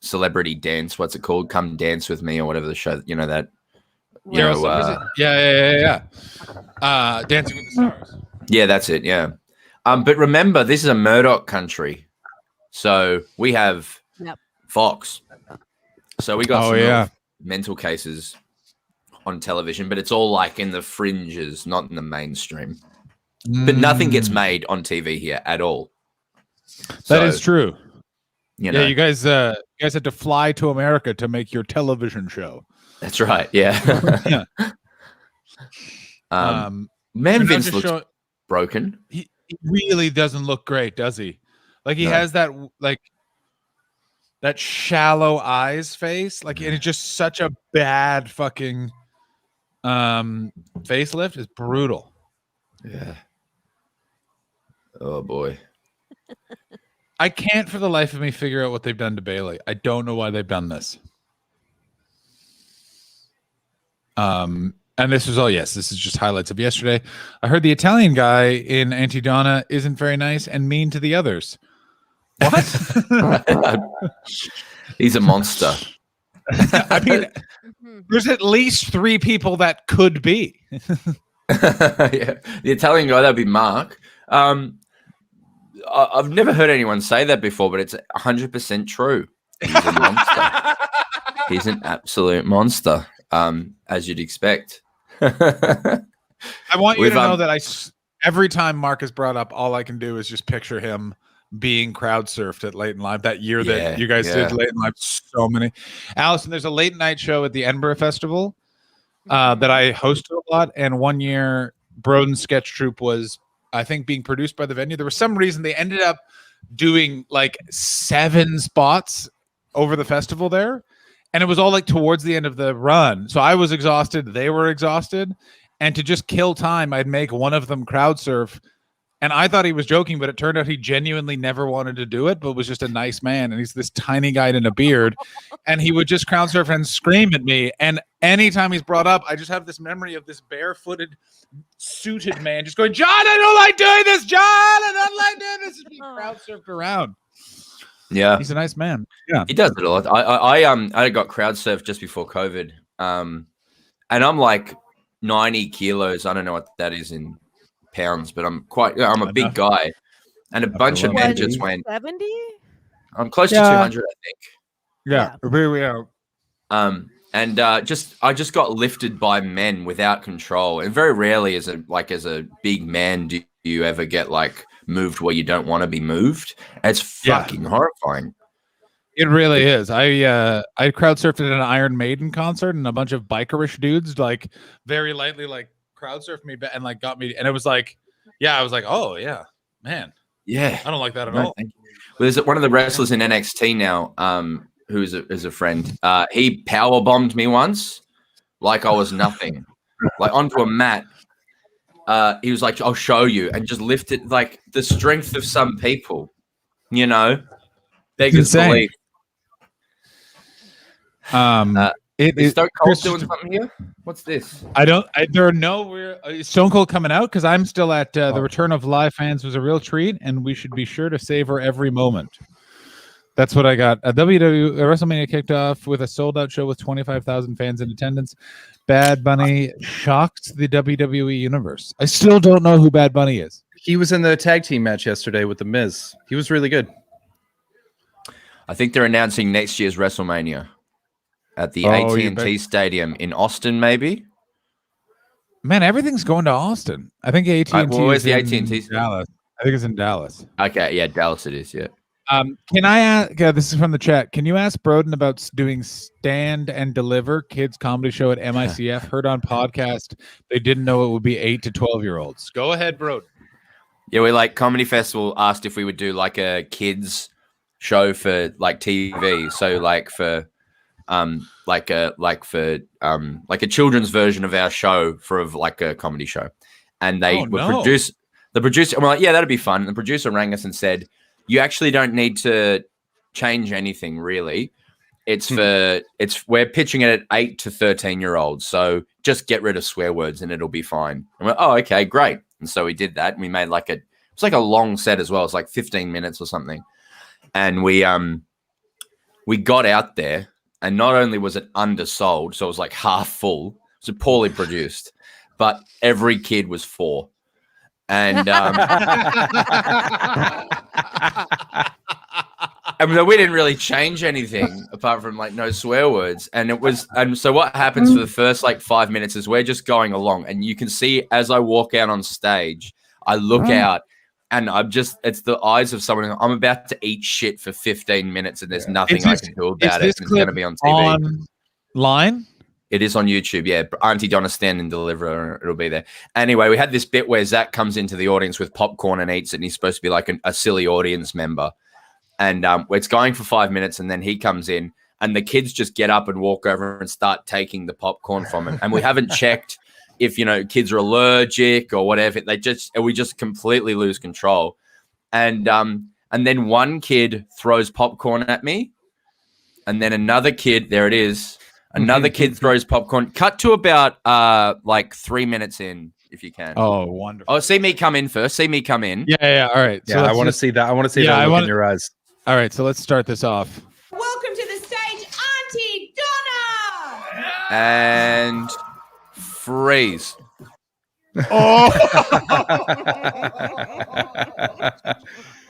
[SPEAKER 10] Celebrity Dance. What's it called? Come Dance with Me or whatever the show. You know that. You
[SPEAKER 4] Yeah,
[SPEAKER 10] know,
[SPEAKER 4] yeah. Dancing with the Stars.
[SPEAKER 10] yeah, that's it. Yeah. But remember, this is a Murdoch country, so we have
[SPEAKER 7] Yep.
[SPEAKER 10] Fox. So we got
[SPEAKER 4] Oh,
[SPEAKER 10] some
[SPEAKER 4] yeah.
[SPEAKER 10] real mental cases on television, but it's all like in the fringes, not in the mainstream. But nothing gets made on TV here at all.
[SPEAKER 4] That is true.
[SPEAKER 10] You know,
[SPEAKER 4] Yeah, you guys had to fly to America to make your television show.
[SPEAKER 10] that's right. Yeah.
[SPEAKER 4] Yeah.
[SPEAKER 10] Man,
[SPEAKER 4] They're not
[SPEAKER 10] Vince
[SPEAKER 4] just
[SPEAKER 10] looks
[SPEAKER 4] showing-
[SPEAKER 10] broken.
[SPEAKER 4] he really doesn't look great, does he? Like he
[SPEAKER 10] No.
[SPEAKER 4] has that that shallow eyes face, like, and it's just such a bad fucking facelift. Is brutal.
[SPEAKER 10] Yeah. Oh boy.
[SPEAKER 4] I can't for the life of me figure out what they've done to Bailey. I don't know why they've done this. And this is this is just highlights of yesterday. I heard the Italian guy in Anti-Donna isn't very nice and mean to the others. What?
[SPEAKER 10] He's a monster.
[SPEAKER 4] I mean, there's at least 3 people that could be.
[SPEAKER 10] Yeah. The Italian guy, that'd be Mark. I've never heard anyone say that before, but it's 100% true. He's a monster. He's an absolute monster, as you'd expect.
[SPEAKER 4] I want you to know that every time Mark is brought up, all I can do is just picture him being crowd surfed at Late and Live that year that you guys did Late and Live. So many. Allison, there's a late night show at the Edinburgh Festival that I hosted a lot. And one year, Broden's sketch troupe was, I think, being produced by the venue. There was some reason they ended up doing like 7 spots over the festival there. And it was all like towards the end of the run. So I was exhausted. They were exhausted. And to just kill time, I'd make one of them crowd surf. And I thought he was joking, but it turned out he genuinely never wanted to do it, but was just a nice man. And he's this tiny guy in a beard. And he would just crowd surf and scream at me. And anytime he's brought up, I just have this memory of this barefooted, suited man just going, "John, I don't like doing this. John, I don't like doing this." And being crowd surfed around.
[SPEAKER 10] Yeah.
[SPEAKER 4] He's a nice man. Yeah.
[SPEAKER 10] He does it a lot. I got crowd surfed just before COVID. And I'm like 90 kilos. I don't know what that is in pounds, but I'm a big guy. And a bunch of men just went
[SPEAKER 7] 70?
[SPEAKER 10] I'm close to 200, I think.
[SPEAKER 4] Yeah. Here we are.
[SPEAKER 10] And I just got lifted by men without control. And very rarely as a big man do you ever get like moved where you don't want to be moved. It's fucking horrifying.
[SPEAKER 4] It really is. I crowd surfed at an Iron Maiden concert, and a bunch of bikerish dudes like very lightly like crowd surfed me and like got me, and it was like, I was like, oh yeah, man.
[SPEAKER 10] Yeah.
[SPEAKER 4] I don't like that at
[SPEAKER 10] No,
[SPEAKER 4] all.
[SPEAKER 10] thank you. Well, there's one of the wrestlers in NXT now, who is a friend. He power bombed me once, like I was nothing, like onto a mat. He was like, "I'll show you," and just lifted like the strength of some people. You know, beggars
[SPEAKER 4] insane.
[SPEAKER 10] belief. Is Stone Cold
[SPEAKER 4] Chris-
[SPEAKER 10] doing something here? What's this?
[SPEAKER 4] There are no Stone Cold coming out because I'm still at the return of live fans was a real treat, and we should be sure to savor every moment. That's what I got. WrestleMania kicked off with a sold-out show with 25,000 fans in attendance. Bad Bunny shocked the WWE universe. I still don't know who Bad Bunny is.
[SPEAKER 3] He was in the tag team match yesterday with The Miz. He was really good.
[SPEAKER 10] I think they're announcing next year's WrestleMania at the
[SPEAKER 4] Oh, you
[SPEAKER 10] AT&T
[SPEAKER 4] bet.
[SPEAKER 10] Stadium in Austin, maybe.
[SPEAKER 4] Man, everything's going to Austin. I think AT&T.
[SPEAKER 10] Well, where's
[SPEAKER 4] is
[SPEAKER 10] the
[SPEAKER 4] in
[SPEAKER 10] AT&T?
[SPEAKER 4] Dallas. I think it's in Dallas.
[SPEAKER 10] Okay, yeah, Dallas it is, yeah.
[SPEAKER 4] Can I ask? Yeah, this is from the chat. Can you ask Broden about doing Stand and Deliver kids comedy show at MICF? Heard on podcast they didn't know it would be 8 to 12-year-olds. Go ahead, Broden.
[SPEAKER 10] Yeah, we like Comedy Festival asked if we would do like a kids show for like TV. So like for like a children's version of our show for like a comedy show. And they the producer, and we're like, yeah, that'd be fun. And the producer rang us and said, you actually don't need to change anything really. We're pitching it at 8 to 13-year-olds. So just get rid of swear words and it'll be fine. And we're, oh, okay, great. And so we did that. And we made it was like a long set as well. It's like 15 minutes or something. And we got out there, and not only was it undersold, so it was like half full, it was poorly produced, but every kid was 4. And I mean, we didn't really change anything apart from like no swear words. And so what happens for the first like 5 minutes is we're just going along, and you can see as I walk out on stage, I look out and it's the eyes of someone. I'm about to eat shit for 15 minutes and there's nothing I can do about it. It's going to be on TV.
[SPEAKER 4] Online?
[SPEAKER 10] It is on YouTube, yeah. Auntie Donna Stand and Deliver, it'll be there. Anyway, we had this bit where Zach comes into the audience with popcorn and eats it, and he's supposed to be like a silly audience member. And it's going for 5 minutes, and then he comes in, and the kids just get up and walk over and start taking the popcorn from him. And we haven't checked if, kids are allergic or whatever. We just completely lose control. And then one kid throws popcorn at me, and then another kid, there it is. Another kid throws popcorn. Cut to about like 3 minutes in, if you can.
[SPEAKER 4] Oh, wonderful.
[SPEAKER 10] Oh, see me come in first. See me come in.
[SPEAKER 4] Yeah. All right.
[SPEAKER 3] Yeah, I want to see that. I want to see that look in your eyes.
[SPEAKER 4] All right, so let's start this off.
[SPEAKER 12] Welcome to the stage, Auntie Donna.
[SPEAKER 10] And freeze.
[SPEAKER 4] Oh.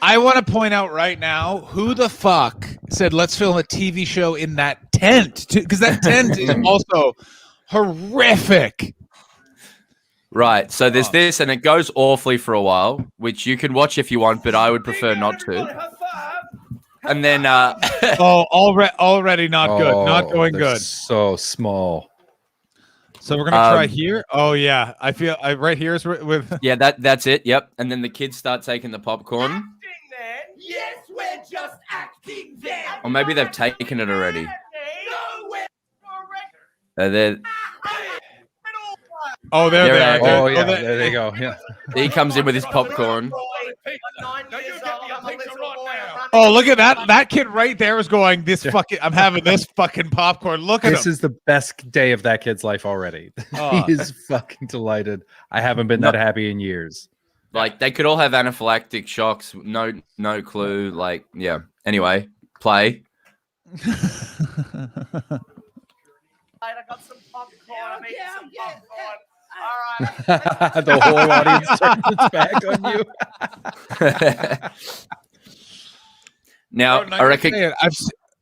[SPEAKER 4] I want to point out right now, who the fuck said let's film a TV show in that tent? Because that tent is also horrific.
[SPEAKER 10] Right, so there's this, and it goes awfully for a while, which you can watch if you want, but I would prefer not to. And then,
[SPEAKER 4] already not good, not going
[SPEAKER 3] they're
[SPEAKER 4] good.
[SPEAKER 3] So small.
[SPEAKER 4] So we're gonna try here. Oh yeah, I feel right here is with.
[SPEAKER 10] Yeah, that's it. Yep, and then the kids start taking the popcorn.
[SPEAKER 12] Yes, we're just acting then.
[SPEAKER 10] Or maybe they've taken it already.
[SPEAKER 12] No, we're
[SPEAKER 4] Oh, there they are.
[SPEAKER 3] Oh yeah, there they go. Yeah.
[SPEAKER 10] He comes in with his popcorn.
[SPEAKER 4] Oh, look at that! That kid right there is going. I'm having this fucking popcorn. Look at
[SPEAKER 3] this
[SPEAKER 4] him.
[SPEAKER 3] is the best day of that kid's life already. He is fucking delighted. I haven't been that happy in years.
[SPEAKER 10] Like they could all have anaphylactic shocks. No clue. Like yeah. Anyway, play.
[SPEAKER 12] I got some popcorn. I'm eating some popcorn. All right.
[SPEAKER 3] The whole audience turns back on you.
[SPEAKER 10] Now, I reckon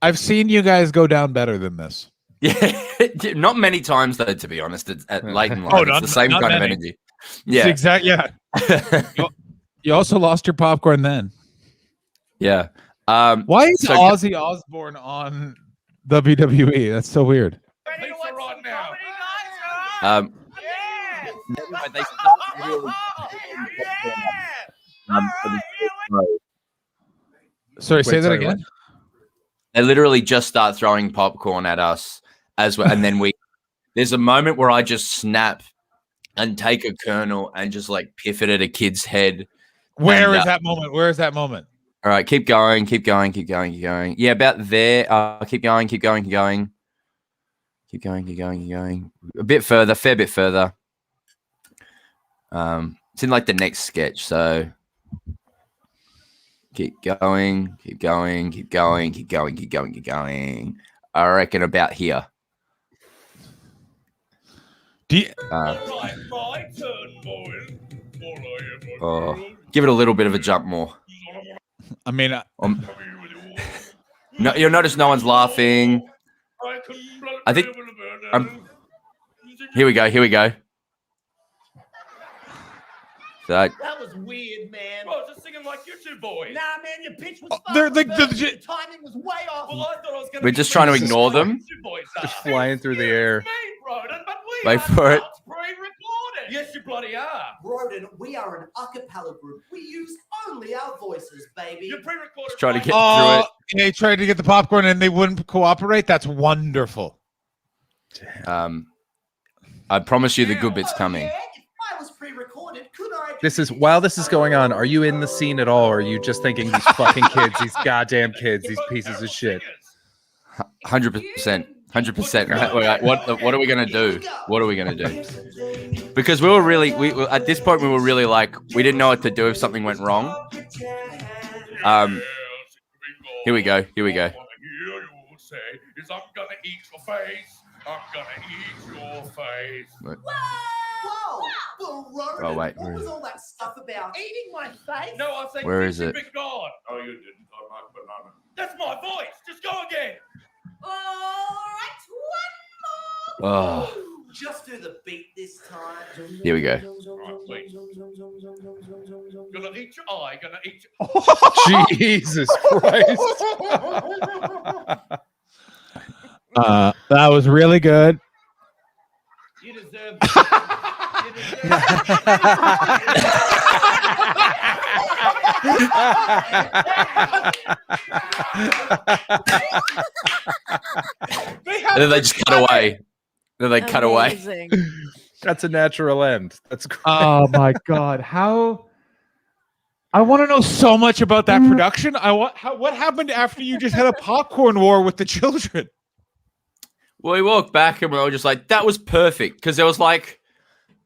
[SPEAKER 4] I've seen you guys go down better than this.
[SPEAKER 10] Yeah, not many times though. To be honest, it's at late in life. It's the same kind of energy. Yeah,
[SPEAKER 4] exactly. Yeah. You also lost your popcorn then.
[SPEAKER 10] Yeah.
[SPEAKER 4] Why is Ozzy Osbourne on WWE? That's so weird.
[SPEAKER 12] Ready to watch some comedy, guys?
[SPEAKER 10] Anyway, they start really
[SPEAKER 4] Sorry, say that
[SPEAKER 3] sorry,
[SPEAKER 4] again.
[SPEAKER 10] They literally just start throwing popcorn at us as well, and then there's a moment where I just snap and take a kernel and just like piff it at a kid's head.
[SPEAKER 4] Where is that moment? Where is that moment?
[SPEAKER 10] All right, keep going, keep going, keep going, keep going. Yeah, about there. Keep going, keep going, keep going. Keep going, keep going, keep going. A bit further, fair bit further. It's in like the next sketch, so keep going, keep going, keep going, keep going, keep going, keep going. I reckon about here.
[SPEAKER 4] Right,
[SPEAKER 1] my turn, boys.
[SPEAKER 10] Give it a little bit of a jump more.
[SPEAKER 4] I mean,
[SPEAKER 10] no, you'll notice no one's laughing. I think. Here we go. Here we go. So,
[SPEAKER 12] That was weird, man.
[SPEAKER 1] I was just singing like you two boys.
[SPEAKER 12] Nah, man, your pitch was
[SPEAKER 4] they're
[SPEAKER 12] fine.
[SPEAKER 4] like
[SPEAKER 12] Your timing was way off.
[SPEAKER 1] Well, I thought I was gonna
[SPEAKER 10] we're
[SPEAKER 1] be
[SPEAKER 10] just trying to
[SPEAKER 1] singing
[SPEAKER 10] ignore
[SPEAKER 1] like
[SPEAKER 10] them.
[SPEAKER 1] you boys
[SPEAKER 3] Just
[SPEAKER 1] are.
[SPEAKER 3] flying through the air.
[SPEAKER 1] Me, Broden, but we
[SPEAKER 10] Wait
[SPEAKER 1] are
[SPEAKER 10] for it.
[SPEAKER 1] not pre-recorded. Yes, you bloody are.
[SPEAKER 12] Broden, we are an a cappella group. We use only our voices, baby.
[SPEAKER 1] You're pre-recorded.
[SPEAKER 10] Just trying to
[SPEAKER 1] right
[SPEAKER 10] get
[SPEAKER 1] now.
[SPEAKER 10] through it.
[SPEAKER 4] they tried to get the popcorn and they wouldn't cooperate. That's wonderful.
[SPEAKER 10] I promise you the good bit's coming.
[SPEAKER 12] Yeah, if I was pre-recorded, could I?
[SPEAKER 3] While this is going on, are you in the scene at all, or are you just thinking these fucking kids, these goddamn kids, these pieces of shit?
[SPEAKER 10] 100%. 100%. What are we gonna do? What are we gonna do? Because we were at this point we were really like we didn't know what to do if something went wrong. Here we go. Here we go.
[SPEAKER 1] What I hear you say is I'm gonna eat your face. I'm gonna eat your face.
[SPEAKER 12] Whoa! Broden,
[SPEAKER 10] Oh, wait,
[SPEAKER 12] what was all that stuff about eating my face?
[SPEAKER 1] No, I said
[SPEAKER 10] Where
[SPEAKER 1] you
[SPEAKER 10] is it?
[SPEAKER 1] big God. Oh, you didn't. I like banana. That's my voice. Just go again.
[SPEAKER 12] All right, one more.
[SPEAKER 10] Oh,
[SPEAKER 12] Just do the beat this time.
[SPEAKER 10] here we go.
[SPEAKER 1] Right, wait. Gonna eat your eye. Gonna eat your.
[SPEAKER 3] Jesus Christ.
[SPEAKER 4] That was really good.
[SPEAKER 1] You deserve.
[SPEAKER 10] And then they just cut away. Then they cut away.
[SPEAKER 7] Amazing.
[SPEAKER 3] That's a natural end. That's great.
[SPEAKER 4] Oh my God! How I want to know so much about that production. What happened after you just had a popcorn war with the children?
[SPEAKER 10] Well, we walked back and we were just like, that was perfect. Because there was like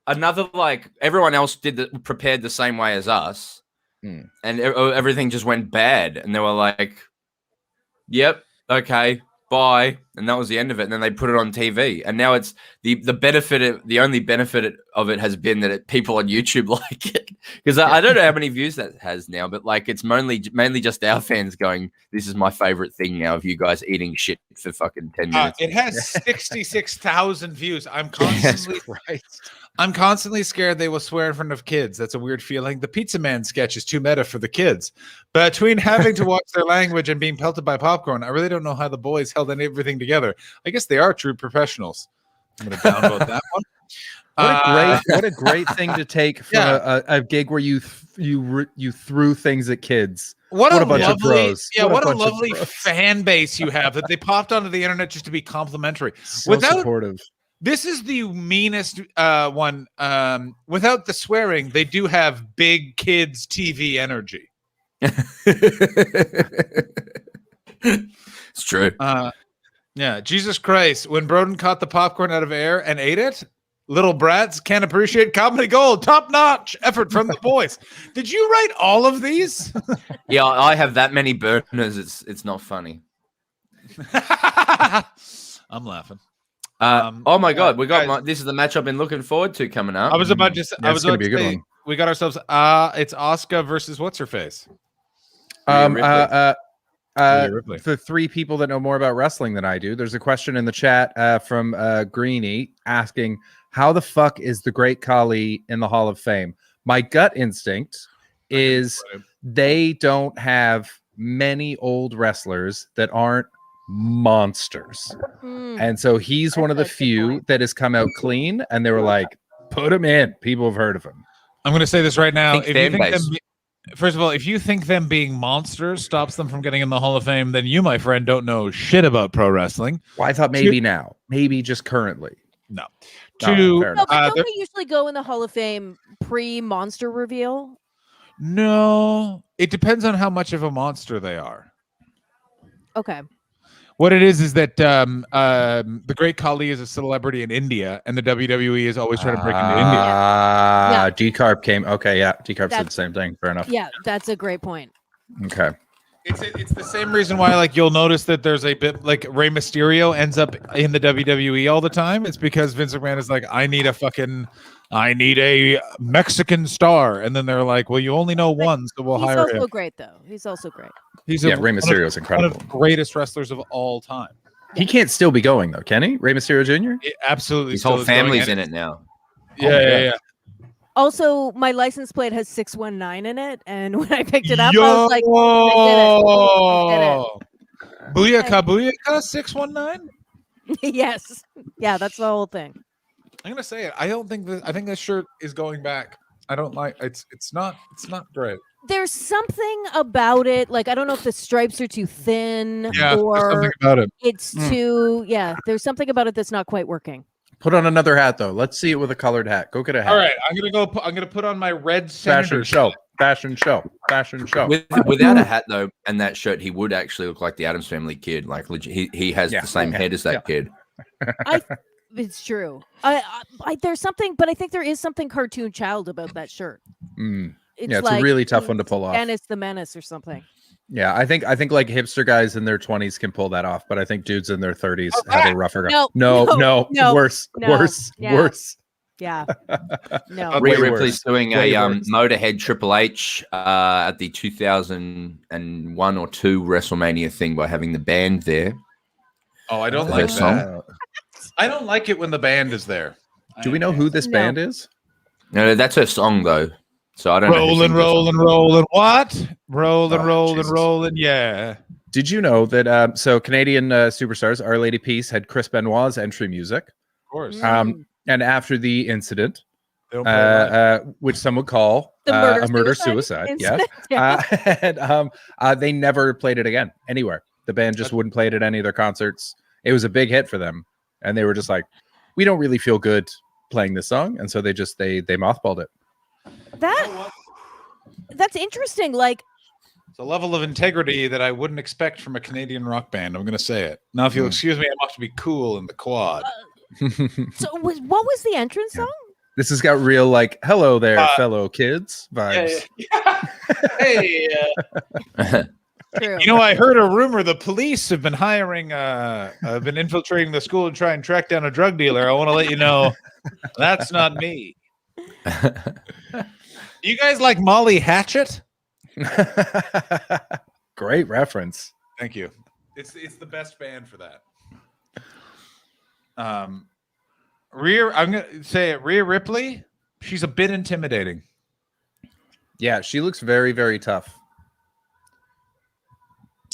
[SPEAKER 10] another, like, everyone else prepared the same way as us. And everything just went bad. And they were like, yep, okay, bye. And that was the end of it. And then they put it on TV. And now it's the only benefit of it has been that people on YouTube like it. Because I don't know how many views that has now, but like it's mainly just our fans going, this is my favorite thing now of you guys eating shit for fucking 10 minutes.
[SPEAKER 4] It has 66,000 views. I'm constantly scared they will swear in front of kids. That's a weird feeling. The Pizza Man sketch is too meta for the kids. Between having to watch their language and being pelted by popcorn, I really don't know how the boys held everything together. I guess they are true professionals. I'm going to downvote that one.
[SPEAKER 3] What a great thing to take from a gig where you threw things at kids.
[SPEAKER 4] What a
[SPEAKER 3] bunch of pros.
[SPEAKER 4] Yeah, what a
[SPEAKER 3] bunch of
[SPEAKER 4] lovely
[SPEAKER 3] pros.
[SPEAKER 4] fan base you have that they popped onto the internet just to be complimentary.
[SPEAKER 3] So supportive.
[SPEAKER 4] This is the meanest one. Without the swearing, they do have big kids TV energy.
[SPEAKER 10] It's true.
[SPEAKER 4] Yeah, Jesus Christ. When Broden caught the popcorn out of air and ate it, little brats can't appreciate comedy gold. Top-notch effort from the boys. Did you write all of these?
[SPEAKER 10] Yeah, I have that many burners. It's not funny.
[SPEAKER 4] I'm laughing.
[SPEAKER 10] Oh my God, we got this is the match I've been looking forward to coming up.
[SPEAKER 4] I was about to
[SPEAKER 3] it's gonna be a good
[SPEAKER 4] say,
[SPEAKER 3] one.
[SPEAKER 4] we got ourselves it's Asuka versus what's her face? Ripley.
[SPEAKER 3] For three people that know more about wrestling than I do, there's a question in the chat from Greeny asking, how the fuck is the Great Khali in the Hall of Fame? My gut instinct is they don't have many old wrestlers that aren't monsters. And so he's one of the few that has come out clean, and they were like, put him in. People have heard of him.
[SPEAKER 4] I'm going to say this right now. If you think First of all, if you think them being monsters stops them from getting in the Hall of Fame, then you, my friend, don't know shit about pro wrestling.
[SPEAKER 3] Well, I thought maybe now, maybe just currently.
[SPEAKER 4] No.
[SPEAKER 3] Fair
[SPEAKER 7] No,
[SPEAKER 3] enough.
[SPEAKER 7] but don't they usually go in the Hall of Fame pre-monster reveal?
[SPEAKER 4] No, it depends on how much of a monster they are.
[SPEAKER 7] Okay.
[SPEAKER 4] What it is that the Great Khali is a celebrity in India, and the WWE is always trying to break into India.
[SPEAKER 3] Ah, G-Carp came. Okay, yeah, G-Carp said the
[SPEAKER 7] That's-
[SPEAKER 3] same thing. Fair enough.
[SPEAKER 7] Yeah, that's a great point.
[SPEAKER 3] Okay.
[SPEAKER 4] It's the same reason why, like, you'll notice that there's a bit like Rey Mysterio ends up in the WWE all the time. It's because Vince McMahon is like, I need a Mexican star, and then they're like, well, you only know one, so we'll
[SPEAKER 7] He's
[SPEAKER 4] hire
[SPEAKER 7] also
[SPEAKER 4] him.
[SPEAKER 7] great, though. He's also great.
[SPEAKER 4] He's
[SPEAKER 3] Yeah, Rey Mysterio is incredible.
[SPEAKER 4] One of the greatest wrestlers of all time.
[SPEAKER 3] He can't still be going though, can he? Rey Mysterio Jr.
[SPEAKER 4] It absolutely.
[SPEAKER 10] His
[SPEAKER 4] still
[SPEAKER 10] whole
[SPEAKER 4] is going,
[SPEAKER 10] family's
[SPEAKER 4] and
[SPEAKER 10] in it now.
[SPEAKER 4] Yeah,
[SPEAKER 3] Oh my
[SPEAKER 4] yeah,
[SPEAKER 3] God.
[SPEAKER 4] yeah.
[SPEAKER 7] Also, my license plate has 619 in it, and when I picked it up, I was like, I did it.
[SPEAKER 4] Booyaka 619.
[SPEAKER 7] Yes. Yeah, that's the whole thing.
[SPEAKER 4] I'm gonna say it. I think this shirt is going back. I don't like it's not great.
[SPEAKER 7] There's something about it, like I don't know if the stripes are too thin
[SPEAKER 4] Yeah, there's
[SPEAKER 7] or
[SPEAKER 4] something about it.
[SPEAKER 7] it's too there's something about it that's not quite working.
[SPEAKER 3] Put on another hat though. Let's see it with a colored hat. Go get a hat.
[SPEAKER 4] All right, I'm gonna put on my red
[SPEAKER 3] Fashion
[SPEAKER 4] senator
[SPEAKER 3] show. Fashion show. Fashion show.
[SPEAKER 10] Without a hat though, and that shirt, he would actually look like the Addams Family kid. Like legit, he has the same head as that kid.
[SPEAKER 7] It's true. I there's something, but I think there is something cartoon child about that shirt.
[SPEAKER 3] Yeah, it's a really tough one to pull off.
[SPEAKER 7] Dennis the Menace or something.
[SPEAKER 3] Yeah, I think like hipster guys in their 20s can pull that off, but I think dudes in their 30s have a rougher.
[SPEAKER 7] No,
[SPEAKER 3] worse.
[SPEAKER 7] Yeah.
[SPEAKER 3] Worse.
[SPEAKER 7] Yeah. No.
[SPEAKER 10] Rhea
[SPEAKER 3] Way
[SPEAKER 10] Ripley's
[SPEAKER 3] worse.
[SPEAKER 10] doing
[SPEAKER 3] Way
[SPEAKER 10] a
[SPEAKER 3] worse.
[SPEAKER 10] Motorhead Triple H at the 2001 or 2 WrestleMania thing by having the band there.
[SPEAKER 4] Oh, I don't
[SPEAKER 10] Her
[SPEAKER 4] like
[SPEAKER 10] song.
[SPEAKER 4] that. I don't like it when the band is there.
[SPEAKER 3] Do we know who this band is?
[SPEAKER 10] No, that's her song though. So I don't know. who sings that song.
[SPEAKER 4] rolling. What? Rolling,
[SPEAKER 3] Jesus.
[SPEAKER 4] rolling. Yeah.
[SPEAKER 3] Did you know that so Canadian superstars, Our Lady Peace, had Chris Benoit's entry music?
[SPEAKER 4] Of course.
[SPEAKER 3] And after the incident,
[SPEAKER 4] They don't play live.
[SPEAKER 3] which some would call
[SPEAKER 7] The
[SPEAKER 3] a murder-suicide, yes.
[SPEAKER 7] incident?
[SPEAKER 3] And they never played it again anywhere. The band just wouldn't play it at any of their concerts. It was a big hit for them, and they were just like, we don't really feel good playing this song, and so they mothballed it.
[SPEAKER 7] That's interesting. Like,
[SPEAKER 4] It's a level of integrity that I wouldn't expect from a Canadian rock band. I'm going to say it. Now, if you'll excuse me, I'm off to be cool in the quad.
[SPEAKER 7] so what was the entrance song?
[SPEAKER 3] This has got real like, hello there, fellow kids vibes.
[SPEAKER 4] Hey,
[SPEAKER 7] True.
[SPEAKER 4] you know, I heard a rumor the police have been hiring, been infiltrating the school and try and track down a drug dealer. I want to let you know that's not me. You guys like Molly Hatchet?
[SPEAKER 3] Great reference.
[SPEAKER 4] Thank you. It's the best band for that. I'm gonna say it. Rhea Ripley. She's a bit intimidating.
[SPEAKER 3] Yeah, she looks very, very tough.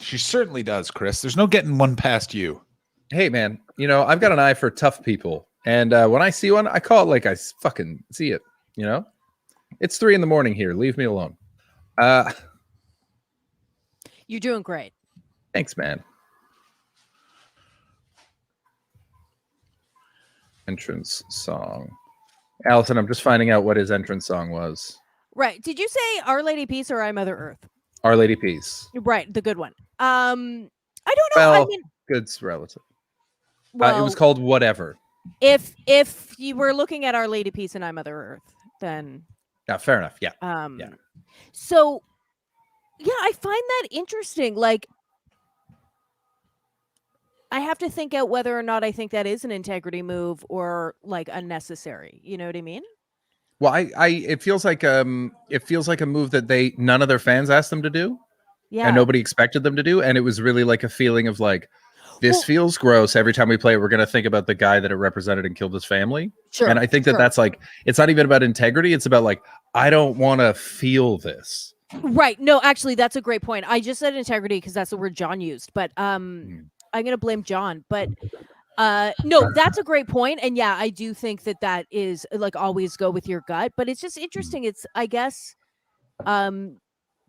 [SPEAKER 4] She certainly does, Chris. There's no getting one past you.
[SPEAKER 3] Hey, man, you know, I've got an eye for tough people. And when I see one, I call it like I fucking see it, you know? It's 3 a.m. here. Leave me alone.
[SPEAKER 7] You're doing great.
[SPEAKER 3] Thanks, man. Entrance song. Allison, I'm just finding out what his entrance song was.
[SPEAKER 7] Right. Did you say Our Lady Peace or I Mother Earth?
[SPEAKER 3] Our Lady Peace.
[SPEAKER 7] Right, the good one. I don't know.
[SPEAKER 3] Well,
[SPEAKER 7] I mean,
[SPEAKER 3] good's relative. It
[SPEAKER 7] well,
[SPEAKER 3] was called Whatever.
[SPEAKER 7] if you were looking at Our Lady Peace and I Mother Earth, then
[SPEAKER 3] Yeah, fair enough. Yeah.
[SPEAKER 7] yeah. So yeah, I find that interesting. Like, I have to think out whether or not I think that is an integrity move or like unnecessary. You know what I mean?
[SPEAKER 3] Well, it feels like a move that none of their fans asked them to do.
[SPEAKER 7] Yeah.
[SPEAKER 3] And nobody expected them to do. And it was really like a feeling of like, this feels gross. Every time we play it, we're going to think about the guy that it represented and killed his family.
[SPEAKER 7] Sure.
[SPEAKER 3] And I think that's like, it's not even about integrity. It's about like, I don't want to feel this.
[SPEAKER 7] Right. No, actually, that's a great point. I just said integrity because that's the word John used, but I'm going to blame John. But no, that's a great point. And yeah, I do think that is like always go with your gut. But it's just interesting. It's, I guess,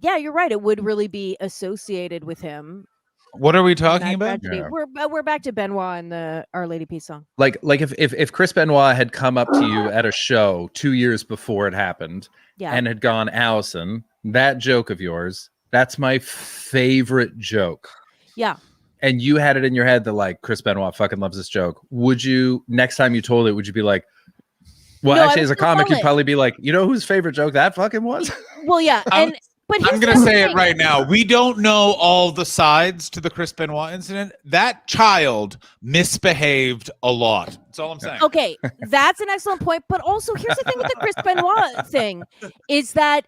[SPEAKER 7] yeah, you're right. It would really be associated with him.
[SPEAKER 4] What are we
[SPEAKER 7] in
[SPEAKER 4] talking
[SPEAKER 7] that
[SPEAKER 4] about?
[SPEAKER 7] tragedy. We're back to Benoit and the Our Lady Peace song.
[SPEAKER 3] Like if Chris Benoit had come up to you at a show 2 years before it happened,
[SPEAKER 7] Yeah.
[SPEAKER 3] and had gone, Allison, that joke of yours, that's my favorite joke.
[SPEAKER 7] Yeah.
[SPEAKER 3] And you had it in your head that like Chris Benoit fucking loves this joke. Would you, next time you told it, would you be like, well,
[SPEAKER 7] No, I
[SPEAKER 3] actually,
[SPEAKER 7] would
[SPEAKER 3] as a
[SPEAKER 7] still
[SPEAKER 3] comic,
[SPEAKER 7] tell
[SPEAKER 3] you'd
[SPEAKER 7] it.
[SPEAKER 3] probably be like, you know whose favorite joke that fucking was?
[SPEAKER 7] Well, yeah, and but
[SPEAKER 4] I'm
[SPEAKER 7] here's
[SPEAKER 4] going to
[SPEAKER 7] the
[SPEAKER 4] say it
[SPEAKER 7] thing.
[SPEAKER 4] right now. We don't know all the sides to the Chris Benoit incident. That child misbehaved a lot. That's all I'm saying.
[SPEAKER 7] Okay, that's an excellent point. But also, here's the thing with the Chris Benoit thing is that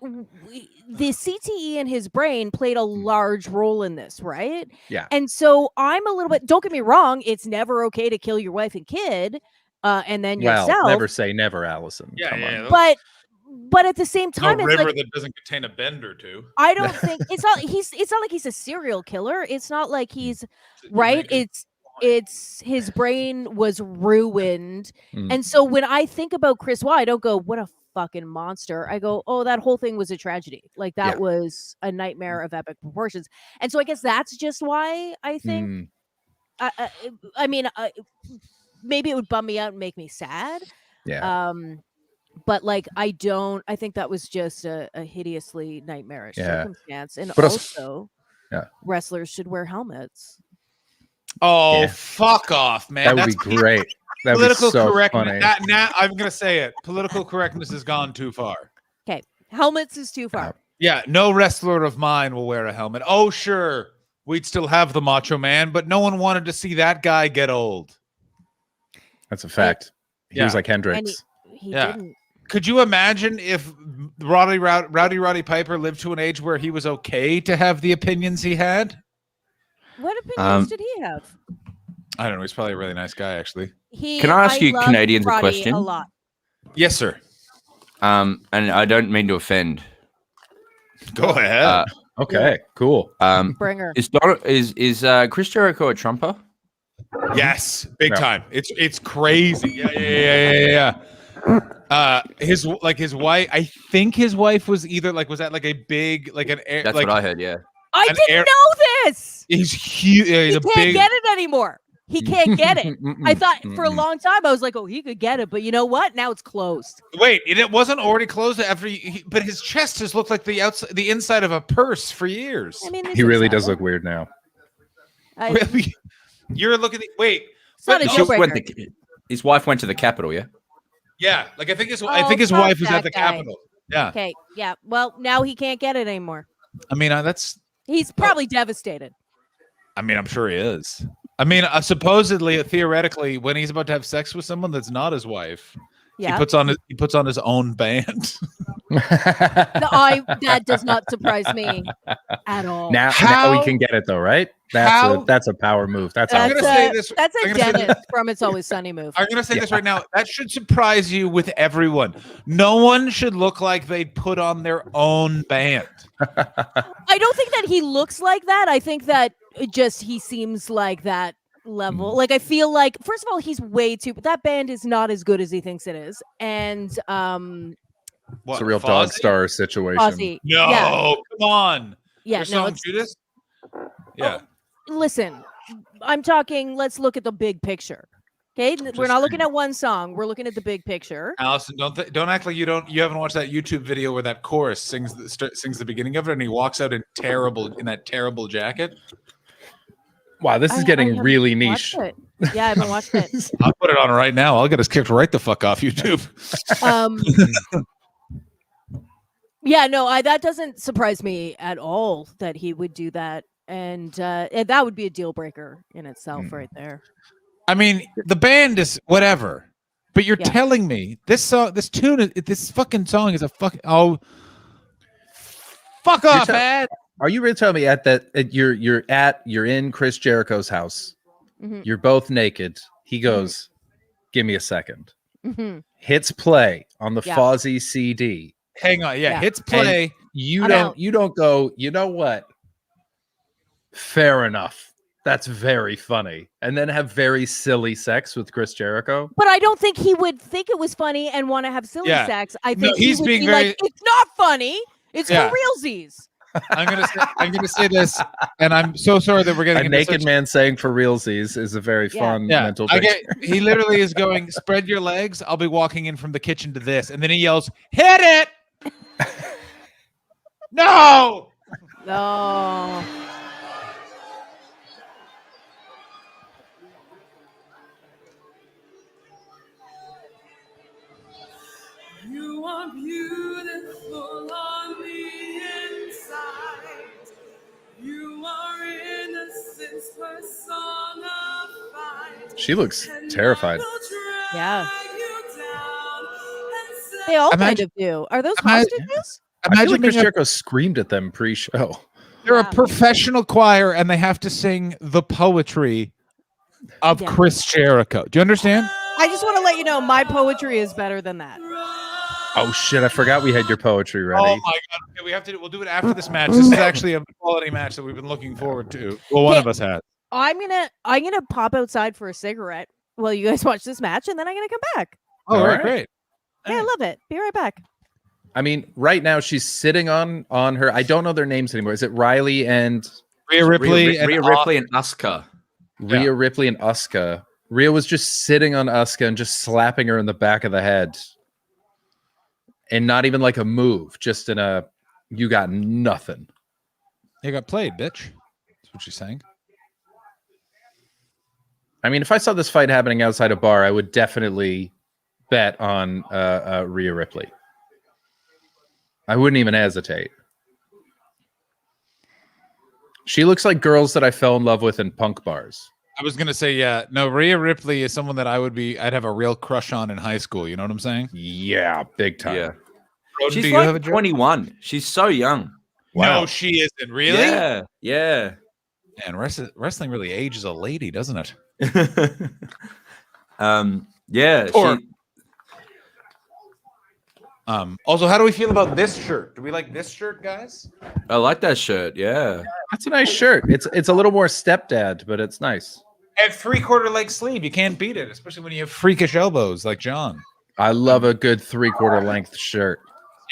[SPEAKER 7] the CTE in his brain played a large role in this, right?
[SPEAKER 3] Yeah.
[SPEAKER 7] And so I'm a little bit. Don't get me wrong; it's never okay to kill your wife and kid, and then
[SPEAKER 3] Well,
[SPEAKER 7] yourself.
[SPEAKER 3] never say never, Allison.
[SPEAKER 4] Yeah,
[SPEAKER 3] Come
[SPEAKER 4] yeah.
[SPEAKER 3] on.
[SPEAKER 7] But at the same
[SPEAKER 4] No
[SPEAKER 7] time, it's
[SPEAKER 4] river
[SPEAKER 7] like
[SPEAKER 4] that doesn't contain a bend or two.
[SPEAKER 7] I don't think it's not like he's a serial killer. It's not like he's right. It's his brain was ruined. And so when I think about Chris Waugh, I don't go, what a fucking monster. I go, oh, that whole thing was a tragedy. Like that was a nightmare of epic proportions. And so I guess that's just why I think I mean maybe it would bum me out and make me sad.
[SPEAKER 3] Yeah.
[SPEAKER 7] But like I think that was just a hideously nightmarish circumstance. And
[SPEAKER 3] But
[SPEAKER 7] also
[SPEAKER 3] yeah,
[SPEAKER 7] wrestlers should wear helmets.
[SPEAKER 4] Oh,
[SPEAKER 3] Yeah.
[SPEAKER 4] fuck off, man.
[SPEAKER 3] that would
[SPEAKER 4] That's
[SPEAKER 3] be great. That would be
[SPEAKER 4] political
[SPEAKER 3] so
[SPEAKER 4] correctness.
[SPEAKER 3] funny.
[SPEAKER 4] Now I'm going to say it. Political correctness has gone too far.
[SPEAKER 7] Okay. Helmets is too far.
[SPEAKER 4] Yeah, no wrestler of mine will wear a helmet. Oh, sure, we'd still have the Macho Man, but no one wanted to see that guy get old.
[SPEAKER 3] That's a fact. He was
[SPEAKER 4] Yeah.
[SPEAKER 3] like Hendrix.
[SPEAKER 7] He
[SPEAKER 4] Yeah.
[SPEAKER 7] didn't.
[SPEAKER 4] Could you imagine if Rowdy Piper lived to an age where he was okay to have the opinions he had?
[SPEAKER 7] What opinions did he have?
[SPEAKER 4] I don't know. He's probably a really nice guy, actually.
[SPEAKER 10] Can I ask you
[SPEAKER 7] loved
[SPEAKER 10] Canadians a
[SPEAKER 7] Roddy
[SPEAKER 10] question?
[SPEAKER 7] A lot.
[SPEAKER 4] Yes, sir.
[SPEAKER 10] And I don't mean to offend.
[SPEAKER 4] Go ahead.
[SPEAKER 3] Okay, cool.
[SPEAKER 7] Bring her.
[SPEAKER 10] Is Chris Jericho a Trumper?
[SPEAKER 4] Yes, big
[SPEAKER 3] No.
[SPEAKER 4] time. It's crazy. Yeah. His wife. I think his wife was either was that like a big an air.
[SPEAKER 10] That's what I heard. Yeah.
[SPEAKER 7] I
[SPEAKER 4] an
[SPEAKER 7] didn't know this.
[SPEAKER 4] He's huge. He's
[SPEAKER 7] He
[SPEAKER 4] a
[SPEAKER 7] can't
[SPEAKER 4] big.
[SPEAKER 7] get it anymore. He can't get it. I thought for a long time I was like, oh, he could get it, but you know what? Now it's closed.
[SPEAKER 4] Wait, it wasn't already closed after. But his chest has looked like the inside of a purse for years.
[SPEAKER 7] I mean,
[SPEAKER 3] He really does look weird now.
[SPEAKER 4] Really? You're looking. Wait.
[SPEAKER 7] It's not a deal breaker.
[SPEAKER 10] His wife went to the Capitol. Yeah.
[SPEAKER 4] Yeah, I think his
[SPEAKER 7] Oh,
[SPEAKER 4] wife was
[SPEAKER 7] fuck
[SPEAKER 4] at the
[SPEAKER 7] that guy.
[SPEAKER 4] Capitol. Yeah.
[SPEAKER 7] Okay, yeah. Well, now he can't get it anymore.
[SPEAKER 4] I mean, that's.
[SPEAKER 7] He's probably devastated.
[SPEAKER 4] I mean, I'm sure he is. I mean, supposedly, theoretically, when he's about to have sex with someone that's not his wife,
[SPEAKER 7] Yeah.
[SPEAKER 4] he puts on his own band.
[SPEAKER 7] That does not surprise me at all.
[SPEAKER 3] Now we can get it though, right? That's a power move. That's
[SPEAKER 4] I'm
[SPEAKER 3] awesome.
[SPEAKER 4] gonna say this.
[SPEAKER 7] That's
[SPEAKER 4] I'm
[SPEAKER 7] a
[SPEAKER 4] gonna say
[SPEAKER 7] Dennis from It's Always Sunny move.
[SPEAKER 4] I'm going to say this right now. That should surprise you with everyone. No one should look like they'd put on their own band.
[SPEAKER 7] I don't think that he looks like that. I think that he seems like that level. Like I feel like first of all, he's way too. That band is not as good as he thinks it is, and
[SPEAKER 3] It's a real dog star situation.
[SPEAKER 7] Ozzy.
[SPEAKER 4] No,
[SPEAKER 7] Yeah.
[SPEAKER 4] come on.
[SPEAKER 7] Yeah,
[SPEAKER 4] Your
[SPEAKER 7] no,
[SPEAKER 4] song
[SPEAKER 7] it's-
[SPEAKER 4] Judas? Yeah.
[SPEAKER 7] Listen, I'm talking. Let's look at the big picture. Okay, we're not looking at one song. We're looking at the big picture.
[SPEAKER 4] Allison, don't act like you haven't watched that YouTube video where that chorus sings the beginning of it and he walks out in that terrible jacket.
[SPEAKER 3] Wow, this is
[SPEAKER 7] I
[SPEAKER 3] getting
[SPEAKER 7] haven't
[SPEAKER 3] really
[SPEAKER 7] watched
[SPEAKER 3] niche.
[SPEAKER 7] it. Yeah, I haven't watched it.
[SPEAKER 4] I'll put it on right now. I'll get us kicked right the fuck off YouTube.
[SPEAKER 7] Yeah, no, that doesn't surprise me at all that he would do that, and that would be a deal breaker in itself, right there.
[SPEAKER 4] I mean, the band is whatever, but you're telling me this fucking song is a fuck off, Ed.
[SPEAKER 3] Are you really telling me you're in Chris Jericho's house?
[SPEAKER 7] Mm-hmm.
[SPEAKER 3] You're both naked. He goes, "Give me a second."
[SPEAKER 7] Mm-hmm.
[SPEAKER 3] Hits play on the
[SPEAKER 7] Yeah.
[SPEAKER 3] Fozzy CD.
[SPEAKER 4] Hang on,
[SPEAKER 7] Yeah.
[SPEAKER 4] hits play.
[SPEAKER 3] And you
[SPEAKER 7] I'm
[SPEAKER 3] don't
[SPEAKER 7] out.
[SPEAKER 3] you don't go, you know what? Fair enough. That's very funny. And then have very silly sex with Chris Jericho.
[SPEAKER 7] But I don't think he would think it was funny and want to have silly
[SPEAKER 4] Yeah.
[SPEAKER 7] sex. I
[SPEAKER 4] No,
[SPEAKER 7] think
[SPEAKER 4] he's
[SPEAKER 7] he would
[SPEAKER 4] being
[SPEAKER 7] be
[SPEAKER 4] very-
[SPEAKER 7] like, it's not funny. It's
[SPEAKER 4] Yeah.
[SPEAKER 7] for realsies.
[SPEAKER 4] I'm gonna say this, and I'm so sorry that we're getting
[SPEAKER 3] A
[SPEAKER 4] into
[SPEAKER 3] naked
[SPEAKER 4] such-
[SPEAKER 3] man saying for realsies is a very
[SPEAKER 7] Yeah.
[SPEAKER 3] fun
[SPEAKER 4] Yeah,
[SPEAKER 3] mental
[SPEAKER 4] I
[SPEAKER 3] picture.
[SPEAKER 4] get. He literally is going, spread your legs. I'll be walking in from the kitchen to this, and then he yells, "Hit it!" No.
[SPEAKER 7] No.
[SPEAKER 12] You are beautiful on the inside. You are innocence, personified.
[SPEAKER 3] She looks terrified.
[SPEAKER 7] Yeah. They all kind
[SPEAKER 4] Imagine-
[SPEAKER 7] of do. Are those
[SPEAKER 4] imagine-
[SPEAKER 7] hostages?
[SPEAKER 3] I feel
[SPEAKER 4] Imagine
[SPEAKER 3] like Chris
[SPEAKER 4] being a,
[SPEAKER 3] Jericho screamed at them pre-show.
[SPEAKER 4] they're
[SPEAKER 7] Yeah.
[SPEAKER 4] a professional choir, and they have to sing the poetry of
[SPEAKER 7] Yeah.
[SPEAKER 4] Chris Jericho. Do you understand?
[SPEAKER 7] I just want to let you know my poetry is better than that.
[SPEAKER 3] Oh shit! I forgot we had your poetry ready.
[SPEAKER 4] Oh my god! Okay, we have to. We'll do it after this match. This is actually a quality match that we've been looking forward to. Well, one of us has.
[SPEAKER 7] I'm gonna pop outside for a cigarette while you guys watch this match, and then I'm gonna come back.
[SPEAKER 4] Oh,
[SPEAKER 3] All
[SPEAKER 4] right,
[SPEAKER 3] right.
[SPEAKER 4] great.
[SPEAKER 7] Yeah, I love it. Be right back.
[SPEAKER 3] I mean, right now she's sitting on her. I don't know their names anymore. Is it Riley and
[SPEAKER 4] Rhea Ripley,
[SPEAKER 10] Rhea Ripley and Asuka.
[SPEAKER 3] Rhea Ripley and Asuka? Rhea was just sitting on Asuka and just slapping her in the back of the head, and not even like a move, just in a you got nothing.
[SPEAKER 4] You got played, bitch. That's what she's saying.
[SPEAKER 3] I mean, if I saw this fight happening outside a bar, I would definitely bet on Rhea Ripley. I wouldn't even hesitate. She looks like girls that I fell in love with in punk bars.
[SPEAKER 4] I was gonna say, yeah, no. Rhea Ripley is someone that I'd have a real crush on in high school. You know what I'm saying?
[SPEAKER 3] Yeah, big time.
[SPEAKER 10] Yeah.
[SPEAKER 4] Roden,
[SPEAKER 10] She's
[SPEAKER 4] do you have a
[SPEAKER 10] like
[SPEAKER 4] joke?
[SPEAKER 10] 21. She's so young.
[SPEAKER 4] No, she isn't. Really?
[SPEAKER 10] Yeah. Yeah.
[SPEAKER 4] And wrestling really ages a lady, doesn't it?
[SPEAKER 10] Yeah.
[SPEAKER 4] Or- Also, how do we feel about this shirt? Do we like this shirt, guys?
[SPEAKER 10] I like that shirt. Yeah.
[SPEAKER 3] That's a nice shirt. It's a little more stepdad, but it's nice.
[SPEAKER 4] And 3/4 leg sleeve. You can't beat it, especially when you have freakish elbows like John.
[SPEAKER 3] I love a good 3/4 length shirt.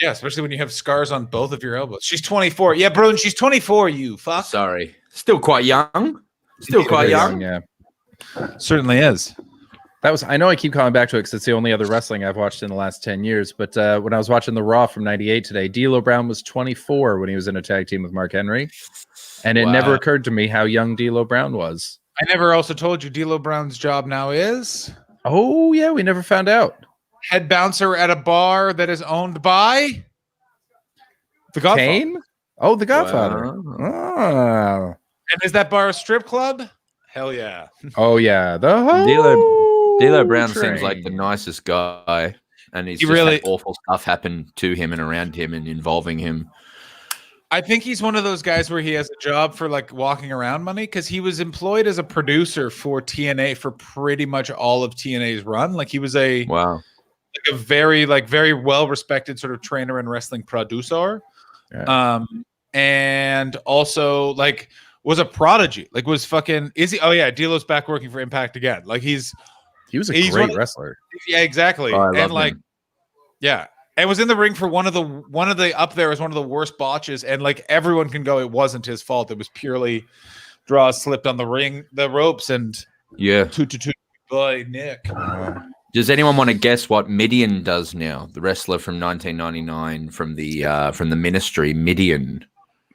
[SPEAKER 4] Yeah, especially when you have scars on both of your elbows. She's 24. Yeah, bro, she's 24, you fuck.
[SPEAKER 10] Sorry. Still quite young. Still quite young.
[SPEAKER 3] Yeah.
[SPEAKER 4] Certainly is.
[SPEAKER 3] I know I keep calling back to it because it's the only other wrestling I've watched in the last 10 years. But when I was watching the Raw from 98 today, D'Lo Brown was 24 when he was in a tag team with Mark Henry. And it never occurred to me how young D'Lo Brown was.
[SPEAKER 4] I never also told you D'Lo Brown's job now is
[SPEAKER 3] Oh, yeah, we never found out.
[SPEAKER 4] head bouncer at a bar that is owned by the Godfather.
[SPEAKER 3] Kane? Oh, the Godfather.
[SPEAKER 10] Wow.
[SPEAKER 3] Oh.
[SPEAKER 4] And is that bar a strip club? Hell yeah.
[SPEAKER 3] Oh, yeah. The
[SPEAKER 10] D'Lo Brown
[SPEAKER 3] train.
[SPEAKER 10] seems like the nicest guy, and he's
[SPEAKER 4] He
[SPEAKER 10] just
[SPEAKER 4] really-
[SPEAKER 10] had awful stuff happen to him and around him and involving him.
[SPEAKER 4] I think he's one of those guys where he has a job for like walking around money because he was employed as a producer for TNA for pretty much all of TNA's run. Like he was a very well respected sort of trainer and wrestling producer.
[SPEAKER 3] Yeah.
[SPEAKER 4] And also like was a prodigy. Like was fucking is he? Oh yeah, D'Lo's back working for Impact again. Like he
[SPEAKER 3] was a
[SPEAKER 4] he's
[SPEAKER 3] great
[SPEAKER 4] one of-
[SPEAKER 3] wrestler.
[SPEAKER 4] Yeah, exactly.
[SPEAKER 10] Oh, I love
[SPEAKER 4] And like
[SPEAKER 10] him.
[SPEAKER 4] yeah. And was in the ring for one of the up there as one of the worst botches, and like everyone can go, it wasn't his fault. It was purely draws slipped on the ropes, and
[SPEAKER 10] Yeah.
[SPEAKER 4] toot boy Nick.
[SPEAKER 10] Does anyone want to guess what Midian does now? The wrestler from 1999 from the Ministry, Midian.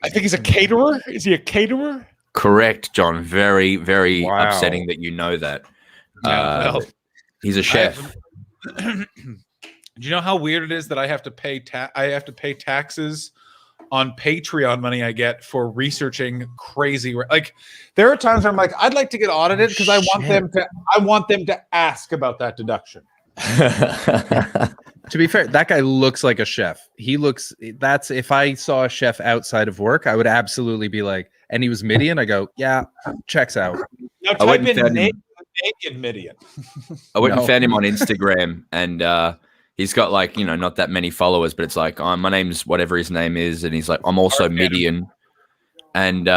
[SPEAKER 4] I think he's a caterer. Is he a caterer?
[SPEAKER 10] Correct, John. Very, very
[SPEAKER 3] Wow.
[SPEAKER 10] upsetting that you know that.
[SPEAKER 4] Yeah, well,
[SPEAKER 10] He's a chef.
[SPEAKER 4] Do you know how weird it is that I have to pay taxes on Patreon money I get for researching crazy like there are times where I'm like I'd like to get audited because I want them to ask about that deduction.
[SPEAKER 3] To be fair, that guy looks like a chef. That's if I saw a chef outside of work, I would absolutely be like, and he was Midian. I go, yeah, checks out.
[SPEAKER 4] Now
[SPEAKER 10] I went
[SPEAKER 4] type
[SPEAKER 10] and
[SPEAKER 4] in
[SPEAKER 10] found him.
[SPEAKER 4] naked Midian.
[SPEAKER 10] I went
[SPEAKER 3] No.
[SPEAKER 10] and found him on Instagram, and he's got like not that many followers, but it's like, my name's whatever his name is, and he's like, I'm also Midian, and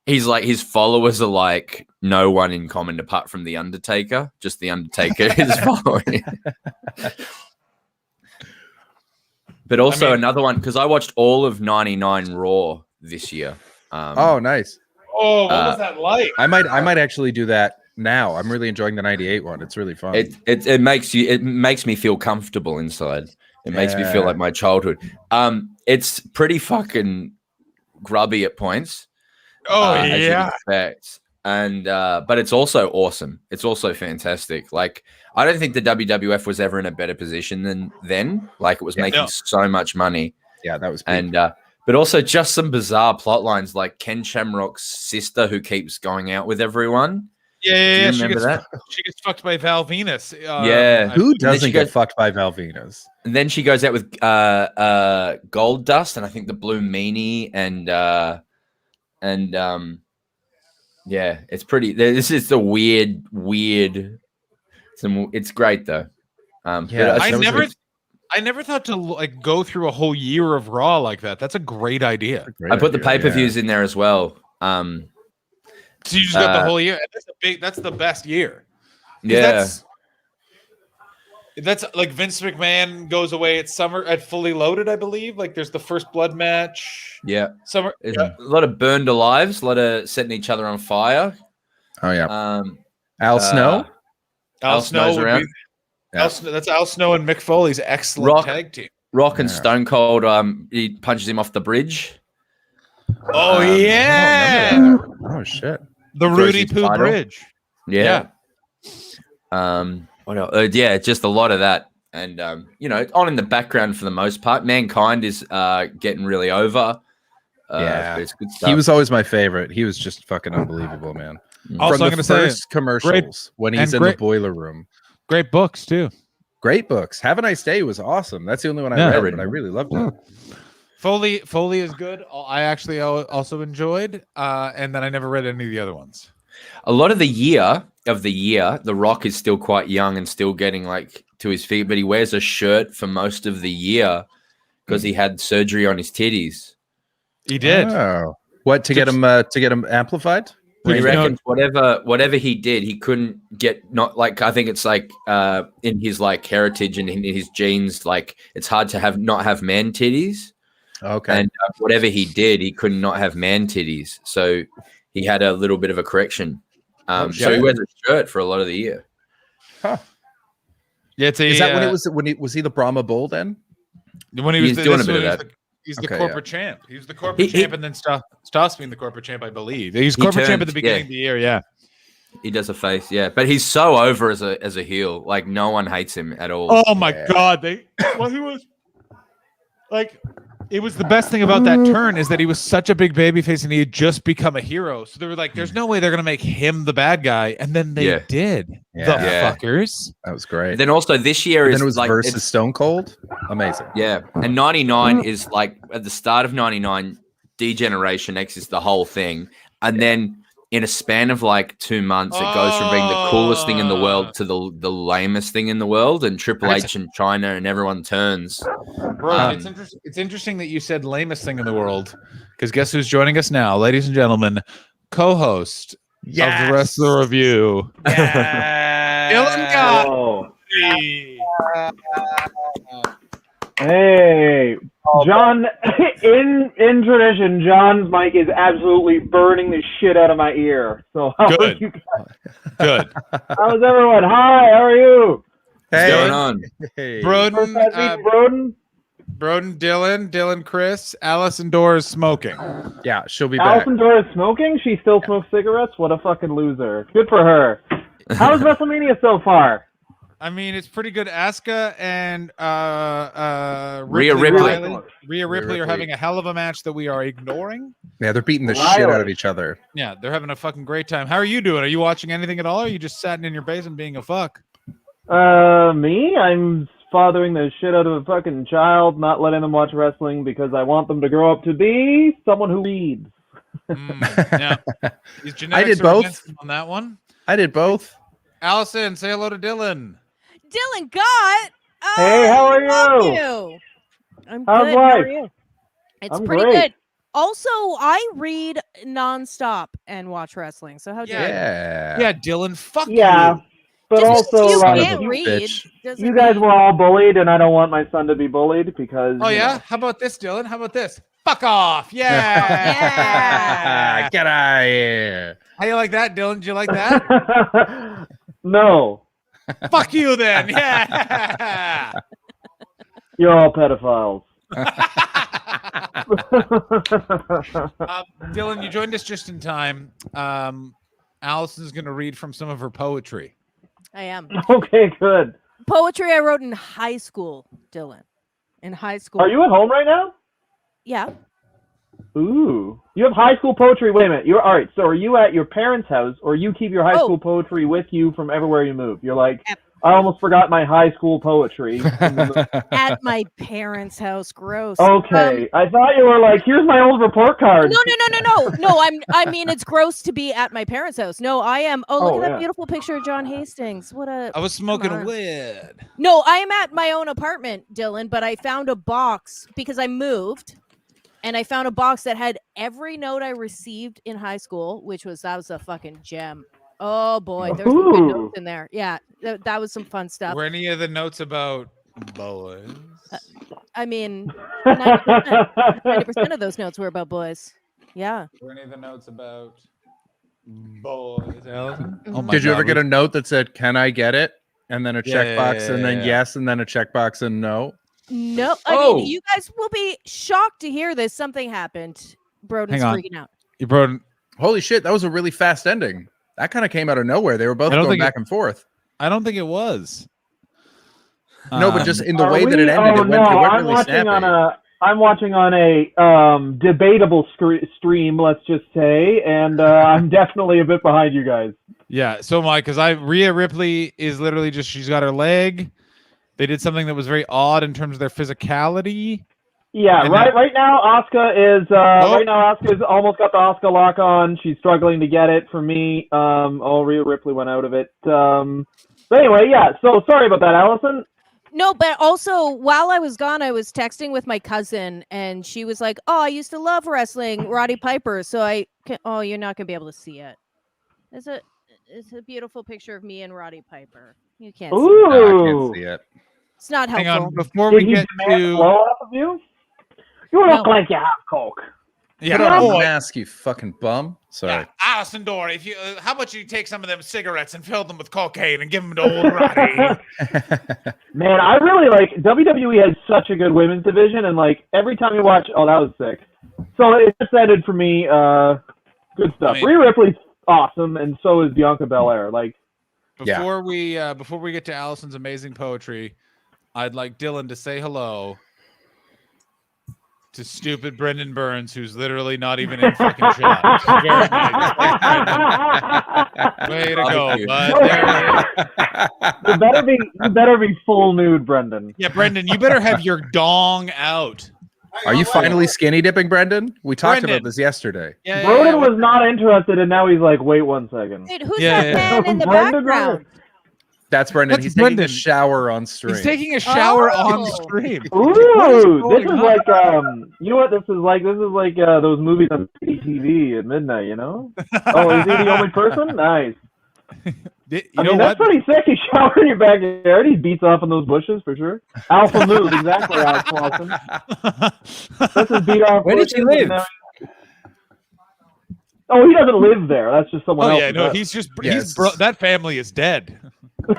[SPEAKER 10] he's like, his followers are like no one in common apart from the Undertaker. Just the Undertaker is following. But also another one, because I watched all of 99 Raw this year.
[SPEAKER 3] Oh, nice.
[SPEAKER 4] Oh, what was that like?
[SPEAKER 3] I might actually do that now. I'm really enjoying the 98 one. It's really fun.
[SPEAKER 10] It makes me feel comfortable inside. It makes me feel like my childhood. It's pretty fucking grubby at points.
[SPEAKER 4] Oh
[SPEAKER 10] as you'd
[SPEAKER 4] yeah.
[SPEAKER 10] expect. And but it's also awesome. It's also fantastic. Like, I don't think the WWF was ever in a better position than then. Like, it was making so much money.
[SPEAKER 3] Yeah, that was peak.
[SPEAKER 10] And but also just some bizarre plot lines, like Ken Shamrock's sister who keeps going out with everyone.
[SPEAKER 4] Yeah,
[SPEAKER 10] Do you remember that?
[SPEAKER 4] She gets fucked by Val Venus.
[SPEAKER 3] Who doesn't get fucked by Val Venus?
[SPEAKER 10] And then she goes out with Gold Dust and I think the Blue Meanie and yeah, it's pretty. This is the weird. It's great though.
[SPEAKER 4] I never thought to like go through a whole year of Raw like that. That's a great idea.
[SPEAKER 10] I put the pay-per-views in there as well.
[SPEAKER 4] So you just got the whole year. That's the best year.
[SPEAKER 10] Yeah.
[SPEAKER 4] That's like Vince McMahon goes away at Summer at Fully Loaded, I believe. Like there's the first blood match.
[SPEAKER 10] Yeah.
[SPEAKER 4] Summer.
[SPEAKER 10] A lot of burned alives, a lot of setting each other on fire.
[SPEAKER 3] Oh yeah. Al Snow.
[SPEAKER 4] Al Snow would
[SPEAKER 10] around.
[SPEAKER 4] be. That's Al Snow and Mick Foley's excellent tag team.
[SPEAKER 10] Rock and Stone Cold. He punches him off the bridge.
[SPEAKER 4] Oh yeah.
[SPEAKER 3] Oh shit.
[SPEAKER 4] The Rudy Poo Bridge.
[SPEAKER 10] Yeah. What else? Yeah, just a lot of that, and on in the background for the most part. Mankind is getting really over. It's good stuff.
[SPEAKER 3] He was always my favorite. He was just fucking unbelievable, man.
[SPEAKER 4] Also,
[SPEAKER 3] From
[SPEAKER 4] I'm
[SPEAKER 3] the
[SPEAKER 4] gonna say,
[SPEAKER 3] first commercials when he's in the boiler room.
[SPEAKER 4] Great books too.
[SPEAKER 3] Great books. Have a Nice Day was awesome. That's the only one I read, but I really loved it.
[SPEAKER 4] Foley is good. I actually also enjoyed, and then I never read any of the other ones.
[SPEAKER 10] A lot of the year, The Rock is still quite young and still getting like to his feet, but he wears a shirt for most of the year because he had surgery on his titties.
[SPEAKER 4] He did.
[SPEAKER 3] Oh. What to get him amplified?
[SPEAKER 10] He reckons whatever he did, he couldn't get I think it's like in his like heritage and in his genes, like it's hard to not have man titties.
[SPEAKER 3] Okay.
[SPEAKER 10] And whatever he did, he could not have man titties. So he had a little bit of a correction. So he wears a shirt for a lot of the year.
[SPEAKER 3] Huh.
[SPEAKER 4] Yeah,
[SPEAKER 3] is that when was he the Brahma Bull then?
[SPEAKER 4] When he was
[SPEAKER 10] doing a bit of that.
[SPEAKER 4] He's the corporate champ. He was the corporate champ, and then stops being the corporate champ, I believe. He's corporate champ at the beginning of the year. Yeah,
[SPEAKER 10] he does a face. Yeah, but he's so over as a heel. Like no one hates him at all.
[SPEAKER 4] Oh my god, he was like. It was the best thing about that turn is that he was such a big babyface and he had just become a hero. So they were like, "There's no way they're gonna make him the bad guy," and then they did.
[SPEAKER 3] Yeah.
[SPEAKER 4] The fuckers.
[SPEAKER 3] That was great.
[SPEAKER 10] And then also this year
[SPEAKER 3] then it was like versus Stone Cold. Amazing.
[SPEAKER 10] Yeah, and 99 is like at the start of 99, D-Generation X is the whole thing, and then in a span of like 2 months, it goes from being the coolest thing in the world to the lamest thing in the world, and Triple H and China and everyone turns.
[SPEAKER 4] Bro, it's interesting that you said lamest thing in the world, because guess who's joining us now, ladies and gentlemen, co-host of the Wrestler Review, Dylan Gott.
[SPEAKER 13] Hey, John. In tradition, John's mic is absolutely burning the shit out of my ear. So how are you guys?
[SPEAKER 4] Good.
[SPEAKER 13] How's everyone? Hi, how are you?
[SPEAKER 10] What's going on?
[SPEAKER 3] Hey.
[SPEAKER 13] Broden,
[SPEAKER 4] Dylan, Chris, Allison Doors smoking.
[SPEAKER 3] Yeah, she'll be back.
[SPEAKER 13] Allison Doris smoking? She still smokes cigarettes? What a fucking loser. Good for her. How's WrestleMania so far?
[SPEAKER 4] I mean, it's pretty good. Asuka and
[SPEAKER 10] Rhea
[SPEAKER 4] Ripley are having a hell of a match that we are ignoring.
[SPEAKER 3] Yeah, they're beating the shit out of each other.
[SPEAKER 4] Yeah, they're having a fucking great time. How are you doing? Are you watching anything at all? Or are you just sitting in your basement being a fuck?
[SPEAKER 13] Me? I'm fathering the shit out of a fucking child, not letting them watch wrestling because I want them to grow up to be someone who reads.
[SPEAKER 4] Yeah.
[SPEAKER 3] I did both
[SPEAKER 4] on that one.
[SPEAKER 3] I did both.
[SPEAKER 4] Allison, say hello to Dylan.
[SPEAKER 7] Dylan Gott.
[SPEAKER 13] Hey, how are
[SPEAKER 7] you? I'm
[SPEAKER 13] How's
[SPEAKER 7] good.
[SPEAKER 13] life?
[SPEAKER 7] How are you? It's
[SPEAKER 13] I'm
[SPEAKER 7] pretty
[SPEAKER 13] great.
[SPEAKER 7] good. Also, I read nonstop and watch wrestling. So how dare you?
[SPEAKER 3] Yeah.
[SPEAKER 4] Yeah, Dylan, fuck
[SPEAKER 13] Yeah.
[SPEAKER 4] you.
[SPEAKER 13] but
[SPEAKER 7] Just
[SPEAKER 13] also
[SPEAKER 7] you
[SPEAKER 3] Son of
[SPEAKER 13] like
[SPEAKER 3] a
[SPEAKER 7] can't read.
[SPEAKER 3] bitch.
[SPEAKER 7] doesn't
[SPEAKER 13] you guys
[SPEAKER 7] mean-
[SPEAKER 13] were all bullied, and I don't want my son to be bullied because.
[SPEAKER 4] Oh
[SPEAKER 13] you
[SPEAKER 4] yeah?
[SPEAKER 13] know.
[SPEAKER 4] How about this, Dylan? How about this? Fuck off! Yeah.
[SPEAKER 3] Get out of here.
[SPEAKER 4] How you like that, Dylan? Did you like that?
[SPEAKER 13] No,
[SPEAKER 4] Fuck you then. Yeah.
[SPEAKER 13] you're all pedophiles.
[SPEAKER 4] Dylan, you joined us just in time. Allison's going to read from some of her poetry.
[SPEAKER 7] I am.
[SPEAKER 13] Okay, good.
[SPEAKER 7] Poetry I wrote in high school, Dylan. In high school.
[SPEAKER 13] Are you at home right now?
[SPEAKER 7] Yeah.
[SPEAKER 13] Ooh, you have high school poetry. Wait a minute. You're all right. So are you at your parents' house, or you keep your high school poetry with you from everywhere you move? You're like, I almost forgot my high school poetry.
[SPEAKER 7] At my parents' house. Gross.
[SPEAKER 13] Okay, I thought you were like, here's my old report card.
[SPEAKER 7] No. I mean, it's gross to be at my parents' house. No, I am. Oh, look at that beautiful picture of John Hastings. What a.
[SPEAKER 4] I was smoking
[SPEAKER 7] come
[SPEAKER 4] a
[SPEAKER 7] on.
[SPEAKER 4] weed.
[SPEAKER 7] No, I am at my own apartment, Dylan, but I found a box because I moved. And I found a box that had every note I received in high school, that was a fucking gem. Oh boy, there's some good notes in there. Yeah, that was some fun stuff.
[SPEAKER 4] Were any of the notes about boys?
[SPEAKER 7] I mean, 90% of those notes were about boys. Yeah.
[SPEAKER 4] Were any of the notes about boys, Allison? Oh my
[SPEAKER 3] Did you
[SPEAKER 4] God,
[SPEAKER 3] ever get a note that said, "Can I get it?" and then a checkbox, and then
[SPEAKER 4] yeah.
[SPEAKER 3] yes, and then a checkbox and no?
[SPEAKER 7] No, I mean, you guys will be shocked to hear this. Something happened. Broden's
[SPEAKER 3] Hang on.
[SPEAKER 7] freaking out.
[SPEAKER 4] You Broden.
[SPEAKER 3] Holy shit, that was a really fast ending. That kind of came out of nowhere. They were both going back and forth.
[SPEAKER 4] I don't think it was.
[SPEAKER 3] No, but just in the
[SPEAKER 13] Are
[SPEAKER 3] way that it
[SPEAKER 13] we-
[SPEAKER 3] ended,
[SPEAKER 13] oh,
[SPEAKER 3] it
[SPEAKER 13] no,
[SPEAKER 3] went
[SPEAKER 13] I'm
[SPEAKER 3] really
[SPEAKER 13] watching
[SPEAKER 3] snappy.
[SPEAKER 13] I'm watching on a debatable stream, let's just say, and I'm definitely a bit behind you guys.
[SPEAKER 4] Yeah, so am I, because Rhea Ripley is literally just, she's got her leg. They did something that was very odd in terms of their physicality.
[SPEAKER 13] Yeah,
[SPEAKER 4] And
[SPEAKER 13] right now Asuka is almost got the Asuka lock on. She's struggling to get it for me. Rhea Ripley went out of it. But anyway, yeah. So sorry about that, Allison.
[SPEAKER 7] No, but also while I was gone, I was texting with my cousin, and she was like, "Oh, I used to love wrestling, Roddy Piper." So you're not gonna be able to see it. It's a beautiful picture of me and Roddy Piper. You can't see it.
[SPEAKER 3] No, I can't see it.
[SPEAKER 7] It's not helpful.
[SPEAKER 4] Hang on, before
[SPEAKER 13] Did
[SPEAKER 4] we
[SPEAKER 13] he
[SPEAKER 4] get
[SPEAKER 13] demand
[SPEAKER 4] to
[SPEAKER 13] blow off of you? You look like you have coke.
[SPEAKER 4] Yeah,
[SPEAKER 3] Put on a
[SPEAKER 4] boy.
[SPEAKER 3] mask, you fucking bum. Sorry.
[SPEAKER 4] Allison Dore, if you, how about you take some of them cigarettes and fill them with cocaine and give them to old Roddy?
[SPEAKER 13] Man, I really like WWE has such a good women's division, and like every time you watch, oh, that was sick. So it just ended for me. Good stuff. Rhea Ripley's awesome, and so is Bianca Belair. Like,
[SPEAKER 4] Before we get to Allison's amazing poetry, I'd like Dylan to say hello to stupid Brendan Burns, who's literally not even in fucking shot. Very nice. Way to go, bud.
[SPEAKER 13] you better be full nude, Brendan.
[SPEAKER 4] Yeah, Brendan, you better have your dong out.
[SPEAKER 3] Are you finally skinny dipping, Brendan? We talked
[SPEAKER 4] Brendan.
[SPEAKER 3] about this yesterday.
[SPEAKER 13] Broden was not interested, and now he's like, wait 1 second.
[SPEAKER 7] Wait, who's
[SPEAKER 3] Yeah,
[SPEAKER 7] that
[SPEAKER 3] yeah.
[SPEAKER 7] man in the
[SPEAKER 13] Brendan
[SPEAKER 7] background?
[SPEAKER 3] That's Brendan.
[SPEAKER 4] That's
[SPEAKER 3] He's taking
[SPEAKER 4] Brendan.
[SPEAKER 3] a shower on stream.
[SPEAKER 4] He's taking a shower on
[SPEAKER 7] Oh.
[SPEAKER 4] stream.
[SPEAKER 13] Ooh, this is
[SPEAKER 4] going
[SPEAKER 13] like you know what this is like? This is like those movies on TV at midnight, you know? Oh, is he the only person? Nice.
[SPEAKER 4] You
[SPEAKER 13] I
[SPEAKER 4] know
[SPEAKER 13] mean, that's
[SPEAKER 4] what?
[SPEAKER 13] pretty sick. He's showering in your backyard. He beats off in those bushes for sure. Alpha move, exactly, Alex Lawson. That's his beat off.
[SPEAKER 10] Where did he
[SPEAKER 13] bushes, and
[SPEAKER 10] live?
[SPEAKER 13] now Oh, he doesn't live there. That's just someone
[SPEAKER 4] Oh
[SPEAKER 13] else.
[SPEAKER 4] yeah, no, he's just he's that family is dead.
[SPEAKER 13] He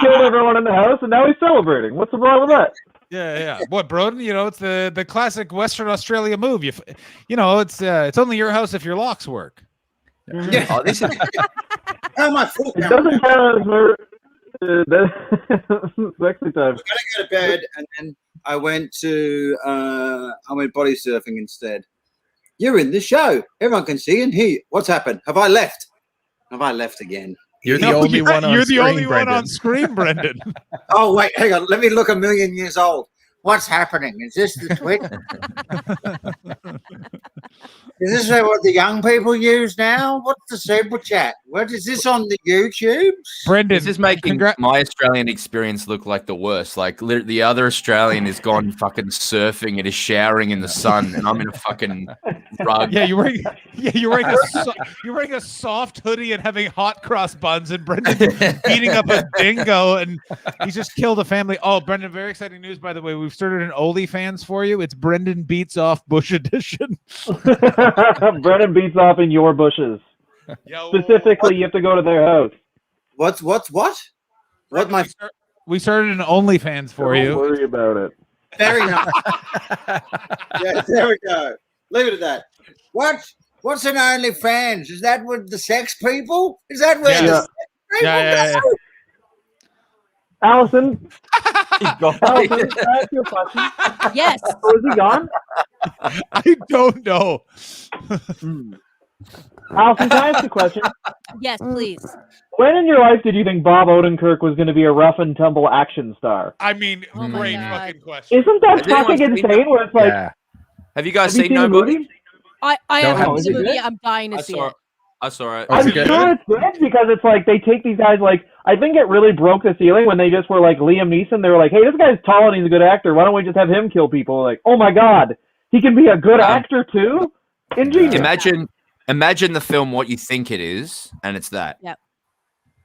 [SPEAKER 13] killed everyone in the house, and now he's celebrating. What's the problem with that?
[SPEAKER 4] Yeah. What, Broden? You know, it's the classic Western Australia move. You know, it's only your house if your locks work.
[SPEAKER 10] Yeah. Oh, this is
[SPEAKER 14] How my fault
[SPEAKER 13] It
[SPEAKER 14] now?
[SPEAKER 13] doesn't count as murder. Sexy time.
[SPEAKER 14] I was going to go to bed, and then I went body surfing instead. You're in the show. Everyone can see and hear. What's happened? Have I left? Have I left again?
[SPEAKER 3] You're the only one on
[SPEAKER 4] You're
[SPEAKER 3] screen,
[SPEAKER 4] the only
[SPEAKER 3] Brendan.
[SPEAKER 4] one on screen, Brendan.
[SPEAKER 14] Oh, wait, hang on. Let me look 1,000,000 years old. What's happening? Is this the Twitch? Is this what the young people use now? What's the super chat? What is this on the YouTube?
[SPEAKER 4] Brendan,
[SPEAKER 10] this is making my Australian experience look like the worst. Like the other Australian is gone fucking surfing and is showering in the sun, and I'm in a fucking drug.
[SPEAKER 4] Yeah, you're wearing you're wearing a soft hoodie and having hot cross buns, and Brendan beating up a dingo, and he's just killed a family. Oh, Brendan, very exciting news, by the way. We've started an OnlyFans for you. It's Brendan Beats Off Bush Edition.
[SPEAKER 13] Brendan beats off in your bushes. Specifically, you have to go to their house.
[SPEAKER 14] What? What my?
[SPEAKER 4] We started an OnlyFans for you.
[SPEAKER 13] Don't worry about it.
[SPEAKER 14] Very nice. Yeah, there we go. Leave it at that. What's an OnlyFans? Is that with the sex people? Is that where the sex people go?
[SPEAKER 13] Allison, Allison, can I ask you a question?
[SPEAKER 7] Yes.
[SPEAKER 13] Oh, is he gone?
[SPEAKER 4] I don't know.
[SPEAKER 13] Allison, can I ask you a question?
[SPEAKER 7] Yes, please.
[SPEAKER 13] When in your life did you think Bob Odenkirk was going to be a rough and tumble action star?
[SPEAKER 4] I mean,
[SPEAKER 7] Oh my
[SPEAKER 4] great
[SPEAKER 7] God.
[SPEAKER 4] fucking question.
[SPEAKER 13] Isn't that fucking insane? Where it's like,
[SPEAKER 10] Have you guys
[SPEAKER 13] have you
[SPEAKER 10] seen
[SPEAKER 13] seen the
[SPEAKER 10] Nobody?
[SPEAKER 13] movie?
[SPEAKER 7] I
[SPEAKER 13] No,
[SPEAKER 7] haven't
[SPEAKER 13] is
[SPEAKER 7] seen
[SPEAKER 13] it
[SPEAKER 7] the movie.
[SPEAKER 13] good?
[SPEAKER 7] I'm dying to see it.
[SPEAKER 10] I saw it.
[SPEAKER 13] I'm sure it's good because it's like they take these guys like I think it really broke the ceiling when they just were like Liam Neeson. They were like, hey, this guy's tall and he's a good actor. Why don't we just have him kill people? Like, oh my God, he can be a good actor too. Ingenious.
[SPEAKER 10] Imagine the film what you think it is, and it's that.
[SPEAKER 7] Yep.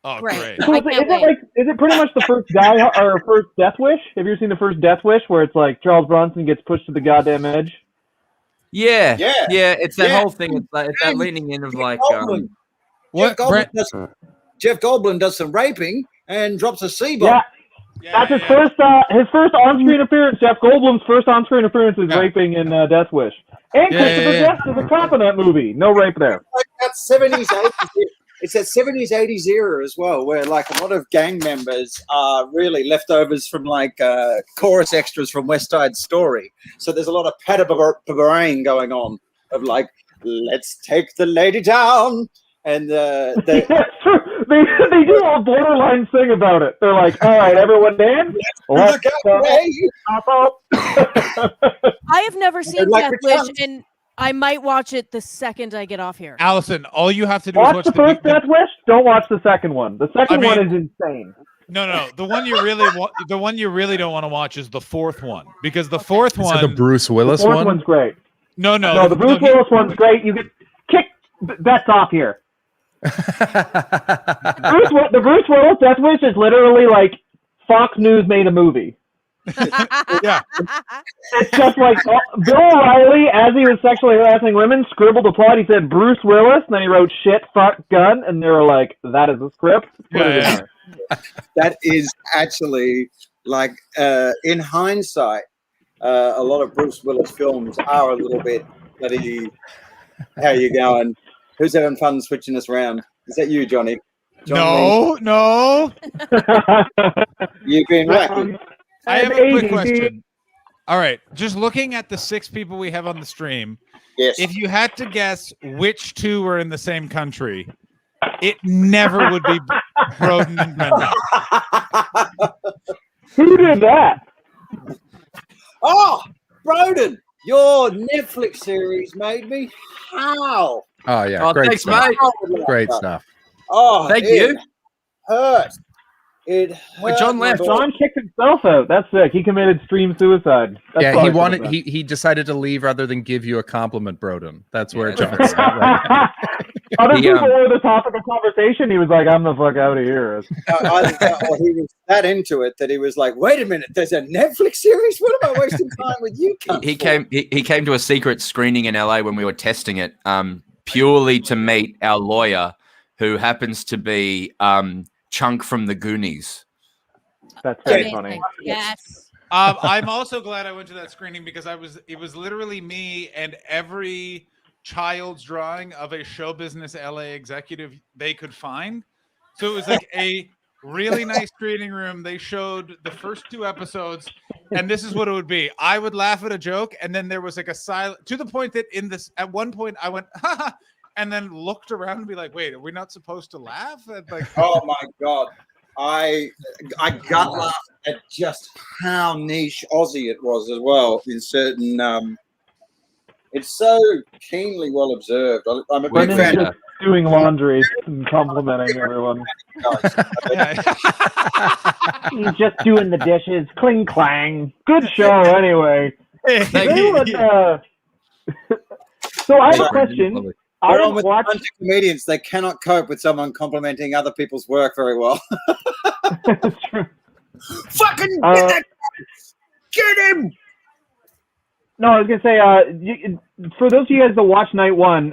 [SPEAKER 4] Oh,
[SPEAKER 7] great.
[SPEAKER 13] So is it pretty much the first guy or first Death Wish? Have you ever seen the first Death Wish where it's like Charles Bronson gets pushed to the goddamn edge?
[SPEAKER 10] Yeah.
[SPEAKER 14] Yeah.
[SPEAKER 10] It's that whole thing. It's that leaning in of like.
[SPEAKER 14] Jeff Goldblum does some raping and drops a C-bomb.
[SPEAKER 13] Yeah. That's his first on-screen appearance. Jeff Goldblum's first on-screen appearance is raping in Death Wish. And Christopher Guest is a cop in that movie. No rape there.
[SPEAKER 14] Like that 70s, 80s. It's that 70s, 80s era as well, where like a lot of gang members are really leftovers from like chorus extras from West Side Story. So there's a lot of patter-brain going on of like, let's take the lady down. And
[SPEAKER 13] That's true. They do a borderline thing about it. They're like, all right, everyone dance. Let's hop up.
[SPEAKER 7] I have never seen
[SPEAKER 14] like
[SPEAKER 7] Death
[SPEAKER 14] your
[SPEAKER 7] Wish, and I might watch it the second I get off here.
[SPEAKER 4] Allison, all you have to do is
[SPEAKER 13] Watch the first Death Wish. Don't watch the second one. The second one is insane.
[SPEAKER 4] No. The one you really don't want to watch is the fourth one because the fourth one.
[SPEAKER 3] The Bruce Willis
[SPEAKER 13] the fourth
[SPEAKER 3] one.
[SPEAKER 13] one's great.
[SPEAKER 4] No.
[SPEAKER 13] The Bruce Willis one's great. You get kick bets off here. The Bruce Willis Death Wish is literally like Fox News made a movie.
[SPEAKER 4] Yeah.
[SPEAKER 13] It's just like Bill O'Reilly, as he was sexually harassing women, scribbled a plot. He said Bruce Willis, and then he wrote shit, fuck, gun, and they were like, that is a script. Put it in there.
[SPEAKER 14] That is actually like in hindsight, a lot of Bruce Willis films are a little bit bloody. How you going? Who's having fun switching us around? Is that you, Johnny?
[SPEAKER 4] No.
[SPEAKER 14] You've been right.
[SPEAKER 4] I have a quick question. All right, just looking at the 6 people we have on the stream,
[SPEAKER 14] yes.
[SPEAKER 4] If you had to guess which 2 were in the same country, it never would be Broden and Brendan.
[SPEAKER 13] Who did that?
[SPEAKER 14] Oh, Broden, your Netflix series made me howl.
[SPEAKER 3] Oh yeah,
[SPEAKER 10] Oh,
[SPEAKER 3] great
[SPEAKER 10] thanks,
[SPEAKER 3] stuff.
[SPEAKER 10] mate.
[SPEAKER 3] Great stuff.
[SPEAKER 14] Oh,
[SPEAKER 10] Thank you.
[SPEAKER 14] Hurt. It hurt.
[SPEAKER 10] Wait, John left.
[SPEAKER 13] John kicked himself out. That's sick. He committed stream suicide. That's
[SPEAKER 3] Yeah, he
[SPEAKER 13] probably
[SPEAKER 3] wanted.
[SPEAKER 13] something.
[SPEAKER 3] He decided to leave rather than give you a compliment, Broden. That's where John's at. Right?
[SPEAKER 13] Other
[SPEAKER 10] He,
[SPEAKER 13] people were the topic of conversation. He was like, "I'm the fuck out of here."
[SPEAKER 14] He was that into it that he was like, "Wait a minute, there's a Netflix series. What am I wasting time with you?"
[SPEAKER 10] He came to a secret screening in LA when we were testing it, purely to meet our lawyer, who happens to be Chunk from the Goonies.
[SPEAKER 13] That's very funny.
[SPEAKER 7] Yes.
[SPEAKER 4] I'm also glad I went to that screening because it was literally me and every child's drawing of a show business LA executive they could find. So it was like a really nice screening room. They showed the first 2 episodes, and this is what it would be. I would laugh at a joke, and then there was like a silent, to the point that at one point I went, ha ha, and then looked around and be like, wait, are we not supposed to laugh? And like,
[SPEAKER 14] oh my God. I got laughed at just how niche Aussie it was as well in certain it's so keenly well observed. I'm a big fan of
[SPEAKER 13] doing laundry and complimenting everyone. He's just doing the dishes. Cling clang. Good show anyway. So I have a question. I
[SPEAKER 14] We're on
[SPEAKER 13] haven't
[SPEAKER 14] with
[SPEAKER 13] watched.
[SPEAKER 14] a bunch of comedians. They cannot cope with someone complimenting other people's work very well.
[SPEAKER 13] That's true.
[SPEAKER 14] Fucking get that! Get him!
[SPEAKER 13] No, I was gonna say, for those of you guys that watched night one,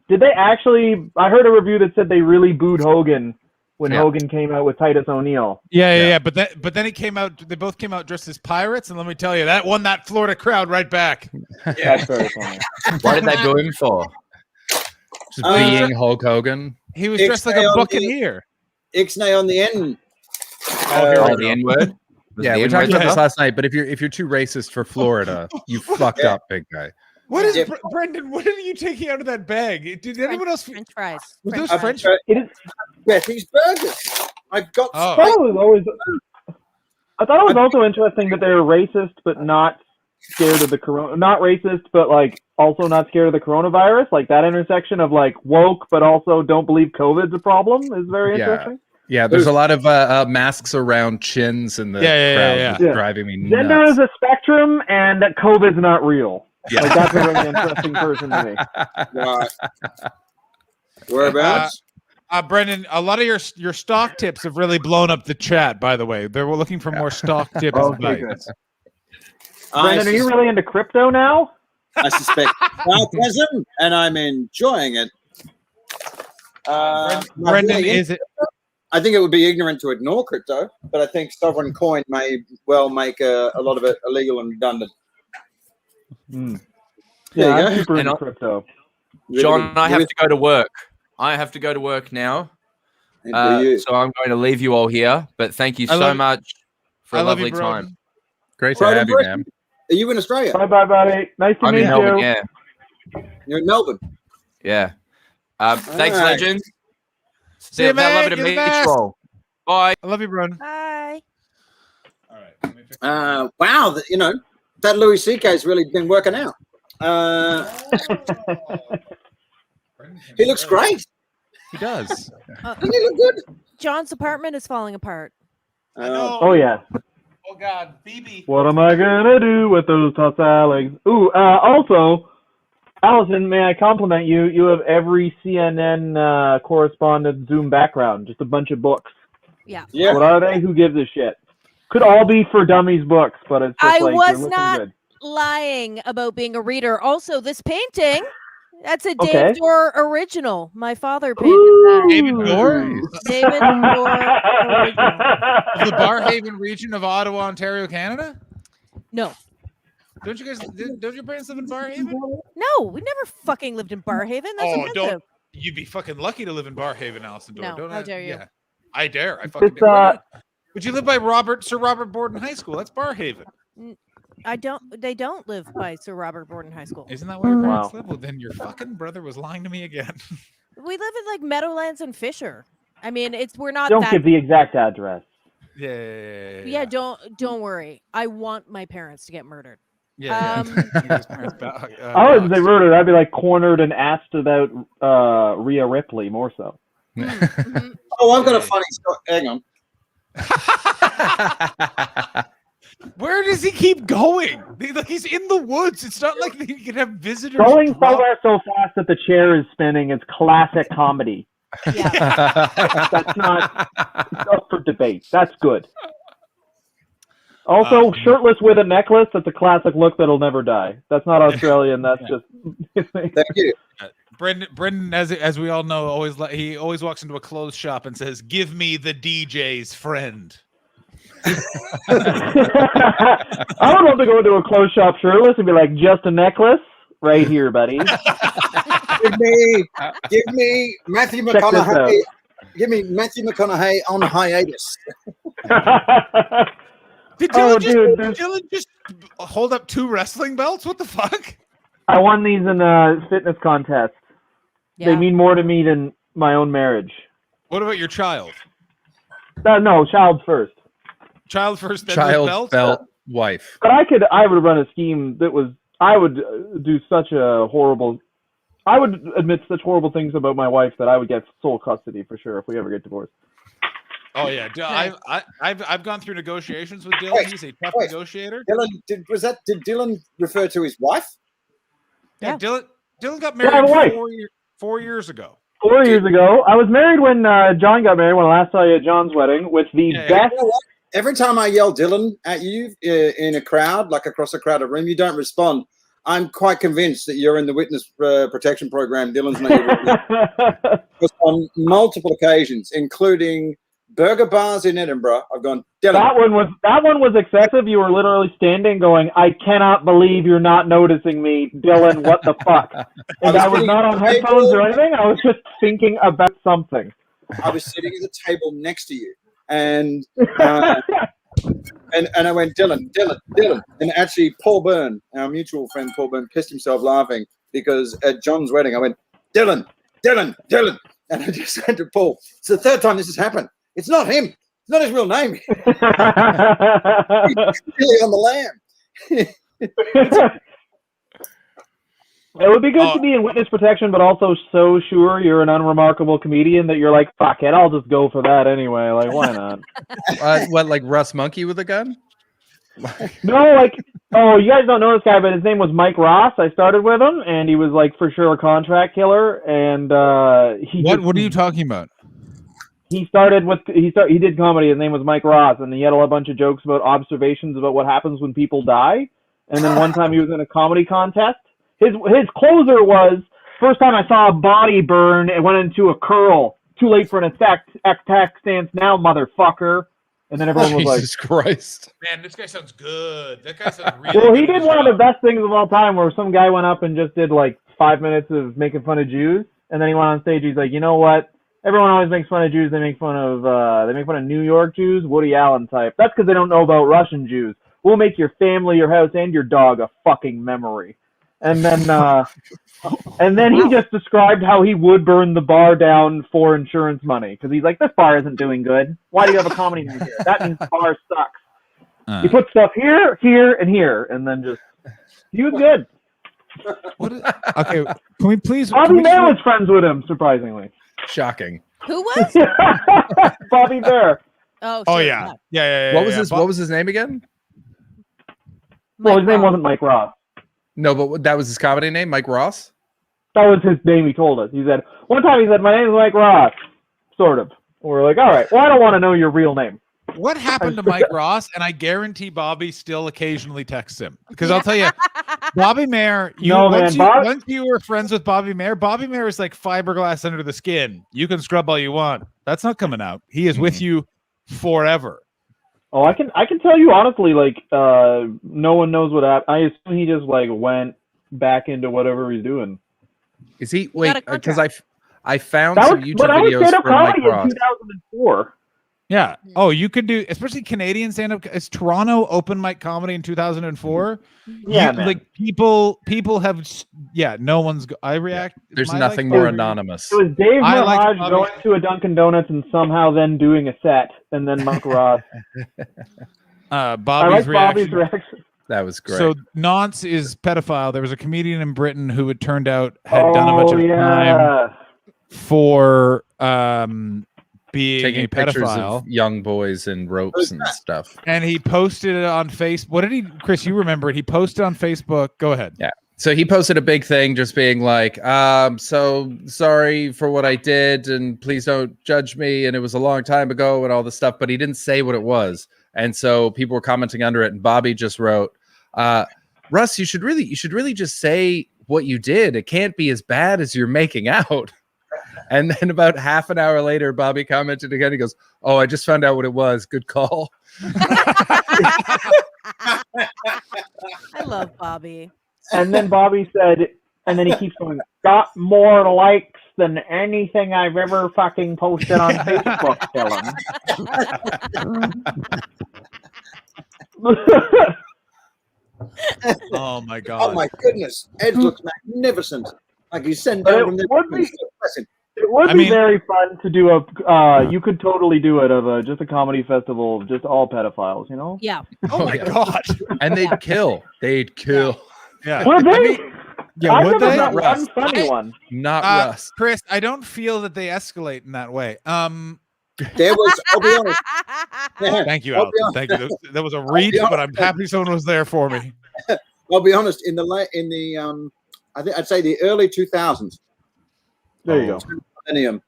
[SPEAKER 13] did they actually? I heard a review that said they really booed Hogan when Hogan came out with Titus O'Neil.
[SPEAKER 4] Yeah. But then he came out. They both came out dressed as pirates, and let me tell you, that won that Florida crowd right back.
[SPEAKER 13] Yeah, that's very funny.
[SPEAKER 10] What did they boo him for?
[SPEAKER 3] Just being Hulk Hogan.
[SPEAKER 4] He was dressed like a buccaneer.
[SPEAKER 14] Ixnay on the end.
[SPEAKER 10] The N word.
[SPEAKER 3] Yeah, we talked about this last night. But if you're too racist for Florida, you fucked up, big guy.
[SPEAKER 4] What is Brendan? What are you taking out of that bag? Did anyone else?
[SPEAKER 7] French fries.
[SPEAKER 4] Was those
[SPEAKER 7] French
[SPEAKER 4] French?
[SPEAKER 13] It is.
[SPEAKER 14] Betty's Burgers. I've got.
[SPEAKER 13] I thought it was also interesting that they were racist, but not scared of the corona. Not racist, but like also not scared of the coronavirus. Like that intersection of like woke, but also don't believe COVID's a problem is very interesting.
[SPEAKER 3] Yeah, there's a lot of masks around chins in the crowd that's driving me nuts.
[SPEAKER 13] Gender is a spectrum, and that COVID's not real. Yeah. Like, that's a really interesting person to me.
[SPEAKER 14] Right. Whereabouts?
[SPEAKER 4] Brendan, a lot of your stock tips have really blown up the chat, by the way. They were looking for more stock tips.
[SPEAKER 13] Okay, good. Brendan, are you really into crypto now?
[SPEAKER 14] I suspect sarcasm, and I'm enjoying it.
[SPEAKER 4] Brendan, is it?
[SPEAKER 14] I think it would be ignorant to ignore crypto, but I think sovereign coin may well make a lot of it illegal and redundant.
[SPEAKER 13] Yeah, I'm super into crypto.
[SPEAKER 10] John, I have to go to work. I have to go to work now. So I'm going to leave you all here. But thank you so much for a lovely time.
[SPEAKER 3] Great to have you, man.
[SPEAKER 14] Are you in Australia?
[SPEAKER 13] Bye, buddy. Nice to meet
[SPEAKER 10] in Melbourne,
[SPEAKER 13] you.
[SPEAKER 10] yeah.
[SPEAKER 14] You're in Melbourne.
[SPEAKER 10] Yeah. Thanks,
[SPEAKER 14] right.
[SPEAKER 10] legend.
[SPEAKER 4] See you, man.
[SPEAKER 10] Love you to meet you. Bye.
[SPEAKER 4] I love you, Brendan.
[SPEAKER 7] Bye.
[SPEAKER 14] Wow, that Louis C.K.'s really been working out. He looks great.
[SPEAKER 4] He does.
[SPEAKER 14] Doesn't he look good?
[SPEAKER 7] John's apartment is falling apart.
[SPEAKER 13] Oh yeah.
[SPEAKER 4] Oh God, Phoebe.
[SPEAKER 13] What am I gonna do with those tossed legs? Ooh, also, Allison, may I compliment you? You have every CNN correspondent Zoom background, just a bunch of books.
[SPEAKER 7] Yeah.
[SPEAKER 13] What are they? Who gives a shit? Could all be for dummies books, but it's just
[SPEAKER 7] I
[SPEAKER 13] like
[SPEAKER 7] was
[SPEAKER 13] you're looking
[SPEAKER 7] not
[SPEAKER 13] good.
[SPEAKER 7] lying about being a reader. Also, this painting, that's a
[SPEAKER 13] Okay.
[SPEAKER 7] Dave Dorr original. My father painted that.
[SPEAKER 4] David Dorr?
[SPEAKER 7] David Dorr original.
[SPEAKER 4] Of the Barhaven region of Ottawa, Ontario, Canada?
[SPEAKER 7] No.
[SPEAKER 4] Don't your parents live in Barhaven?
[SPEAKER 7] No, we never fucking lived in Barhaven. That's offensive.
[SPEAKER 4] You'd be fucking lucky to live in Barhaven, Allison.
[SPEAKER 7] No, how dare you?
[SPEAKER 4] Yeah. I dare. I fucking
[SPEAKER 13] It's,
[SPEAKER 4] dare. Would you live by Sir Robert Borden High School? That's Barhaven.
[SPEAKER 7] They don't live by Sir Robert Borden High School.
[SPEAKER 4] Isn't that where your parents live? Well, then your fucking brother was lying to me again.
[SPEAKER 7] We live in like Meadowlands and Fisher. I mean, we're not.
[SPEAKER 13] Don't
[SPEAKER 7] that...
[SPEAKER 13] give the exact address.
[SPEAKER 7] Yeah, don't worry. I want my parents to get murdered.
[SPEAKER 13] I would say murdered. I'd be like cornered and asked about Rhea Ripley more so.
[SPEAKER 14] Oh, I've got a funny story. Hang on.
[SPEAKER 4] Where does he keep going? He's in the woods. It's not like he can have visitors.
[SPEAKER 13] Going somewhere so fast that the chair is spinning is classic comedy. That's not up for debate. That's good. Also, shirtless with a necklace, that's a classic look that'll never die. That's not Australian. That's just...
[SPEAKER 14] Thank you.
[SPEAKER 4] Brendan, as we all know, he always walks into a clothes shop and says, "Give me the DJ's friend."
[SPEAKER 13] I would love to go into a clothes shop shirtless and be like, "Just a necklace, right here, buddy."
[SPEAKER 14] Give me Matthew McConaughey. Give me Matthew McConaughey on hiatus.
[SPEAKER 4] Did Dylan just hold up 2 wrestling belts? What the fuck?
[SPEAKER 13] I won these in a fitness contest.
[SPEAKER 7] Yeah.
[SPEAKER 13] They mean more to me than my own marriage.
[SPEAKER 4] What about your child?
[SPEAKER 13] No, child first.
[SPEAKER 4] Child first, then
[SPEAKER 3] child, belt, wife.
[SPEAKER 13] But I would run a scheme that was, I would do such a horrible, I would admit such horrible things about my wife that I would get sole custody for sure if we ever get divorced.
[SPEAKER 4] Oh yeah, I've gone through negotiations with Dylan. He's a tough negotiator.
[SPEAKER 14] Dylan, did Dylan refer to his wife?
[SPEAKER 4] Yeah, Dylan. Dylan got
[SPEAKER 13] Yeah, I have a
[SPEAKER 4] married
[SPEAKER 13] wife.
[SPEAKER 4] 4 years ago.
[SPEAKER 13] 4 years ago. I was married when John got married, when I last saw you at John's wedding, with the best.
[SPEAKER 14] You know what? Every time I yell Dylan at you in a crowd, like across a crowded room, you don't respond. I'm quite convinced that you're in the witness protection program. Dylan's not your witness. Because on multiple occasions, including burger bars in Edinburgh, I've gone, Dylan.
[SPEAKER 13] That one was excessive. You were literally standing going, I cannot believe you're not noticing me, Dylan, what the fuck? And I was not on headphones or anything. I was just thinking about something.
[SPEAKER 14] I was sitting at the table next to you, and I went, Dylan. And actually, Paul Byrne, our mutual friend Paul Byrne, pissed himself laughing because at John's wedding, I went, Dylan. And I just said to Paul, it's the third time this has happened. It's not him. It's not his real name. He's really on the lam.
[SPEAKER 13] It would be good to be in witness protection, but also so sure you're an unremarkable comedian that you're like, fuck it, I'll just go for that anyway. Like, why not?
[SPEAKER 3] What, like Russ Monkey with a gun?
[SPEAKER 13] No, like, you guys don't know this guy, but his name was Mike Ross. I started with him, and he was like for sure a contract killer. And
[SPEAKER 4] What are you talking about?
[SPEAKER 13] He did comedy. His name was Mike Ross, and he had a bunch of jokes about observations about what happens when people die. And then one time he was in a comedy contest. His closer was, first time I saw a body burn, it went into a curl. Too late for an attack stance now, motherfucker. And then everyone was like,
[SPEAKER 3] Jesus Christ.
[SPEAKER 4] Man, this guy sounds good. That guy sounds really
[SPEAKER 13] well,
[SPEAKER 4] good.
[SPEAKER 13] he did one of the best things of all time where some guy went up and just did like 5 minutes of making fun of Jews. And then he went on stage. He's like, you know what? Everyone always makes fun of Jews. They make fun of New York Jews, Woody Allen type. That's because they don't know about Russian Jews. We'll make your family, your house, and your dog a fucking memory. And then he just described how he would burn the bar down for insurance money because he's like, this bar isn't doing good. Why do you have a comedy night here? That means the bar sucks. You put stuff here, here, and here, and then just he was good.
[SPEAKER 4] Okay, can we please?
[SPEAKER 13] Bobby Bear was friends with him, surprisingly.
[SPEAKER 3] Shocking.
[SPEAKER 7] Who was?
[SPEAKER 13] Bobby Bear.
[SPEAKER 7] Oh,
[SPEAKER 4] Oh
[SPEAKER 7] sure,
[SPEAKER 4] yeah.
[SPEAKER 3] What was his name again?
[SPEAKER 13] Well, his name wasn't Mike Ross.
[SPEAKER 3] No, but that was his comedy name, Mike Ross?
[SPEAKER 13] That was his name, he told us. He said, one time he said, my name is Mike Ross. Sort of. We're like, all right, well, I don't want to know your real name.
[SPEAKER 4] What happened to Mike Ross? And I guarantee Bobby still occasionally texts him. Because I'll tell you, Bobby Mayer, once you were friends with Bobby Mayer is like fiberglass under the skin. You can scrub all you want. That's not coming out. He is with you forever.
[SPEAKER 13] Oh, I can tell you honestly, like, no one knows what happened. I assume he just like went back into whatever he's doing.
[SPEAKER 3] Is he because I found
[SPEAKER 13] that
[SPEAKER 3] some
[SPEAKER 13] was,
[SPEAKER 3] YouTube
[SPEAKER 13] I was
[SPEAKER 3] videos
[SPEAKER 13] stand-up
[SPEAKER 3] from Mike
[SPEAKER 13] comedy
[SPEAKER 3] Ross.
[SPEAKER 13] in 2004.
[SPEAKER 4] Yeah. Oh, you could do, especially Canadian stand-up. Is Toronto open mic comedy in 2004?
[SPEAKER 13] Yeah, man.
[SPEAKER 4] Like people have. Yeah, no one's. I react.
[SPEAKER 3] There's nothing more anonymous.
[SPEAKER 13] It was Dave
[SPEAKER 4] I like
[SPEAKER 13] Mirage
[SPEAKER 4] Bobby-
[SPEAKER 13] going to a Dunkin' Donuts and somehow then doing a set, and then Mike Ross.
[SPEAKER 4] Bobby's
[SPEAKER 13] reaction.
[SPEAKER 3] That was great.
[SPEAKER 4] So Nance is pedophile. There was a comedian in Britain who it turned out had done a bunch of time for being
[SPEAKER 3] taking
[SPEAKER 4] a
[SPEAKER 3] pictures
[SPEAKER 4] pedophile.
[SPEAKER 3] of young boys in ropes and stuff.
[SPEAKER 4] And he posted it on Facebook. What did he, Chris? You remember it? He posted on Facebook. Go ahead.
[SPEAKER 3] Yeah. So he posted a big thing just being like, so sorry for what I did and please don't judge me. And it was a long time ago and all this stuff, but he didn't say what it was. And so people were commenting under it. And Bobby just wrote, Russ, you should really just say what you did. It can't be as bad as you're making out. And then about half an hour later, Bobby commented again. He goes, oh, I just found out what it was. Good call.
[SPEAKER 7] I love Bobby.
[SPEAKER 13] And then Bobby said, and then he keeps going, got more likes than anything I've ever fucking posted on Facebook, Dylan.
[SPEAKER 4] Oh my god!
[SPEAKER 14] Oh my goodness, Ed looks magnificent. Like he's sent down from the.
[SPEAKER 13] It would be very fun to do a. You could totally do it of just a comedy festival of just all pedophiles, you know?
[SPEAKER 7] Yeah.
[SPEAKER 4] Oh my god!
[SPEAKER 3] And they'd kill. They'd kill.
[SPEAKER 4] Yeah.
[SPEAKER 13] Would they?
[SPEAKER 4] I mean, yeah, would they?
[SPEAKER 13] Not one funny one.
[SPEAKER 3] Not Russ.
[SPEAKER 4] Chris, I don't feel that they escalate in that way.
[SPEAKER 14] There was. I'll be honest.
[SPEAKER 4] Thank you, Al. Thank you. That was a reach, but I'm happy someone was there for me.
[SPEAKER 14] I'll be honest. In the I'd say the early 2000s.
[SPEAKER 13] There you go.
[SPEAKER 14] Millennium.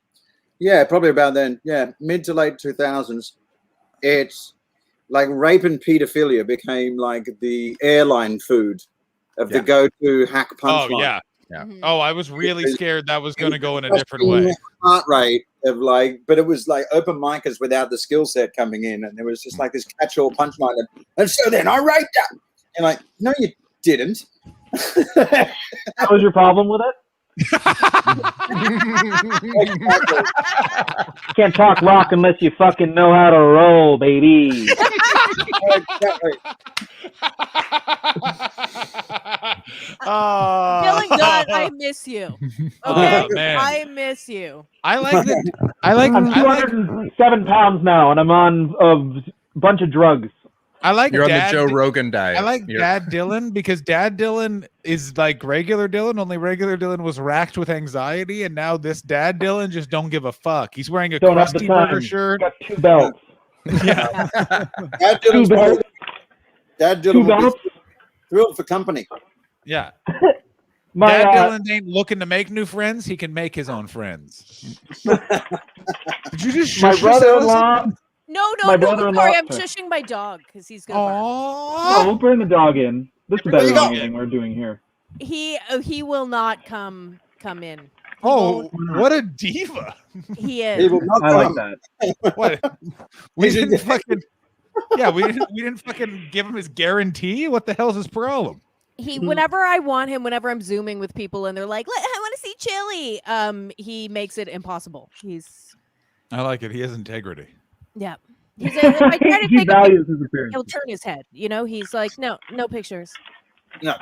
[SPEAKER 14] Yeah, probably about then. Yeah, mid to late 2000s. It's like rape and pedophilia became like the airline food of the go-to hack punchline.
[SPEAKER 4] Oh yeah.
[SPEAKER 3] Yeah.
[SPEAKER 4] Oh, I was really scared that was going to go in a different way.
[SPEAKER 14] Heart rate of like, but it was like open micers without the skill set coming in, and there was just like this catch-all punchline. And so then I raped her. And like, no, you didn't.
[SPEAKER 13] That was your problem with it? Can't talk rock unless you fucking know how to roll, baby.
[SPEAKER 7] Dylan Gunn, I miss you. Okay,
[SPEAKER 4] man.
[SPEAKER 7] I miss you.
[SPEAKER 4] I like that. I like.
[SPEAKER 13] I'm 207 pounds now, and I'm on a bunch of drugs.
[SPEAKER 4] I like
[SPEAKER 3] You're
[SPEAKER 4] Dad,
[SPEAKER 3] on the Joe Rogan diet.
[SPEAKER 4] I like Dad Dylan because Dad Dylan is like regular Dylan, only regular Dylan was racked with anxiety, and now this Dad Dylan just don't give a fuck. He's wearing a
[SPEAKER 13] Don't have the
[SPEAKER 4] Krusty
[SPEAKER 13] time.
[SPEAKER 4] Burger shirt.
[SPEAKER 13] Got 2 belts.
[SPEAKER 4] Yeah.
[SPEAKER 14] Dad
[SPEAKER 13] Two
[SPEAKER 14] Dylan's
[SPEAKER 13] belts.
[SPEAKER 14] Dad
[SPEAKER 13] 2
[SPEAKER 14] Dylan will
[SPEAKER 13] belts.
[SPEAKER 14] be thrilled for company.
[SPEAKER 4] Yeah.
[SPEAKER 13] My,
[SPEAKER 4] Dad Dylan ain't looking to make new friends. He can make his own friends. Did you just
[SPEAKER 13] my
[SPEAKER 4] shush yourself?
[SPEAKER 13] brother-in-law.
[SPEAKER 7] No,
[SPEAKER 13] My
[SPEAKER 7] no,
[SPEAKER 13] brother-in-law-
[SPEAKER 7] sorry, I'm shushing my dog because he's gonna bark.
[SPEAKER 13] Oh, we'll bring the dog in. This is better than anything we're doing here.
[SPEAKER 7] He will not come in.
[SPEAKER 4] Oh, what a diva!
[SPEAKER 7] He
[SPEAKER 14] He
[SPEAKER 7] is.
[SPEAKER 14] will not
[SPEAKER 13] I like
[SPEAKER 14] come.
[SPEAKER 13] that.
[SPEAKER 4] What? We didn't fucking. Yeah, we didn't fucking give him his guarantee. What the hell's his problem?
[SPEAKER 7] Whenever I want him, whenever I'm zooming with people and they're like, I want to see Chili, he makes it impossible.
[SPEAKER 4] I like it. He has integrity.
[SPEAKER 7] Yeah. If I try to
[SPEAKER 13] He
[SPEAKER 7] take a
[SPEAKER 13] values
[SPEAKER 7] picture,
[SPEAKER 13] his appearance.
[SPEAKER 7] he'll turn his head. He's like, no pictures.
[SPEAKER 14] No.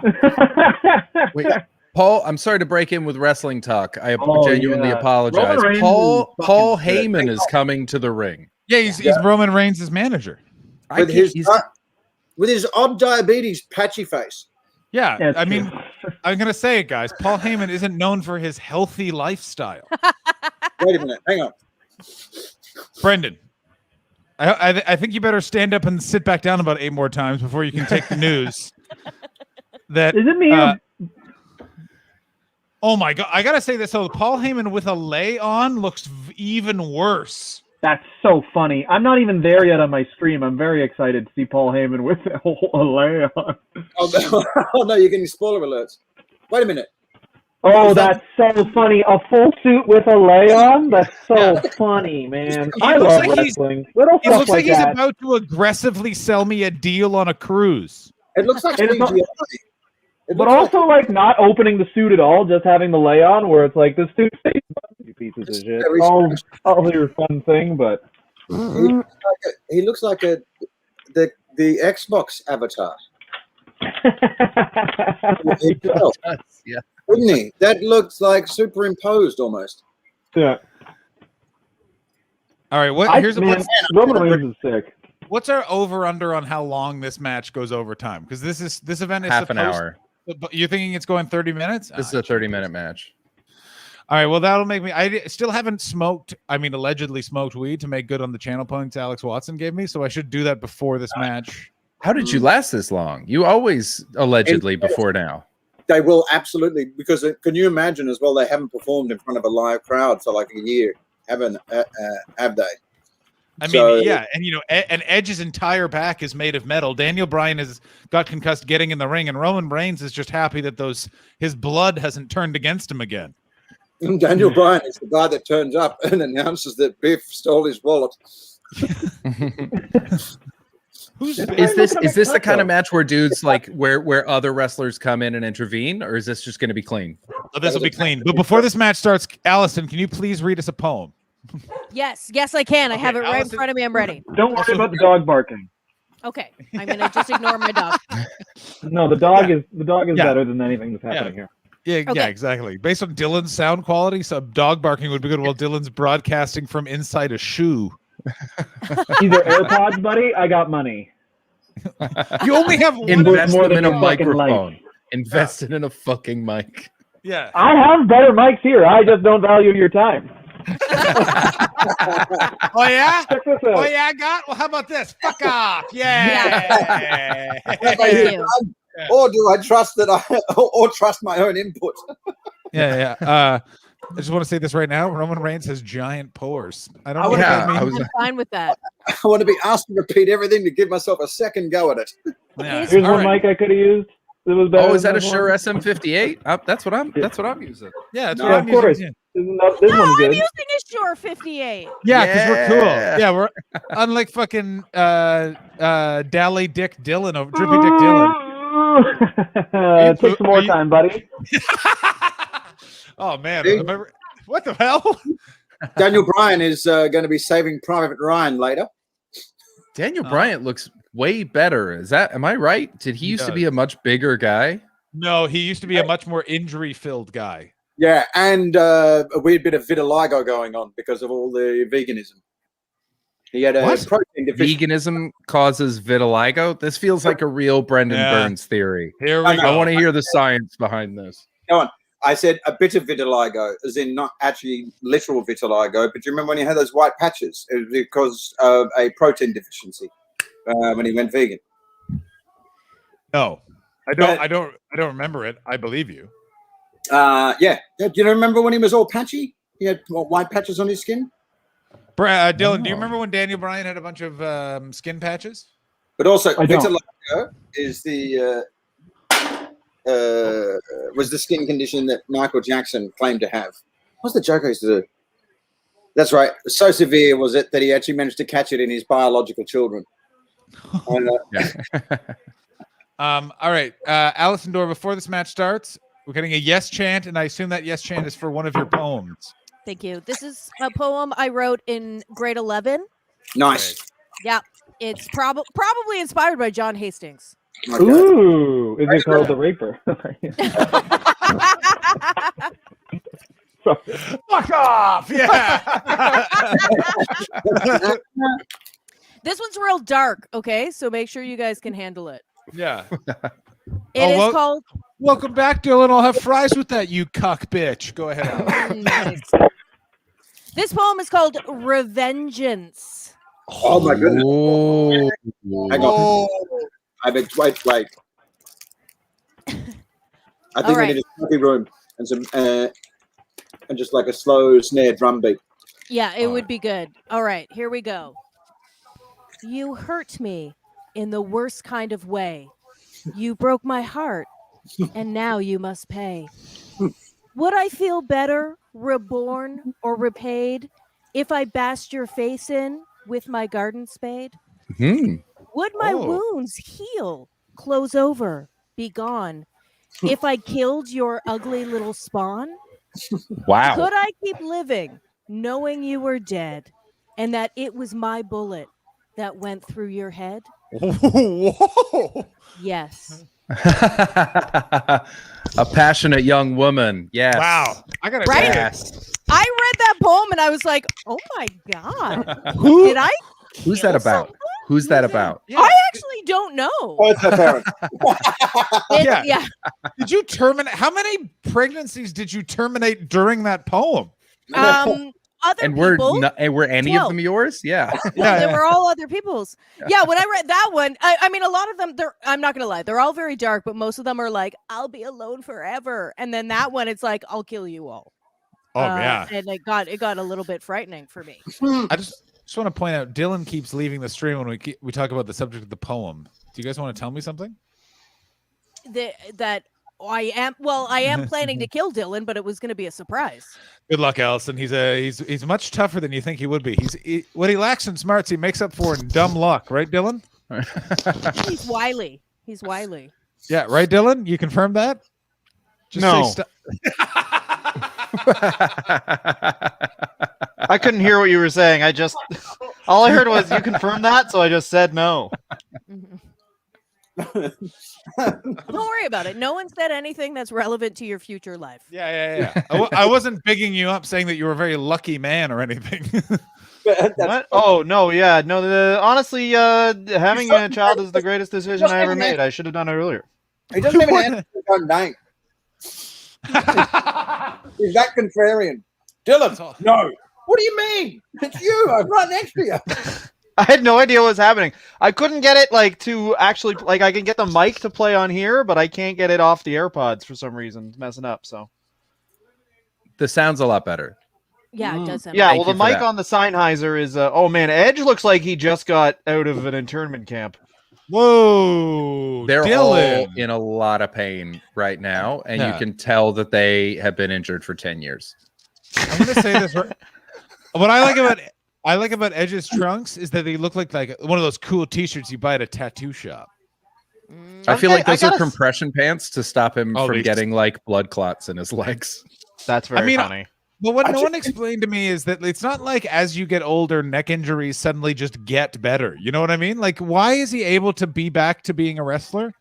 [SPEAKER 3] Wait, Paul, I'm sorry to break in with wrestling talk. I
[SPEAKER 13] Oh,
[SPEAKER 3] genuinely
[SPEAKER 13] yeah.
[SPEAKER 3] apologize.
[SPEAKER 13] Roman Reigns
[SPEAKER 3] Paul
[SPEAKER 13] is
[SPEAKER 3] Paul
[SPEAKER 13] fucking
[SPEAKER 3] Heyman is coming to the ring.
[SPEAKER 4] Yeah, he's Roman Reigns' manager.
[SPEAKER 14] With his odd diabetes patchy face.
[SPEAKER 4] Yeah,
[SPEAKER 13] That's
[SPEAKER 4] I mean,
[SPEAKER 13] true.
[SPEAKER 4] I'm gonna say it, guys. Paul Heyman isn't known for his healthy lifestyle.
[SPEAKER 14] Wait a minute, hang on.
[SPEAKER 4] Brendan, I think you better stand up and sit back down about 8 more times before you can take the news. That
[SPEAKER 13] Is it me?
[SPEAKER 4] oh my god, I gotta say this. So Paul Heyman with a lay on looks even worse.
[SPEAKER 13] That's so funny. I'm not even there yet on my stream. I'm very excited to see Paul Heyman with a lay on.
[SPEAKER 14] Oh no, you're getting spoiler alerts. Wait a minute.
[SPEAKER 13] Oh, that's so funny. A full suit with a lay on? That's so funny, man. I love wrestling. Little
[SPEAKER 4] It
[SPEAKER 13] stuff
[SPEAKER 4] looks like he's
[SPEAKER 13] that.
[SPEAKER 4] about to aggressively sell me a deal on a cruise.
[SPEAKER 14] It looks like
[SPEAKER 13] And it's not-
[SPEAKER 14] CGI.
[SPEAKER 13] But also, like, not opening the suit at all, just having the lay on, where it's like, the suit stays you pieces of shit.
[SPEAKER 14] very
[SPEAKER 13] All your fun thing, but.
[SPEAKER 14] He looks like the Xbox avatar.
[SPEAKER 3] Yeah.
[SPEAKER 14] Wouldn't he? That looks like superimposed almost.
[SPEAKER 13] Yeah.
[SPEAKER 4] All right,
[SPEAKER 13] Roman Reigns is sick.
[SPEAKER 4] What's our over under on how long this match goes over time? Because this event is
[SPEAKER 3] Half an hour.
[SPEAKER 4] But you're thinking it's going 30 minutes?
[SPEAKER 3] This is a 30-minute match.
[SPEAKER 4] All right, well, that'll make me. I still haven't smoked. I mean, allegedly smoked weed to make good on the channel points Alex Watson gave me. So I should do that before this match.
[SPEAKER 3] How did you last this long? You always allegedly before now.
[SPEAKER 14] They will absolutely, because can you imagine as well? They haven't performed in front of a live crowd for like a year, have they?
[SPEAKER 4] I mean,
[SPEAKER 14] So-
[SPEAKER 4] yeah, and and Edge's entire back is made of metal. Daniel Bryan has got concussed getting in the ring, and Roman Reigns is just happy that his blood hasn't turned against him again.
[SPEAKER 14] Daniel Bryan is the guy that turns up and announces that Biff stole his wallet.
[SPEAKER 3] Is this the kind of match where dudes like where other wrestlers come in and intervene, or is this just going to be clean?
[SPEAKER 4] Oh, this will be clean. But before this match starts, Allison, can you please read us a poem?
[SPEAKER 7] Yes, I can. I have it right in
[SPEAKER 4] Allison-
[SPEAKER 7] front of me. I'm ready.
[SPEAKER 13] Don't worry about the dog barking.
[SPEAKER 7] Okay, I'm gonna just ignore my dog.
[SPEAKER 13] No, the dog is
[SPEAKER 4] Yeah.
[SPEAKER 13] better than anything that's happening here.
[SPEAKER 4] Yeah,
[SPEAKER 7] Okay.
[SPEAKER 4] yeah, exactly. Based on Dylan's sound quality, some dog barking would be good while Dylan's broadcasting from inside a shoe.
[SPEAKER 13] These are AirPods, buddy. I got money.
[SPEAKER 4] You only have one.
[SPEAKER 3] Invest
[SPEAKER 13] more
[SPEAKER 3] them
[SPEAKER 13] than
[SPEAKER 3] in a
[SPEAKER 13] your fucking life.
[SPEAKER 3] microphone. Invest it in a fucking mic.
[SPEAKER 4] Yeah.
[SPEAKER 13] I have better mics here. I just don't value your time.
[SPEAKER 4] Oh yeah.
[SPEAKER 13] Check this out.
[SPEAKER 4] Oh yeah, I got. Well, how about this? Fuck off. Yeah.
[SPEAKER 7] Thank you.
[SPEAKER 14] or do I trust that or trust my own input?
[SPEAKER 4] Yeah. I just want to say this right now. Roman Reigns has giant pores. I don't know what that means.
[SPEAKER 7] I'm fine with that.
[SPEAKER 14] I want to be asked to repeat everything to give myself a second go at it.
[SPEAKER 4] Yeah.
[SPEAKER 13] Here's one mic I could have used. It was better.
[SPEAKER 3] Oh, is that a
[SPEAKER 13] than
[SPEAKER 3] Shure
[SPEAKER 13] one.
[SPEAKER 3] SM58? That's what I'm using.
[SPEAKER 4] Yeah, that's
[SPEAKER 13] Yeah,
[SPEAKER 4] what
[SPEAKER 13] of
[SPEAKER 4] I'm
[SPEAKER 13] course.
[SPEAKER 4] using.
[SPEAKER 13] This
[SPEAKER 7] No,
[SPEAKER 13] one's
[SPEAKER 7] I'm
[SPEAKER 13] good.
[SPEAKER 7] using a Shure 58.
[SPEAKER 4] Yeah, because we're cool.
[SPEAKER 3] Yeah.
[SPEAKER 4] Yeah, we're unlike fucking Dally Dick Dillon over Drippy Dick Dillon.
[SPEAKER 13] Take some more time, buddy.
[SPEAKER 4] Oh man,
[SPEAKER 14] See?
[SPEAKER 4] remember what the hell?
[SPEAKER 14] Daniel Bryan is going to be saving Private Ryan later.
[SPEAKER 3] Daniel Bryant looks way better. Am I right? Did he used to be a much bigger guy?
[SPEAKER 4] No, he used to be a much more injury-filled guy.
[SPEAKER 14] Yeah, and a weird bit of vitiligo going on because of all the veganism. He had a protein deficiency.
[SPEAKER 3] Veganism causes vitiligo. This feels like a real Brendan Burns theory.
[SPEAKER 4] Here we
[SPEAKER 3] I
[SPEAKER 4] go.
[SPEAKER 3] want to hear the science behind this.
[SPEAKER 14] Go on. I said a bit of vitiligo, as in not actually literal vitiligo, but you remember when you had those white patches? It was because of a protein deficiency when he went vegan.
[SPEAKER 4] No, I don't remember it. I believe you.
[SPEAKER 14] Yeah. Do you remember when he was all patchy? He had white patches on his skin.
[SPEAKER 4] Dylan, do you remember when Daniel Bryan had a bunch of skin patches?
[SPEAKER 14] But also,
[SPEAKER 13] I don't.
[SPEAKER 14] vitiligo is was the skin condition that Michael Jackson claimed to have. What's the joke I used to do? That's right. So severe was it that he actually managed to catch it in his biological children.
[SPEAKER 4] All right, Allison Dorr, before this match starts, we're getting a yes chant, and I assume that yes chant is for one of your poems.
[SPEAKER 7] Thank you. This is a poem I wrote in grade 11.
[SPEAKER 14] Nice.
[SPEAKER 7] Yeah, it's probably inspired by John Hastings.
[SPEAKER 14] Okay.
[SPEAKER 13] Ooh, is it called The Raper?
[SPEAKER 4] Fuck off! Yeah.
[SPEAKER 7] This one's real dark, okay? So make sure you guys can handle it.
[SPEAKER 4] Yeah.
[SPEAKER 7] It is called...
[SPEAKER 4] Welcome back, Dylan. I'll have fries with that, you cuck bitch. Go ahead, Alex.
[SPEAKER 7] Nice. This poem is called Revengeance.
[SPEAKER 14] Oh my goodness.
[SPEAKER 3] Oh.
[SPEAKER 14] Hang on. Wait. I think we need a smoky room and some and just like a slow snare drum beat.
[SPEAKER 7] Yeah, it would be good. All right, here we go. You hurt me in the worst kind of way. You broke my heart, and now you must pay. Would I feel better, reborn, or repaid if I bashed your face in with my garden spade? Would my wounds heal, close over, be gone, if I killed your ugly little spawn?
[SPEAKER 3] Wow.
[SPEAKER 7] Could I keep living knowing you were dead and that it was my bullet that went through your head?
[SPEAKER 4] Whoa.
[SPEAKER 7] Yes.
[SPEAKER 3] A passionate young woman. Yes.
[SPEAKER 4] Wow. I gotta
[SPEAKER 7] Right?
[SPEAKER 3] Yes.
[SPEAKER 7] I read that poem and I was like, oh my God. Did I?
[SPEAKER 3] Who's that about? Who's that about?
[SPEAKER 7] I actually don't know.
[SPEAKER 14] Oh, it's her parents.
[SPEAKER 7] Yeah.
[SPEAKER 4] Did you terminate? How many pregnancies did you terminate during that poem?
[SPEAKER 7] Other
[SPEAKER 3] And
[SPEAKER 7] people.
[SPEAKER 3] were any
[SPEAKER 7] 12.
[SPEAKER 3] of them yours? Yeah.
[SPEAKER 7] They were all other people's. Yeah, when I read that one, I mean, a lot of them, I'm not going to lie, they're all very dark, but most of them are like, I'll be alone forever. And then that one, it's like, I'll kill you all.
[SPEAKER 4] Oh, yeah.
[SPEAKER 7] And it got a little bit frightening for me.
[SPEAKER 4] I just want to point out, Dylan keeps leaving the stream when we talk about the subject of the poem. Do you guys want to tell me something?
[SPEAKER 7] That I am planning to kill Dylan, but it was going to be a surprise.
[SPEAKER 4] Good luck, Allison. He's much tougher than you think he would be. What he lacks in smarts, he makes up for in dumb luck, right, Dylan?
[SPEAKER 7] He's wily.
[SPEAKER 4] Yeah, right, Dylan? You confirm that? Just
[SPEAKER 15] No. I couldn't hear what you were saying. All I heard was you confirmed that, so I just said no.
[SPEAKER 7] Don't worry about it. No one said anything that's relevant to your future life.
[SPEAKER 4] Yeah. I wasn't bigging you up saying that you were a very lucky man or anything.
[SPEAKER 15] What? Oh, no, yeah. No, honestly, having a child is the greatest decision I ever made. I should have done it earlier.
[SPEAKER 14] He doesn't even answer his own name. He's that contrarian. Dylan, no. What do you mean? It's you. I'm right next to you.
[SPEAKER 15] I had no idea what was happening. I couldn't get it like to actually like I can get the mic to play on here, but I can't get it off the AirPods for some reason. It's messing up. So
[SPEAKER 3] The sound's a lot better.
[SPEAKER 7] Yeah, it does sound
[SPEAKER 15] yeah,
[SPEAKER 3] Thank
[SPEAKER 15] well
[SPEAKER 3] you
[SPEAKER 15] the
[SPEAKER 3] for
[SPEAKER 15] mic
[SPEAKER 3] that.
[SPEAKER 15] on the Sennheiser is oh man, Edge looks like he just got out of an internment camp.
[SPEAKER 4] Whoa,
[SPEAKER 3] They're
[SPEAKER 4] Dylan.
[SPEAKER 3] all in a lot of pain right now, and you
[SPEAKER 4] Yeah.
[SPEAKER 3] can tell that they have been injured for 10 years.
[SPEAKER 4] I'm gonna say this. What I like about Edge's trunks is that they look like one of those cool T-shirts you buy at a tattoo shop.
[SPEAKER 3] I feel like those are
[SPEAKER 15] gotta-
[SPEAKER 3] compression pants to stop him
[SPEAKER 4] Oh,
[SPEAKER 3] from
[SPEAKER 4] they-
[SPEAKER 3] getting like blood clots in his legs.
[SPEAKER 15] That's very funny.
[SPEAKER 4] But what no one explained to me is that it's not like as you get older, neck injuries suddenly just get better. You know what I mean? Like, why is he able to be back to being a wrestler?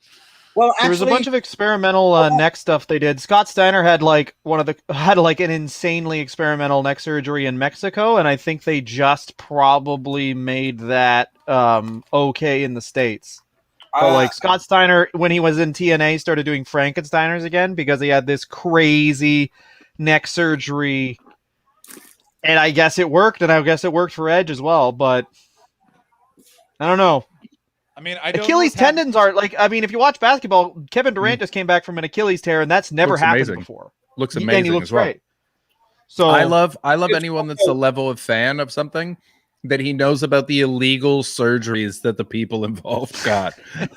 [SPEAKER 14] Well,
[SPEAKER 15] There was a bunch of experimental neck stuff they did. Scott Steiner had an insanely experimental neck surgery in Mexico, and I think they just probably made that okay in the States. So like Scott Steiner, when he was in TNA, started doing Frankensteiners again because he had this crazy neck surgery, and I guess it worked, and I guess it worked for Edge as well. But I don't know.
[SPEAKER 4] I mean, I don't
[SPEAKER 15] Achilles tendons are like. I mean, if you watch basketball, Kevin Durant just came back from an Achilles tear, and that's never
[SPEAKER 3] Looks
[SPEAKER 15] happened
[SPEAKER 3] amazing.
[SPEAKER 15] before.
[SPEAKER 3] Looks
[SPEAKER 15] And
[SPEAKER 3] amazing
[SPEAKER 15] he looks
[SPEAKER 3] as well.
[SPEAKER 15] great. So
[SPEAKER 3] I love anyone that's a level of fan of something that he knows about the illegal surgeries that the people involved got.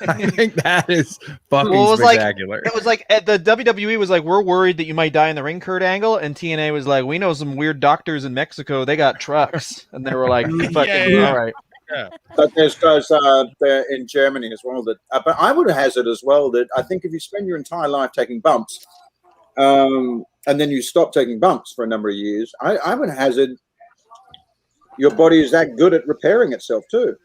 [SPEAKER 3] I think that is fucking
[SPEAKER 15] Well, it was
[SPEAKER 3] spectacular.
[SPEAKER 15] it was like at the WWE was like, we're worried that you might die in the ring, Kurt Angle, and TNA was like, we know some weird doctors in Mexico. They got trucks, and they were like, fucking all right.
[SPEAKER 4] Yeah.
[SPEAKER 14] But there's guys there in Germany as well that. But I would hazard as well that I think if you spend your entire life taking bumps, and then you stop taking bumps for a number of years, I would hazard your body is that good at repairing itself too.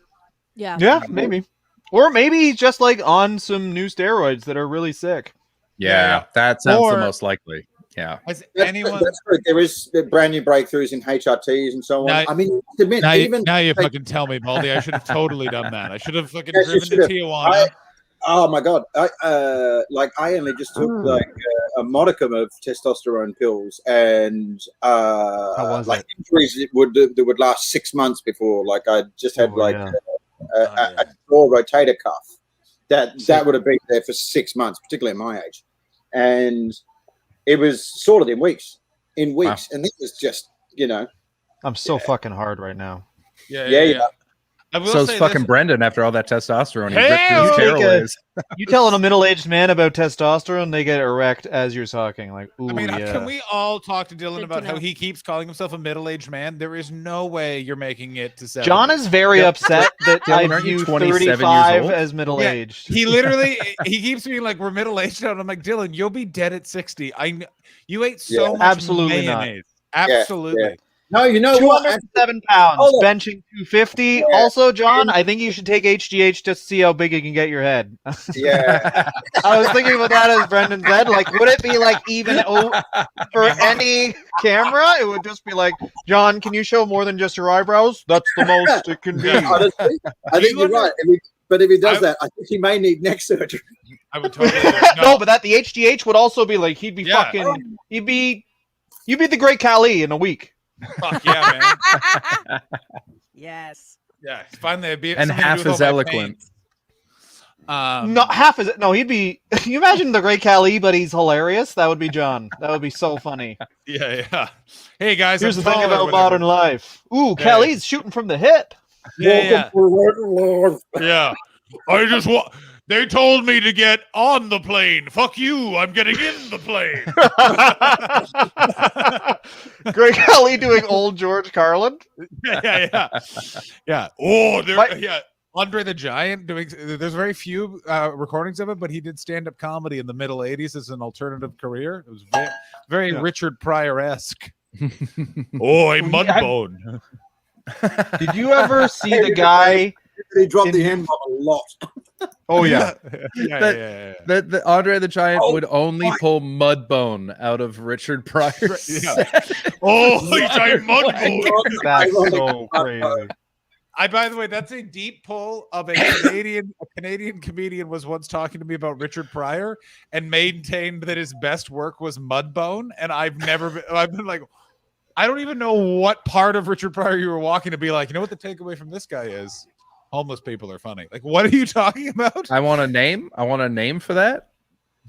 [SPEAKER 7] Yeah.
[SPEAKER 15] Yeah, maybe. Or maybe he's just like on some new steroids that are really sick.
[SPEAKER 3] Yeah, that sounds
[SPEAKER 4] Or-
[SPEAKER 3] the most likely. Yeah.
[SPEAKER 4] Has
[SPEAKER 14] That's,
[SPEAKER 4] anyone?
[SPEAKER 14] that's correct. There is brand new breakthroughs in HRTs and so on.
[SPEAKER 4] Now-
[SPEAKER 14] I mean, you have to admit,
[SPEAKER 4] Now you fucking tell me, Baldy. I should have totally done that. I should have fucking
[SPEAKER 14] Yes, you
[SPEAKER 4] driven to
[SPEAKER 14] should have.
[SPEAKER 4] Tijuana.
[SPEAKER 14] Oh my god! I only just took a modicum of testosterone pills, and
[SPEAKER 15] was
[SPEAKER 14] like
[SPEAKER 15] it?
[SPEAKER 14] injuries that would last 6 months before. Like I just had
[SPEAKER 15] yeah.
[SPEAKER 14] a jaw rotator cuff that would have been there for 6 months, particularly at my age, and it was sorted in weeks. And this was just
[SPEAKER 15] I'm so fucking hard right now.
[SPEAKER 14] yeah.
[SPEAKER 4] I will
[SPEAKER 3] So it's
[SPEAKER 4] say
[SPEAKER 3] fucking
[SPEAKER 4] this-
[SPEAKER 3] Brendan after all that testosterone. He
[SPEAKER 4] Hey,
[SPEAKER 3] ripped his tearaways.
[SPEAKER 15] You telling a middle-aged man about testosterone, they get erect as you're talking. Like, ooh,
[SPEAKER 4] I mean,
[SPEAKER 15] yeah.
[SPEAKER 4] can we all talk to Dylan
[SPEAKER 7] Good to
[SPEAKER 4] about how
[SPEAKER 7] know.
[SPEAKER 4] he keeps calling himself a middle-aged man? There is no way you're making it to 70.
[SPEAKER 15] John is very
[SPEAKER 3] Yep.
[SPEAKER 15] upset that
[SPEAKER 3] Dylan,
[SPEAKER 15] I
[SPEAKER 3] aren't you
[SPEAKER 15] view
[SPEAKER 3] 27 years
[SPEAKER 15] 35
[SPEAKER 3] old?
[SPEAKER 15] as middle-aged.
[SPEAKER 4] He literally he keeps being like, we're middle-aged now. And I'm like, Dylan, you'll be dead at 60. You ate so much
[SPEAKER 15] Absolutely not.
[SPEAKER 4] mayonnaise. Absolutely.
[SPEAKER 14] Yeah. No, you know what?
[SPEAKER 15] 207 pounds,
[SPEAKER 14] Hold on.
[SPEAKER 15] benching 250. Also, John, I think you should take HGH just to see how big you can get your head.
[SPEAKER 14] Yeah.
[SPEAKER 15] I was thinking about that as Brendan said. Like, would it be like even for any camera? It would just be like, John, can you show more than just your eyebrows? That's the most it can be.
[SPEAKER 14] Honestly, I think you're right. But if he does that, I think he may need neck surgery.
[SPEAKER 4] I would totally
[SPEAKER 15] No, but that the HGH would also be like he'd be
[SPEAKER 4] Yeah.
[SPEAKER 15] fucking you'd be the great Khali in a week.
[SPEAKER 4] Fuck yeah, man.
[SPEAKER 7] Yes.
[SPEAKER 4] Yeah. Finally, I'd be
[SPEAKER 3] And
[SPEAKER 4] something to
[SPEAKER 3] half
[SPEAKER 4] do with
[SPEAKER 3] as
[SPEAKER 4] all my
[SPEAKER 3] eloquent.
[SPEAKER 4] pain.
[SPEAKER 15] No, half is it? No, he'd be. Can you imagine the great Khali, but he's hilarious? That would be John. That would be so funny.
[SPEAKER 4] Yeah. Hey guys,
[SPEAKER 15] Here's
[SPEAKER 4] I'm
[SPEAKER 15] the thing
[SPEAKER 4] taller or
[SPEAKER 15] about
[SPEAKER 4] whatever.
[SPEAKER 15] modern life. Ooh,
[SPEAKER 4] Yeah.
[SPEAKER 15] Khali's shooting from the hip.
[SPEAKER 4] Yeah. Yeah. I just want. They told me to get on the plane. Fuck you. I'm getting in the plane.
[SPEAKER 15] Great Khali doing old George Carlin.
[SPEAKER 4] Yeah. Oh, yeah. Andre the Giant doing. There's very few recordings of it, but he did stand-up comedy in the middle '80s as an alternative career. It was very Richard Pryor-esque. Oh, a mudbone.
[SPEAKER 15] Did you ever see the guy?
[SPEAKER 14] He dropped the N-bomb a lot.
[SPEAKER 15] Oh yeah.
[SPEAKER 3] The Andre the Giant would only pull Mudbone out of Richard Pryor's set.
[SPEAKER 4] Oh, he's a mudbone.
[SPEAKER 15] That's so crazy.
[SPEAKER 4] By the way, that's a deep pull of a Canadian. A Canadian comedian was once talking to me about Richard Pryor and maintained that his best work was Mudbone, and I've been like, I don't even know what part of Richard Pryor you were walking to be like, you know what the takeaway from this guy is? Homeless people are funny. Like, what are you talking about?
[SPEAKER 3] I want a name. I want a name for that.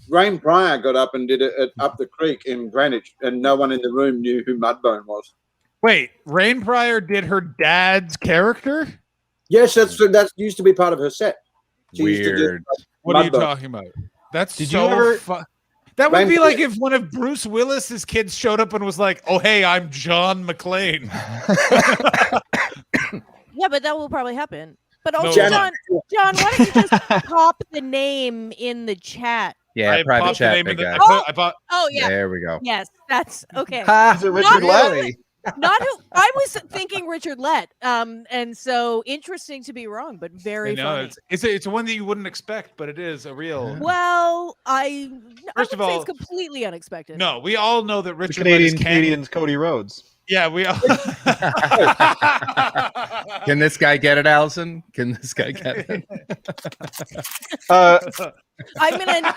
[SPEAKER 14] Rain Pryor got up and did it at Up the Creek in Greenwich, and no one in the room knew who Mudbone was.
[SPEAKER 4] Wait, Rain Pryor did her dad's character?
[SPEAKER 14] Yes, that used to be part of her set. She used to do,
[SPEAKER 3] Weird.
[SPEAKER 4] What are you
[SPEAKER 14] Mudbone.
[SPEAKER 4] talking about? That's
[SPEAKER 15] Did you
[SPEAKER 4] so
[SPEAKER 15] ever-
[SPEAKER 4] That would
[SPEAKER 14] Rain
[SPEAKER 4] be like
[SPEAKER 14] Pryor-
[SPEAKER 4] if one of Bruce Willis's kids showed up and was like, "Oh, hey, I'm John McClane."
[SPEAKER 7] Yeah, but that will probably happen. But
[SPEAKER 4] No,
[SPEAKER 7] also,
[SPEAKER 4] it
[SPEAKER 7] John, why don't you just pop the name in the chat?
[SPEAKER 3] Yeah,
[SPEAKER 4] I
[SPEAKER 3] private
[SPEAKER 4] popped the
[SPEAKER 3] chat,
[SPEAKER 4] name in
[SPEAKER 3] big
[SPEAKER 4] the-
[SPEAKER 3] guy.
[SPEAKER 4] I bought.
[SPEAKER 7] Oh yeah.
[SPEAKER 3] There we go.
[SPEAKER 7] Yes, that's okay.
[SPEAKER 3] Ha,
[SPEAKER 15] Is it Richard Lett?
[SPEAKER 7] Not who I was thinking Richard Lett. And so interesting to be wrong, but very
[SPEAKER 4] I know
[SPEAKER 7] funny.
[SPEAKER 4] it's one that you wouldn't expect, but it is a real.
[SPEAKER 7] Well, I
[SPEAKER 4] First
[SPEAKER 7] would
[SPEAKER 4] of
[SPEAKER 7] say
[SPEAKER 4] all-
[SPEAKER 7] it's completely unexpected.
[SPEAKER 4] No, we all know that
[SPEAKER 15] The
[SPEAKER 4] Richard Lett is
[SPEAKER 15] Canadian
[SPEAKER 4] Canadian.
[SPEAKER 15] comedian's Cody Rhodes.
[SPEAKER 4] Yeah, we all.
[SPEAKER 3] Can this guy get it, Allison? Can this guy get it?
[SPEAKER 7] I'm gonna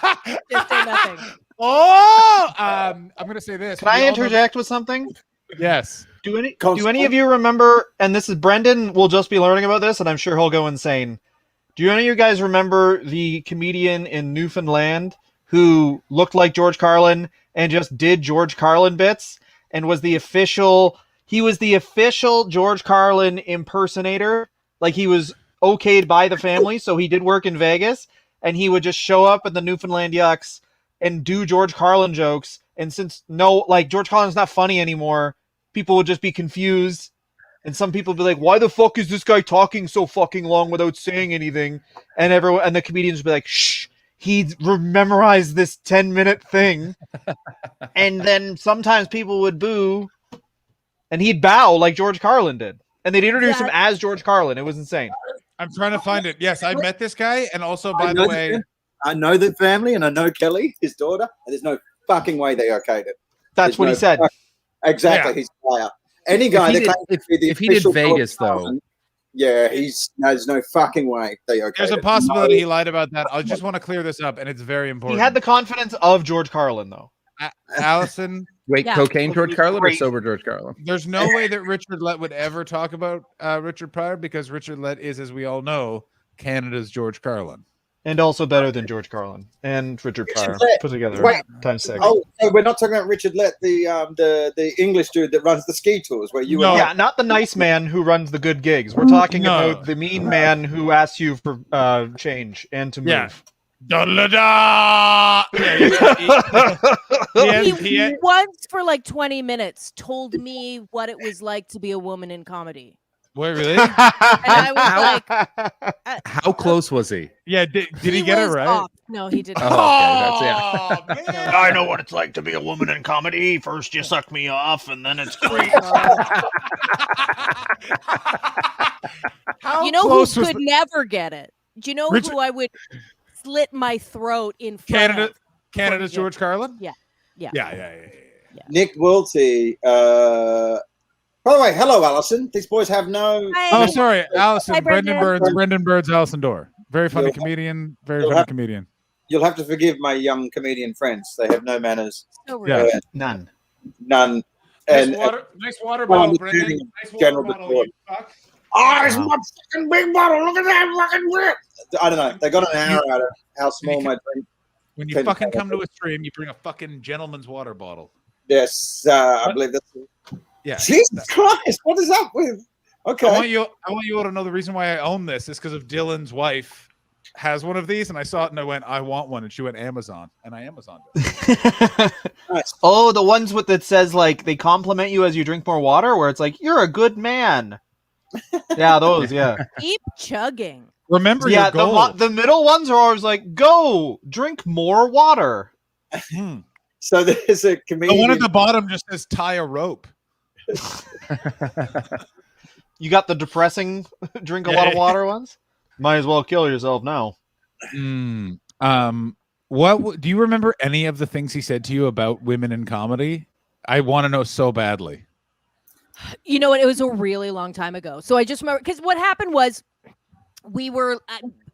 [SPEAKER 7] just say nothing.
[SPEAKER 4] Oh, I'm gonna say this.
[SPEAKER 15] Can I
[SPEAKER 4] We all know-
[SPEAKER 15] interject with something?
[SPEAKER 4] Yes.
[SPEAKER 15] Do any of you remember, and this is Brendan will just be learning about this, and I'm sure he'll go insane. Do any of you guys remember the comedian in Newfoundland who looked like George Carlin and just did George Carlin bits and was the official George Carlin impersonator? Like, he was okayed by the family, so he did work in Vegas, and he would just show up at the Newfoundland Yucks and do George Carlin jokes. And since George Carlin's not funny anymore, people would just be confused. And some people would be like, why the fuck is this guy talking so fucking long without saying anything? And the comedians would be like, shh, he memorized this 10-minute thing. And then sometimes people would boo and he'd bow like George Carlin did. And they'd introduce him as George Carlin. It was insane.
[SPEAKER 4] I'm trying to find it. Yes, I met this guy, and also, by the way,
[SPEAKER 14] I know the family, and I know Kelly, his daughter, and there's no fucking way they okayed it.
[SPEAKER 15] That's what he said.
[SPEAKER 14] Exactly,
[SPEAKER 4] Yeah.
[SPEAKER 14] he's a player. Any guy that claims to be the
[SPEAKER 3] if he did
[SPEAKER 14] official
[SPEAKER 3] Vegas,
[SPEAKER 14] George
[SPEAKER 3] though,
[SPEAKER 14] Carlin, yeah, there's no fucking way they okayed
[SPEAKER 4] there's a
[SPEAKER 14] it.
[SPEAKER 4] possibility
[SPEAKER 14] No.
[SPEAKER 4] he lied about that. I just want to clear this up, and it's very
[SPEAKER 15] He
[SPEAKER 4] important.
[SPEAKER 15] had the confidence of George Carlin, though.
[SPEAKER 4] Allison.
[SPEAKER 3] wait,
[SPEAKER 7] Yeah.
[SPEAKER 3] cocaine George Carlin or
[SPEAKER 15] Great.
[SPEAKER 3] sober George Carlin?
[SPEAKER 4] There's no way that Richard Lett would ever talk about Richard Pryor, because Richard Lett is, as we all know, Canada's George Carlin.
[SPEAKER 15] And also better than George Carlin and Richard Pryor
[SPEAKER 14] Lett.
[SPEAKER 15] put together
[SPEAKER 14] Wait.
[SPEAKER 15] times 6.
[SPEAKER 14] Oh, so we're not talking about Richard Lett, the English dude that runs the ski tours, where you
[SPEAKER 4] No.
[SPEAKER 15] Yeah, not the nice man who runs the good gigs. We're talking
[SPEAKER 4] No.
[SPEAKER 15] about the mean man who asks you for change and to move.
[SPEAKER 4] Yeah. Da-da-da! Yeah,
[SPEAKER 7] He once for like 20 minutes told me what it was like to be a woman in comedy.
[SPEAKER 4] Wait, really?
[SPEAKER 7] And I was like,
[SPEAKER 3] How close was he?
[SPEAKER 4] Yeah, did he get it
[SPEAKER 7] was
[SPEAKER 4] right?
[SPEAKER 7] off. No, he didn't.
[SPEAKER 3] Oh, okay, that's
[SPEAKER 4] man.
[SPEAKER 15] I know what it's like to be a woman in comedy. First you suck me off, and then it's great.
[SPEAKER 4] How
[SPEAKER 7] You know who
[SPEAKER 4] close was
[SPEAKER 7] could
[SPEAKER 4] the-
[SPEAKER 7] never get it? Do you know
[SPEAKER 4] Richard-
[SPEAKER 7] who I would slit my throat in front
[SPEAKER 4] Canada's
[SPEAKER 7] of?
[SPEAKER 4] George Carlin?
[SPEAKER 7] Yeah.
[SPEAKER 4] Yeah.
[SPEAKER 14] Nick Wilty. By the way, hello, Allison. These boys have no.
[SPEAKER 4] Oh, sorry, Allison.
[SPEAKER 7] Hi,
[SPEAKER 4] Brendan
[SPEAKER 7] Brendan.
[SPEAKER 4] Bird's Brendan Bird's Allison Dorr. Very funny
[SPEAKER 14] You'll-
[SPEAKER 4] comedian. Very
[SPEAKER 14] you'll
[SPEAKER 4] funny
[SPEAKER 14] have-
[SPEAKER 4] comedian.
[SPEAKER 14] You'll have to forgive my young comedian friends. They have no manners.
[SPEAKER 7] So rude.
[SPEAKER 4] Yeah.
[SPEAKER 15] None.
[SPEAKER 14] None.
[SPEAKER 4] Nice
[SPEAKER 14] And
[SPEAKER 4] water
[SPEAKER 14] well,
[SPEAKER 4] bottle,
[SPEAKER 14] I'm
[SPEAKER 4] Brendan.
[SPEAKER 14] doing
[SPEAKER 4] Nice water
[SPEAKER 14] general
[SPEAKER 4] bottle,
[SPEAKER 14] report.
[SPEAKER 4] you fuck.
[SPEAKER 14] oh, it's my fucking big bottle. Look at that fucking whip. I don't know. They got an hour out of how small my drink.
[SPEAKER 4] When you
[SPEAKER 14] Can-
[SPEAKER 4] fucking come to a stream, you bring a fucking gentleman's water bottle.
[SPEAKER 14] Yes, I believe that's.
[SPEAKER 4] Yeah.
[SPEAKER 14] Jesus Christ! What is up with? Okay.
[SPEAKER 4] I want you all to know the reason why I own this is because of Dylan's wife has one of these, and I saw it and I went, I want one, and she went Amazon, and I Amazoned it.
[SPEAKER 14] Nice.
[SPEAKER 15] Oh, the ones with that says like they compliment you as you drink more water, where it's like you're a good man. Yeah, those. Yeah,
[SPEAKER 7] Keep chugging.
[SPEAKER 4] Remember
[SPEAKER 15] yeah.
[SPEAKER 4] your goal.
[SPEAKER 15] The middle ones are always like, go drink more water.
[SPEAKER 4] Hmm.
[SPEAKER 14] So there's a
[SPEAKER 4] The
[SPEAKER 14] comedian.
[SPEAKER 4] one at the bottom just says tie a rope.
[SPEAKER 15] You got the depressing drink a lot of water ones. Might as well kill yourself now.
[SPEAKER 4] What do you remember any of the things he said to you about women in comedy? I want to know so badly.
[SPEAKER 7] You know what? It was a really long time ago. So I just remember because what happened was we were.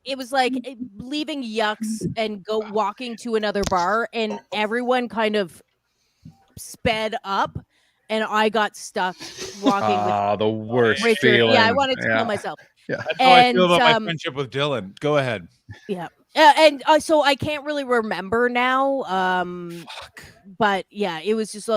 [SPEAKER 7] It was like leaving Yucks and walking to another bar, and everyone kind of sped up. and I got stuck walking with
[SPEAKER 3] the worst
[SPEAKER 7] Richard.
[SPEAKER 3] feeling.
[SPEAKER 7] Yeah, I wanted to
[SPEAKER 3] Yeah.
[SPEAKER 7] kill myself.
[SPEAKER 3] Yeah.
[SPEAKER 4] That's how I feel
[SPEAKER 7] And,
[SPEAKER 4] about my friendship with Dylan. Go ahead.
[SPEAKER 7] Yeah. So I can't really remember now. But yeah, it was just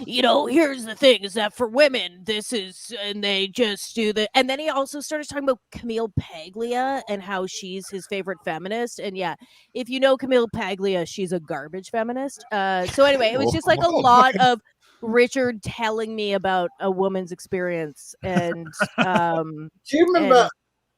[SPEAKER 7] here's the thing is that for women, this is, and they just do the, and then he also started talking about Camille Paglia and how she's his favorite feminist. And yeah, if you know Camille Paglia, she's a garbage feminist. So anyway, it was just like a lot of Richard telling me about a woman's experience. And,
[SPEAKER 14] do you remember?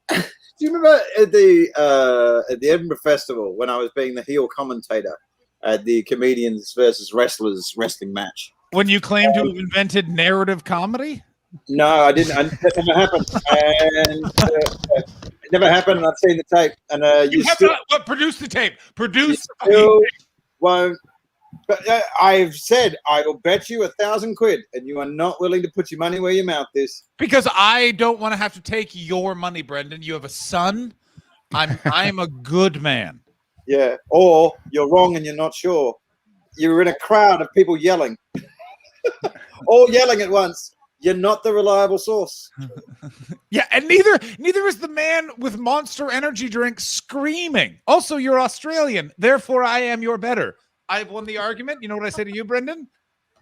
[SPEAKER 14] Do you remember at the Edinburgh Festival when I was being the heel commentator at the comedians versus wrestlers wrestling match?
[SPEAKER 4] When you claim to have invented narrative comedy?
[SPEAKER 14] No, I didn't. That never happened. And it never happened. And I've seen the tape. And
[SPEAKER 4] You have not. What? Produce the tape. Produce.
[SPEAKER 14] Still won't. But I've said I will bet you £1,000, and you are not willing to put your money where your mouth is.
[SPEAKER 4] Because I don't want to have to take your money, Brendan. You have a son. I'm a good man.
[SPEAKER 14] Yeah. Or you're wrong and you're not sure. You're in a crowd of people yelling, all yelling at once. You're not the reliable source.
[SPEAKER 4] Yeah, and neither is the man with Monster Energy drink screaming. Also, you're Australian, therefore I am your better. I've won the argument. You know what I say to you, Brendan?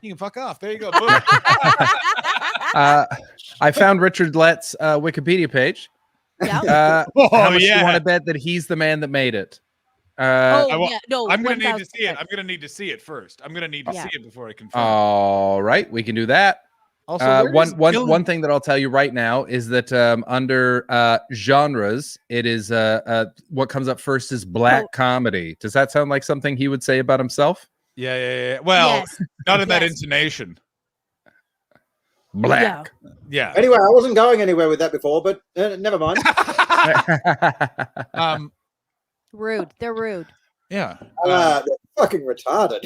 [SPEAKER 4] You can fuck off. There you go. Boom.
[SPEAKER 3] I found Richard Lett's Wikipedia page.
[SPEAKER 7] Yeah.
[SPEAKER 3] How much do you want to bet that he's the man that made it?
[SPEAKER 4] I'm going to need to see it. I'm going to need to see it first. I'm going to need to see it before I confirm.
[SPEAKER 3] All right, we can do that.
[SPEAKER 4] Also,
[SPEAKER 3] one thing that I'll tell you right now is that under genres, it is what comes up first is black comedy. Does that sound like something he would say about himself?
[SPEAKER 4] Yeah. Well, not in that intonation.
[SPEAKER 3] Black.
[SPEAKER 4] Yeah.
[SPEAKER 14] Anyway, I wasn't going anywhere with that before, but never mind.
[SPEAKER 7] Rude. They're rude.
[SPEAKER 4] Yeah.
[SPEAKER 14] They're fucking retarded.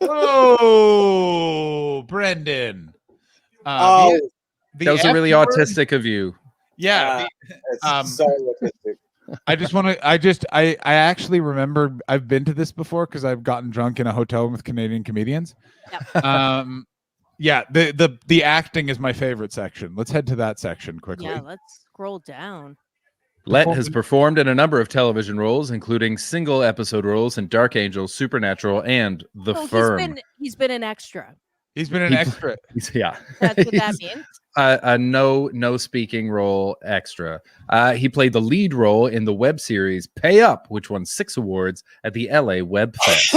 [SPEAKER 4] Oh, Brendan.
[SPEAKER 3] That was really autistic of you.
[SPEAKER 4] Yeah.
[SPEAKER 14] It's so autistic.
[SPEAKER 4] I actually remember I've been to this before because I've gotten drunk in a hotel with Canadian comedians.
[SPEAKER 7] Yep.
[SPEAKER 4] Yeah, the acting is my favorite section. Let's head to that section quickly.
[SPEAKER 7] Yeah, let's scroll down.
[SPEAKER 3] Lett has performed in a number of television roles, including single episode roles in Dark Angel, Supernatural, and The Firm.
[SPEAKER 7] He's been an extra.
[SPEAKER 4] He's been an extra.
[SPEAKER 3] Yeah.
[SPEAKER 7] That's what that means.
[SPEAKER 3] A no speaking role extra. He played the lead role in the web series Pay Up, which won 6 awards at the LA Web Fest.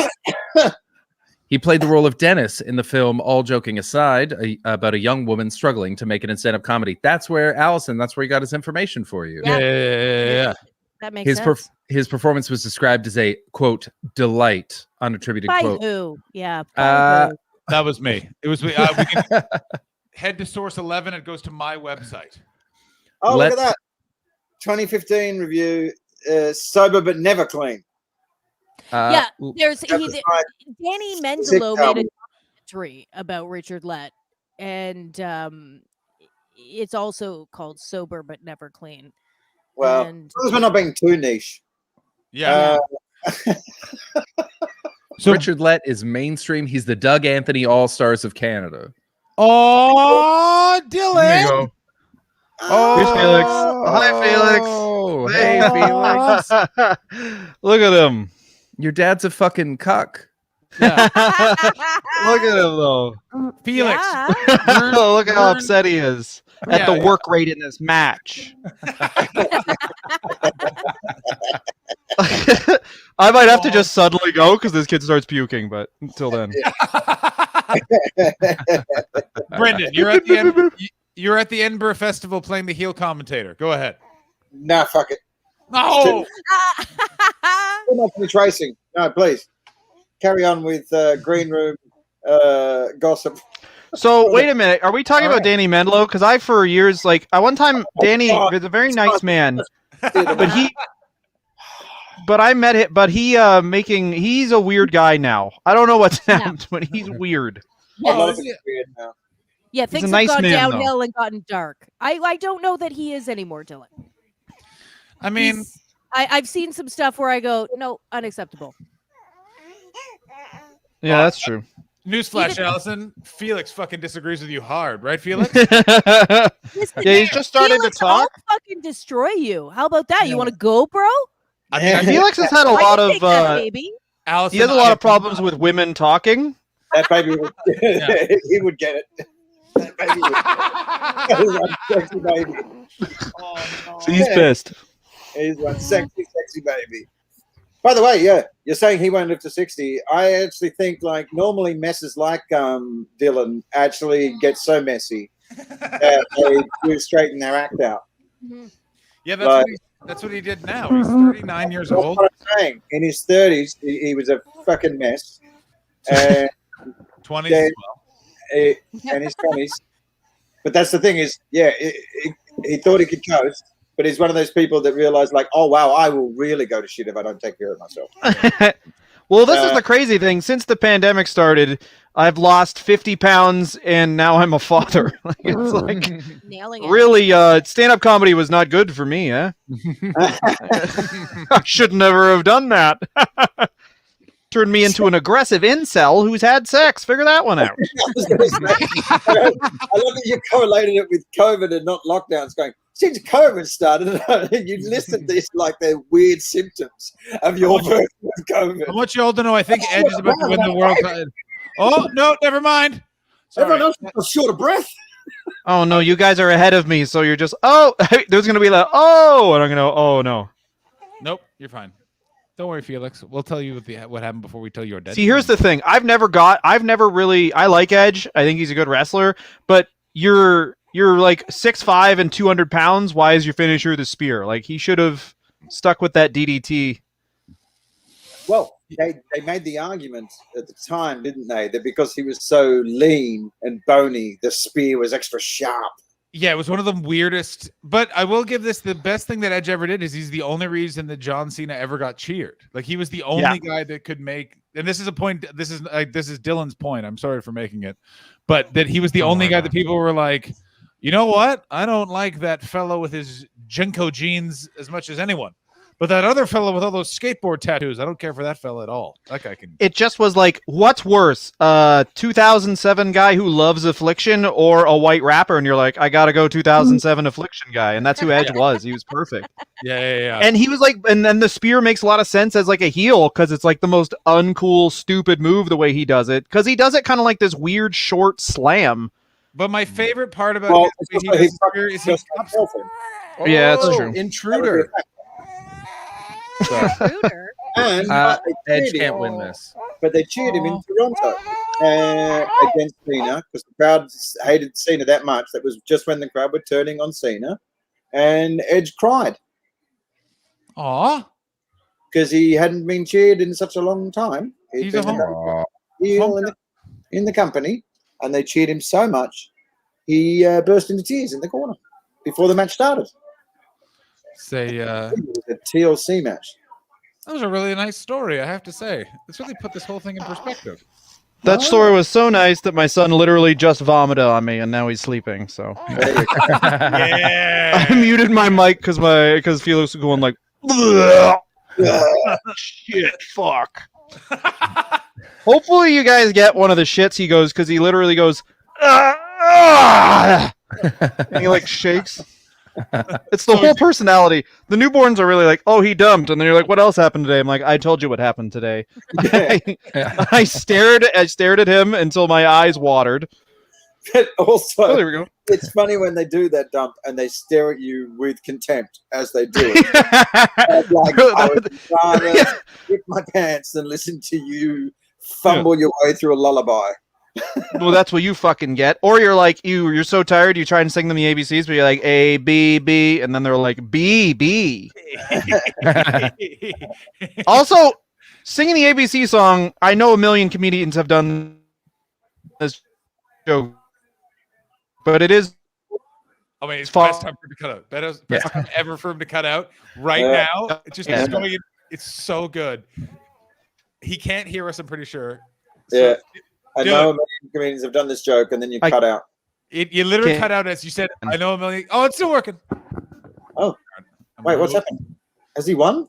[SPEAKER 3] He played the role of Dennis in the film All Joking Aside, about a young woman struggling to make it in stand-up comedy. That's where, Allison, that's where he got his information for you.
[SPEAKER 4] Yeah.
[SPEAKER 7] That makes sense.
[SPEAKER 3] His performance was described as a, quote, delight, unattributed
[SPEAKER 7] By
[SPEAKER 3] quote.
[SPEAKER 7] who? Yeah. By who?
[SPEAKER 4] That was me. It was me. We can head to source 11. It goes to my website.
[SPEAKER 14] Oh, look at that. 2015 review, sober but never clean.
[SPEAKER 7] Danny Mendelo made a documentary about Richard Lett, and it's also called Sober but Never Clean.
[SPEAKER 14] Well, as long as we're not being too niche.
[SPEAKER 4] Yeah.
[SPEAKER 3] So Richard Lett is mainstream. He's the Doug Anthony All-Stars of Canada.
[SPEAKER 4] Oh, Dylan.
[SPEAKER 3] There you go.
[SPEAKER 15] Oh, here's Felix. Hi, Felix.
[SPEAKER 3] Hey,
[SPEAKER 15] Felix. Look at him.
[SPEAKER 3] Your dad's a fucking cuck.
[SPEAKER 15] Yeah. Look at him, though.
[SPEAKER 4] Felix.
[SPEAKER 15] Look at how upset he is at the work rate in this match. I might have to just suddenly go because this kid starts puking, but until then.
[SPEAKER 4] Brendan, you're at the Edinburgh Festival playing the heel commentator. Go ahead.
[SPEAKER 14] Nah, fuck it.
[SPEAKER 4] No.
[SPEAKER 14] Too much retracing. No, please. Carry on with green room gossip.
[SPEAKER 15] So wait a minute, are we talking about Danny Mendelo? Because I, for years, one time, Danny is a very nice man, but I met him. But he's a weird guy now. I don't know what's happened, but he's weird.
[SPEAKER 7] Yeah, things have gone downhill and gotten dark. I don't know that he is anymore, Dylan.
[SPEAKER 4] I mean,
[SPEAKER 7] I've seen some stuff where I go, no, unacceptable.
[SPEAKER 15] Yeah, that's true.
[SPEAKER 4] Newsflash, Allison. Felix fucking disagrees with you hard, right, Felix?
[SPEAKER 7] Listen,
[SPEAKER 15] Yeah, he's just starting to
[SPEAKER 7] Felix,
[SPEAKER 15] talk.
[SPEAKER 7] I'll fucking destroy you. How about that? You want to go, bro?
[SPEAKER 4] I mean,
[SPEAKER 15] Felix has had a
[SPEAKER 7] I
[SPEAKER 15] lot
[SPEAKER 7] can
[SPEAKER 15] of.
[SPEAKER 7] take that, baby.
[SPEAKER 4] Allison,
[SPEAKER 15] He has a lot of problems with women talking.
[SPEAKER 14] That baby would, he would get it. That baby would. That sexy baby.
[SPEAKER 15] So he's pissed.
[SPEAKER 14] He's one sexy baby. By the way, yeah, you're saying he won't live to 60. I actually think like normally messes like Dylan actually get so messy that they do straighten their act out.
[SPEAKER 4] Yeah, that's what he did now. He's 39 years
[SPEAKER 14] That's
[SPEAKER 4] old.
[SPEAKER 14] what I'm saying. In his 30s, he was a fucking mess. And
[SPEAKER 4] 20s as well.
[SPEAKER 14] And his 20s. But that's the thing is, yeah, he thought he could coast, but he's one of those people that realize, like, oh, wow, I will really go to shit if I don't take care of myself.
[SPEAKER 15] Well, this is the crazy thing. Since the pandemic started, I've lost 50 pounds, and now I'm a father. Like, it's like
[SPEAKER 7] Nailing it.
[SPEAKER 15] really, stand-up comedy was not good for me, eh? I should never have done that. Turned me into an aggressive incel who's had sex. Figure that one out.
[SPEAKER 14] I love that you correlated it with COVID and not lockdowns. Going since COVID started, you listed this like they're weird symptoms of your version of COVID.
[SPEAKER 4] I want you all to know I think Edge is about to win the world title. Oh, no, never mind. Sorry.
[SPEAKER 14] Everyone else was short of breath.
[SPEAKER 15] Oh, no, you guys are ahead of me, so you're just, oh, there's going to be like, oh, and I'm going to, oh, no.
[SPEAKER 4] Nope, you're fine. Don't worry, Felix. We'll tell you what happened before we tell you our dead.
[SPEAKER 15] See, here's the thing. I like Edge. I think he's a good wrestler, but you're like 6'5" and 200 pounds. Why is your finisher the spear? Like, he should have stuck with that DDT.
[SPEAKER 14] Well, they made the argument at the time, didn't they? That because he was so lean and bony, the spear was extra sharp.
[SPEAKER 4] Yeah, it was one of the weirdest. But I will give this the best thing that Edge ever did is he's the only reason that John Cena ever got cheered. Like he was the only guy that could make. And this is a point. This is Dylan's point. I'm sorry for making it, but that he was the only guy that people were like, you know what? I don't like that fellow with his Jenko jeans as much as anyone. But that other fellow with all those skateboard tattoos, I don't care for that fellow at all. That guy can.
[SPEAKER 15] It just was like, what's worse, 2007 guy who loves Affliction or a white rapper? And you're like, I gotta go 2007 Affliction guy, and that's who Edge was. He was perfect.
[SPEAKER 4] Yeah.
[SPEAKER 15] And he was like, and then the spear makes a lot of sense as like a heel because it's like the most uncool, stupid move the way he does it. Because he does it kind of like this weird short slam.
[SPEAKER 4] But my favorite part about his spear is he stops.
[SPEAKER 15] Yeah, that's true.
[SPEAKER 3] Intruder.
[SPEAKER 14] And
[SPEAKER 3] Edge can't win this.
[SPEAKER 14] But they cheered him in Toronto against Cena because the crowd hated Cena that much. That was just when the crowd were turning on Cena, and Edge cried.
[SPEAKER 4] Aw.
[SPEAKER 14] Because he hadn't been cheered in such a long time.
[SPEAKER 4] He's a home
[SPEAKER 14] in the company, and they cheered him so much, he burst into tears in the corner before the match started.
[SPEAKER 4] Say,
[SPEAKER 14] it was a TLC match.
[SPEAKER 4] That was a really nice story, I have to say. It's really put this whole thing in perspective.
[SPEAKER 15] That story was so nice that my son literally just vomited on me, and now he's sleeping. So
[SPEAKER 4] yeah,
[SPEAKER 15] I muted my mic because Felix was going like, shit, fuck. Hopefully, you guys get one of the shits he goes because he literally goes, and he like shakes. It's the whole personality. The newborns are really like, oh, he dumped, and then you're like, what else happened today? I'm like, I told you what happened today. I stared at him until my eyes watered.
[SPEAKER 14] But also,
[SPEAKER 15] oh, there we go.
[SPEAKER 14] It's funny when they do that dump and they stare at you with contempt as they do it. Like, I would rather rip my pants than listen to you fumble your way through a lullaby.
[SPEAKER 15] Well, that's what you fucking get. Or you're like, you're so tired, you try and sing them the ABCs, but you're like A, B, B, and then they're like B, B. Also, singing the ABC song, I know a million comedians have done this joke, but it is.
[SPEAKER 4] I mean, it's the best time for him to cut out. Best time ever for him to cut out. Right now, it's just going. It's so good. He can't hear us, I'm pretty sure. So,
[SPEAKER 14] I know a million comedians have done this joke, and then you cut out.
[SPEAKER 4] You literally cut out as you said, I know a million. Oh, it's still working.
[SPEAKER 14] Oh, wait, what's happened? Has he won?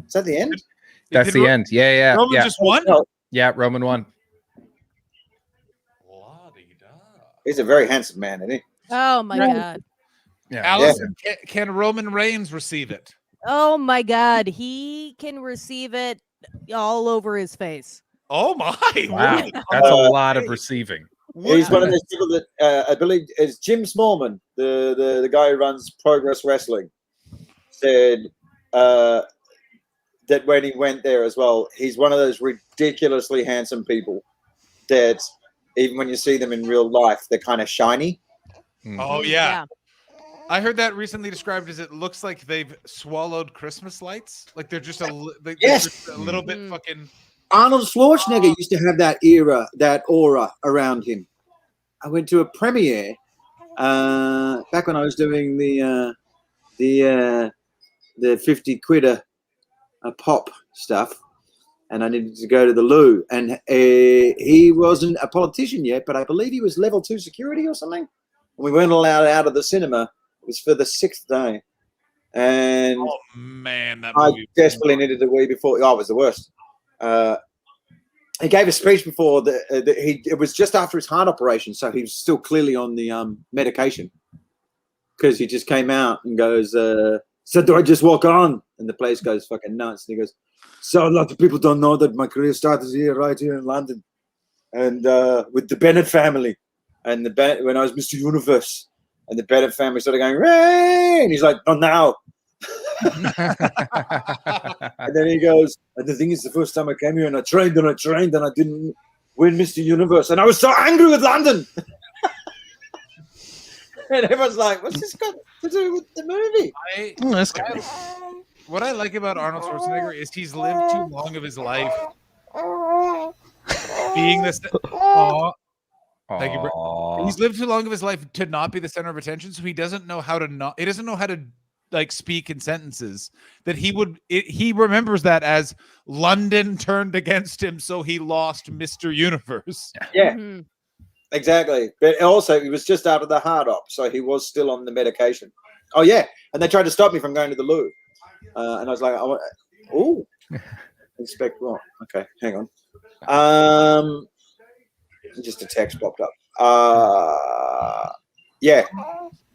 [SPEAKER 14] Is that the end?
[SPEAKER 3] That's the end. Yeah.
[SPEAKER 4] Roman just won?
[SPEAKER 3] Yeah, Roman won.
[SPEAKER 14] He's a very handsome man, isn't he?
[SPEAKER 7] Oh my god.
[SPEAKER 3] Yeah.
[SPEAKER 4] Allison, can Roman Reigns receive it?
[SPEAKER 7] Oh my god. He can receive it all over his face.
[SPEAKER 4] Oh my!
[SPEAKER 3] Wow, that's a lot of receiving.
[SPEAKER 14] He's one of those people that I believe is Jim Smallman, the guy who runs Progress Wrestling, said that when he went there as well, he's one of those ridiculously handsome people that even when you see them in real life, they're kind of shiny.
[SPEAKER 4] Oh yeah. I heard that recently described as it looks like they've swallowed Christmas lights. Like they're just
[SPEAKER 14] Yes.
[SPEAKER 4] a little bit fucking.
[SPEAKER 14] Arnold Schwarzenegger used to have that aura around him. I went to a premiere back when I was doing the 50 quid a pop stuff, and I needed to go to the loo. And he wasn't a politician yet, but I believe he was level 2 security or something. And we weren't allowed out of the cinema. It was for the 6th day, and
[SPEAKER 4] oh man, that
[SPEAKER 14] I
[SPEAKER 4] movie.
[SPEAKER 14] desperately needed a wee before. Oh, it was the worst. He gave a speech before it was just after his heart operation, so he was still clearly on the medication, because he just came out and goes, so do I just walk on? And the place goes fucking nuts. And he goes, so a lot of people don't know that my career started right here in London, and with the Bennett family, and when I was Mr. Universe, and the Bennett family started going, Ray! And he's like, not now. And then he goes, and the thing is, the first time I came here and I trained and I didn't win Mr. Universe, and I was so angry with London. And everyone's like, what's this got to do with the movie?
[SPEAKER 4] What I like about Arnold Schwarzenegger is he's lived too long of his life being this. Thank you. He's lived too long of his life to not be the center of attention, so he doesn't know how to He doesn't know how to like speak in sentences that he remembers that as London turned against him, so he lost Mr. Universe.
[SPEAKER 14] Yeah, exactly. But also, he was just out of the heart op, so he was still on the medication. Oh yeah, and they tried to stop me from going to the loo, and I was like, "Oh, inspect what? Okay, hang on." Just a text popped up. Yeah.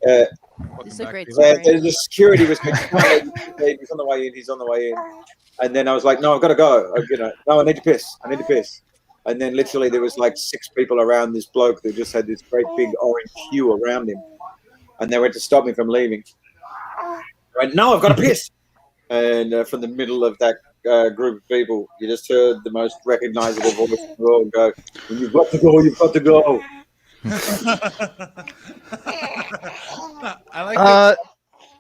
[SPEAKER 7] It's a great story.
[SPEAKER 14] The security was he's on the way in. He's on the way in, and then I was like, "No, I've got to go. No, I need to piss. And then literally there was like 6 people around this bloke that just had this great big orange hue around him, and they went to stop me from leaving. I went, "No, I've got to piss." And from the middle of that group of people, you just heard the most recognizable voice in the world go, "When you've got to go, you've got to go."
[SPEAKER 15] I like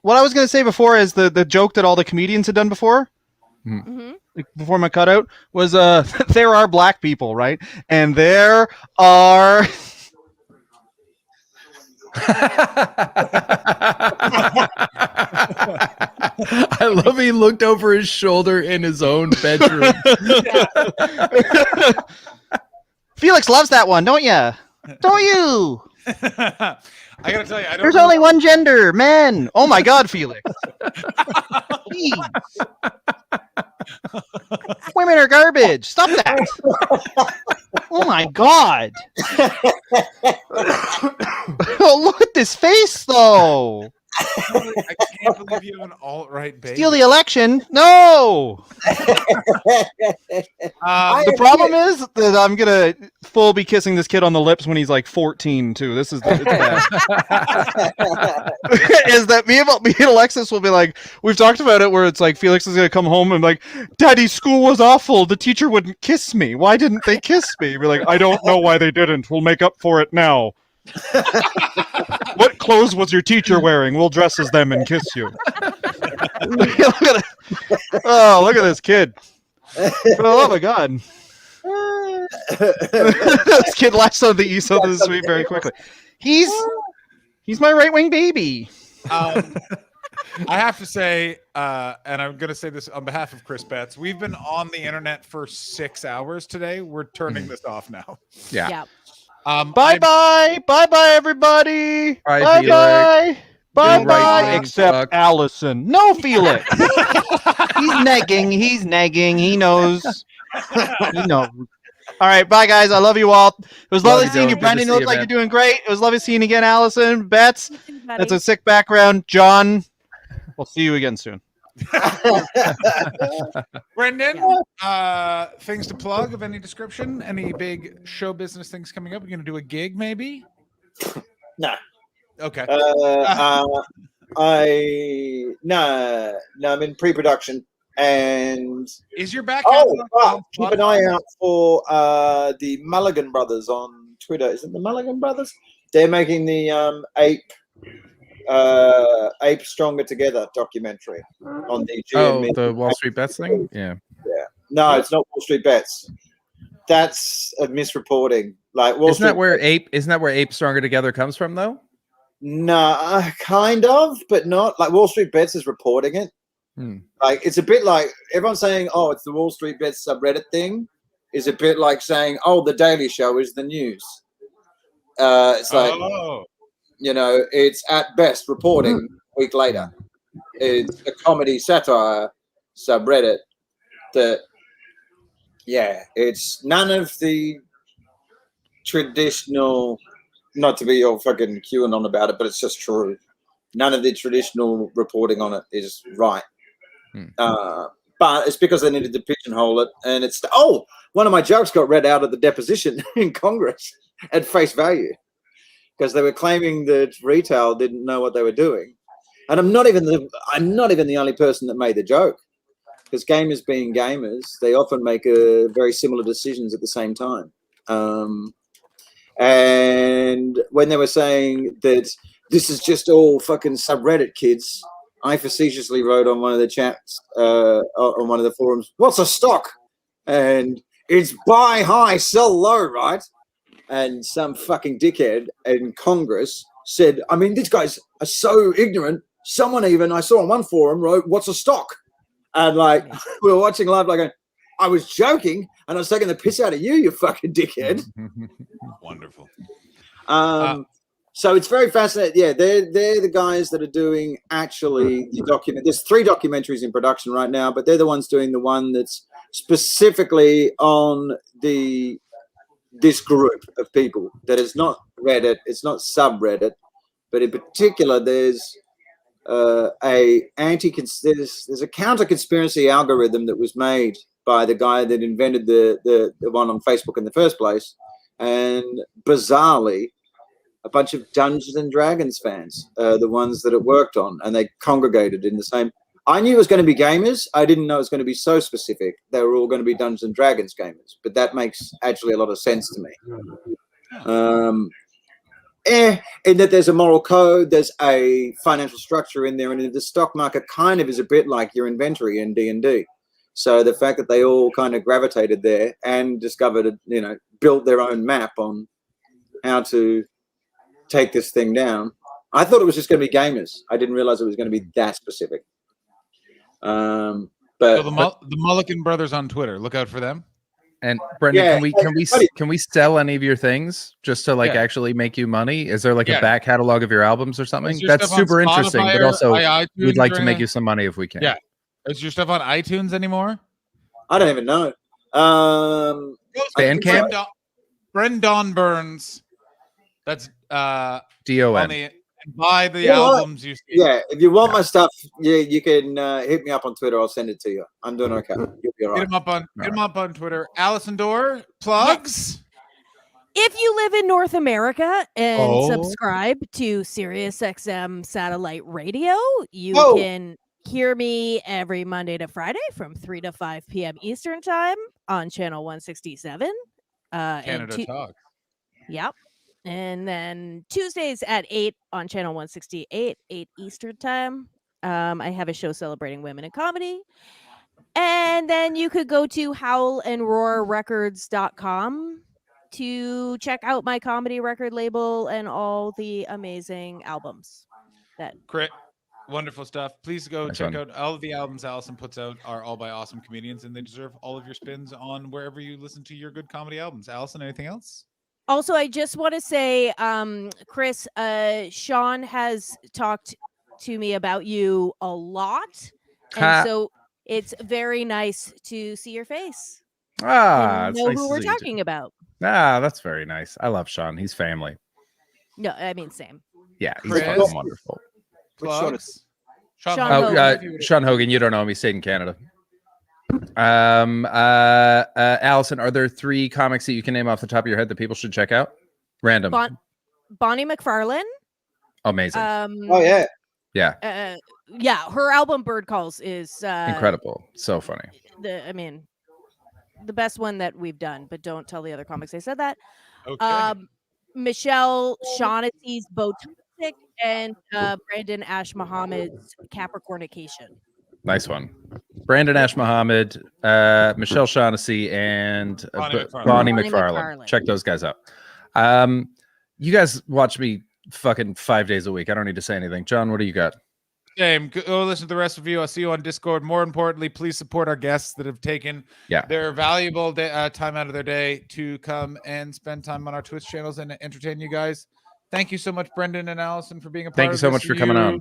[SPEAKER 15] what I was going to say before is the joke that all the comedians had done before. Like before my cutout was there are black people, right? And there are
[SPEAKER 3] I love he looked over his shoulder in his own bedroom.
[SPEAKER 15] Felix loves that one, don't you? Don't you?
[SPEAKER 4] I gotta tell you,
[SPEAKER 15] There's only one gender, men. Oh my God, Felix. Women are garbage. Stop that. Oh my God. Oh, look at this face, though.
[SPEAKER 4] I can't believe you have an alt-right baby.
[SPEAKER 15] Steal the election? No. The problem is that I'm gonna full be kissing this kid on the lips when he's like 14 too. This is is that me and Alexis will be like, we've talked about it where it's like Felix is gonna come home and like, Daddy, school was awful. The teacher wouldn't kiss me. Why didn't they kiss me? We're like, I don't know why they didn't. We'll make up for it now. What clothes was your teacher wearing? We'll dress as them and kiss you. Look at this kid. For the love of God. This kid latched on the East of the Sweet very quickly. He's my right-wing baby.
[SPEAKER 4] I have to say, and I'm going to say this on behalf of Chris Betts, we've been on the internet for 6 hours today. We're turning this off now.
[SPEAKER 3] Yeah.
[SPEAKER 15] Bye-bye, everybody.
[SPEAKER 3] Bye.
[SPEAKER 15] Bye. Except Allison. No, Felix. He's nagging. He knows. All right, bye guys. I love you all. It was
[SPEAKER 3] Love
[SPEAKER 15] lovely
[SPEAKER 3] you,
[SPEAKER 15] seeing
[SPEAKER 3] Dylan.
[SPEAKER 15] you,
[SPEAKER 3] Good to
[SPEAKER 15] Brendan.
[SPEAKER 3] see
[SPEAKER 15] You look
[SPEAKER 3] you,
[SPEAKER 15] like
[SPEAKER 3] man.
[SPEAKER 15] you're doing great. It was lovely seeing you again, Allison. Bets.
[SPEAKER 7] You too, buddy.
[SPEAKER 15] That's a sick background. John, we'll see you again soon.
[SPEAKER 4] Brendan, things to plug of any description? Any big show business things coming up? You're going to do a gig, maybe?
[SPEAKER 14] No.
[SPEAKER 4] Okay.
[SPEAKER 14] I'm in pre-production, and
[SPEAKER 4] is your back?
[SPEAKER 14] Keep an eye out for the Mulligan brothers on Twitter. Is it the Mulligan brothers? They're making the Ape Stronger Together documentary on the GME.
[SPEAKER 3] The Wall Street Bets thing. Yeah.
[SPEAKER 14] No, it's not Wall Street Bets. That's a misreporting. Like Wall
[SPEAKER 3] Isn't
[SPEAKER 14] Street.
[SPEAKER 3] that where Ape Stronger Together comes from, though?
[SPEAKER 14] No, kind of, but not. Like Wall Street Bets is reporting it. Like it's a bit like everyone's saying, "Oh, it's the Wall Street Bets subreddit thing." Is a bit like saying, "Oh, the Daily Show is the news." It's like, it's at best reporting a week later. It's a comedy satire subreddit that, it's none of the traditional. Not to be all fucking QAnon about it, but it's just true. None of the traditional reporting on it is right. But it's because they needed to pigeonhole it, and it's one of my jokes got read out of the deposition in Congress at face value because they were claiming that retail didn't know what they were doing, and I'm not even the only person that made the joke, because gamers being gamers, they often make very similar decisions at the same time. And when they were saying that this is just all fucking subreddit kids, I facetiously wrote on one of the chats, on one of the forums, "What's a stock?" And it's buy high, sell low, right? And some fucking dickhead in Congress said, I mean, these guys are so ignorant. Someone even, I saw on one forum, wrote, "What's a stock?" And like, we were watching live, like, I was joking, and I was taking the piss out of you, you fucking dickhead.
[SPEAKER 4] Wonderful.
[SPEAKER 14] So it's very fascinating. Yeah, they're the guys that are doing actually the document. There's 3 documentaries in production right now, but they're the ones doing the one that's specifically on this group of people that is not Reddit, it's not subreddit, but in particular there's a counter conspiracy algorithm that was made by the guy that invented the one on Facebook in the first place, and bizarrely a bunch of Dungeons and Dragons fans, the ones that it worked on, and they congregated in the same. I knew it was going to be gamers. I didn't know it was going to be so specific. They were all going to be Dungeons and Dragons gamers, but that makes actually a lot of sense to me. In that there's a moral code, there's a financial structure in there, and the stock market kind of is a bit like your inventory in D&D. So the fact that they all kind of gravitated there and discovered, built their own map on how to take this thing down. I thought it was just going to be gamers. I didn't realize it was going to be that specific. But
[SPEAKER 4] the Mulligan brothers on Twitter, look out for them.
[SPEAKER 3] And Brendan, can we sell any of your things just to actually make you money? Is there a back catalog of your albums or something? That's super interesting, but also we'd like to make you some money if we can.
[SPEAKER 4] Yeah. Is your stuff on iTunes anymore?
[SPEAKER 14] I don't even know.
[SPEAKER 3] Bandcamp?
[SPEAKER 4] Brendan Burns. That's
[SPEAKER 3] DON.
[SPEAKER 4] Buy the albums you see.
[SPEAKER 14] Yeah, if you want my stuff, you can hit me up on Twitter. I'll send it to you. I'm doing okay. You'll be all right.
[SPEAKER 4] Hit him up on Twitter. Allison Dorr, plugs.
[SPEAKER 7] If you live in North America and subscribe to SiriusXM satellite radio, you can hear me every Monday to Friday from 3 to 5 p.m. Eastern time on channel 167.
[SPEAKER 4] Canada Talk.
[SPEAKER 7] Yep. And then Tuesdays at 8 on channel 168, 8 Eastern time. I have a show celebrating women in comedy. And then you could go to howlandroarrecords.com to check out my comedy record label and all the amazing albums.
[SPEAKER 4] Wonderful stuff. Please go check out all of the albums Allison puts out are all by awesome comedians, and they deserve all of your spins on wherever you listen to your good comedy albums. Allison, anything else?
[SPEAKER 7] Also, I just want to say, Chris, Sean has talked to me about you a lot. And so it's very nice to see your face.
[SPEAKER 3] Ah,
[SPEAKER 7] and
[SPEAKER 3] it's
[SPEAKER 7] know
[SPEAKER 3] nice
[SPEAKER 7] who
[SPEAKER 3] to
[SPEAKER 7] we're
[SPEAKER 3] see you too.
[SPEAKER 7] talking about.
[SPEAKER 3] Ah, that's very nice. I love Sean. He's family.
[SPEAKER 7] No, I mean same.
[SPEAKER 3] Yeah, he's
[SPEAKER 4] Chris?
[SPEAKER 3] fucking wonderful.
[SPEAKER 4] Plugs.
[SPEAKER 7] Sean
[SPEAKER 3] Oh,
[SPEAKER 7] Hogan.
[SPEAKER 3] Sean Hogan, you don't know him. He stayed in Canada. Allison, are there 3 comics that you can name off the top of your head that people should check out? Random.
[SPEAKER 7] Bonnie McFarlane.
[SPEAKER 3] Amazing.
[SPEAKER 14] Oh yeah.
[SPEAKER 3] Yeah.
[SPEAKER 7] Yeah, her album Bird Calls is
[SPEAKER 3] Incredible. So funny.
[SPEAKER 7] the best one that we've done, but don't tell the other comics I said that.
[SPEAKER 4] Okay.
[SPEAKER 7] Michelle Shaughnessy's Botoxic and Brandon Ash Muhammad's Capricornication.
[SPEAKER 3] Nice one. Brandon Ash Muhammad, Michelle Shaughnessy, and Bonnie McFarlane. Check those guys out. You guys watch me fucking 5 days a week. I don't need to say anything. John, what do you got?
[SPEAKER 4] Same. Go listen to the rest of you. I'll see you on Discord. More importantly, please support our guests that have taken their valuable time out of their day to come and spend time on our Twitch channels and entertain you guys. Thank you so much, Brendan and Allison, for being a part
[SPEAKER 3] Thank
[SPEAKER 4] of
[SPEAKER 3] you so
[SPEAKER 4] this.
[SPEAKER 3] much for coming on.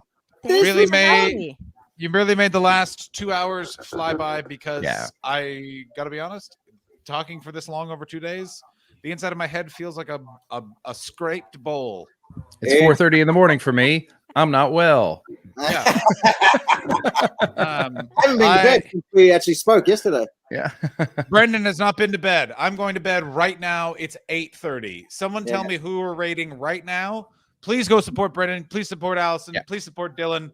[SPEAKER 4] You really made the last 2 hours fly by because I gotta be honest, talking for this long over 2 days, the inside of my head feels like a scraped bowl.
[SPEAKER 3] It's 4:30 in the morning for me. I'm not well.
[SPEAKER 14] I haven't been to bed since we actually spoke yesterday.
[SPEAKER 3] Yeah.
[SPEAKER 4] Brendan has not been to bed. I'm going to bed right now. It's 8:30. Someone tell me who we're rating right now. Please go support Brendan. Please support Allison. Please support Dylan.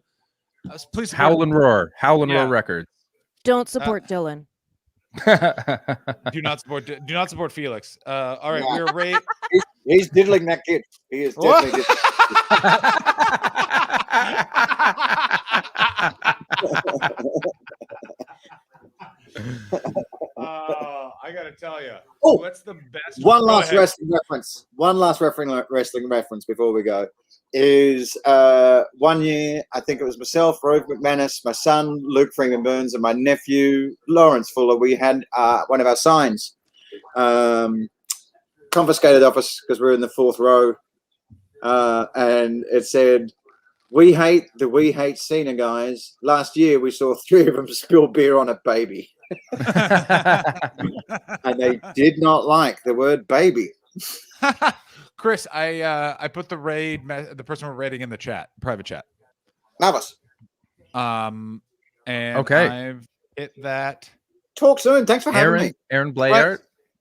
[SPEAKER 4] Please support
[SPEAKER 3] Howl and Roar. Howl and Roar Records.
[SPEAKER 7] Don't support Dylan.
[SPEAKER 4] Do not support Felix. All right, we're
[SPEAKER 14] he's diddling that kid. He is definitely diddling.
[SPEAKER 4] I gotta tell you,
[SPEAKER 14] Oh,
[SPEAKER 4] what's the best?
[SPEAKER 14] One
[SPEAKER 4] Go
[SPEAKER 14] last
[SPEAKER 4] ahead.
[SPEAKER 14] wrestling reference. One last wrestling reference before we go is 1 year. I think it was myself, Rove McManus, my son Luke Freeman Burns, and my nephew Lawrence Fuller. We had one of our signs confiscated off us because we were in the 4th row, and it said, "We hate Cena guys. Last year we saw 3 of them spill beer on a baby." And they did not like the word baby.
[SPEAKER 4] Chris, I put the person we're rating in the chat, private chat.
[SPEAKER 14] Marvelous.
[SPEAKER 4] And
[SPEAKER 3] Okay.
[SPEAKER 4] I've hit that.
[SPEAKER 14] Talk soon. Thanks for having me.
[SPEAKER 3] Aaron Blayard.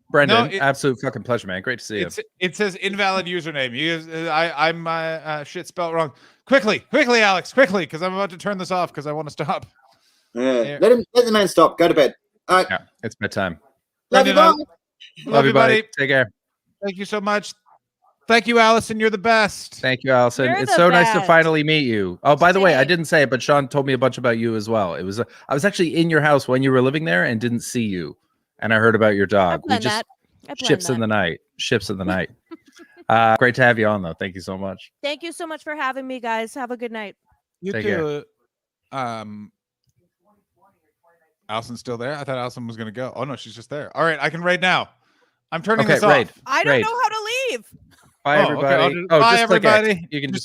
[SPEAKER 3] Brendan,
[SPEAKER 4] No,
[SPEAKER 3] absolute fucking pleasure, man. Great to see you.
[SPEAKER 4] It says invalid username. I'm shit spelled wrong. Quickly, Alex, quickly, because I'm about to turn this off because I want to stop.
[SPEAKER 14] Yeah. Let the man stop. Go to bed. All right.
[SPEAKER 3] Yeah, it's bedtime.
[SPEAKER 14] Love you, bye.
[SPEAKER 3] Love you, buddy. Take care.
[SPEAKER 4] Thank you so much. Thank you, Allison. You're the best.
[SPEAKER 3] Thank you, Allison.
[SPEAKER 7] You're
[SPEAKER 3] It's
[SPEAKER 7] the
[SPEAKER 3] so nice to
[SPEAKER 7] best.
[SPEAKER 3] finally meet you. Oh, by the way, I didn't say it, but Sean told me a bunch about you as well. It was I was actually in your house when you were living there and didn't see you, and I heard about your dog. We just ships in the night. Ships in the night. Great to have you on, though. Thank you so much.
[SPEAKER 7] Thank you so much for having me, guys. Have a good night.
[SPEAKER 4] You
[SPEAKER 3] Take
[SPEAKER 4] too. Allison's still there? I thought Allison was going to go. Oh, no, she's just there. All right, I can raid now. I'm turning this off.
[SPEAKER 3] raid.
[SPEAKER 7] I don't
[SPEAKER 3] Raid.
[SPEAKER 7] know how to leave.
[SPEAKER 3] Bye,
[SPEAKER 4] Oh, okay,
[SPEAKER 3] everybody.
[SPEAKER 4] bye,
[SPEAKER 3] Just click X.
[SPEAKER 4] everybody.
[SPEAKER 3] You can just